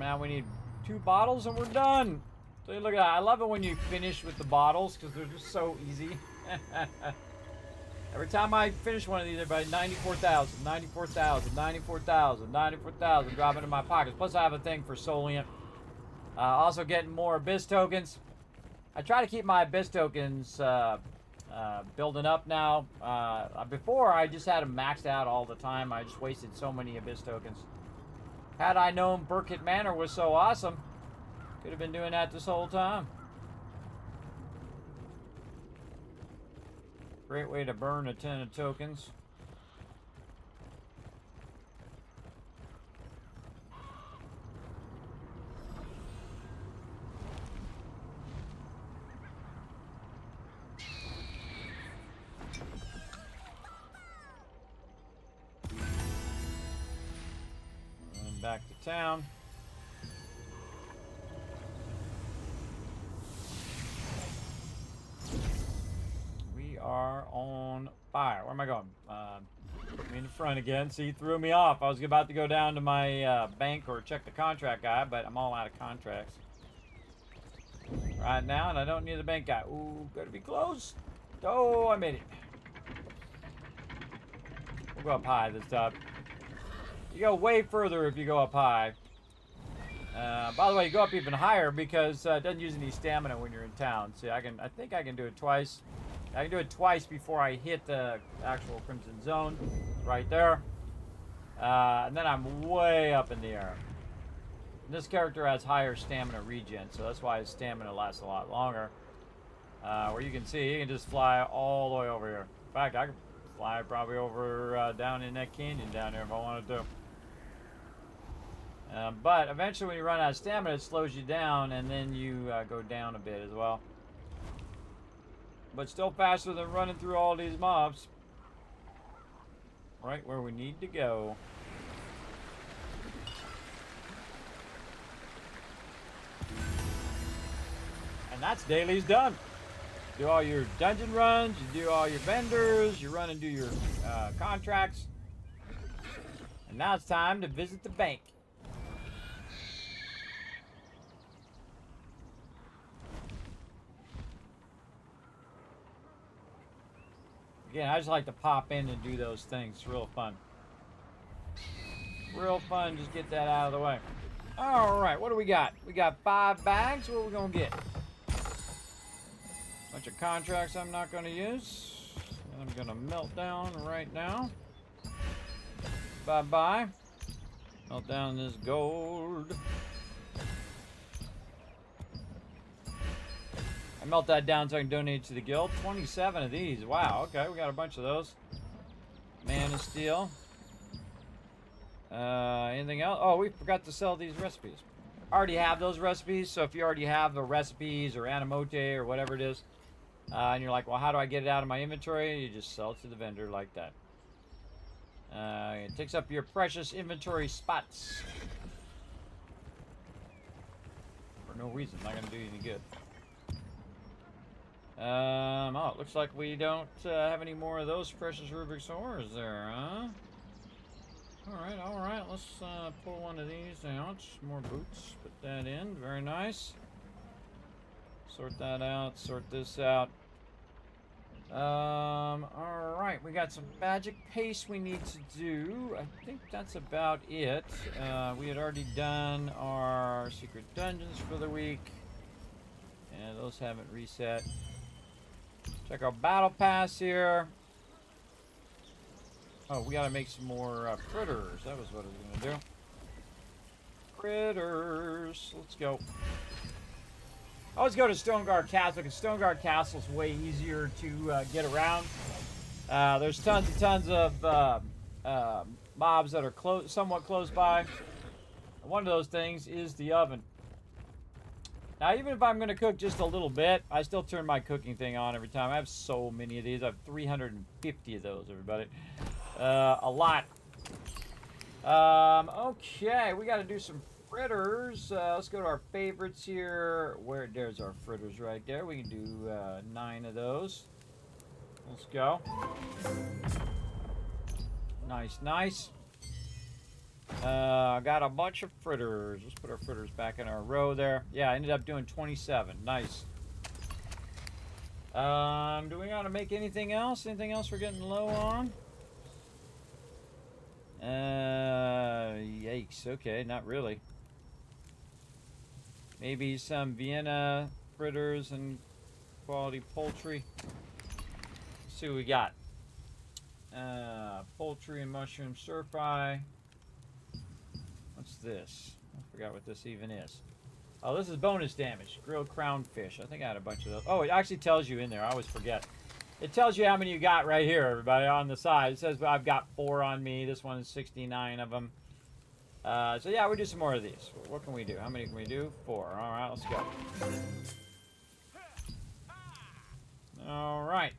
Now we need 2 bottles and we're done. So look at that. I love it when you finish with the bottles because they're just so easy. Every time I finish one of these, everybody 94,000, 94,000, 94,000, 94,000 drop into my pockets. Plus I have a thing for Solient. Also getting more Abyss tokens. I try to keep my Abyss tokens building up now. Before I just had them maxed out all the time. I just wasted so many Abyss tokens. Had I known Burkett Manor was so awesome, could have been doing that this whole time. Great way to burn a ton of tokens. And back to town. Are on fire. Where am I going? Put me in the front again. See, threw me off. I was about to go down to my bank or check the contract guy, but I'm all out of contracts right now, and I don't need the bank guy. Ooh, gotta be close. Oh, I made it. We'll go up high this time. You go way further if you go up high. By the way, you go up even higher because it doesn't use any stamina when you're in town. See, I think I can do it twice. I can do it twice before I hit the actual Crimson Zone, right there. And then I'm way up in the air. And this character has higher stamina regen, so that's why his stamina lasts a lot longer. Where you can see, he can just fly all the way over here. In fact, I could fly probably over down in that canyon down there if I wanted to. But eventually when you run out of stamina, it slows you down, and then you go down a bit as well. But still faster than running through all these mobs. Right where we need to go. And that's daily's done. Do all your dungeon runs, you do all your vendors, you run and do your contracts. And now it's time to visit the bank. Again, I just like to pop in and do those things. It's real fun. Real fun, just get that out of the way. Alright, what do we got? We got 5 bags. What are we going to get? Bunch of contracts I'm not going to use. I'm going to melt down right now. Bye-bye. Melt down this gold. I melt that down so I can donate to the guild. 27 of these. Wow, okay, we got a bunch of those. Man of Steel. Anything else? Oh, we forgot to sell these recipes. I already have those recipes, so if you already have the recipes or animote or whatever it is, and you're like, well, how do I get it out of my inventory? You just sell it to the vendor like that. It takes up your precious inventory spots. For no reason, not gonna do you any good. Oh, it looks like we don't have any more of those precious Rubik's ores there, huh? Alright, let's pull one of these out. More boots, put that in, very nice. Sort that out, sort this out. Alright, we got some magic paste we need to do. I think that's about it. We had already done our secret dungeons for the week. And those haven't reset. Check our battle pass here. Oh, we gotta make some more fritters. That was what I was gonna do. Fritters. Let's go. I always go to Stoneguard Castle because Stoneguard Castle is way easier to get around. There's tons and tons of mobs that are somewhat close by. One of those things is the oven. Now, even if I'm going to cook just a little bit, I still turn my cooking thing on every time. I have so many of these. I have 350 of those, everybody. A lot. Okay, we got to do some fritters. Let's go to our favorites here. There's our fritters right there. We can do 9 of those. Let's go. Nice, nice. Got a bunch of fritters. Let's put our fritters back in our row there. Yeah, I ended up doing 27. Nice. Do we gotta make anything else? Anything else we're getting low on? Yikes. Okay, not really. Maybe some Vienna fritters and quality poultry. Let's see what we got. Poultry and mushroom stir fry. What's this? I forgot what this even is. Oh, this is bonus damage. Grilled crown fish. I think I had a bunch of those. Oh, it actually tells you in there. I always forget. It tells you how many you got right here, everybody, on the side. It says I've got 4 on me. This one is 69 of them. So yeah, we do some more of these. What can we do? How many can we do? 4. All right, let's go. All right.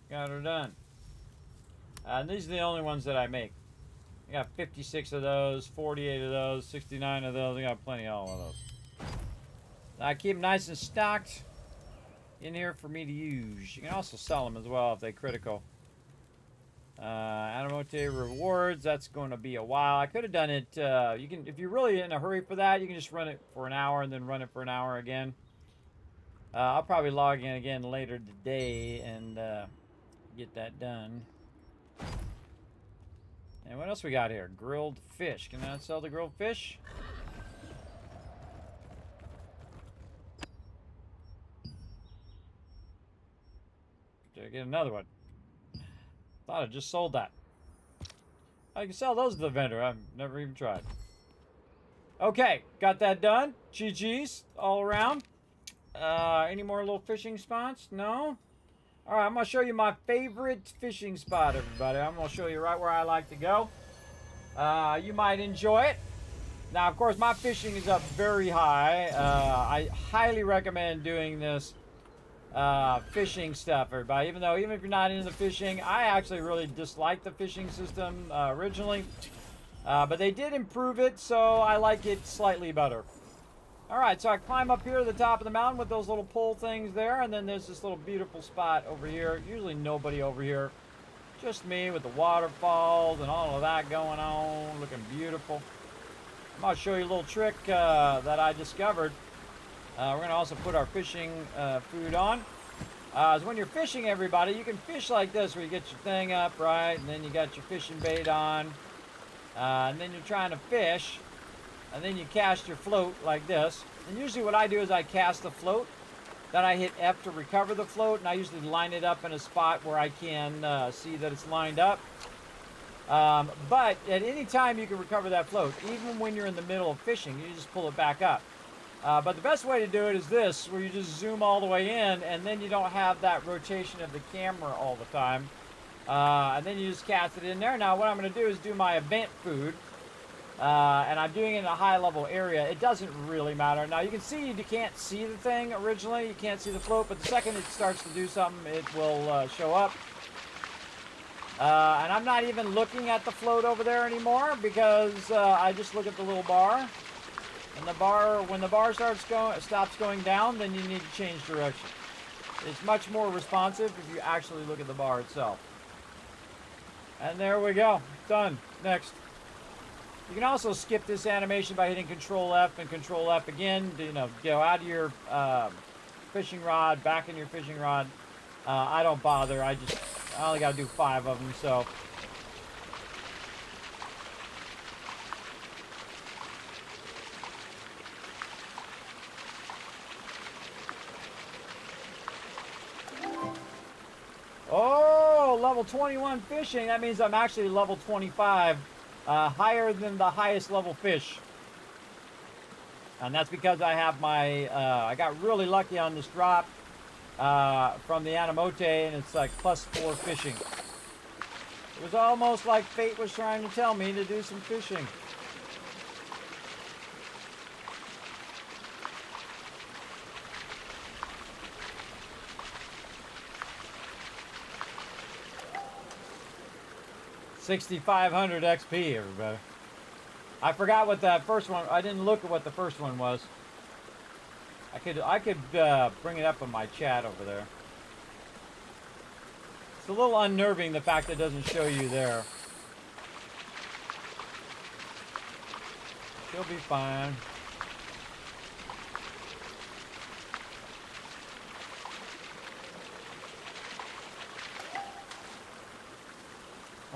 Got her done. And these are the only ones that I make. I got 56 of those, 48 of those, 69 of those. I got plenty of all of those. I keep them nice and stocked in here for me to use. You can also sell them as well if they're critical. Animote rewards, that's going to be a while. I could have done it, you can, if you're really in a hurry for that, you can just run it for an hour and then run it for an hour again. I'll probably log in again later today and get that done. And what else we got here? Grilled fish. Can I sell the grilled fish? Did I get another one? Thought I just sold that. I can sell those to the vendor. I've never even tried. Okay, got that done. GG's all around. Any more little fishing spots? No? All right, I'm going to show you my favorite fishing spot, everybody. I'm going to show you right where I like to go. You might enjoy it. Now, of course, my fishing is up very high. I highly recommend doing this fishing stuff, everybody. Even if you're not into fishing, I actually really disliked the fishing system originally. But they did improve it, so I like it slightly better. All right, so I climb up here to the top of the mountain with those little pole things there, and then there's this little beautiful spot over here. Usually nobody over here, just me with the waterfalls and all of that going on, looking beautiful. I'm going to show you a little trick that I discovered. We're going to also put our fishing food on. So when you're fishing, everybody, you can fish like this, where you get your thing up, right, and then you got your fishing bait on, and then you're trying to fish. And then you cast your float like this. And usually what I do is I cast the float. Then I hit F to recover the float. And I usually line it up in a spot where I can see that it's lined up. But at any time you can recover that float. Even when you're in the middle of fishing, you just pull it back up. But the best way to do it is this, where you just zoom all the way in. And then you don't have that rotation of the camera all the time. And then you just cast it in there. Now what I'm going to do is do my event food. And I'm doing it in a high level area. It doesn't really matter. Now you can see you can't see the thing originally. You can't see the float, but the second it starts to do something, it will show up. And I'm not even looking at the float over there anymore because I just look at the little bar. And when the bar stops going down, then you need to change direction. It's much more responsive if you actually look at the bar itself. And there we go. Done. Next. You can also skip this animation by hitting Control F and Control F again to, go out of your fishing rod, back in your fishing rod. I don't bother. I only got to do 5 of them, so. Oh, level 21 fishing, that means I'm actually level 25, higher than the highest level fish. And that's because I have my, I got really lucky on this drop from the Anamote, and it's like +4 fishing. It was almost like fate was trying to tell me to do some fishing. $6,500 XP, everybody. I forgot what that first one. I didn't look at what the first one was. I could bring it up in my chat over there. It's a little unnerving, the fact that it doesn't show you there. She'll be fine.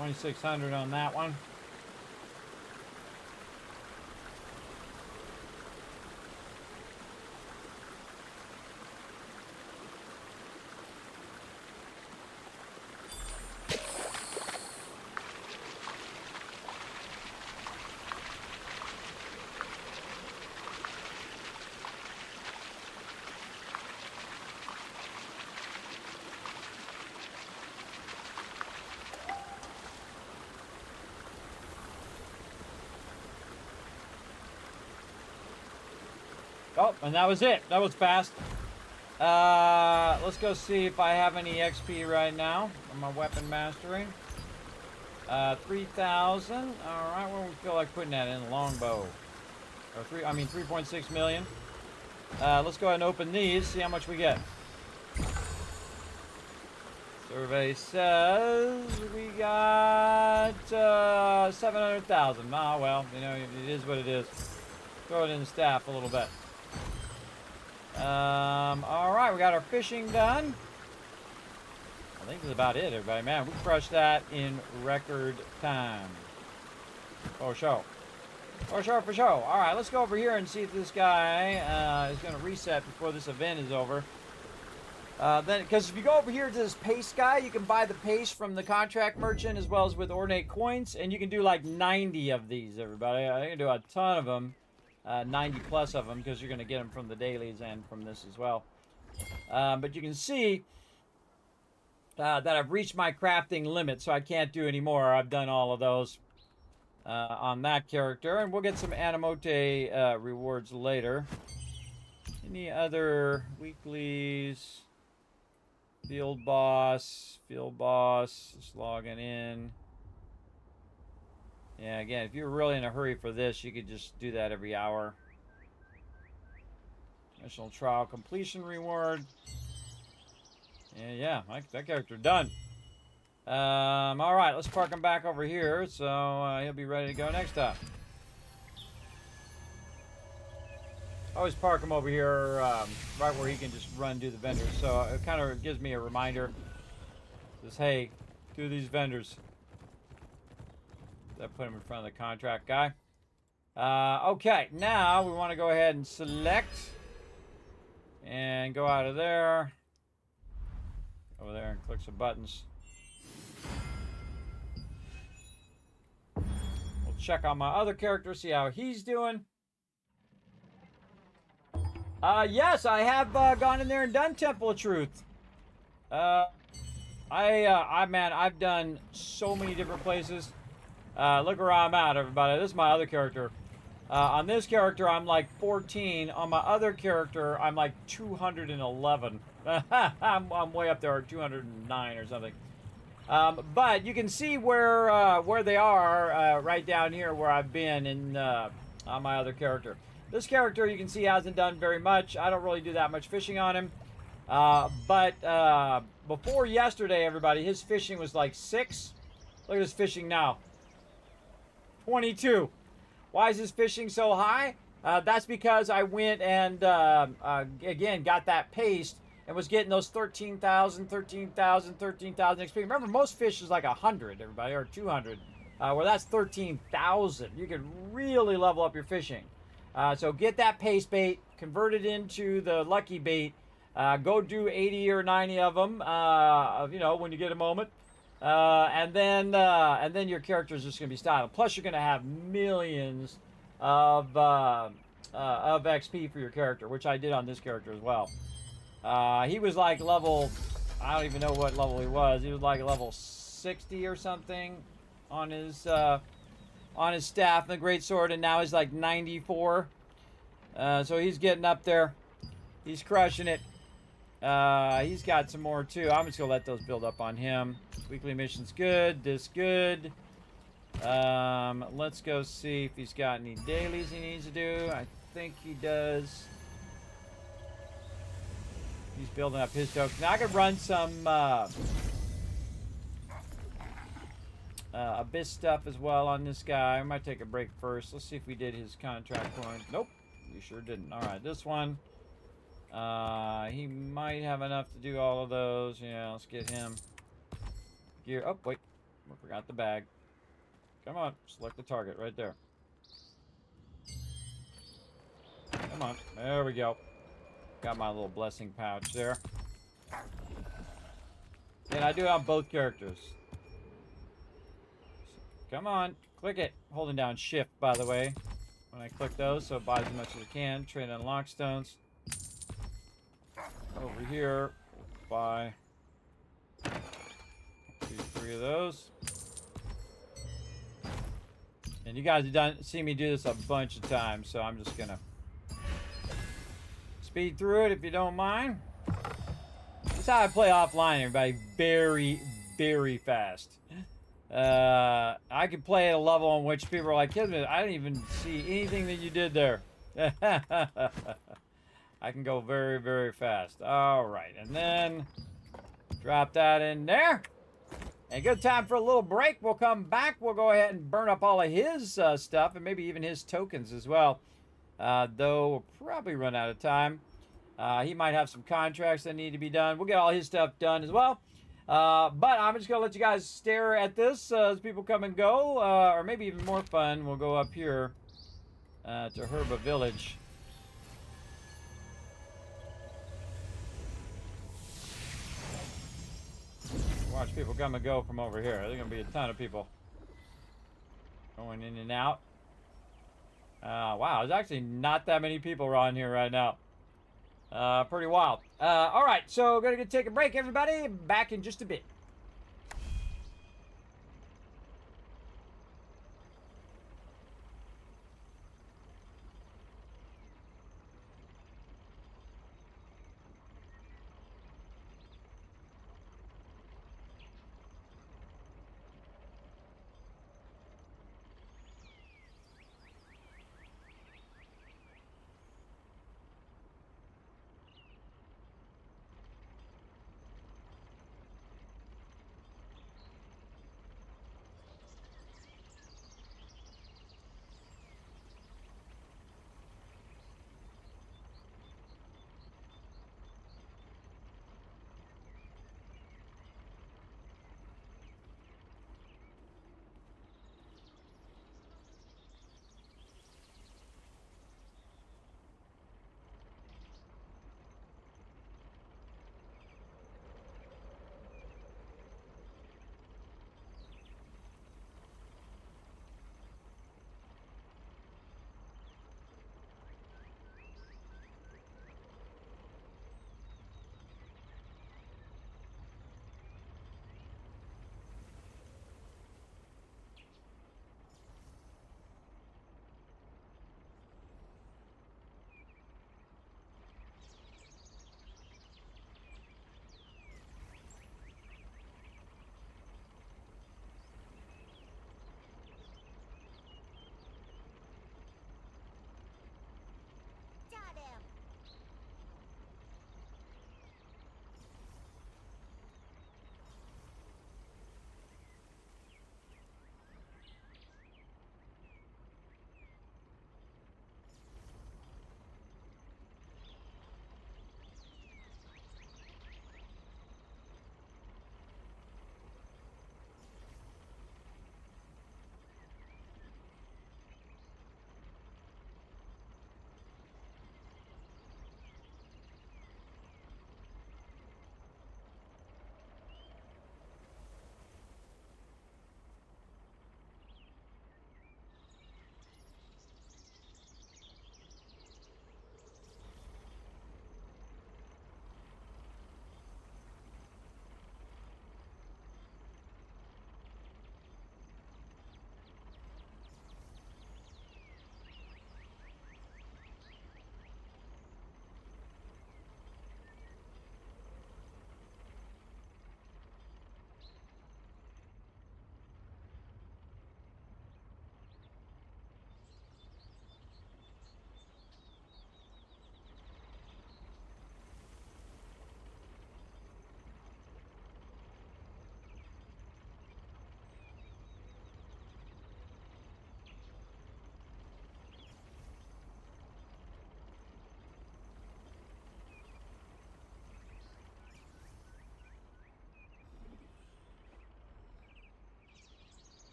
$2,600 on that one. Oh, and that was it. That was fast. Let's go see if I have any XP right now on my weapon mastering. 3,000. All right, where do we feel like putting that in? Longbow. Or 3.6 million. Let's go ahead and open these. See how much we get. Survey says we got 700,000. Ah, well, you know, it is what it is. Throw it in the staff a little bit. All right, we got our fishing done. I think that's about it, everybody. Man, we crushed that in record time. For sure. For sure, for sure. All right, let's go over here and see if this guy is going to reset before this event is over. Then, because if you go over here to this paste guy, you can buy the paste from the contract merchant as well as with ornate coins, and you can do like 90 of these, everybody. I can do a ton of them. 90 plus of them, because you're going to get them from the dailies and from this as well. But you can see that I've reached my crafting limit, so I can't do any more. I've done all of those on that character, and we'll get some Anamote rewards later. Any other weeklies? Field boss, just logging in. Yeah, again, if you're really in a hurry for this, you could just do that every hour. National trial completion reward. And yeah, that character done. All right, let's park him back over here, so he'll be ready to go next time. Always park him over here, right where he can just run do the vendors. So it kind of gives me a reminder. Says, hey, do these vendors. That put him in front of the contract guy. Okay, now we want to go ahead and select and go out of there. Over there and click some buttons. We'll check on my other character, see how he's doing. Yes, I have gone in there and done Temple of Truth. Man, I've done so many different places. Look where I'm at, everybody. This is my other character. On this character, I'm like 14. On my other character, I'm like 211. I'm way up there, or 209 or something. But you can see where they are right down here where I've been on my other character. This character, you can see, hasn't done very much. I don't really do that much fishing on him. But before yesterday, everybody, his fishing was like 6. Look at his fishing now. 22. Why is his fishing so high? That's because I went and, again, got that paste and was getting those 13,000 XP. Remember, most fish is like 100, everybody, or 200. Where that's 13,000. You can really level up your fishing. So get that paste bait, convert it into the lucky bait. Go do 80 or 90 of them, you know, when you get a moment. And then your character is just going to be styled. Plus, you're going to have millions of XP for your character, which I did on this character as well. He was like level, I don't even know what level he was. He was like level 60 or something on his staff and the greatsword, and now he's like 94. So he's getting up there. He's crushing it. He's got some more too. I'm just gonna let those build up on him. Weekly mission's good. This good. Let's go see if he's got any dailies he needs to do. I think he does. He's building up his tokens. Now I could run some Abyss stuff as well on this guy. I might take a break first. Let's see if we did his contract coin. Nope, we sure didn't. All right, this one. He might have enough to do all of those. Yeah, let's get him gear. Oh, wait. I forgot the bag. Come on. Select the target right there. Come on. There we go. Got my little blessing pouch there. And I do have both characters. Come on. Click it. Holding down shift, by the way, when I click those, so it buys as much as it can. Trade unlock stones. Over here, we'll buy 2, 3 of those. And you guys have seen me do this a bunch of times, so I'm just gonna speed through it if you don't mind. This is how I play offline, everybody. Very, very fast. I could play at a level in which people are like, Kismet, I didn't even see anything that you did there. I can go very, very fast. All right, and then drop that in there. And good time for a little break. We'll come back. We'll go ahead and burn up all of his stuff and maybe even his tokens as well. Though we'll probably run out of time. He might have some contracts that need to be done. We'll get all his stuff done as well. But I'm just going to let you guys stare at this as people come and go. Or maybe even more fun, we'll go up here to Herba Village. Watch people come and go from over here. There's going to be a ton of people going in and out. Wow, there's actually not that many people around here right now. Pretty wild. All right, so going to take a break, everybody. Back in just a bit.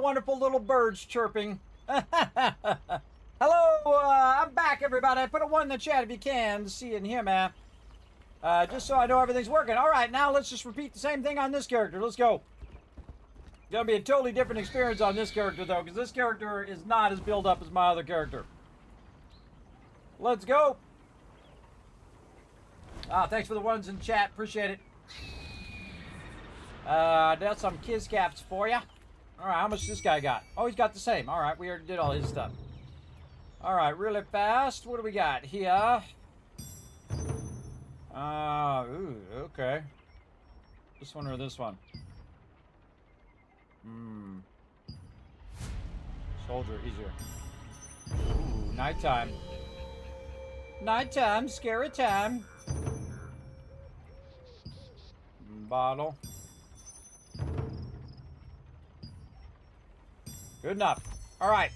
wonderful little birds chirping. Hello, I'm back, everybody. Put a 1 in the chat if you can. See and hear me. Just so I know everything's working. All right, now let's just repeat the same thing on this character. Let's go. It's going to be a totally different experience on this character, though, because this character is not as built up as my other character. Let's go. Thanks for the 1s in chat. Appreciate it. That's some kiss caps for you. All right, how much this guy got? Oh, he's got the same. All right, we already did all his stuff. All right, really fast. What do we got here? Ooh, okay. This one or this one? Soldier, easier. Ooh, nighttime. Nighttime, scary time. Bottle. Good enough. All right.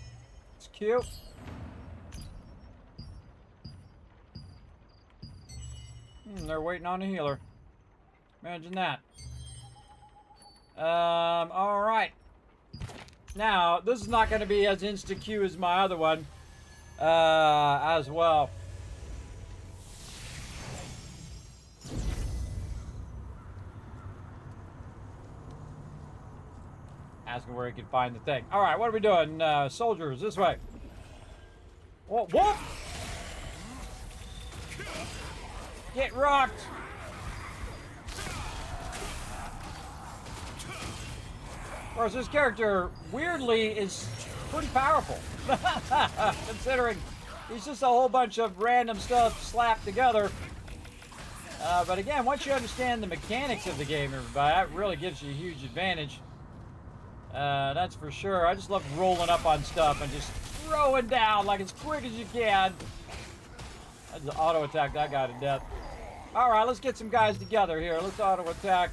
It's cute. They're waiting on a healer. Imagine that. All right. Now, this is not going to be as insta-Q as my other one. As well. Asking where he can find the thing. All right, what are we doing? Soldiers, this way. Whoa, whoop! Get rocked! Of course, this character, weirdly, is pretty powerful. Considering he's just a whole bunch of random stuff slapped together. But again, once you understand the mechanics of the game, everybody, that really gives you a huge advantage. That's for sure. I just love rolling up on stuff and just throwing down like as quick as you can. That's an auto attack that guy to death. All right, let's get some guys together here. Let's auto attack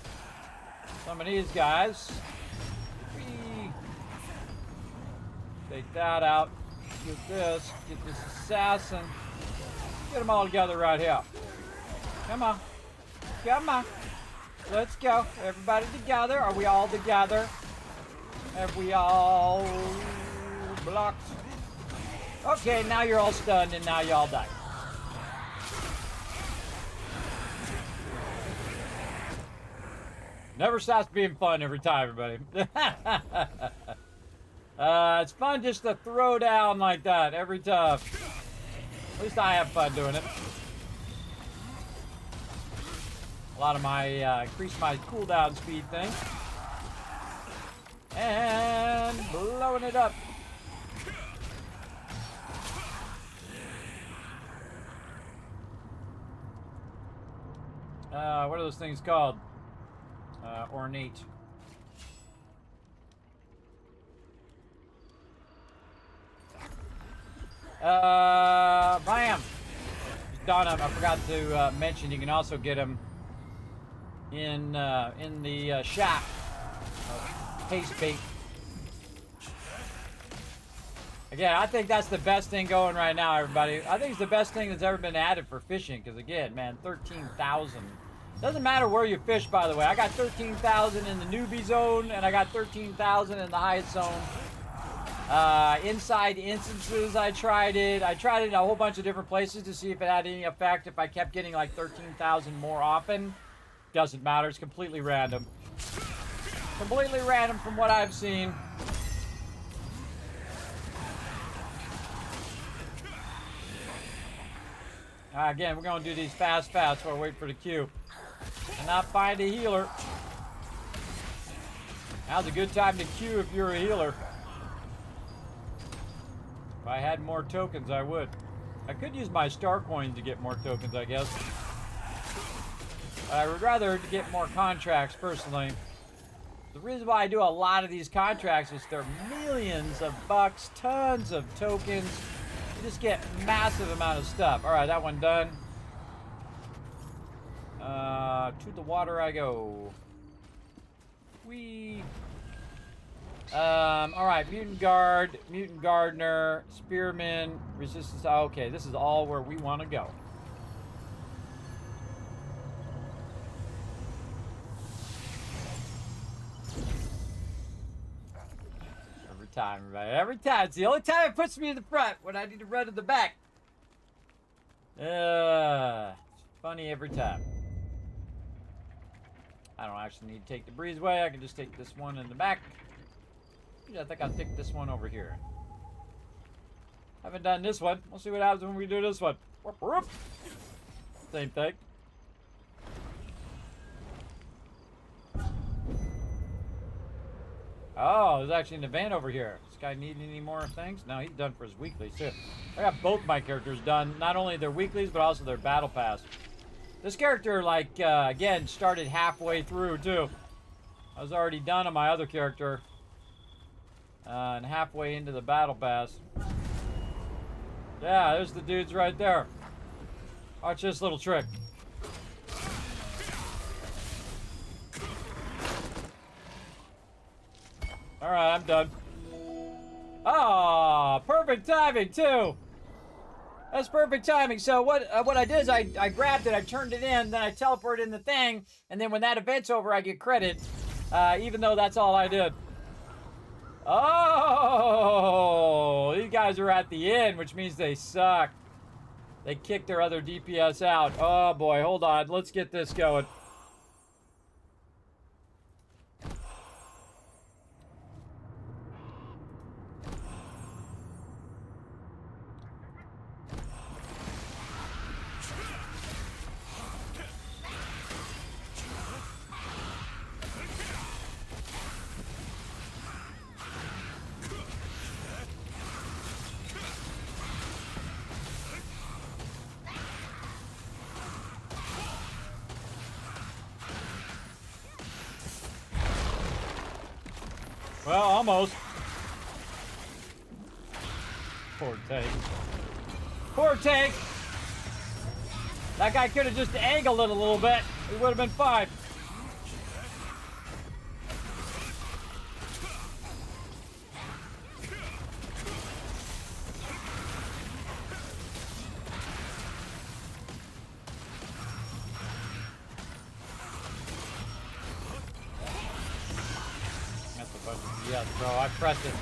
some of these guys. Whee. Take that out. Get this. Get this assassin. Get them all together right here. Come on. Come on. Let's go. Everybody together. Are we all together? Have we all blocked? Okay, now you're all stunned and now you all die. Never stops being fun every time, everybody. It's fun just to throw down like that every time. At least I have fun doing it. A lot of my, increase my cooldown speed thing. And blowing it up. What are those things called? Ornate. Bam! Donna, I forgot to mention you can also get them in the shop. Paste bait. Again, I think that's the best thing going right now, everybody. I think it's the best thing that's ever been added for fishing. Because again, man, 13,000. Doesn't matter where you fish, by the way. I got 13,000 in the newbie zone, and I got 13,000 in the highest zone. Inside instances, I tried it. I tried it in a whole bunch of different places to see if it had any effect. If I kept getting like 13,000 more often, doesn't matter. It's completely random. Completely random from what I've seen. Again, we're going to do these fast while I wait for the queue. And not find a healer. Now's a good time to queue if you're a healer. If I had more tokens, I would. I could use my star coins to get more tokens, I guess. I would rather get more contracts, personally. The reason why I do a lot of these contracts is they're millions of bucks, tons of tokens. You just get massive amount of stuff. All right, that one done. To the water I go. Whee. All right, mutant guard, mutant gardener, spearman, resistance. Okay, this is all where we want to go. time, everybody. Every time. It's the only time it puts me in the front when I need to run to the back. Funny every time. I don't actually need to take the breezeway. I can just take this one in the back. I think I'll take this one over here. Haven't done this one. We'll see what happens when we do this one. Whoop, whoop. Same thing. Oh, there's actually an event over here. This guy need any more things? No, he's done for his weeklies too. I got both my characters done. Not only their weeklies, but also their battle pass. This character, like, again, started halfway through too. I was already done on my other character. And halfway into the battle pass. Yeah, there's the dudes right there. Watch this little trick. Alright, I'm done. Ah, perfect timing too. That's perfect timing. So what I did is I grabbed it, I turned it in, then I teleported in the thing, and then when that event's over, I get credit, even though that's all I did. Oh, these guys are at the end, which means they suck. They kicked their other DPS out. Oh boy, hold on. Let's get this going. Well, almost. Poor tank. Poor tank! That guy could have just angled it a little bit. He would have been fine. Yes, bro, I pressed it.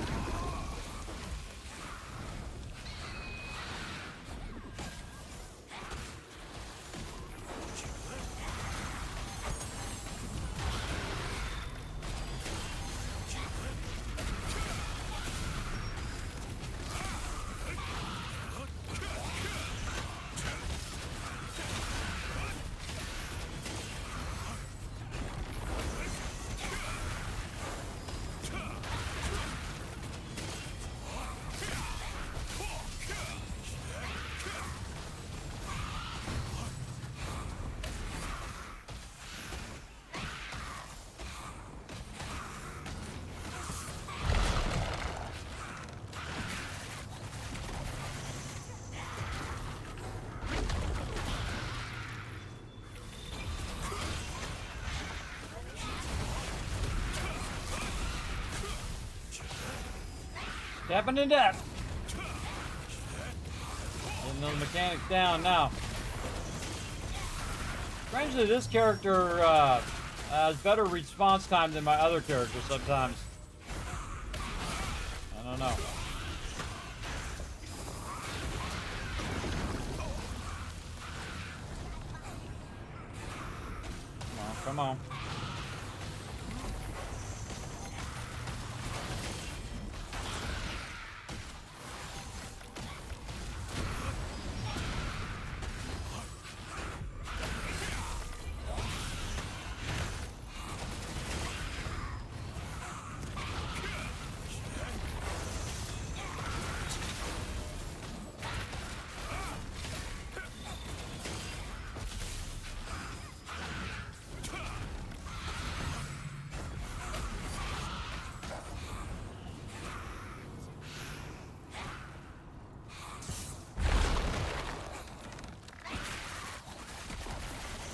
Tapping in death. Getting those mechanics down now. Strangely, this character has better response time than my other characters sometimes. I don't know. Come on, come on.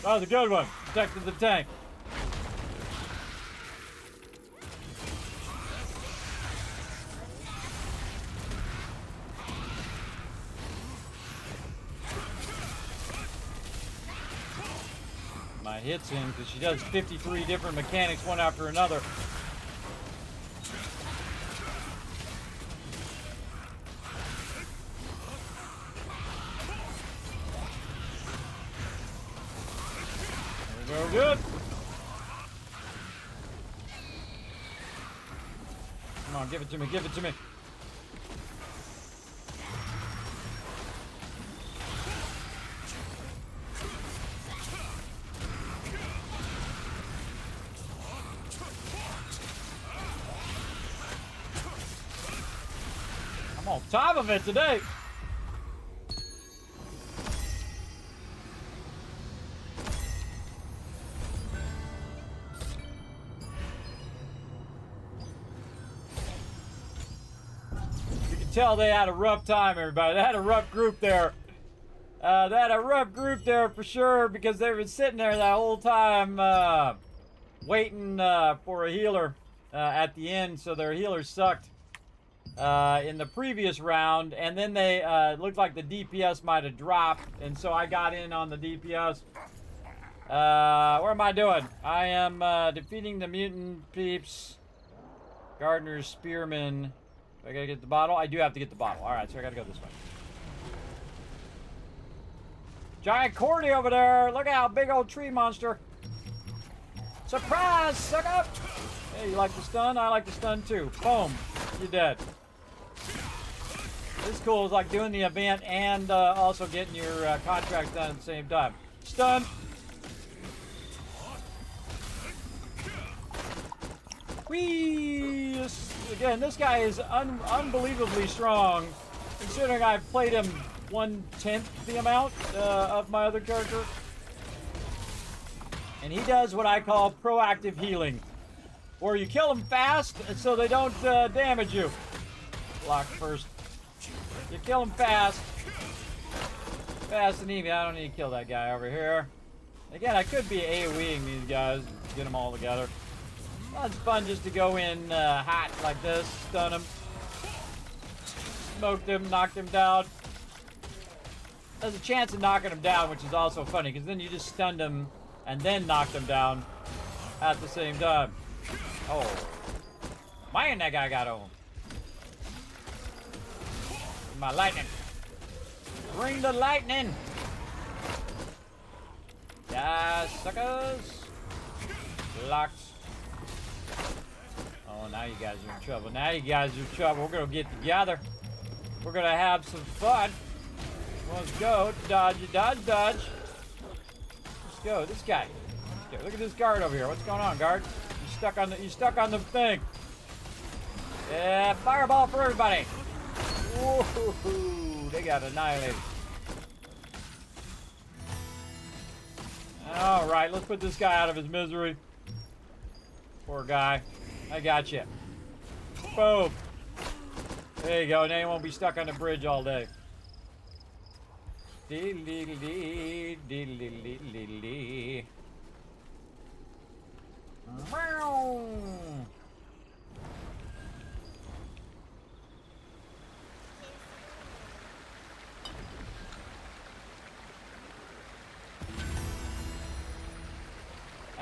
That was a good one. Protected the tank. My hits him because she does 53 different mechanics one after another. So good. Come on, give it to me, give it to me. I'm on top of it today. Tell they had a rough time, everybody. They had a rough group there. They had a rough group there for sure because they were sitting there that whole time waiting for a healer at the end. So their healer sucked in the previous round. And then they looked like the DPS might have dropped. And so I got in on the DPS. What am I doing? I am defeating the mutant peeps. Gardener's Spearman. I gotta get the bottle? I do have to get the bottle. Alright, so I gotta go this way. Giant Cordy over there! Look out, big old tree monster! Surprise, sucker! Hey, you like the stun? I like the stun too. Boom. You're dead. This is cool. It's like doing the event and also getting your contracts done at the same time. Stun! Whee! Again, this guy is unbelievably strong, considering I've played him 1/10 the amount of my other character. And he does what I call proactive healing, where you kill them fast so they don't damage you. Block first. You kill them fast. Fast and easy. I don't need to kill that guy over here. Again, I could be AoEing these guys, get them all together. Well, it's fun just to go in hot like this, stun them, smoke them, knock them down. There's a chance of knocking them down, which is also funny, because then you just stunned them and then knocked them down at the same time. Oh, man, that guy got home. My lightning. Bring the lightning. Yeah, suckers. Locked. Oh, now you guys are in trouble. Now you guys are in trouble. We're going to get together. We're going to have some fun. Let's go. Dodge, dodge, dodge. Let's go. This guy. Let's go. Look at this guard over here. What's going on, guard? You stuck on the thing. Yeah, fireball for everybody. Whoa, they got annihilated. All right, let's put this guy out of his misery. Poor guy. I got you. Boom. There you go. Now you won't be stuck on the bridge all day. Dee-dee-dee, dee-dee-dee-dee-dee. Meow.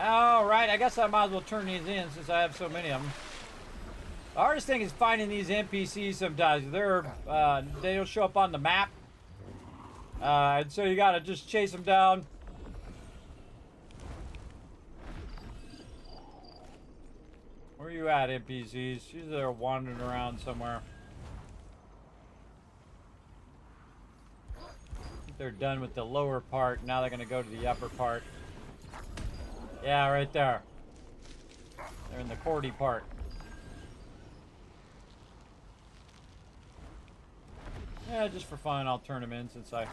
All right, I guess I might as well turn these in since I have so many of them. The hardest thing is finding these NPCs sometimes. They don't show up on the map. And so you gotta just chase them down. Where are you at, NPCs? Usually they're wandering around somewhere. I think they're done with the lower part. Now they're gonna go to the upper part. Yeah, right there. They're in the Cordy part. Yeah, just for fun, I'll turn them in since I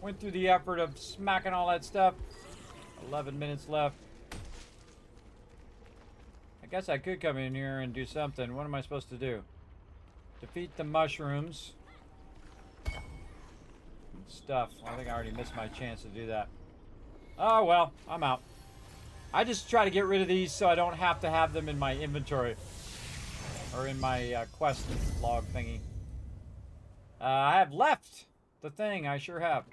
went through the effort of smacking all that stuff. 11 minutes left. I guess I could come in here and do something. What am I supposed to do? Defeat the mushrooms. Stuff. I think I already missed my chance to do that. Oh, well, I'm out. I just try to get rid of these so I don't have to have them in my inventory. Or in my quest log thingy. I have left the thing. I sure have.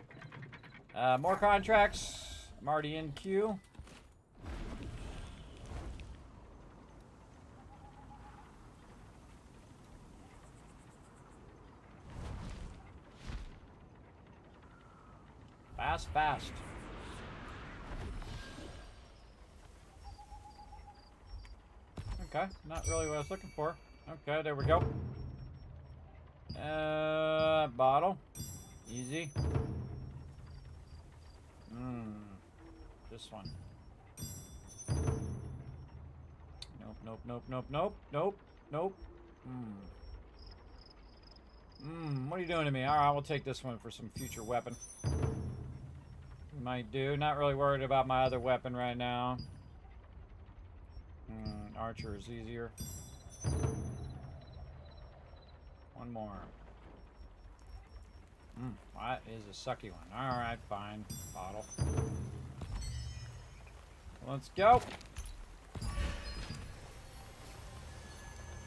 More contracts. I'm already in queue. Fast, fast. Okay, not really what I was looking for. Okay, there we go. Bottle. Easy. This one. Nope, nope, nope, nope, nope, nope, nope. What are you doing to me? Alright, we'll take this one for some future weapon. Might do. Not really worried about my other weapon right now. Archer is easier. One more. That is a sucky one. Alright, fine. Bottle. Let's go.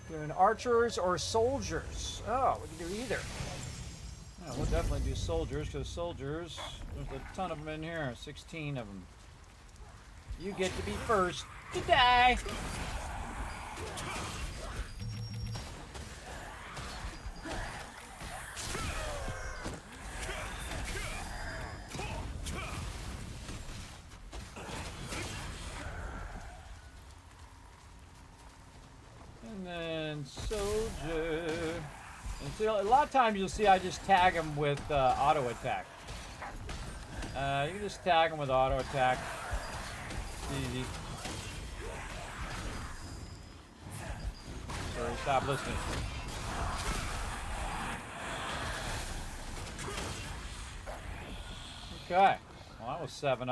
Doing archers or soldiers? Oh, we can do either. Yeah, we'll definitely do soldiers, because soldiers, there's a ton of them in here. 16 of them. You get to be first to die. And then soldier. And so a lot of times you'll see I just tag them with auto attack. You can just tag them with auto attack. Easy. Sorry, stop listening. Okay. Well, that was 7 of them.